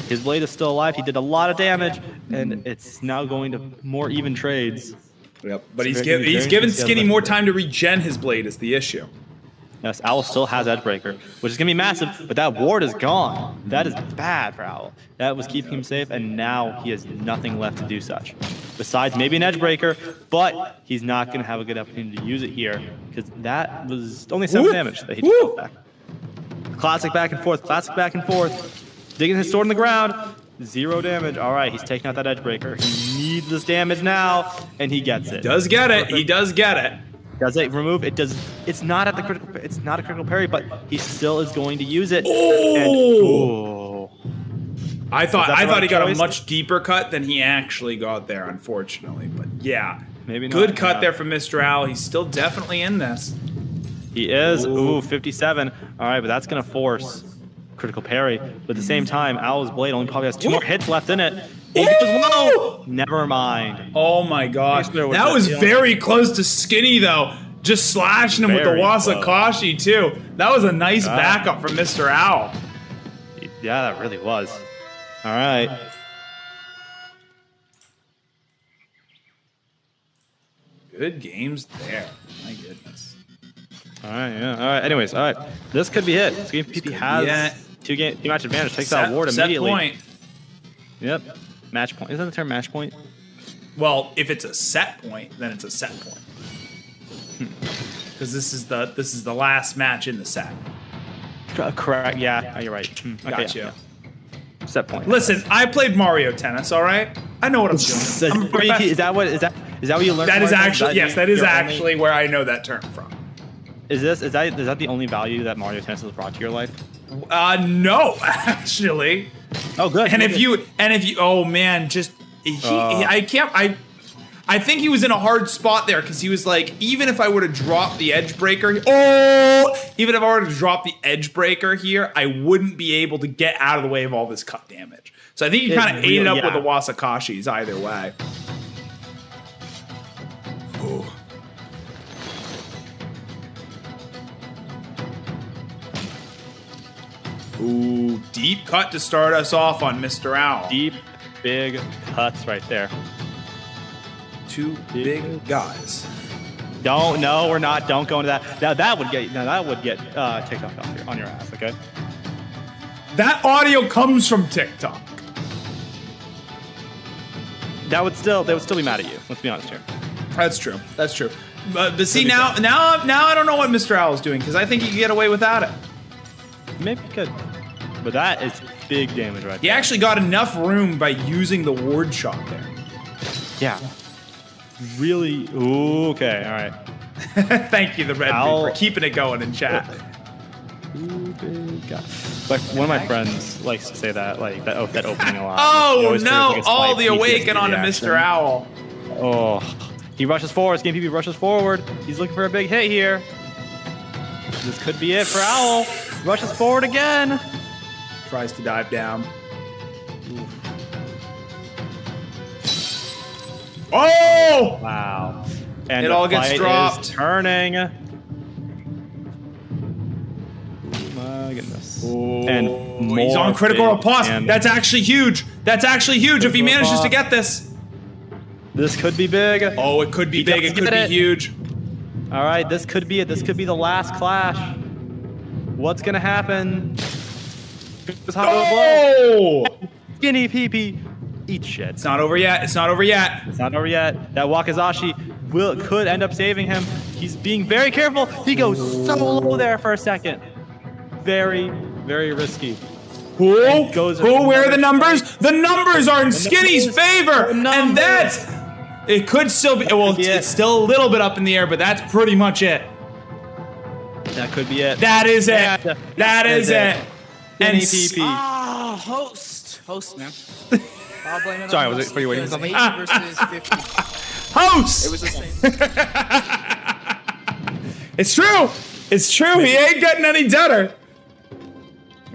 His blade is still alive. He did a lot of damage, and it's now going to more even trades. Yep. But he's given Skinny more time to regen his blade is the issue. Yes, Owl still has Edgebreaker, which is going to be massive, but that ward is gone. That is bad for Owl. That was keeping him safe, and now he has nothing left to do such. Besides maybe an Edgebreaker, but he's not going to have a good opportunity to use it here, because that was only 7 damage that he took back. Classic back and forth. Digging his sword in the ground. 0 damage. All right, he's taking out that Edgebreaker. He needs this damage now, and he gets it. Does get it. He does get it. Does it remove? It does. It's not at the critical. It's not a critical parry, but he still is going to use it. I thought he got a much deeper cut than he actually got there, unfortunately. But yeah, maybe not. Good cut there from Mr. Owl. He's still definitely in this. He is. Ooh, 57. All right, but that's gonna force critical parry. But at the same time, Owl's blade only probably has 2 more hits left in it. It goes low. Never mind. Oh my gosh, that was very close to Skinny though. Just slashing him with the Wasakashi too. That was a nice backup from Mr. Owl. Yeah, that really was. All right. Good games there. My goodness. All right, yeah. All right. Anyways, all right. This could be it. SkinnyPP has 2 match advantage. Takes out Ward immediately. Set point. Yep. Match point. Isn't that the term match point? Well, if it's a set point, then it's a set point. Because this is the last match in the set. Correct. Yeah. You're right. Okay, Gotcha. Yeah. Set point. Listen, I played Mario Tennis. All right, I know what I'm doing. Is that what you learned? That is actually that is actually where I know that term from. Is that the only value that Mario Tennis has brought to your life? No, actually. Oh, good. And if you, oh man, just I think he was in a hard spot there because he was like, even if I were to drop the Edgebreaker, here, I wouldn't be able to get out of the way of all this cut damage. So I think he kind of ate it up with the Wasakashis either way. Ooh, deep cut to start us off on Mr. Owl. Deep, big cuts right there. two big guys. Don't. No, we're not. Don't go into that. Now that would get. TikTok on your ass. Okay. That audio comes from TikTok. They would still be mad at you. Let's be honest here. That's true. That's true. But see, now I don't know what Mr. Owl's doing, because I think he could get away without it. Maybe he could. But that is big damage right He there. actually got enough room by using the ward shot there. Yeah. Really? Ooh, okay, all right. Thank you, the Red Viking, for keeping it going in chat. Like one of my friends likes to say that, like that opening a lot. Oh no! All the awaken onto Mr. Owl. Oh, he rushes forward. SkinnyPP rushes forward. He's looking for a big hit here. This could be it for Owl. Rushes forward again. Tries to dive down. Oh! Wow. And it the all gets fight dropped. is turning. My goodness. And more he's on critical big riposte. damage. That's actually huge. That's actually huge if he manages to get this. This could be big. Oh, it could be big. It could be huge. All right, this could be it. This could be the last clash. What's gonna happen? Oh! SkinnyPP eat shit. It's not over yet. It's not over yet. It's not over yet. That Wakizashi could end up saving him. He's being very careful. He goes so low there for a second. Very, very risky. Where are the numbers? The numbers are in Skinny's favor. And that's... It could still be... Well, it's still a little bit up in the air, but that's pretty much it. That could be it. That is it. That is it. And SkinnyPP. Ah, host, man. I'll blame it. Sorry, on was it for you waiting for something? 80 versus 50. Host! It was the same. It's true. It's true. He ain't getting any deader.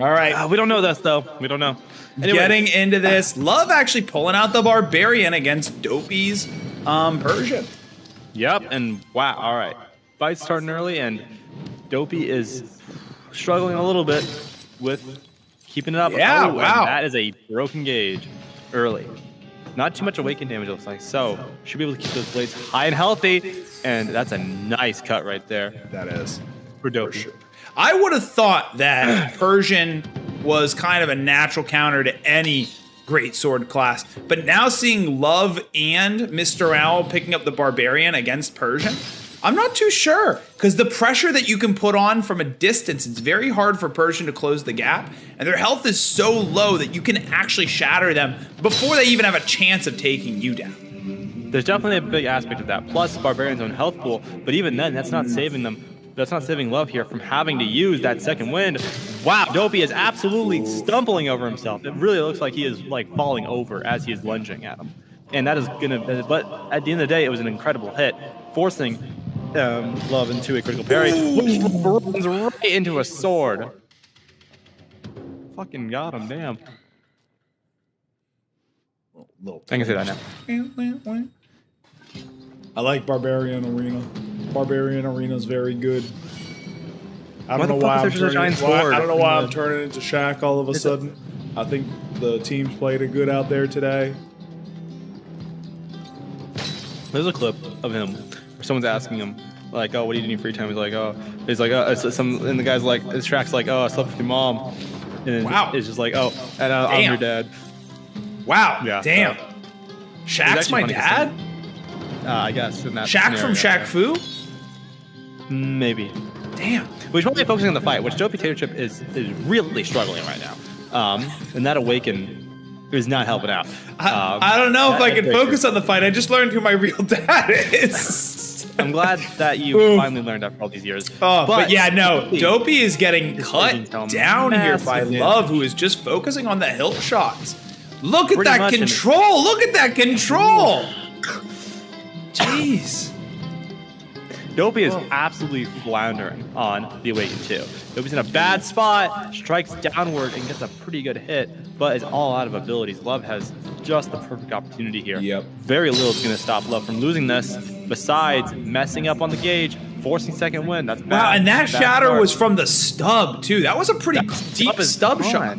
All right. We don't know this though. We don't know. Anyway. Getting into this, Love actually pulling out the Barbarian against Dopey's Persian. Yep, and wow. All right, fight's starting early, and Dopey is struggling a little bit with keeping it up. Yeah, and wow. That is a broken gauge early. Not too much awaken damage, it looks like. So should be able to keep those blades high and healthy, and that's a nice cut right there. That is. For Dopey. Sure. I would have thought that Persian was kind of a natural counter to any great sword class, but now seeing Love and Mr. Owl picking up the Barbarian against Persian, I'm not too sure, because the pressure that you can put on from a distance, it's very hard for Persian to close the gap, and their health is so low that you can actually shatter them before they even have a chance of taking you down. There's definitely a big aspect of that, plus Barbarian's own health pool, but even then, that's not saving them. That's not saving Love here from having to use that second wind. Wow, Dopey is absolutely stumbling over himself. It really looks like he is like falling over as he is lunging at him. And that is gonna, but at the end of the day, it was an incredible hit, forcing Love into a critical parry, which runs right into a sword. Fucking got him, damn. I can say that now. I like Barbarian Arena. Barbarian Arena is very good. I don't know why I'm turning into Shaq all of a sudden. I think the teams played it good out there today. There's a clip of him where someone's asking him, like, "Oh, what do you do in your free time?" He's like, "Oh," and the guy's like, "This track's like, oh, I slept with your mom," and wow, it's just like, "Oh, and I'm your dad." Wow, yeah, damn. Shaq's my dad? I guess in that Shaq from Shaq Fu? Maybe. Damn. We should probably be focusing on the fight, which DopeyTaterChip is really struggling right now. And that awaken is not helping out. I don't know if I can focus on the fight. I just learned who my real dad is. I'm glad that you finally learned after all these years. But yeah, no. Dopey is getting cut down here by Love, who is just focusing on the hilt shots. Look at that control. Look at that control. Jeez. Dopey is absolutely floundering on the Awaken 2. Dopey's in a bad spot, strikes downward, and gets a pretty good hit, but is all out of abilities. Love has just the perfect opportunity here. Yep. Very little is going to stop Love from losing this, besides messing up on the gauge, forcing second win. That's bad. Wow, and that shatter was from the stub, too. That was a pretty deep stub shot.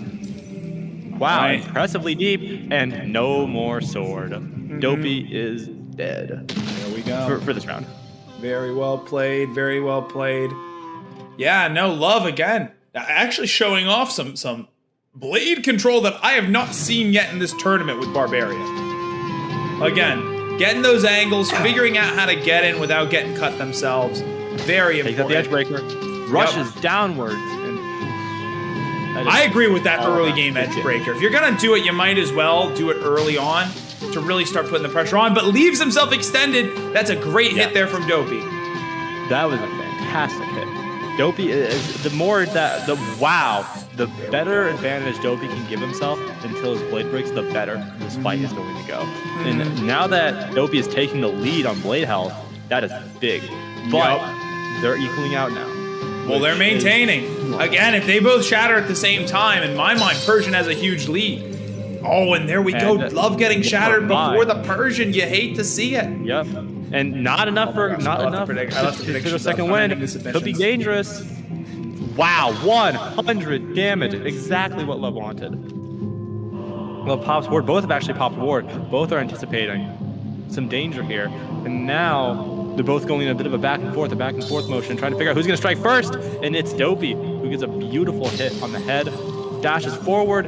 Wow, impressively deep, and no more sword. Dopey is dead. There we go. For this round. Very well played. Very well played. Yeah, no, Love again. Actually showing off some blade control that I have not seen yet in this tournament with Barbarian. Again, getting those angles, figuring out how to get in without getting cut themselves. Very important. Takes out the edge breaker. Rushes downwards. And I agree with that early game edge breaker. If you're gonna do it, you might as well do it early on to really start putting the pressure on, but leaves himself extended. That's a great hit there from Dopey. That was a fantastic hit. Dopey is the better advantage Dopey can give himself until his blade breaks, the better this fight is going to go. And now that Dopey is taking the lead on blade health, that is big. But they're equaling out now. Well, they're maintaining. Again, if they both shatter at the same time, in my mind, Persian has a huge lead. Oh, and there we go. Love getting shattered before the Persian. You hate to see it. Yep. And not enough for the second wind. Could be dangerous. Wow, 100 damage. Exactly what Love wanted. Love pops ward. Both have actually popped ward. Both are anticipating some danger here. And now they're both going in a bit of a back and forth motion, trying to figure out who's going to strike first. And it's Dopey, who gets a beautiful hit on the head, dashes forward,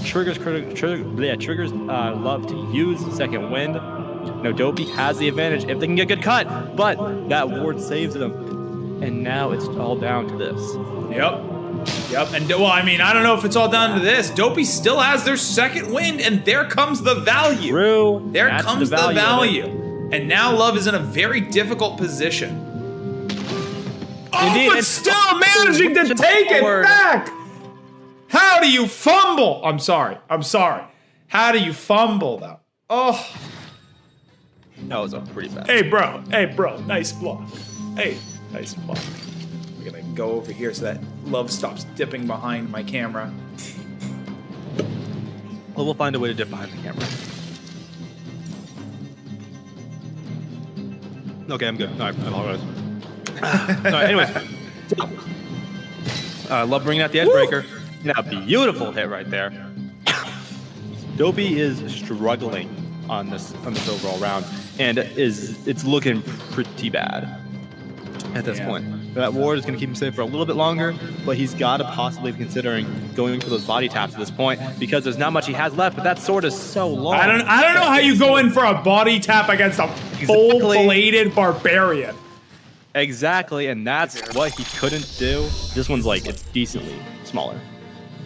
triggers Love to use second wind. Now Dopey has the advantage if they can get a good cut, but that ward saves them. And now it's all down to this. Yep. And well, I mean, I don't know if it's all down to this. Dopey still has their second wind, and there comes the value. True. There comes the value. And now Love is in a very difficult position. Indeed, but still managing to take it back. How do you fumble? I'm sorry. How do you fumble, though? Oh. That was a pretty bad. Hey, bro. Nice block. Hey, nice block. We're going to go over here so that Love stops dipping behind my camera. Well, we'll find a way to dip behind the camera. Okay, I'm good. No, I apologize. Anyways. Love bringing out the edge breaker. Now, beautiful hit right there. Dopey is struggling on this overall round, and it's looking pretty bad at this point. That ward is going to keep him safe for a little bit longer, but he's got to possibly be considering going for those body taps at this point because there's not much he has left. But that sword is so long. I don't know how you go in for a body tap against a full-bladed barbarian. Exactly, and that's what he couldn't do. This one's like it's decently smaller.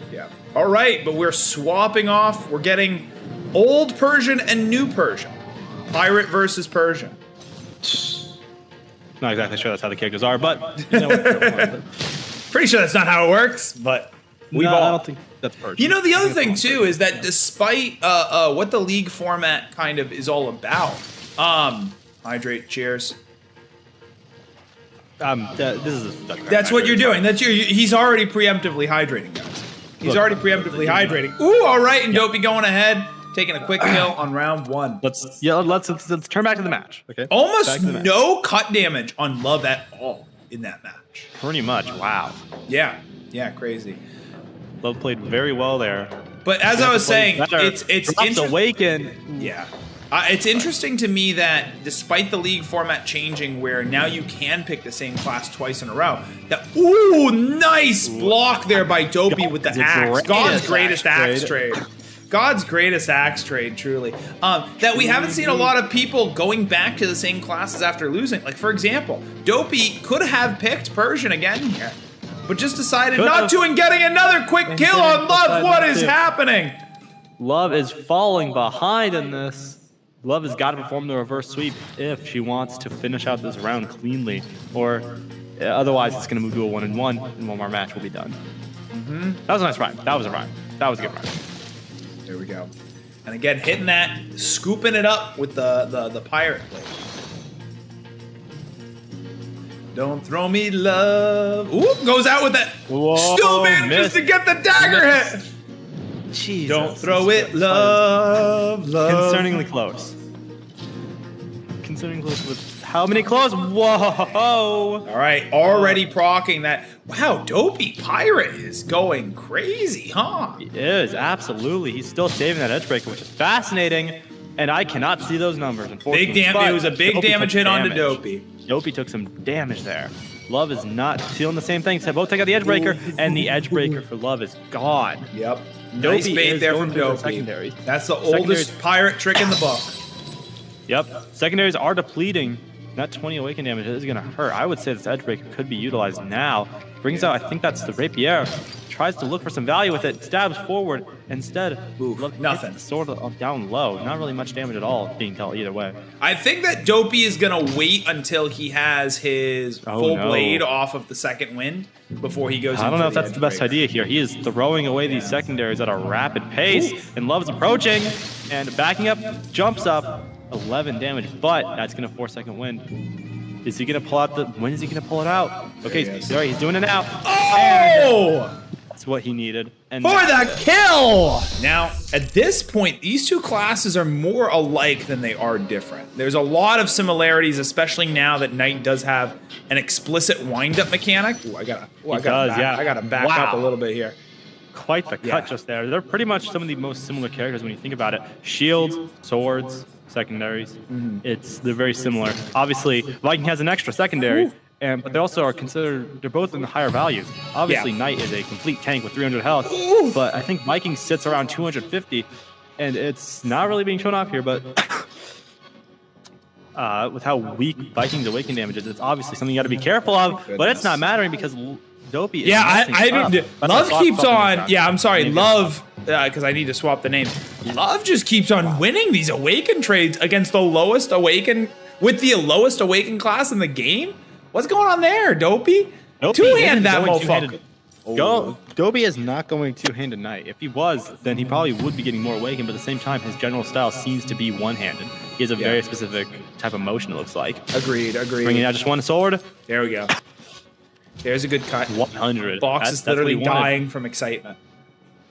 Yeah. All right, but we're swapping off. We're getting old Persian and new Persian. Pirate versus Persian. Not exactly sure that's how the characters are, but you know what? Pretty sure that's not how it works, but I don't think that's Persian. You know, the other thing too is that despite what the league format kind of is all about, hydrate, cheers. That's what you're doing. He's already preemptively hydrating, guys. He's already preemptively hydrating. Ooh, all right, and Dopey going ahead, taking a quick kill on round one. Let's turn back to the match. Okay. Almost no cut damage on Love at all in that match. Pretty much. Wow. Yeah, crazy. Love played very well there. But as I was saying, it's Awaken. Yeah. It's interesting to me that despite the league format changing where now you can pick the same class twice in a row, nice block there by Dopey with the axe. God's greatest axe trade. God's greatest axe trade, truly. That we haven't seen a lot of people going back to the same classes after losing. Like, for example, Dopey could have picked Persian again here, but just decided not to and getting another quick kill on Love. What is happening? Love is falling behind in this. Love has got to perform the reverse sweep if she wants to finish out this round cleanly, or otherwise it's going to move to a 1-1, and one more match will be done. That was a nice rhyme. That was a rhyme. That was a good rhyme. There we go. And again, hitting that, scooping it up with the pirate blade. Don't throw me love. Ooh, goes out with that. Whoa, still manages to get the dagger hit. Jesus. Don't throw it, love. Concerningly close. Concerningly close with how many close? Whoa! All right, already proccing that. Wow, Dopey Pirate is going crazy, huh? He is, absolutely. He's still saving that edge breaker, which is fascinating. And I cannot see those numbers, unfortunately. It was a big Dopey damage took hit onto damage. Dopey. Dopey took some damage there. Love is not feeling the same thing. So both take out the edge breaker, and the edge breaker for Love is gone. Yep. Dopey Nice bait is there going from through the Dopey. secondaries. That's the Secondaries- oldest pirate trick in the book. Yep. Secondaries are depleting. That 20 awaken damage is going to hurt. I would say this edge breaker could be utilized now. Brings out, I think that's the rapier. Tries to look for some value with it. Stabs forward. Instead, Love nothing. hits the sword down low. Not really much damage at all being dealt either way. I think that Dopey is going to wait until he has his full blade off of the second wind before he goes I don't know if that's the best idea here. He is throwing away these secondaries at a rapid pace, and Love's approaching and backing up, jumps up, 11 damage, but that's going to force second wind. Is he going to pull out the? When is he going to pull it out? Okay, he's doing it now. Oh! That's what he needed. And For the kill! Now, at this point, these two classes are more alike than they are different. There's a lot of similarities, especially now that Knight does have an explicit wind-up mechanic. Ooh, I gotta back up a little bit here. Quite the cut just there. They're pretty much some of the most similar characters when you think about it. Shields, swords, secondaries. They're very similar. Obviously, Viking has an extra secondary, but they also are considered, they're both in the higher values. Obviously, Knight is a complete tank with 300 health, but I think Viking sits around 250, and it's not really being shown off here, but with how weak Viking's awaken damage is, it's obviously something you got to be careful of, but it's not mattering because Dopey is Love keeps on. Yeah, I'm sorry, Love, because I need to swap the names. Love just keeps on winning these awaken trades against the lowest awaken, with the lowest awaken class in the game. What's going on there, Dopey? Two-hand that motherfucker. Dopey is not going two-handed Knight. If he was, then he probably would be getting more awaken, but at the same time, his general style seems to be one-handed. He has a very specific type of motion, it looks like. Agreed. Bringing out just one sword. There we go. There's a good cut. 100. Boxx is literally dying from excitement.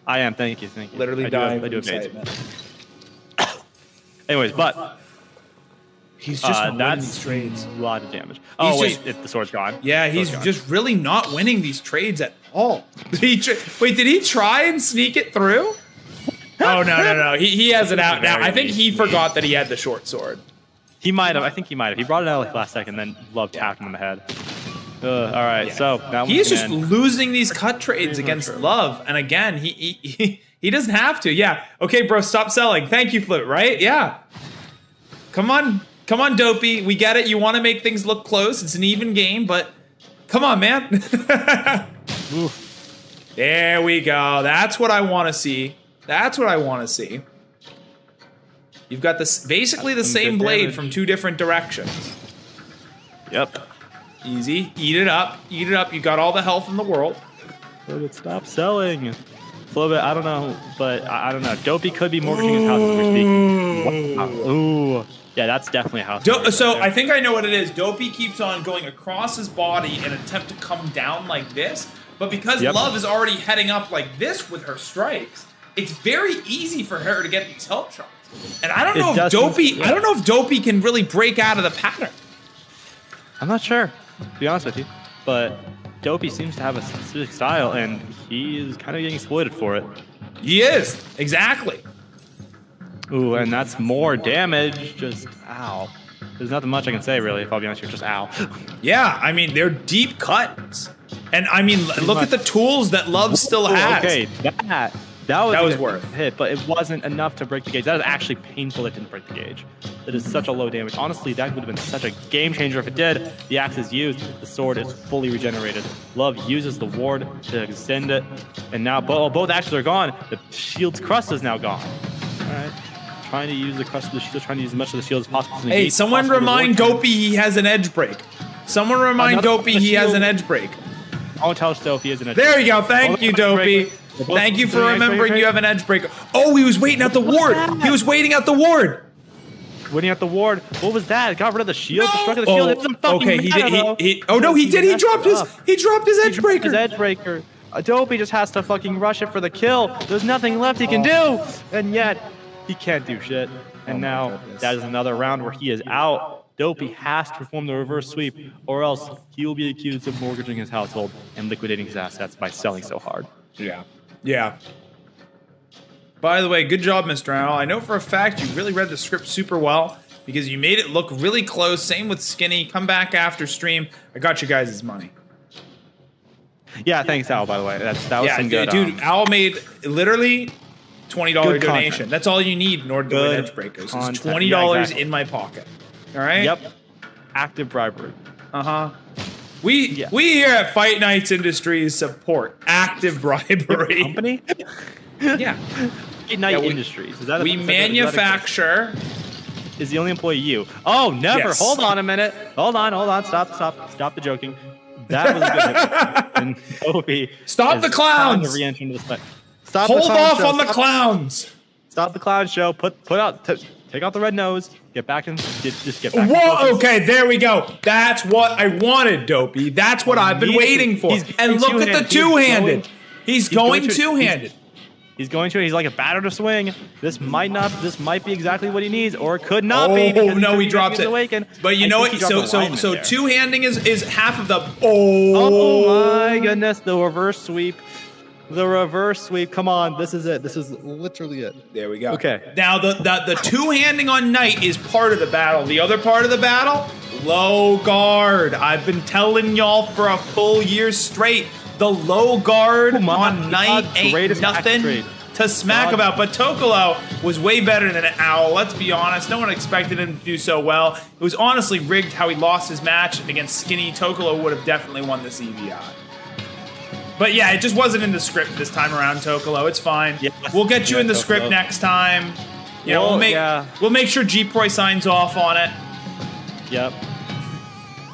I am. Thank you. Literally dying from excitement. Anyways, but he's just winning these trades. A lot of damage. Oh, wait, the sword's gone. Yeah, he's just really not winning these trades at all. Wait, did he try and sneak it through? Oh, no. He has it out now. I think he forgot that he had the short sword. He might have. I think he might have. He brought it out like last second, then Love tapped him in the head. All right, so that he's just losing these cut trades against Love, and again, he doesn't have to. Yeah, okay, bro, stop selling. Thank you, Flip. Right? Yeah. Come on, Dopey. We get it. You want to make things look close. It's an even game, but come on, man. There we go. That's what I want to see. You've got this basically the same blade from two different directions. Yep. Easy. Eat it up. You got all the health in the world. Stop selling. Flowbit, I don't know, but I don't know. Dopey could be mortgaging his house as we're speaking. Wow. Ooh. Yeah, that's definitely a house. So I think I know what it is. Dopey keeps on going across his body in an attempt to come down like this, but because Love is already heading up like this with her strikes, it's very easy for her to get these help shots. And I don't know if Dopey can really break out of the pattern. I'm not sure, to be honest with you, but Dopey seems to have a specific style, and he is kind of getting exploited for it. He is, exactly. Ooh, and that's more damage. Just ow. There's nothing much I can say really. If I'll be honest, just ow. Yeah, I mean they're deep cuts, and I mean look at the tools that Love still has. Okay, that was worth a hit, but it wasn't enough to break the gauge. That is actually painful. That didn't break the gauge. That is such a low damage. Honestly, that would have been such a game changer if it did. The axe is used. The sword is fully regenerated. Love uses the ward to extend it, and now both axes are gone. The shield's crust is now gone. All right. Trying to use the crust of the shield, trying to use as much of the shield as possible. Hey, someone remind Dopey he has an edge break. Someone remind Dopey he has an edge break. I won't tell Dopey he has an edge break. There you go. Thank you, Dopey. Thank you for remembering you have an edge breaker. Oh, he was waiting out the ward. He was waiting out the ward. Waiting out the ward. What was that? It got rid of the shield. No. The shield. Okay, he did. Oh no, he did. He dropped his edge breaker. His edge breaker. Dopey just has to fucking rush it for the kill. There's nothing left he can do, and yet he can't do shit. And now that is another round where he is out. Dopey has to perform the reverse sweep, or else he will be accused of mortgaging his household and liquidating his assets by selling so hard. Yeah. By the way, good job, Mr. Al. I know for a fact you really read the script super well because you made it look really close. Same with Skinny. Come back after stream. I got you guys' money. Yeah, thanks, Al, by the way. That was some good. Dude, Al made literally $20 donation. Content. That's all you need in order to win Edge Breakers. It's $20 in my pocket. All right? Yep. Active bribery. Uh-huh. We here at Fight Nights Industries support active bribery. Company? Yeah. Fight Night Industries. Is that we manufacture. Is the only employee you? Oh, never. Yes. Hold on a minute. Hold on. Stop the joking. That was a good. And Dopey. Stop the clowns. To re-enter into the fight. Hold off on the clowns. Stop the clown show. Take out the red nose. Get back in. Just get back. Whoa, okay, there we go. That's what I wanted, Dopey. That's what I've been waiting for. And look at the two-handed. He's going two-handed. He's going to. He's like a batter to swing. This might be exactly what he needs, or it could not be. Oh no, he drops it. Awakened. But you know what? So two-handing is half of the. Oh my goodness! The reverse sweep. Come on, this is it. This is literally it. There we go. Okay. Now the two-handing on Knight is part of the battle. The other part of the battle, low guard. I've been telling y'all for a full year straight. The low guard on Knight ain't nothing to smack about. But Tokolo was way better than Owl. Let's be honest. No one expected him to do so well. It was honestly rigged how he lost his match against Skinny. Tokolo would have definitely won this EVI. But yeah, it just wasn't in the script this time around, Tokolo. It's fine. Yeah, we'll get you in the script next time. You know, we'll make sure G-Proy signs off on it. Yep.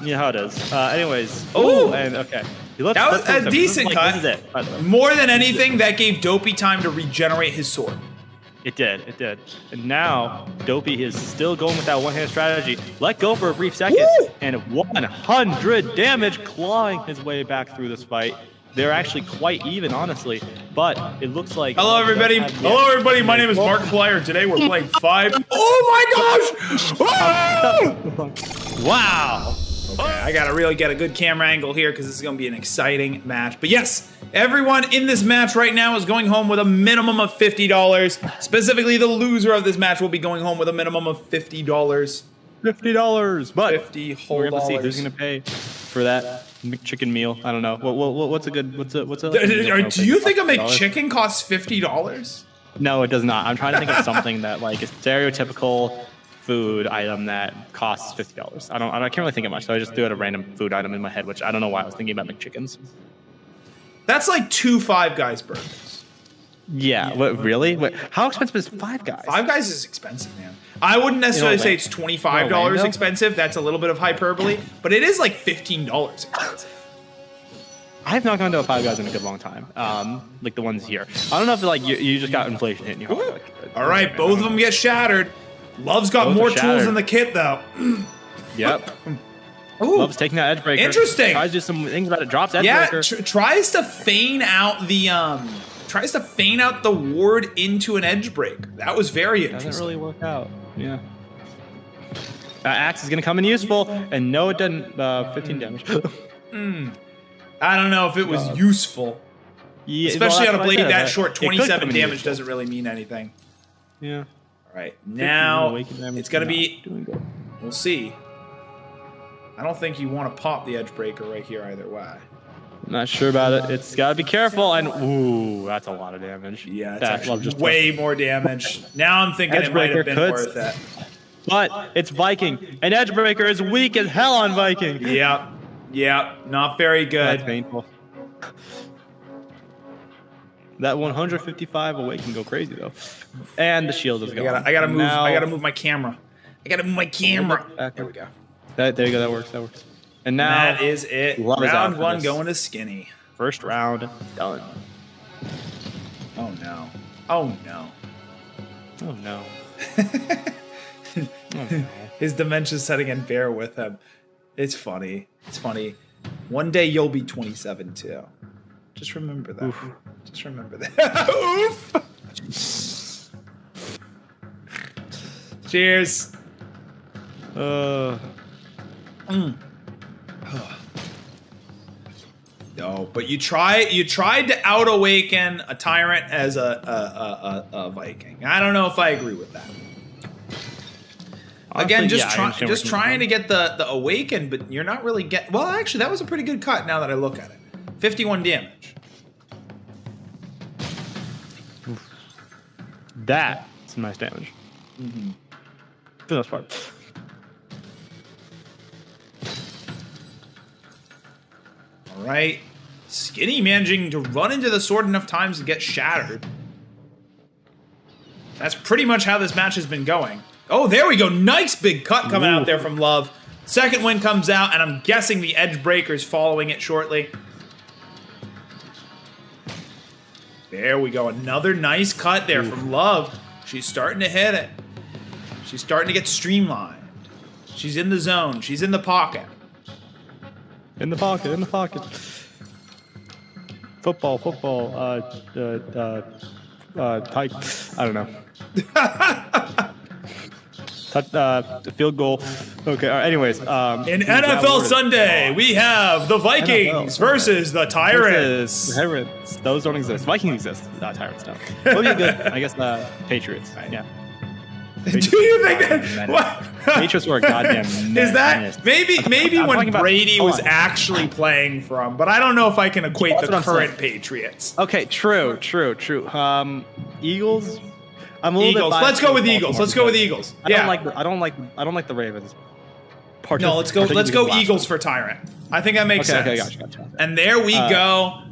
Yeah, how it is. Anyways. Okay. That was a decent cut. This is it. More than anything, that gave Dopey time to regenerate his sword. It did. And now, Dopey is still going with that one-hand strategy. Let go for a brief second. Woo! And 100 damage clawing his way back through this fight. They're actually quite even, honestly. But it looks like... Hello, everybody. My name is Markiplier. Today we're playing 5... Oh, my gosh! Oh! Wow. Okay, I gotta really get a good camera angle here because this is gonna be an exciting match. But yes, everyone in this match right now is going home with a minimum of $50. Specifically, the loser of this match will be going home with a minimum of $50. $50, but 50 whole we're gonna dollars. see who's gonna pay for that McChicken meal. I don't know. What's a Do you think a McChicken costs $50? No, it does not. I'm trying to think of something that like a stereotypical food item that costs $50. I can't really think of much, so I just threw out a random food item in my head, which I don't know why I was thinking about McChickens. That's like 2 Five Guys burgers. Yeah. What, really? Wait, how expensive is Five Guys? Five Guys is expensive, man. I wouldn't necessarily say it's $25 expensive. That's a little bit of hyperbole, but it is like $15 expensive. I have not gone to a Five Guys in a good long time. Like the ones here. I don't know if like you just got inflation hitting you. All right, both of them get shattered. Love's got more tools in the kit, though. Yep. Ooh. Love's taking that edge breaker. Interesting. Tries to do some things about it. Drops edge breaker. Tries to feign out the ward into an edge breaker. That was very interesting. Doesn't really work out. Yeah. Axe is gonna come in useful, and no, it doesn't. 15 damage. I don't know if it was useful. Yeah, especially on a blade that short. 27 damage doesn't really mean anything. Yeah. All right, now it's gonna be. We'll see. I don't think you want to pop the edge breaker right here either way. I'm not sure about it. It's gotta be careful, and ooh, that's a lot of damage. Yeah, it's actually just way more damage. Now I'm thinking it might have been worth it. But it's Viking, and edge breaker is weak as hell on Viking. Yep, not very good. That's painful. That 155 away can go crazy though, and the shield is going. I gotta move my camera. There we go. There you go. That works. And now that is it. Round 1 going to Skinny. First round done. Oh no. Oh no. His dementia's setting in. Bear with him. It's funny. One day you'll be 27 too. Just remember that. Oof. Just remember that. Oof. Cheers. Oh. No. But you tried to out awaken a tyrant as a Viking. I don't know if I agree with that. Again, Honestly, just trying to get the awaken, but you're not really getting. Well, actually, that was a pretty good cut. Now that I look at it, 51 damage. That's some nice damage. For the most part. All right, Skinny managing to run into the sword enough times to get shattered. That's pretty much how this match has been going. Oh, there we go. Nice big cut coming out there from Love. Second win comes out, and I'm guessing the Edge Breaker's following it shortly. There we go. Another nice cut there from Love. She's starting to hit it. She's starting to get streamlined. She's in the zone. She's in the pocket. In the pocket, in the pocket. Football. Type. I don't know. Field goal. Okay. All right, anyways, in NFL Sunday, we have the Vikings versus the Tyrants. Tyrants. Those don't exist. Vikings exist. Tyrants don't. What would be good? I guess Patriots. Yeah. Do you think that? What? Patriots were a goddamn mess. Is that maybe when Brady was on. actually playing from? But I don't know if I can equate the current Patriots. Okay. True. Eagles. I'm a little Eagles. bit Let's go with Eagles. Let's go with Eagles. I don't like the Ravens. No, let's go Eagles for Tyrant. I think that makes sense. Okay, gotcha. And there we go.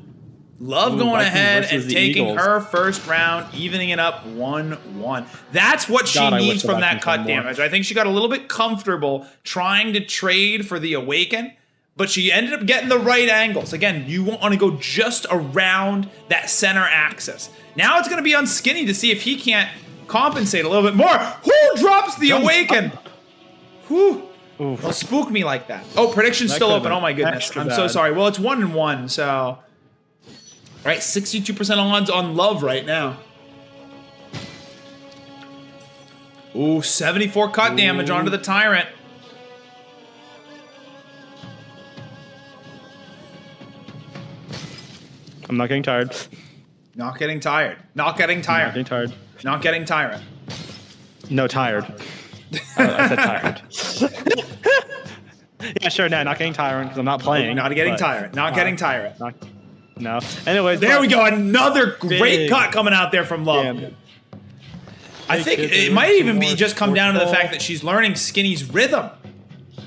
Love going Vikings ahead versus and the taking Eagles. her first round, evening it up 1-1. That's what she God, I wish needs the from that Vikings cut won more. damage. I think she got a little bit comfortable trying to trade for the Awaken, but she ended up getting the right angles. Again, you want to go just around that center axis. Now it's going to be on Skinny to see if he can't compensate a little bit more. Who drops the Awaken? Who? Don't spook me like that. Oh, prediction's still open. Oh my goodness. I'm so sorry. Well, it's 1-1, so. All right, 62% odds on Love right now. Ooh, 74 cut damage onto the Tyrant. I'm not getting tired. Not getting tired. Not getting I'm not tired. getting tired. Not getting Tyrant. No, tired. I said tired. Yeah, sure. No, not getting tired because I'm not playing. Not getting but, Tyrant. Not getting Tyrant. No. Anyways, There we go. Another great Big cut coming out there from Love. damage. I think it might even be just come down to the fact that she's learning Skinny's rhythm.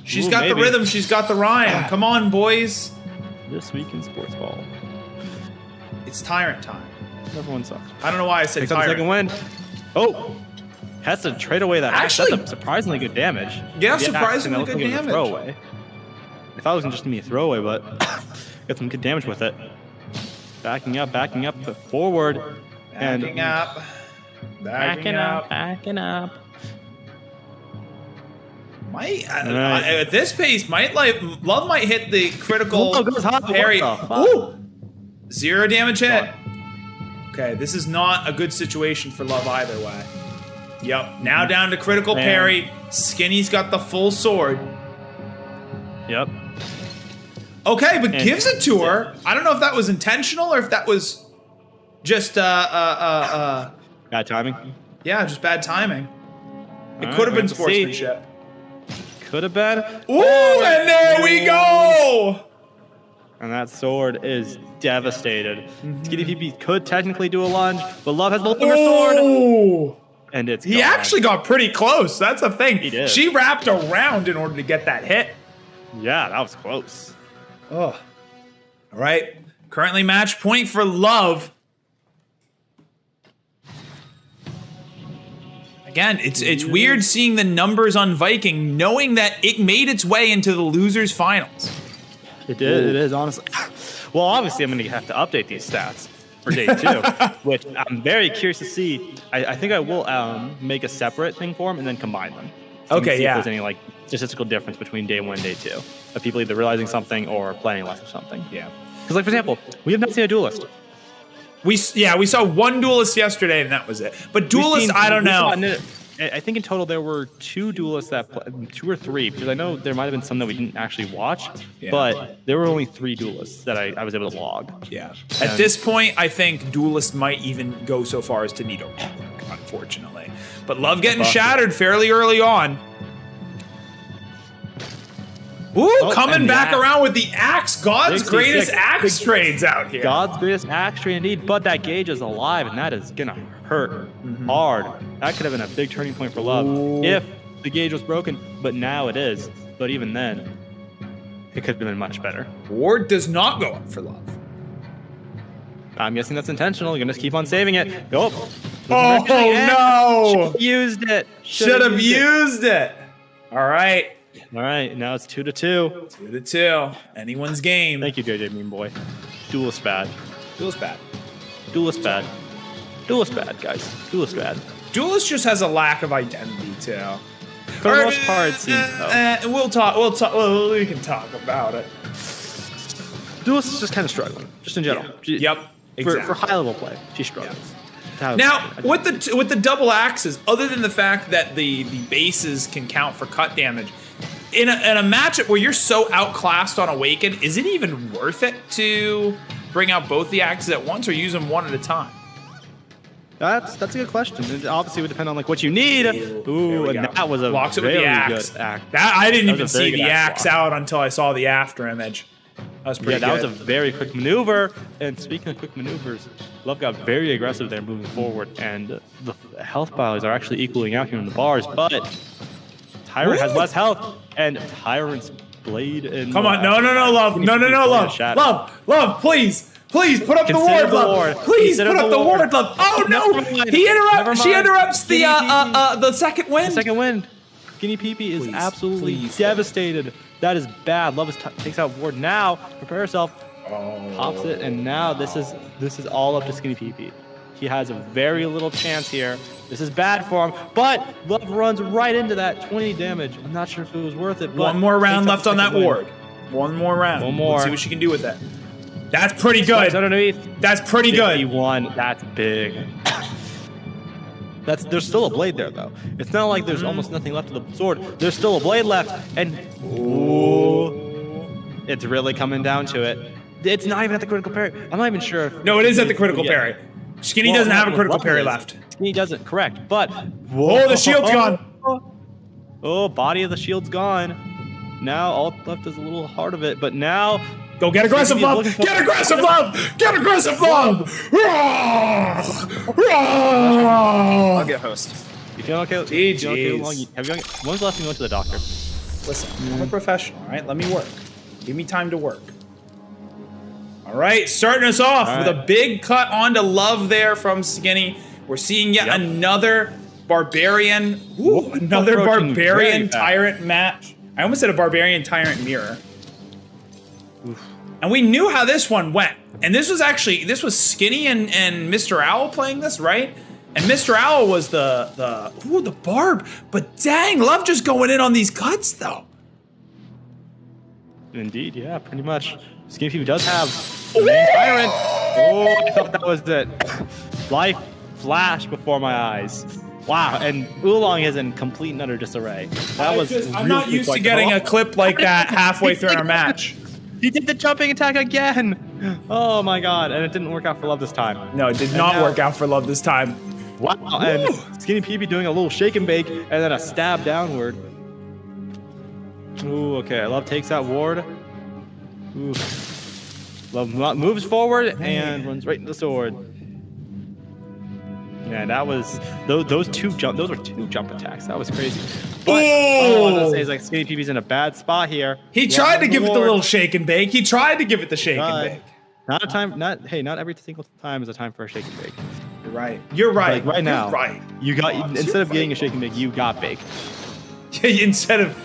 She's got the maybe. rhythm. She's got the rhyme. Come on, boys. This week in sports ball, It's Tyrant time. everyone sucks. I don't know why I said Picks up the second Tyrant. win. Oh, has to trade away that. Actually- that's a surprisingly good damage. Yeah, The surprisingly axe, good it was a damage. Throwaway. I thought it was just gonna be a throwaway, but got some good damage with it. Backing up, forward, Backing up. Backing up. backing up. Might Right. at this pace, Love might hit the critical Oh, goes hot. parry. What the fuck? Ooh, 0 damage hit. Okay, this is not a good situation for Love either way. Yep. Now down to critical Man. parry. Skinny's got the full sword. Yep. Okay, but And- gives it to her. I don't know if that was intentional or if that was just Bad timing. yeah, just bad timing. It All could have right, been we'll see. sportsmanship. Could have been. Ooh, and there we go. And that sword is devastated. SkinnyPP could technically do a lunge, but Love has the longer sword, Ooh. and it's He gone. actually got pretty close. That's the thing. He did. She wrapped around in order to get that hit. Yeah, that was close. Oh. All right. Currently match point for Love. Again, it's weird seeing the numbers on Viking, knowing that it made its way into the losers finals. It did. It is honestly. Well, obviously, I'm going to have to update these stats for day 2, which I'm very curious to see. I think I will make a separate thing for them and then combine them. So Okay, see yeah. If there's any like statistical difference between day 1 and day 2 of people either realizing something or playing less of something. Yeah. Because, like for example, we have not seen a duelist. We saw one duelist yesterday and that was it. But duelist, I don't know. I think in total there were 2 duelists that 2 or 3, because I know there might have been some that we didn't actually watch, but there were only 3 duelists that I was able to log. Yeah. At this point, I think duelists might even go so far as to need a rework, unfortunately. But Love getting shattered fairly early on. Ooh, coming back around with the axe. God's greatest axe trades out here. God's greatest axe trade indeed, but that gauge is alive, and that is gonna hurt hard. That could have been a big turning point for Love if the gauge was broken, but now it is. But even then, it could have been much better. Ward does not go up for Love. I'm guessing that's intentional. You're gonna keep on saving it. Nope. Oh, no! Should have used it. Should have used it. All right. All right, now it's 2-2. 2-2. Anyone's game. Thank you, JJ Mean Boy. Duelist bad. Duelist bad. Duelist bad. Duelist bad, guys. Duelist bad. Duelist just has a lack of identity too. For the most part, it seems so. We'll talk. Well, we can talk about it. Duelist is just kind of struggling, just in general. Yep. Exactly. For high level play, she struggles. Now, with the double axes, other than the fact that the bases can count for cut damage, in a matchup where you're so outclassed on Awaken, is it even worth it to bring out both the axes at once or use them one at a time? That's a good question. It obviously would depend on like what you need. Ooh, and that was a Blocks it very with the axe. good axe. That I didn't even see the axe axe out until I saw the after image. That was pretty good. That was a very quick maneuver. And speaking of quick maneuvers, Love got very aggressive there moving forward, and the health values are actually equaling out here in the bars, but Tyrant has less health, and Tyrant's blade and come on, no, Love. No, Love. Love, please. Please put up the ward, Love. Please put up the ward, Love. Oh no! She interrupts the second wind. The second wind. SkinnyPP is absolutely devastated. That is bad. Love takes out ward now. Prepare herself. Pops it, and now this is all up to SkinnyPP. He has a very little chance here. This is bad for him, but Love runs right into that 20 damage. I'm not sure if it was worth it. But one more round left on that ward. One more round. One more. Let's see what she can do with that. That's pretty good. Underneath. That's pretty good. 51. That's big. There's still a blade there though. It's not like there's almost nothing left of the sword. There's still a blade left, and it's really coming down to it. It's not even at the critical parry. I'm not even sure. No, it is at the critical parry. Skinny doesn't have a critical parry left. Skinny doesn't, correct. But oh, the shield's gone. Oh, body of the shield's gone. Now all left is a little heart of it, but now go get aggressive, Love! Get aggressive, Love! Get aggressive, Love! I'll get host. You feeling okay? GG's. When's the last time you went to the doctor? Listen, I'm a professional, all right? Let me work. Give me time to work. All right, starting us off with a big cut onto Love there from Skinny. We're seeing yet another barbarian, another barbarian tyrant match. I almost said a barbarian tyrant mirror. And we knew how this one went. And this was Skinny and Mr. Owl playing this, right? And Mr. Owl was the barb. But dang, Love just going in on these cuts though. Indeed, yeah, pretty much. SkinnyPP does have the main tyrant. Oh, I thought that was it. Life flashed before my eyes. Wow, and Oolong is in complete and utter disarray. I'm not used to getting a clip like that halfway through our match. He did the jumping attack again. Oh my god, and it didn't work out for Love this time. No, it did not work out for Love this time. Wow, and SkinnyPP doing a little shake and bake, and then a stab downward. Ooh, okay, Love takes out ward. Ooh. Love moves forward and runs right into the sword. Yeah, that was those were two jump attacks. That was crazy. But all I want to say is like SkinnyPP's in a bad spot here. He tried to give it the little shake and bake. He tried to give it the shake and bake. Not every single time is a time for a shake and bake. You're right. You're right. Like right now. You're right. You got instead of getting a shake and bake, you got baked. Instead of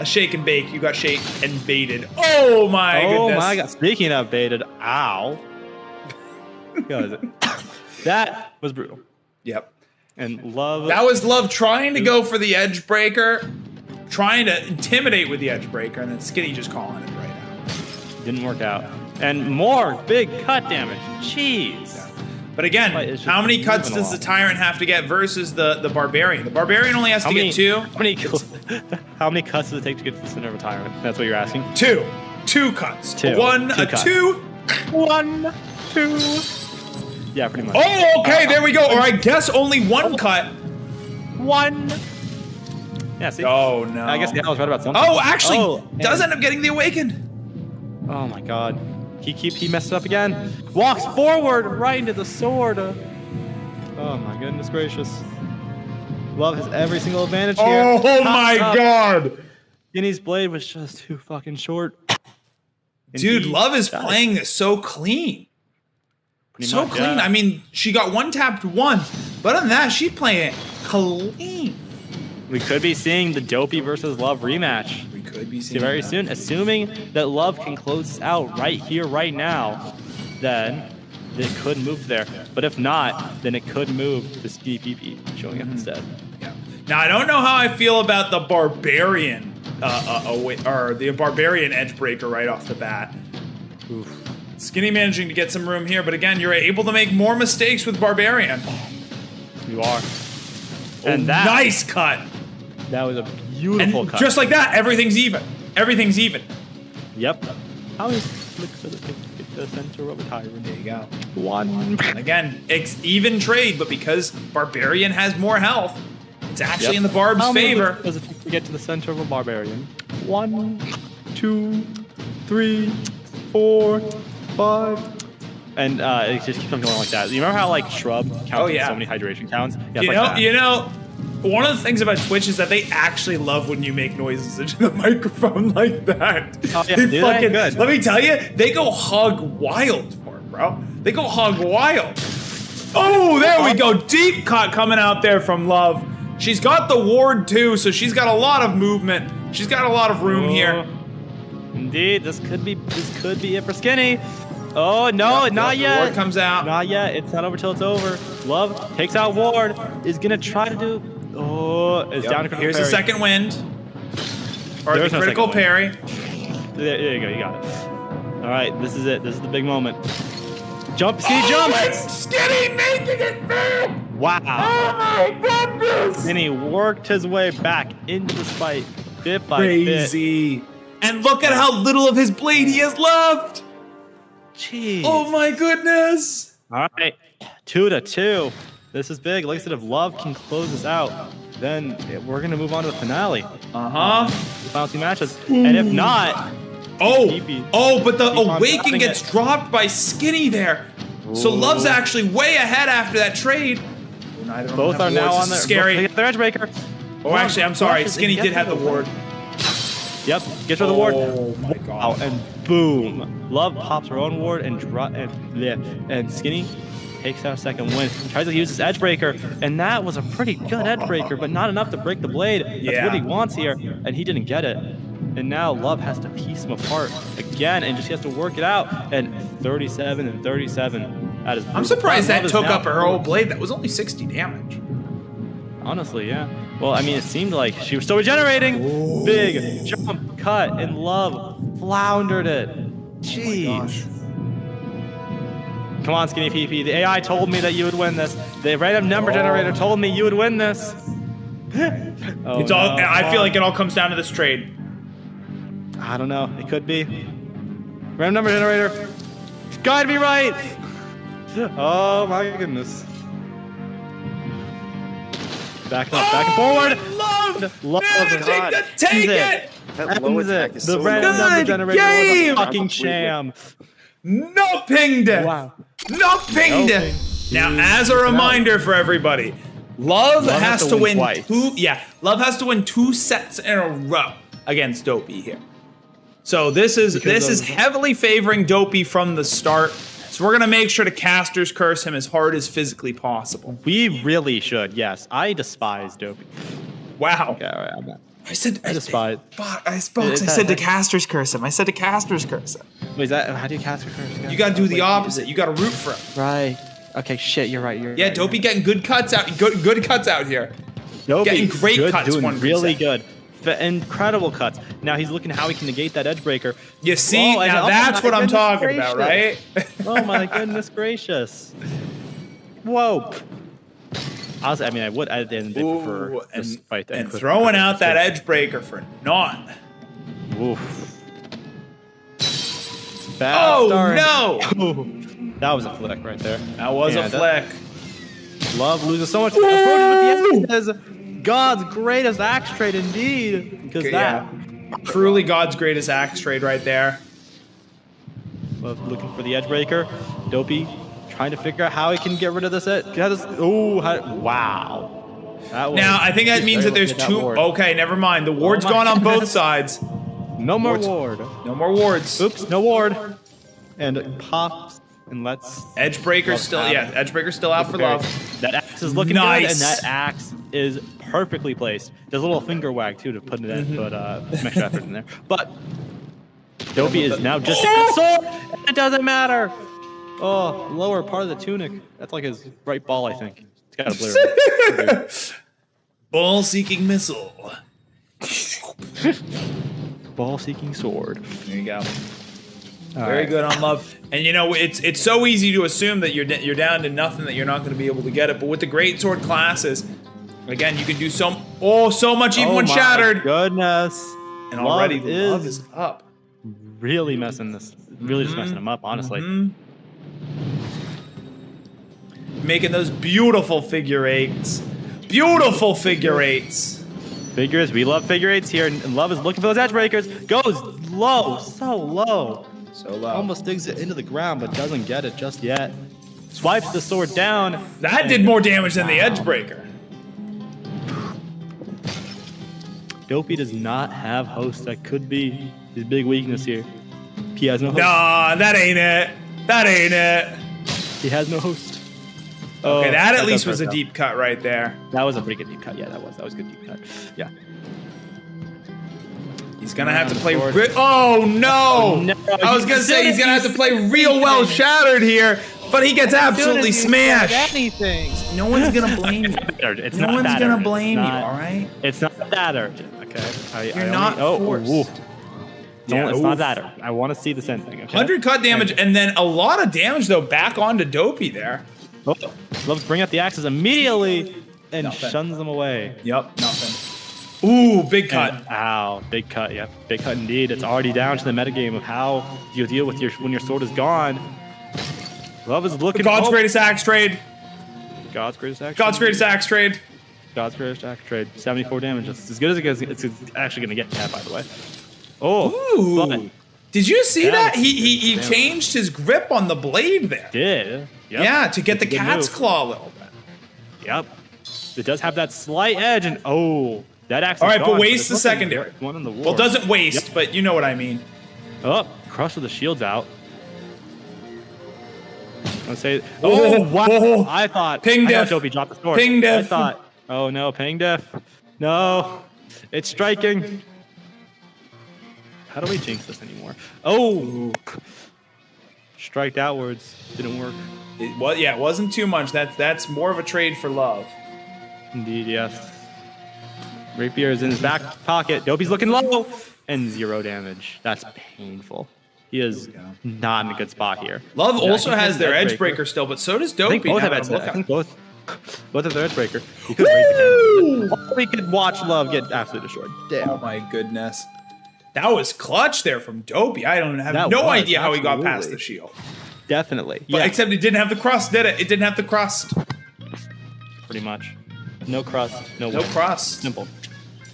a shake and bake, you got shake and baited. Oh my goodness. Oh my god. Speaking of baited, ow. That was brutal. Yep. And Love. That was Love trying to go for the edge breaker, trying to intimidate with the edge breaker, and then Skinny just calling it right out. Didn't work out. And more big cut damage. Jeez. But again, It's just how many cuts moving does the along. Tyrant have to get versus the Barbarian? The Barbarian only has to get 2. How many cuts does it take to get to the center of a Tyrant? That's what you're asking? 2. 2 cuts. Two. 1, Two a cuts. 2. 1, 2. Yeah, pretty much. Oh, okay, there we go. Or I guess only 1 cut. 1. Yeah, see? Oh, no. I guess I was right about something. Oh, actually, does and- end up getting the Awakened. Oh my god. He messed it up again. Walks forward right into the sword. Oh my goodness gracious. Love has every single advantage here. Oh, my God. Skinny's blade was just too fucking short. And Dude, he Love is died. playing this so clean. Pretty So much, clean. yeah. I mean, she got 1 tapped once, but other than that, she's playing it clean. We could be seeing the Dopey versus Love rematch. We could be See seeing very that. soon, assuming that Love can close this out right here, right now, then it could move there. But if not, then it could move to SkinnyPP showing up instead. Yeah. Now, I don't know how I feel about the Barbarian, or the Barbarian Edgebreaker right off the bat. Oof. Skinny managing to get some room here, but again, you're able to make more mistakes with Barbarian. You are. And that, Nice cut. that was a beautiful And cut. just like that, everything's even. Everything's even. Yep. How is flick so that they can get the center of a Tyrant? There you go. 1. Again, it's even trade, but because Barbarian has more health, it's actually in the Barb's How many favor. flicks does it take to get to the center of a Barbarian? 1, 2, 3, 4, 5. And it just keeps on going like that. You remember how like Shrub counts yeah. so many hydration counts? Yeah, You it's know, like that. you know, one of the things about Twitch is that they actually love when you make noises into the microphone like that. Oh, yeah, They do they? fucking, Good. let me tell you, they go hog wild for it, bro. They go hog wild. Oh, there we go. Deep cut coming out there from Love. She's got the ward too, so she's got a lot of movement. She's got a lot of room here. Indeed, this could be it for Skinny. Oh no, not The yet. ward comes out. Not yet. It's not over till it's over. Love takes out Ward. Is gonna try to do. Oh, it's down to critical Here's parry. the second wind. Or There's the no critical second parry. There you go. You got it. All right, this is it. This is the big moment. Jump, Skinny jumps. Skinny making it big. Wow. Oh my goodness. And he worked his way back into this fight, bit by Crazy. And look at how little of his blade he has left. bit. Jeez. Oh my goodness. All right, 2-2. This is big. Like I said, if Love can close this out, then we're gonna move on to the finale. Uh-huh. The final 2 matches. And if not, Oh, but the Keep on Awaken dropping gets it. dropped by Skinny there. So Love's actually way ahead after that trade. both are now on their Scary. both their edge breaker. Oh, actually, I'm sorry. Flushes Skinny and did gets have the it. ward. Yep, gets rid of the ward. Oh my Wow, god. and boom. Love pops her own ward and Skinny takes out a second win. Tries to use his edge breaker, and that was a pretty good edge breaker, but not enough to break the blade. That's Yeah. what he wants here, and he didn't get it. And now Love has to piece him apart again, and just has to work it out. And 37 and 37. That is. I'm surprised Love that is took now up her old blade. That was only 60 damage. Honestly, yeah. Well, I mean, it seemed like she was still regenerating. Big jump, cut, and Love floundered it. Jeez. Come on, Skinny PP. The AI told me that you would win this. The random number generator told me you would win this. Oh, It's all. no. I feel like it all comes down to this trade. I don't know. It could be. Random number generator. It's gotta be right. Oh my goodness. Back up, back and forward. Love Take it. That low attack is The so random low. number Good generator game. was a fucking sham. No pinged. Wow. No pinged. Okay. Now, as a reminder for everybody, Love has to win twice. 2. Yeah, Love has to win 2 sets in a row against Dopey here. So this is heavily favoring Dopey from the start. So we're gonna make sure to caster's curse him as hard as physically possible. We really should, yes. I despise Dopey. Wow. Okay, all right, I'm not. I said I despise. I said to caster's curse him. I said to caster's curse him. Wait, is that how do you cast a curse? You gotta do the opposite. You gotta root for him. Right. Okay, shit, you're right. You're Yeah, right, Dopey getting good cuts out. Good cuts out here. Dopey, getting great good, cuts, doing one could really say. good. Incredible cuts. Now he's looking how he can negate that edge breaker. You see, Oh, and now oh that's my what I'm goodness talking about, right? gracious. Oh my goodness gracious. Whoa. Honestly, I mean, I would at the end prefer this fight. And throwing out that edge breaker for naught. Oof. Bad start. No! That was a flick right there. That was a flick. Love loses so much. Approach with the as God's greatest axe trade indeed. Because truly God's greatest axe trade right there. Love looking for the edge breaker. Dopey trying to figure out how he can get rid of this. Wow. Now, I think that means that there's two. Okay, never mind. The ward's gone on both sides. No more ward. No more wards. Oops, no ward. And it pops and lets. Edge breaker's still, edge breaker's still out for love. That axe is looking good, and that axe is perfectly placed. There's a little finger wag too to put it in, but some extra effort in there. But Dopey is now just a good sword. It doesn't matter. Oh, lower part of the tunic. That's like his right ball, I think. It's got a blur. Ball-seeking missile. Ball-seeking sword. There you go. Very good on love. And you know, it's so easy to assume that you're down to nothing, that you're not going to be able to get it. But with the great sword classes, again, you can do so much even when shattered. Goodness. And already love is up. Really messing this. Really just messing him up, honestly. Making those beautiful figure eights. Beautiful figure eights. Figures, we love figure eights here, and Love is looking for those edge breakers. Goes low, so low. So low. Almost digs it into the ground, but doesn't get it just yet. Swipes the sword down. That did more damage than the edge breaker. Dopey does not have host. That could be his big weakness here. He has no host. Nah, that ain't it. That ain't it. He has no host. Okay, that at least was a deep cut right there. That was a pretty good deep cut. Yeah, that was a good deep cut. Yeah. He's gonna have to play. Oh no! I was gonna say he's gonna have to play real well shattered here, but he gets absolutely smashed. Anything. No one's gonna blame you. No one's gonna blame you. All right. It's not that urgent. Okay. You're not forced. It's not that urgent. I want to see this ending. Okay? 100 cut damage, and then a lot of damage though back onto Dopey there. Oh, Loves bring out the axes immediately and shuns them away. Yep, nothing. Ooh, big cut. And, ow, big cut. Yep, big cut indeed. It's already down to the metagame of how you deal with when your sword is gone. Love is looking. God's greatest axe trade. God's greatest axe. God's greatest axe trade. God's greatest axe trade. 74 damage. That's as good as it gets. It's actually going to get that, by the way. Oh. Ooh. But, did you see that? He changed his grip on the blade there. Did. Yep. Yeah, to get the cat's claw a little bit. Yep. It does have that slight edge, and that axe. All right, but waste the secondary. One in the war. Well, doesn't waste, but you know what I mean. Oh, crush with the shields out. Let's say. Oh, wow! Whoa. I thought. Ping diff. Dopey dropped the sword. Ping diff. I thought. Oh no, ping diff. No, it's striking. How do we jinx this anymore? Oh, striked outwards. Didn't work. It wasn't too much. That's more of a trade for love. Indeed, yes. Rapier is in his back pocket. Dopey's looking low, and 0 damage. That's painful. He is not in a good spot here. Love also has their edge breaker still, but so does Dopey. I think both have edge. I think both have their edge breaker. We could we could watch Love get absolutely destroyed. Damn. Oh my goodness. That was clutch there from Dopey. I don't have no idea how he got past the shield. Definitely. But except it didn't have the crust, did it? It didn't have the crust. Pretty much. No crust. No crust. Simple.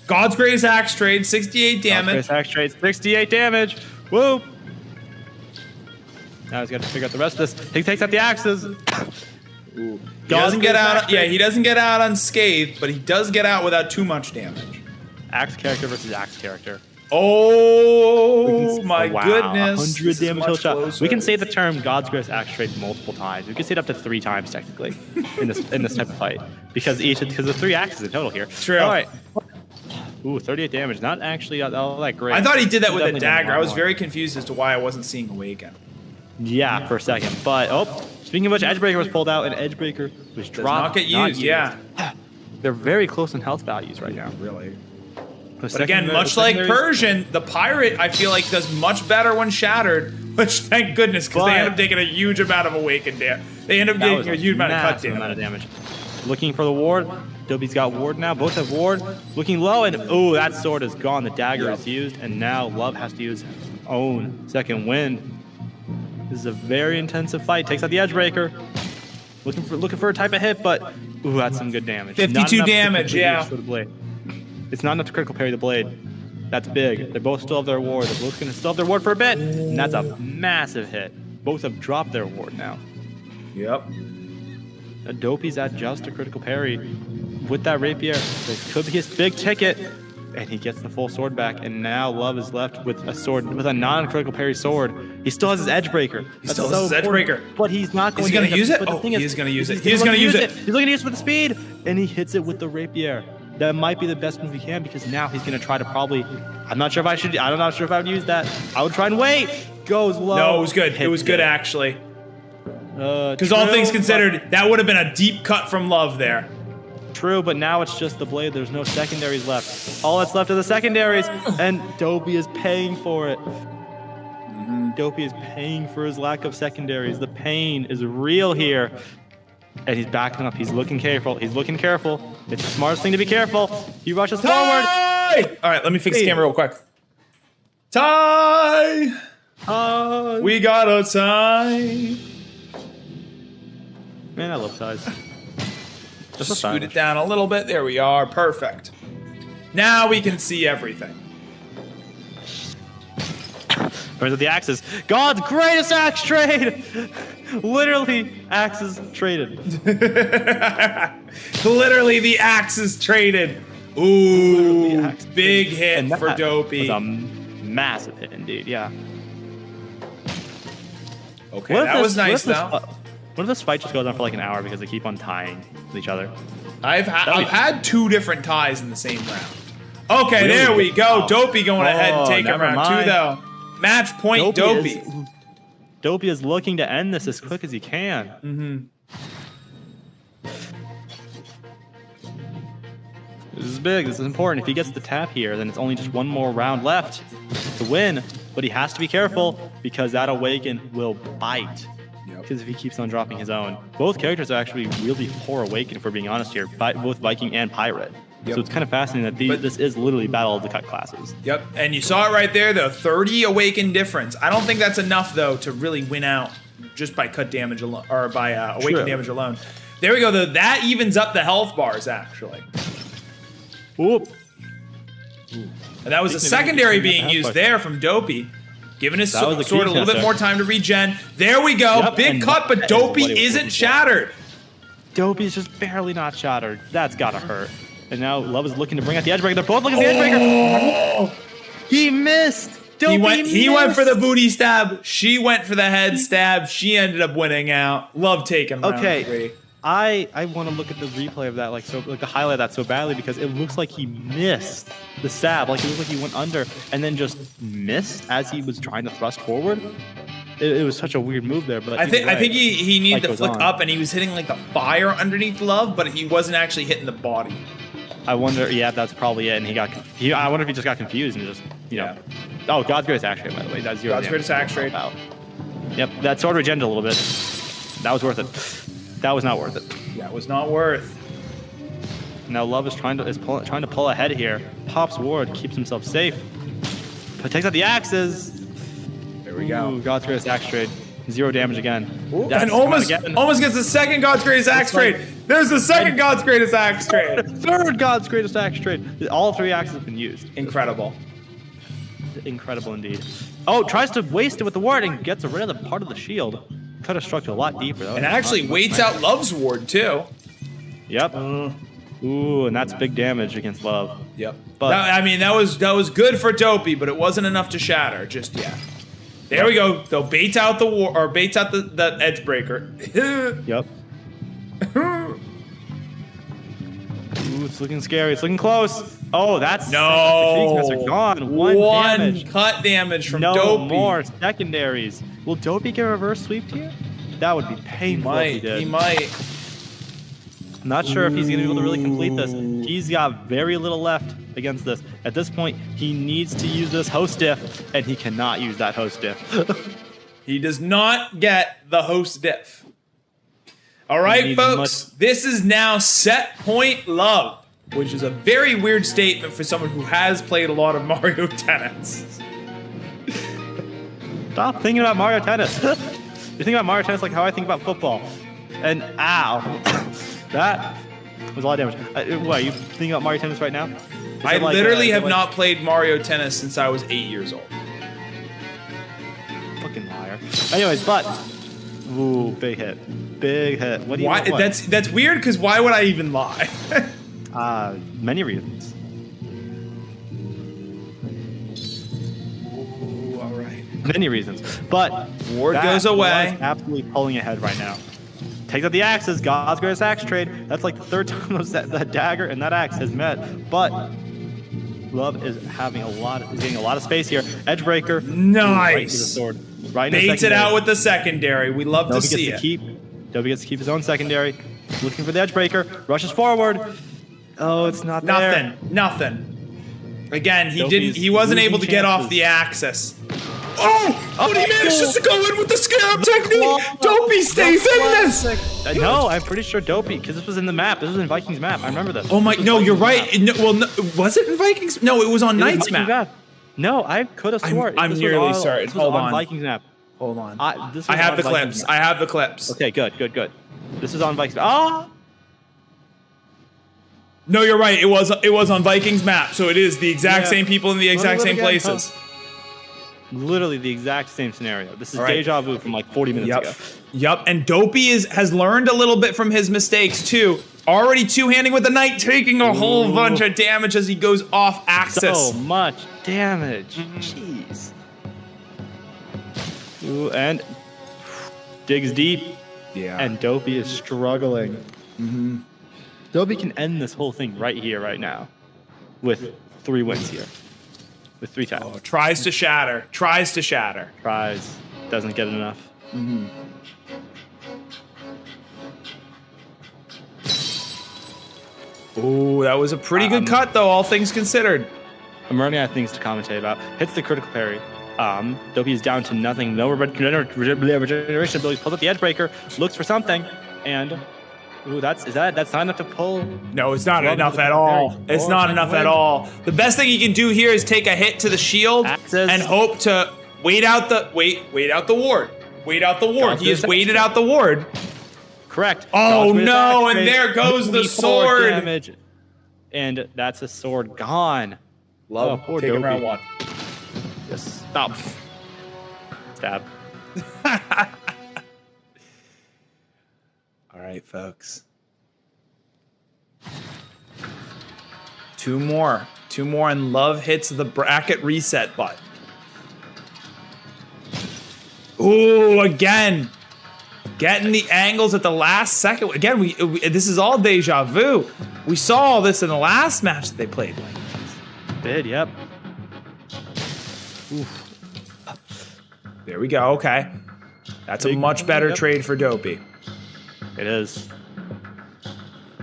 God's greatest axe trade, 68 damage. God's greatest axe trade, 68 damage. Woo! Now he's got to figure out the rest of this. He takes out the axes. He doesn't get out. Yeah, he doesn't get out unscathed, but he does get out without too much damage. Axe character versus axe character. Oh my goodness! 100 damage heal shot. We can say the term God's greatest axe trade multiple times. We can say it up to 3 times technically in this type of fight because there's 3 axes in total here. True. All right. Ooh, 38 damage. Not actually all that great. I thought he did that with a dagger. I was very confused as to why I wasn't seeing Awaken. Yeah, for a second. But speaking of which, Edgebreaker was pulled out and Edgebreaker was dropped. Does not get used. Yeah. They're very close in health values right now. Really. But again, much like Persian, the pirate, I feel like, does much better when shattered, which thank goodness, because they end up taking a huge amount of awakened damage. They end up That was getting a huge amount of cut massive amount of damage. damage. Looking for the ward. Dopey's got ward now. Both have ward. Looking low, and oh, that sword is gone. The dagger is used, and now Love has to use his own second wind. This is a very intensive fight. Takes out the Edgebreaker. Looking for a type of hit, but ooh, that's some good damage. 52 damage, yeah. The blade. It's not enough to critical parry the blade. That's big. They both still have their ward. They're both gonna still have their ward for a bit, and that's a massive hit. Both have dropped their ward now. Yep. Dopey's at just a critical parry with that rapier. This could be his big ticket, and he gets the full sword back. And now Love is left with a sword, with a non-critical parry sword. He still has his Edgebreaker. He still has his Edgebreaker. But he's not going Is he going to use it? But the Oh, thing he is going to use it. He's going to use it. He's looking to use it with the speed, and he hits it with the rapier. That might be the best move he can, because now he's going to try to probably. I'm not sure if I would use that. I would try and wait. Goes low. No, it was good. It was good, actually. Because all things considered, that would have been a deep cut from Love there. True, but now it's just the blade. There's no secondaries left. All that's left are the secondaries, and Dopey is paying for it. Dopey is paying for his lack of secondaries. The pain is real here. And he's backing up. He's looking careful. He's looking careful. It's the smartest thing to be careful. He rushes forward. All right, let me fix the camera real quick. Tie! We got a tie. Man, I love ties. Just scoot it down a little bit. There we are. Perfect. Now we can see everything. Burns with the axes. God's greatest axe trade! Literally, axes traded. Literally, the axe is traded. Ooh, big hit for Dopey. Was a massive hit indeed, yeah. Okay, that was nice though. What if this fight just goes on for like an hour because they keep on tying with each other? I've had 2 different ties in the same round. Okay, really? There we go. Wow. Dopey going ahead and taking round 2 though. Match point Dopey. Dopey is looking to end this as quick as he can. This is big. This is important. If he gets the tap here, then it's only just one more round left to win. But he has to be careful because that Awaken will bite. Because if he keeps on dropping his own. Both characters are actually really poor Awaken, if we're being honest here. Both Viking and Pirate. So it's kind of fascinating that this is literally battle of the cut classes. Yep, and you saw it right there, the 30 Awaken difference. I don't think that's enough, though, to really win out just by cut damage alone, or by Awaken damage alone. There we go, though. That evens up the health bars, actually. Oop. And that was a secondary being used there from Dopey, giving his sword a little bit more time to regen. There we go, Yep, big cut, but Dopey isn't shattered. Dopey's just barely not shattered. That's gotta hurt. And now Love is looking to bring out the Edgebreaker. They're both looking at the Edgebreaker. He missed. Dopey He went for the booty stab. She went for the head stab. She ended up winning out. Love taking round 3. I want to look at the replay of that, like the highlight of that so badly, because it looks like he missed the stab. Like it looked like he went under and then just missed as he was trying to thrust forward. It was such a weird move there, but I think he needed to flick up, and he was hitting like the fire underneath Love, but he wasn't actually hitting the body. I wonder. Yeah, that's probably it. And I wonder if he just got confused and just know. Oh, God's greatest axe trade, by the way. That's 0 God's greatest axe trade. Yep, that sword regened a little bit. That was worth it. That was not worth it. That was not worth. Now Love is trying to pull ahead here. Pops ward, keeps himself safe, but takes out the axes. There we go. Ooh, God's greatest axe trade. 0 damage again. And almost gets the second God's greatest axe trade. There's the second God's greatest axe trade. Third God's greatest axe trade. All 3 axes have been used. Incredible. Incredible indeed. Oh, tries to waste it with the ward and gets rid of the part of the shield. Could have struck a lot deeper. And actually waits out Love's ward too. Yep. Ooh, and that's big damage against Love. Yep. But I mean, that was good for Dopey, but it wasn't enough to shatter just yet. There we go. They'll bait out the the Edgebreaker. Yep. Ooh, it's looking scary. It's looking close. Oh, that's no. The are gone. One damage. Cut damage from no Dopey. No more secondaries. Will Dopey get a reverse sweep here? That would be painful if he did. He might. Not sure if he's going to be able to really complete this. He's got very little left against this. At this point, he needs to use this host diff, and he cannot use that host diff. He does not get the host diff. All right, needs folks, this is now set point love, which is a very weird statement for someone who has played a lot of Mario Tennis. Stop thinking about Mario Tennis. You think about Mario Tennis like how I think about football. And ow, that was a lot of damage. What, are you thinking about Mario Tennis right now? I literally have not played Mario Tennis since I was 8 years old. Fucking liar. Anyways, but ooh, big hit, big hit. What do you? Why? What? That's weird because why would I even lie? Many reasons. Ooh, all right. Many reasons, but Ward goes away. Is absolutely pulling ahead right now. Takes out the axes. God's greatest axe trade. That's like the third time that dagger and that axe has met. But Love is having getting a lot of space here. Edgebreaker. Nice. Right to the sword. Right in the Baits it out with the secondary. We love to see it. Dopey gets to keep his own secondary. Looking for the Edgebreaker. Rushes forward. Oh, it's not there. Nothing. Again, Dopey's he wasn't able to get off chances. the axis. Oh, but he manages to go in with the scarab technique. Dopey stays in this. No, I'm pretty sure Dopey, because this was in the map. This was in Vikings map. I remember this. Oh my, no, you're right. No, was it in Vikings? No, it was on Knight's map. No, I could have sworn. I'm nearly certain. Hold on. Vikings map. Hold on. I have the clips. I have the clips. Okay, good. This is on Vikings. Ah! No, you're right. It was on Vikings map, so it is the exact same people in the exact same places. Literally the exact same scenario. This is All right. deja vu from like 40 minutes ago. Yep, and Dopey has learned a little bit from his mistakes too. Already two-handing with the knight, taking a whole bunch of damage as he goes off axis. So much damage. Jeez. Ooh, and digs deep. Yeah. And Dopey is struggling. Dopey can end this whole thing right here, right now, with 3 wins here. With 3 taps. Oh, tries to shatter. Tries. Doesn't get enough. Ooh, that was a pretty good cut, though, all things considered. I'm running out of things to commentate about. Hits the critical parry. Dopey is down to nothing. No regeneration abilities. Pulls up the Edgebreaker. Looks for something. And ooh, that's not enough to pull. No, it's not enough at all. It's not enough at all. The best thing he can do here is take a hit to the shield and hope to wait out the ward. He has waited out the ward. Correct. Oh no, and there goes the sword. Damage. And that's a sword gone. Love, poor taking Dopey. round 1. Just stop. Stab. All right, folks. 2 more, and Love hits the bracket reset button. Ooh, again. Getting the angles at the last second. Again, this is all deja vu. We saw all this in the last match that they played. Did, yep. There we go, okay. That's a much better trade for Dopey. It is.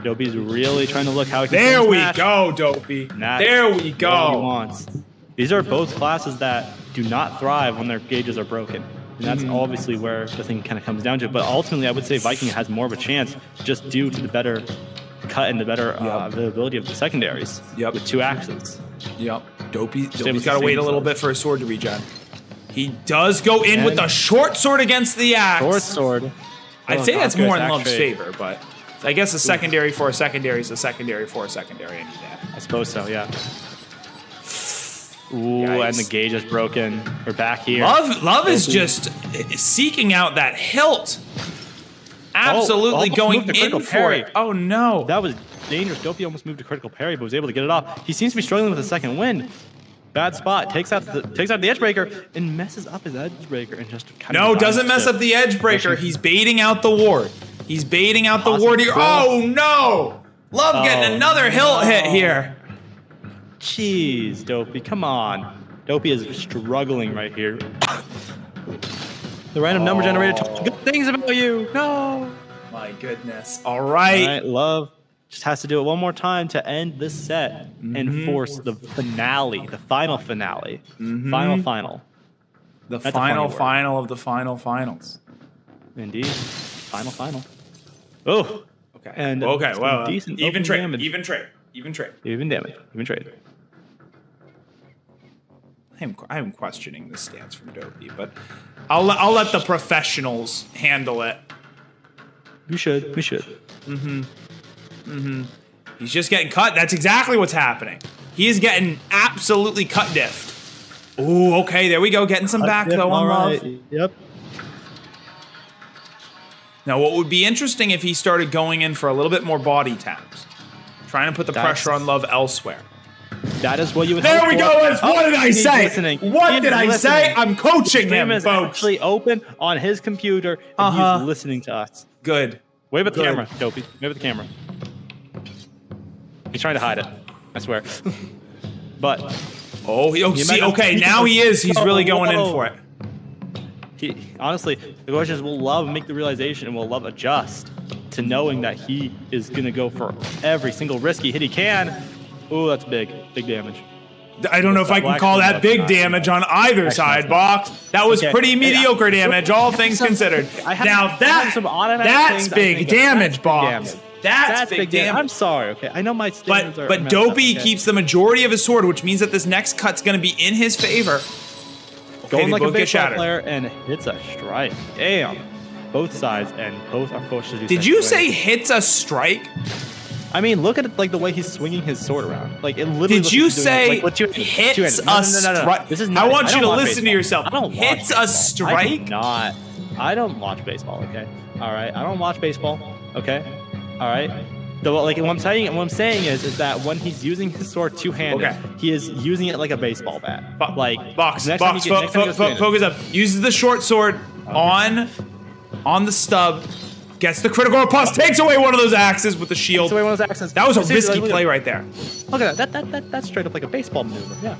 Dopey's really trying to look how he can There we smash. go, Dopey. That's There we what he go. wants. These are both classes that do not thrive when their gauges are broken. And that's obviously where the thing kind of comes down to. But ultimately, I would say Viking has more of a chance just due to the better cut and the better availability of the secondaries with 2 axes. Yep. Dopey's with got to the wait a same little size. bit for his sword to regen. He does go in with the short sword against the axe. Short sword. I'd say that's more in God's Love's trade. favor, but I guess a secondary for a secondary is a secondary for a secondary any day. I suppose so, yeah. Ooh, Yikes. and the gauge is broken. We're back here. Love is just seeking out that hilt. Absolutely almost going moved to in critical for parry. it. Oh no. That was dangerous. Dopey almost moved to critical parry, but was able to get it off. He seems to be struggling with a second wind. Bad spot. Takes out the Edgebreaker and messes up his Edgebreaker and just kind of Doesn't mess up the Edgebreaker. He's baiting out the ward. He's baiting out the ward here. Oh no! Love getting another hilt hit here. Jeez, Dopey, come on. Dopey is struggling right here. The random number generator told me good things about you. No. My goodness. All right. All right, Love just has to do it one more time to end this set and force the finale, the final finale. Final. The That's a funny word. final of the finals. Indeed. Final. Oh. Okay. And okay. some Well, decent even open trade. damage. Even trade. Even trade. Even damage. Even trade. I'm questioning this stance from Dopey, but I'll let the professionals handle it. We should. We should. He's just getting cut. That's exactly what's happening. He is getting absolutely cut diffed. Ooh, okay, there we go. Getting some back though on Love. Yep. Now, what would be interesting if he started going in for a little bit more body taps, trying to put the pressure on Love elsewhere. That is what you would. There we go. What did I he's say? listening. What He's did I listening. say? I'm coaching Stream him, is folks. actually open on his computer, and he's listening to us. Good. Wave at the Good. camera, Dopey. Wave at the camera. He's trying to hide it. I swear. But See, okay, now he is. He's really going in for it. he honestly, the question is, will Love make the realization, and will Love adjust to knowing that he is going to go for every single risky hit he can? Ooh, that's big damage. I don't know if I can call that big damage on either side, Boxx. That was pretty mediocre damage, all things considered. Now that's big damage, Boxx. That's big damage. I'm sorry, okay? I know my standards are But messed up, Dopey okay? keeps the majority of his sword, which means that this next cut's going to be in his favor. Going they like a both get baseball shattered. player and hits a strike. Damn. Both sides, and both are forced to do Did second you win. say hits a strike? I mean, look at it, like the way he's swinging his sword around. Like it literally. Did you say hits hits a strike? This is I not. want you to don't watch listen to baseball. yourself. I don't Hits watch a baseball. strike? I don't watch baseball. Okay. All right. I don't watch baseball. Okay. All right. So like what I'm saying is that when he's using his sword two-handed, he is using it like a baseball bat. Like Boxx, next time he focus up. Uses the short sword on the stub. Gets the critical riposte, takes away one of those axes with the shield. Takes away one of those axes. That was a See, risky like, play right there. Look at that. That's straight up like a baseball maneuver. Yeah,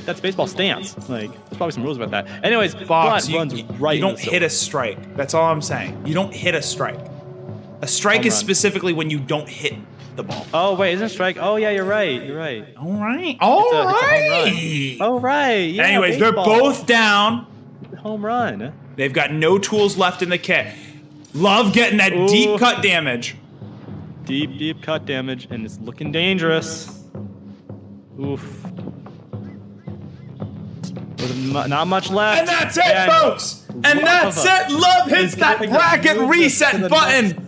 that's baseball stance. Like, there's probably some rules about that. Anyways, Boxx, runs right. you don't hit a strike. That's all I'm saying. You don't hit a strike. A strike is specifically when you don't hit the ball. Oh wait, isn't it strike? Oh yeah, you're right. All right. Oh right. Yeah, Anyways, baseball. they're both down. Home run. They've got no tools left in the kit. Love getting that deep cut damage. Deep cut damage, and it's looking dangerous. Oof. Not much left. And that's it, folks. And that's it. Love hits that bracket reset button.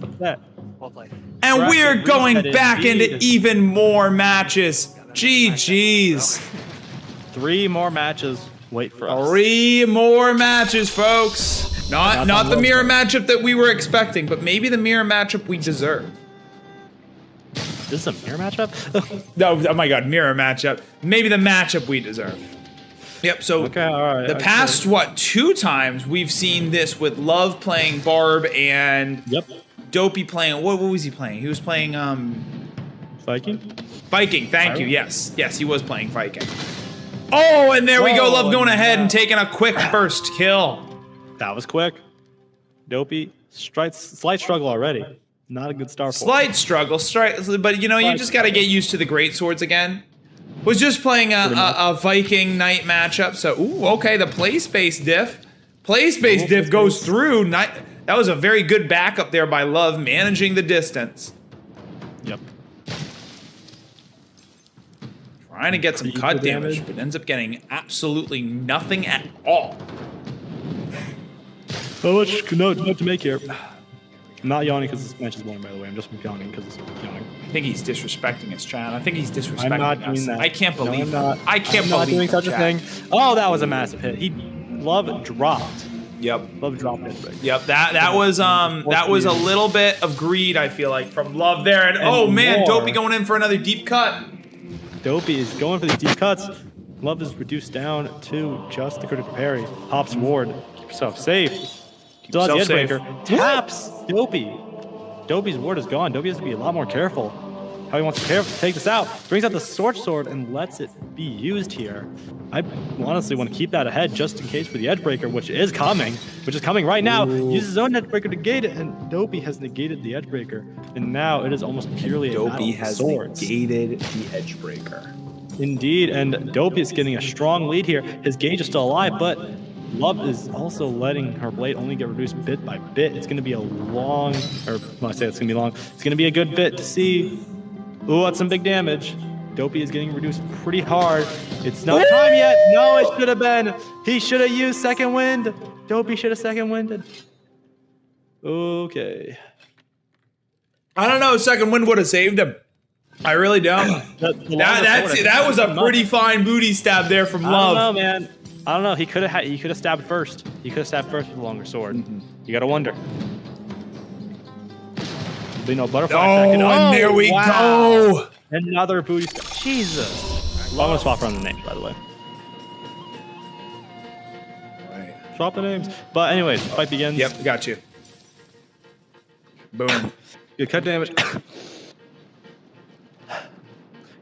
And we're going back into even more matches. GG's. 3 more matches. Wait for us. 3 more matches, folks. Not the mirror matchup that we were expecting, but maybe the mirror matchup we deserve. This is a mirror matchup? No, oh my god, mirror matchup. Maybe the matchup we deserve. Yep, so okay, all right. The past, 2 times we've seen this with Love playing Barb and Dopey playing, what was he playing? He was playing, Viking? Viking, thank you, yes. Yes, he was playing Viking. Oh, and there we go, Love going ahead and taking a quick first kill. That was quick. Dopey, slight struggle already. Not a good start for Slight struggle, but you know, you just got to get used to the great swords again. Was just playing a Viking Knight matchup, so ooh, okay, the play space diff. Play space diff goes through. That was a very good backup there by Love, managing the distance. Yep. Trying to get some cut damage, but ends up getting absolutely nothing at all. How much note to make here? I'm not yawning because this match is won, by the way. I'm just yawning because it's yawning. I think he's disrespecting his chat. I think he's disrespecting I'm not us. doing that. I can't believe no, I can't I'm not believe doing such a chat. thing. Oh, that was a massive hit. Love dropped. Yep. Love dropped it. Yep. That was a little bit of greed, I feel like, from Love there. And oh man, Dopey going in for another deep cut. Dopey is going for these deep cuts. Love is reduced down to just the critical parry. Pops ward. Keep yourself safe. Still has the edge breaker. Taps Dopey. Dopey's ward is gone. Dopey has to be a lot more careful. How he wants to take this out. Brings out the sword and lets it be used here. I honestly want to keep that ahead just in case for the edge breaker, which is coming right now. Uses his own edge breaker to negate it, and Dopey has negated the edge breaker. And now it is almost purely a battle of swords. negated the edge breaker. Indeed, and Dopey is getting a strong lead here. His gauge is still alive, but Love is also letting her blade only get reduced bit by bit. It's going to be a long, or when I say it's going to be long, it's going to be a good bit to see. Ooh, that's some big damage. Dopey is getting reduced pretty hard. It's not time yet. No, it should have been. He should have used second wind. Dopey should have second winded. Okay. I don't know. Second wind would have saved him. I really don't. That was a pretty fine booty stab there from Love. I don't know, man. I don't know. He could have stabbed first. He could have stabbed first with a longer sword. You gotta wonder. There'll be no butterfly effect. And there we go. Another booty stab. Jesus. I'm gonna swap around the names, by the way. Right. Swap the names. But anyways, fight begins. Yep, got you. Boom. Good cut damage.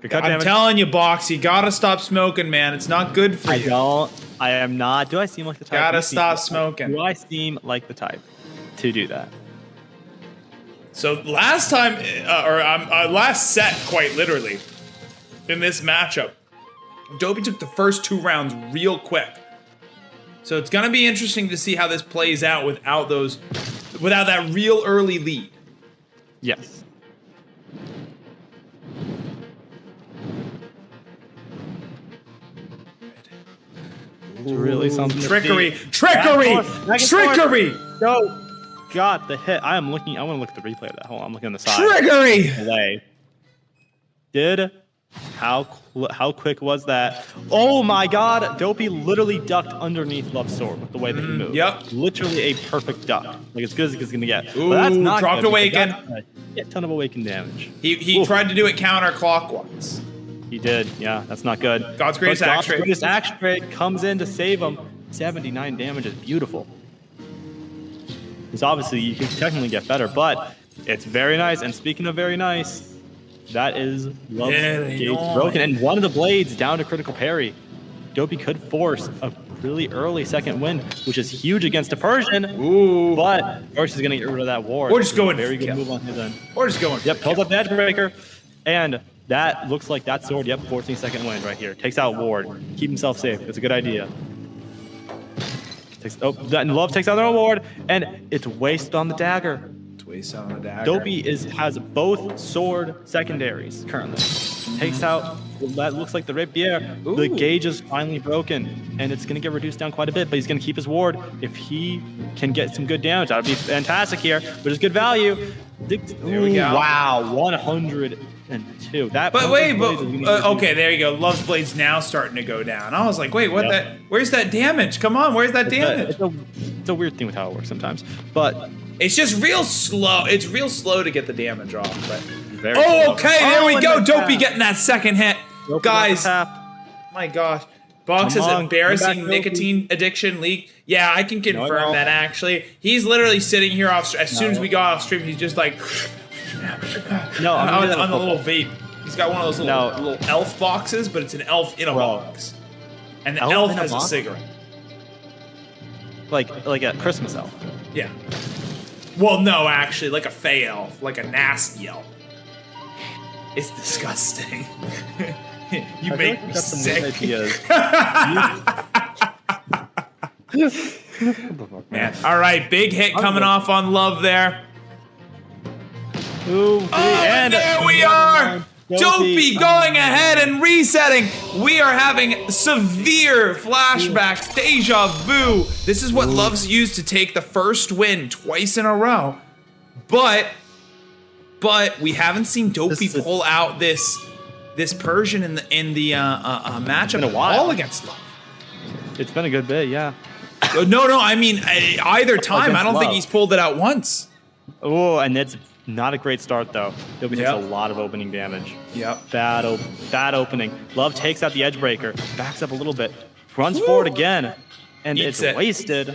Good cut I'm damage. telling you, Boxx, you gotta stop smoking, man. It's not good for you. I am not. Do I seem like the type? Gotta stop smoking. Do I seem like the type to do that? So last time, last set, quite literally, in this matchup, Dopey took the first 2 rounds real quick. So it's gonna be interesting to see how this plays out without that real early lead. Yes. It's really something. Trickery! Trickery! Trickery! No. Got the hit. I want to look at the replay of that. Hold on, I'm looking on the side. Trickery! Away. How quick was that? Oh my god! Dopey literally ducked underneath Love's sword with the way that he moved. Yep. Literally a perfect duck. Like as good as it's gonna get. Ooh, but that's not dropped good, Awaken. A ton of Awaken damage. He tried to do it counterclockwise. He did, yeah, that's not good. God's greatest axe trade. God's greatest axe trade comes in to save him. 79 damage is beautiful. Because obviously you can technically get better, but it's very nice. And speaking of very nice, that is Love's gauge broken. And one of the blades down to critical parry. Dopey could force a really early second wind, which is huge against a Persian. Ooh. But first is going to get rid of that ward. Or just going very for good kill. move on his end. Or just going. Yep, pulls up the edge breaker. And that looks like that sword, yep, 14 second wind right here. Takes out ward. Keep himself safe. It's a good idea. Love takes out their own ward, and it's wasted on the dagger. It's wasted on the dagger. Dopey has both sword secondaries currently. Takes out, that looks like the rapier. The gauge is finally broken, and it's going to get reduced down quite a bit, but he's going to keep his ward. If he can get some good damage, that would be fantastic here, but it's good value. There we go. Wow, 102. Okay, there you go. Love's blade's now starting to go down. I was like, wait, what? Where's that damage? Come on, where's that damage? It's a weird thing with how it works sometimes, but it's just real slow. It's real slow to get the damage off. But slow. Okay, there we go. Dopey getting that second hit, guys. My gosh. Boxx has embarrassing nicotine addiction leak. Yeah, I can confirm that actually. He's literally sitting here as soon as we got off stream, he's just like on the little vape. He's got one of those little elf boxes, but it's an elf in a box. And the elf has a cigarette. Like a Christmas elf. Yeah. Well, no, actually, like a fey elf, like a nasty elf. It's disgusting. You make me sick. Man. All right, big hit coming off on Love there. And there we are. Dopey going ahead and resetting. We are having severe flashbacks, deja vu. This is what Love's used to take the first win twice in a row. But we haven't seen Dopey pull out this Persian in the matchup at all against Love. It's been a good bit, yeah. No, I mean either time. I don't think he's pulled it out once. Oh, and it's not a great start though. Dopey takes a lot of opening damage. Yep. Bad opening. Love takes out the edge breaker, backs up a little bit, runs forward again, and it's wasted.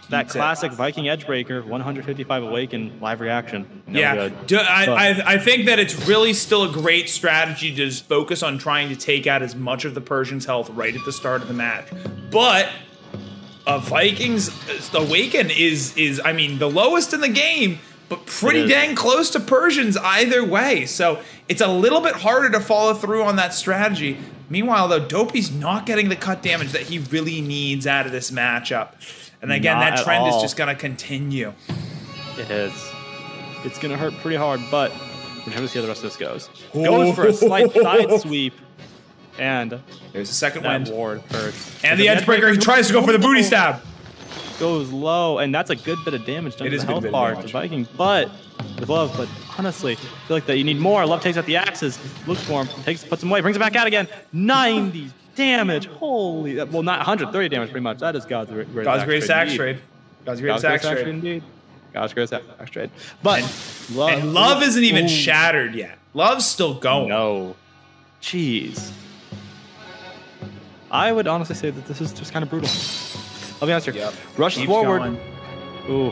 That classic Viking Edgebreaker, 155 Awaken, live reaction. No good. I think that it's really still a great strategy to just focus on trying to take out as much of the Persian's health right at the start of the match. But Viking's Awaken is I mean, the lowest in the game, but pretty dang close to Persian's either way. So it's a little bit harder to follow through on that strategy. Meanwhile, though, Dopey's not getting the cut damage that he really needs out of this matchup. And again, Not that at trend is all. just going to continue. It is. It's going to hurt pretty hard, but we're trying to see how the rest of this goes. Goes for a slight side sweep. And there's a second that wind. ward hurts. And the edge breaker, he tries to go for the booty stab. Goes low, and that's a good bit of damage done It to is the a good health bit of bar to damage. Viking, but with Love. But honestly, I feel like that you need more. Love takes out the axes, looks for him, puts him away, brings it back out again. 90 damage. Holy, well, not 130 damage pretty much. That is God's Greatest axe trade. God's greatest axe trade. Indeed. God's greatest axe trade. But And Love isn't even Ooh. shattered yet. Love's still going. No. Jeez. I would honestly say that this is just kind of brutal. I'll be honest here. Yep. Rushes Keeps forward. going. Ooh.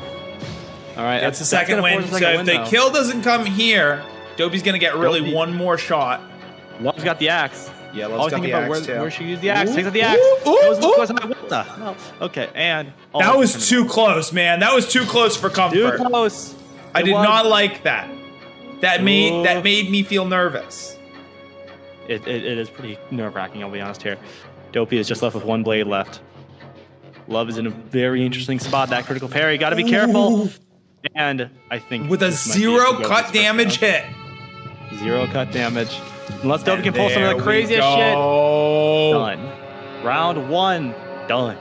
All right. That's the second gonna win. force a So second if the win, kill doesn't come here, Dopey's going to get really Dopey. one more shot. though. Love's got the axe. Yeah, I Love's was got thinking the about axe, too. where she used the axe. Ooh, Takes out the axe. ooh, Goes- ooh. goes- what the hell? Okay, and That was too close, man. That was too close for too comfort. close. I It did was. not like that. That Ooh. made me feel nervous. It is pretty nerve-wracking, I'll be honest here. Dopey is just left with one blade left. Love is in a very interesting spot. That critical parry, got to be careful. And I think With a this might be it 0 for Dopey's cut first damage round. hit. 0 cut damage. Unless Dopey can And pull some of there the we craziest shit. go. Done. Round 1, done.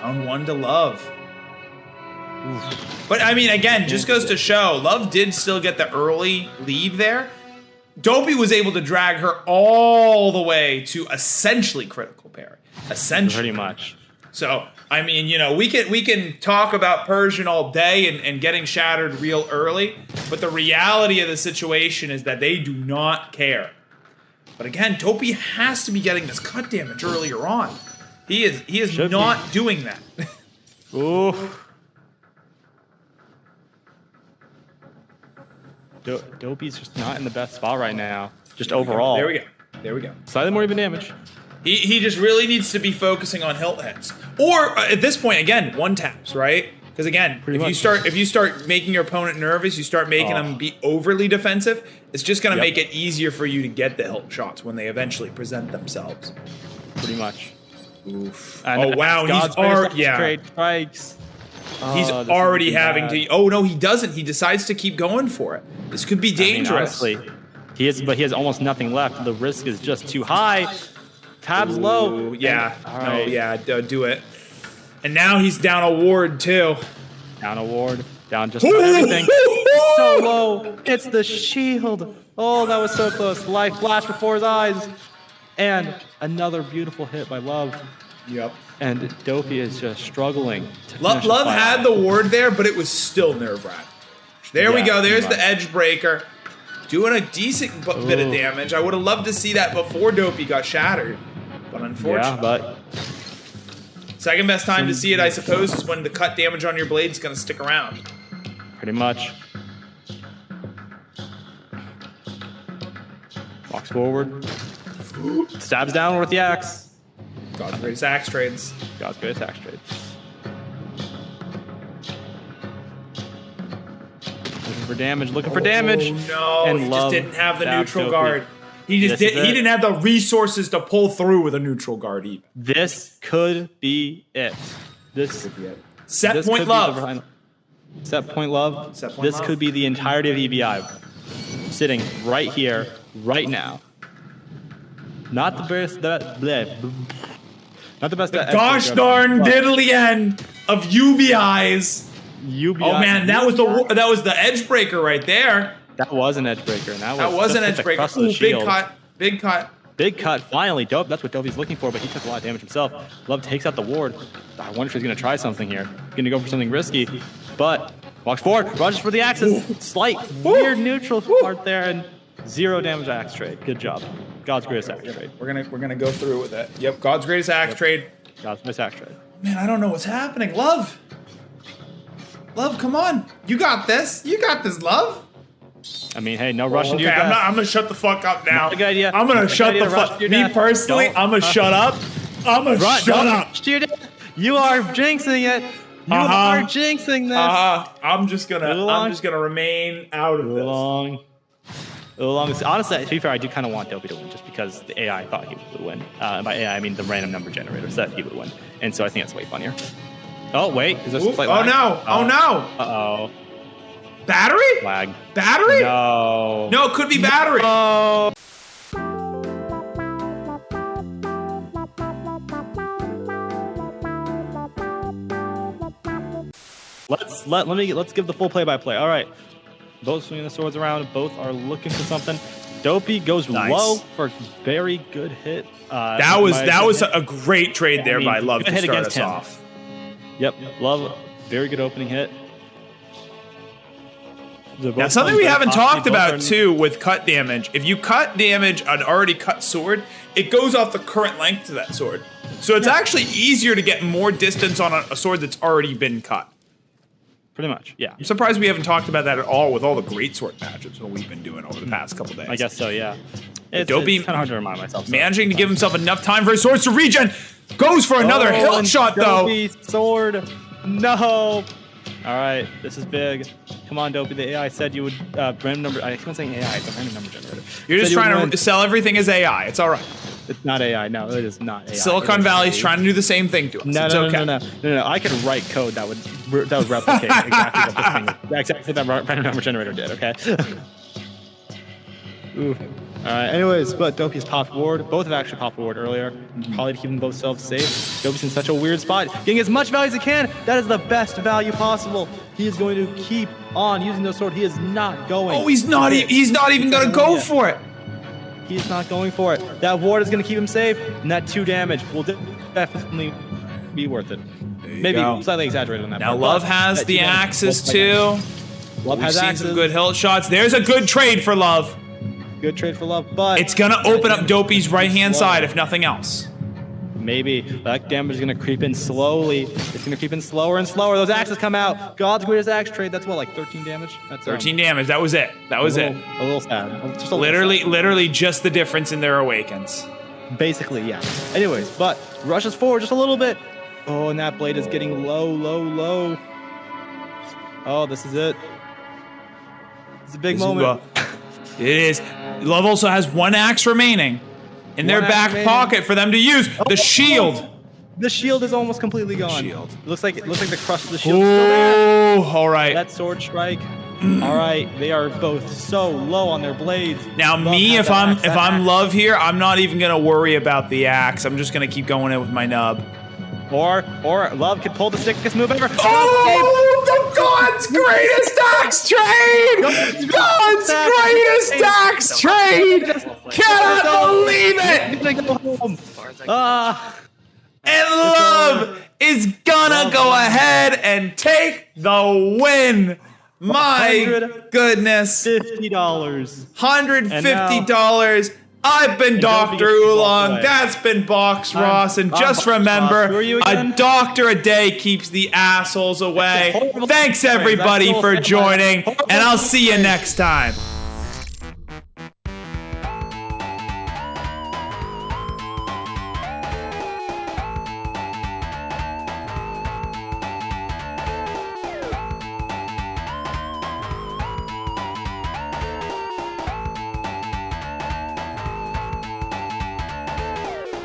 Round 1 to Love. But I mean, again, just goes to show, Love did still get the early lead there. Dopey was able to drag her all the way to essentially critical parry. Essentially. Pretty much. So, I mean, you know, we can talk about Persian all day and getting shattered real early, but the reality of the situation is that they do not care. But again, Dopey has to be getting this cut damage earlier on. He is Should not doing that. Ooh. Dopey's just not in the best spot right now. Just overall. There we go. There we go. Slightly more even damage. He just really needs to be focusing on hilt hits, or at this point, again, one taps, right? Because again, Pretty if you start making your opponent nervous, you start making them be overly defensive. It's just going to make it easier for you to get the hilt shots when they eventually present themselves. Pretty much. Oof. And Oh wow, God's he's already great strikes. he's Oh, this is already looking having bad. to. Oh no, he doesn't. He decides to keep going for it. This could be I mean, dangerous. honestly, he has almost nothing left. The risk is just too high. Tabs low. Ooh, yeah. All No, right. yeah. Do it. And now he's down a ward too. Down a ward. Down just about everything. So low. It's the shield. Oh, that was so close. Life flashed before his eyes. And another beautiful hit by Love. Yep. And Dopey is just struggling to Love finish the fight had off. the ward there, but it was still nerve-wracking. There we Yeah, go. There's pretty the edge breaker. Doing a decent bit of Ooh. damage. I would have loved to see that before Dopey got shattered. But Yeah, unfortunately. but Second best time to see it, I suppose, is when the cut damage on your blade is going to stick around. pretty much. Walks forward. Stabs down with the axe. God's greatest axe trades. God's good attack straight. Looking for damage, looking for damage. No, And he just Love didn't have the stabs neutral Dopey. guard. He This is it. didn't have the resources to pull through with a neutral guard even. This could be it. This Set this point could be the Love. final- Set point Love. Set point This Love. could be the entirety of EBI. Sitting right here, right now. Not the best that not the best that Gosh darn diddly end of UBIs. UBI. Oh man, that was the edge breaker right there. That was an edge breaker, and That was just an hit edge the breaker. crust of the Ooh, big shield. cut, big cut. Big cut, finally. Dope. That's what Dopey's looking for, but he took a lot of damage himself. Love takes out the ward. I wonder if he's going to try something here. Going to go for something risky, but walks forward, rushes for the axes. Slight, weird neutral part there, and 0 damage axe trade. Good job. God's greatest axe trade. We're gonna go through with it. Yep, God's greatest axe trade. God's greatest axe trade. Man, I don't know what's happening. Love, come on. You got this. You got this, Love. I mean, hey, no rushing to Okay, your death. I'm gonna shut the fuck up now. Not a good idea. I'm gonna Not a shut good the idea to rush fuck. to your Me death. personally, Don't. I'm gonna shut up. I'm gonna shut Don't up. rush to your death. You are jinxing it. You are jinxing this. I'm just gonna Move along. remain out of Move this. along. Honestly, to be fair, I do kind of want Dopey to win just because the AI thought he would win. And by AI, I mean the random number generator said he would win. And so I think that's way funnier. Oh, wait. Is there slight lag? No. Oh, no. Uh-oh. Battery? Lag. Battery? No. No, it could be battery. Oh. Let's give the full play-by-play. All right. Both swinging the swords around. Both are looking for something. Dopey goes low for a very good hit. That was a great trade there by Love to start us off. Yep, Love, very good opening hit. Now, something we haven't talked about too with cut damage. If you cut damage on already cut sword, it goes off the current length to that sword. So it's actually easier to get more distance on a sword that's already been cut. Pretty much, yeah. I'm surprised we haven't talked about that at all with all the great sword matches that we've been doing over the past couple days. I guess so, yeah. It's Dopey kind of hard to remind myself. So. Managing to give himself enough time for his swords to regen. Goes for another hilt shot, though. Dopey's sword. No. All right, this is big. Come on, Dopey. The AI said you would random number. I keep on saying AI. It's a random number generator. You're just trying to sell everything as AI. It's all right. It's not AI. No, it is not AI. Silicon Valley's trying to do the same thing to us. No. I could write code that would replicate exactly what this thing, exactly that random number generator did. Okay. Ooh. All right. Anyways, but Dopey's popped ward. Both have actually popped ward earlier. Probably to keep them both selves safe. Dopey's in such a weird spot, getting as much value as he can. That is the best value possible. He is going to keep on using those sword. He is not going. Oh, he's not even going to go for it. He's not going for it. That ward is going to keep him safe, and that 2 damage will definitely be worth it. Maybe slightly exaggerated on that. Now Love has the axes too. Love has axes. Some good hilt shots. There's a good trade for Love. Good trade for Love, but it's gonna open up Dopey's right-hand side, if nothing else. Maybe that damage is gonna creep in slowly. It's gonna creep in slower and slower. Those axes come out. God's greatest axe trade. That's what, like 13 damage? That's 13 damage. That was it. That was it. A little sad. Just literally just the difference in their awakens. Basically, yeah. Anyways, but rushes forward just a little bit. Oh, and that blade is getting low. Oh, this is it. It's a big moment. It is. Love also has 1 axe remaining in their back pocket for them to use. The shield. The shield is almost completely gone. It looks like the crust of the shield is still there. Oh, all right. That sword strike. All right, they are both so low on their blades. Now me, if I'm Love here, I'm not even gonna worry about the axe. I'm just gonna keep going in with my nub. Or Love could pull the sickest move ever. Oh, the God's greatest axe trade! God's greatest axe trade! Cannot believe it! And Love is gonna go ahead and take the win. My goodness. $50. $150. I've been Dr. Oolong, that's been Boxx Ross, and just remember, a doctor a day keeps the assholes away. Thanks everybody for joining, and I'll see you next time.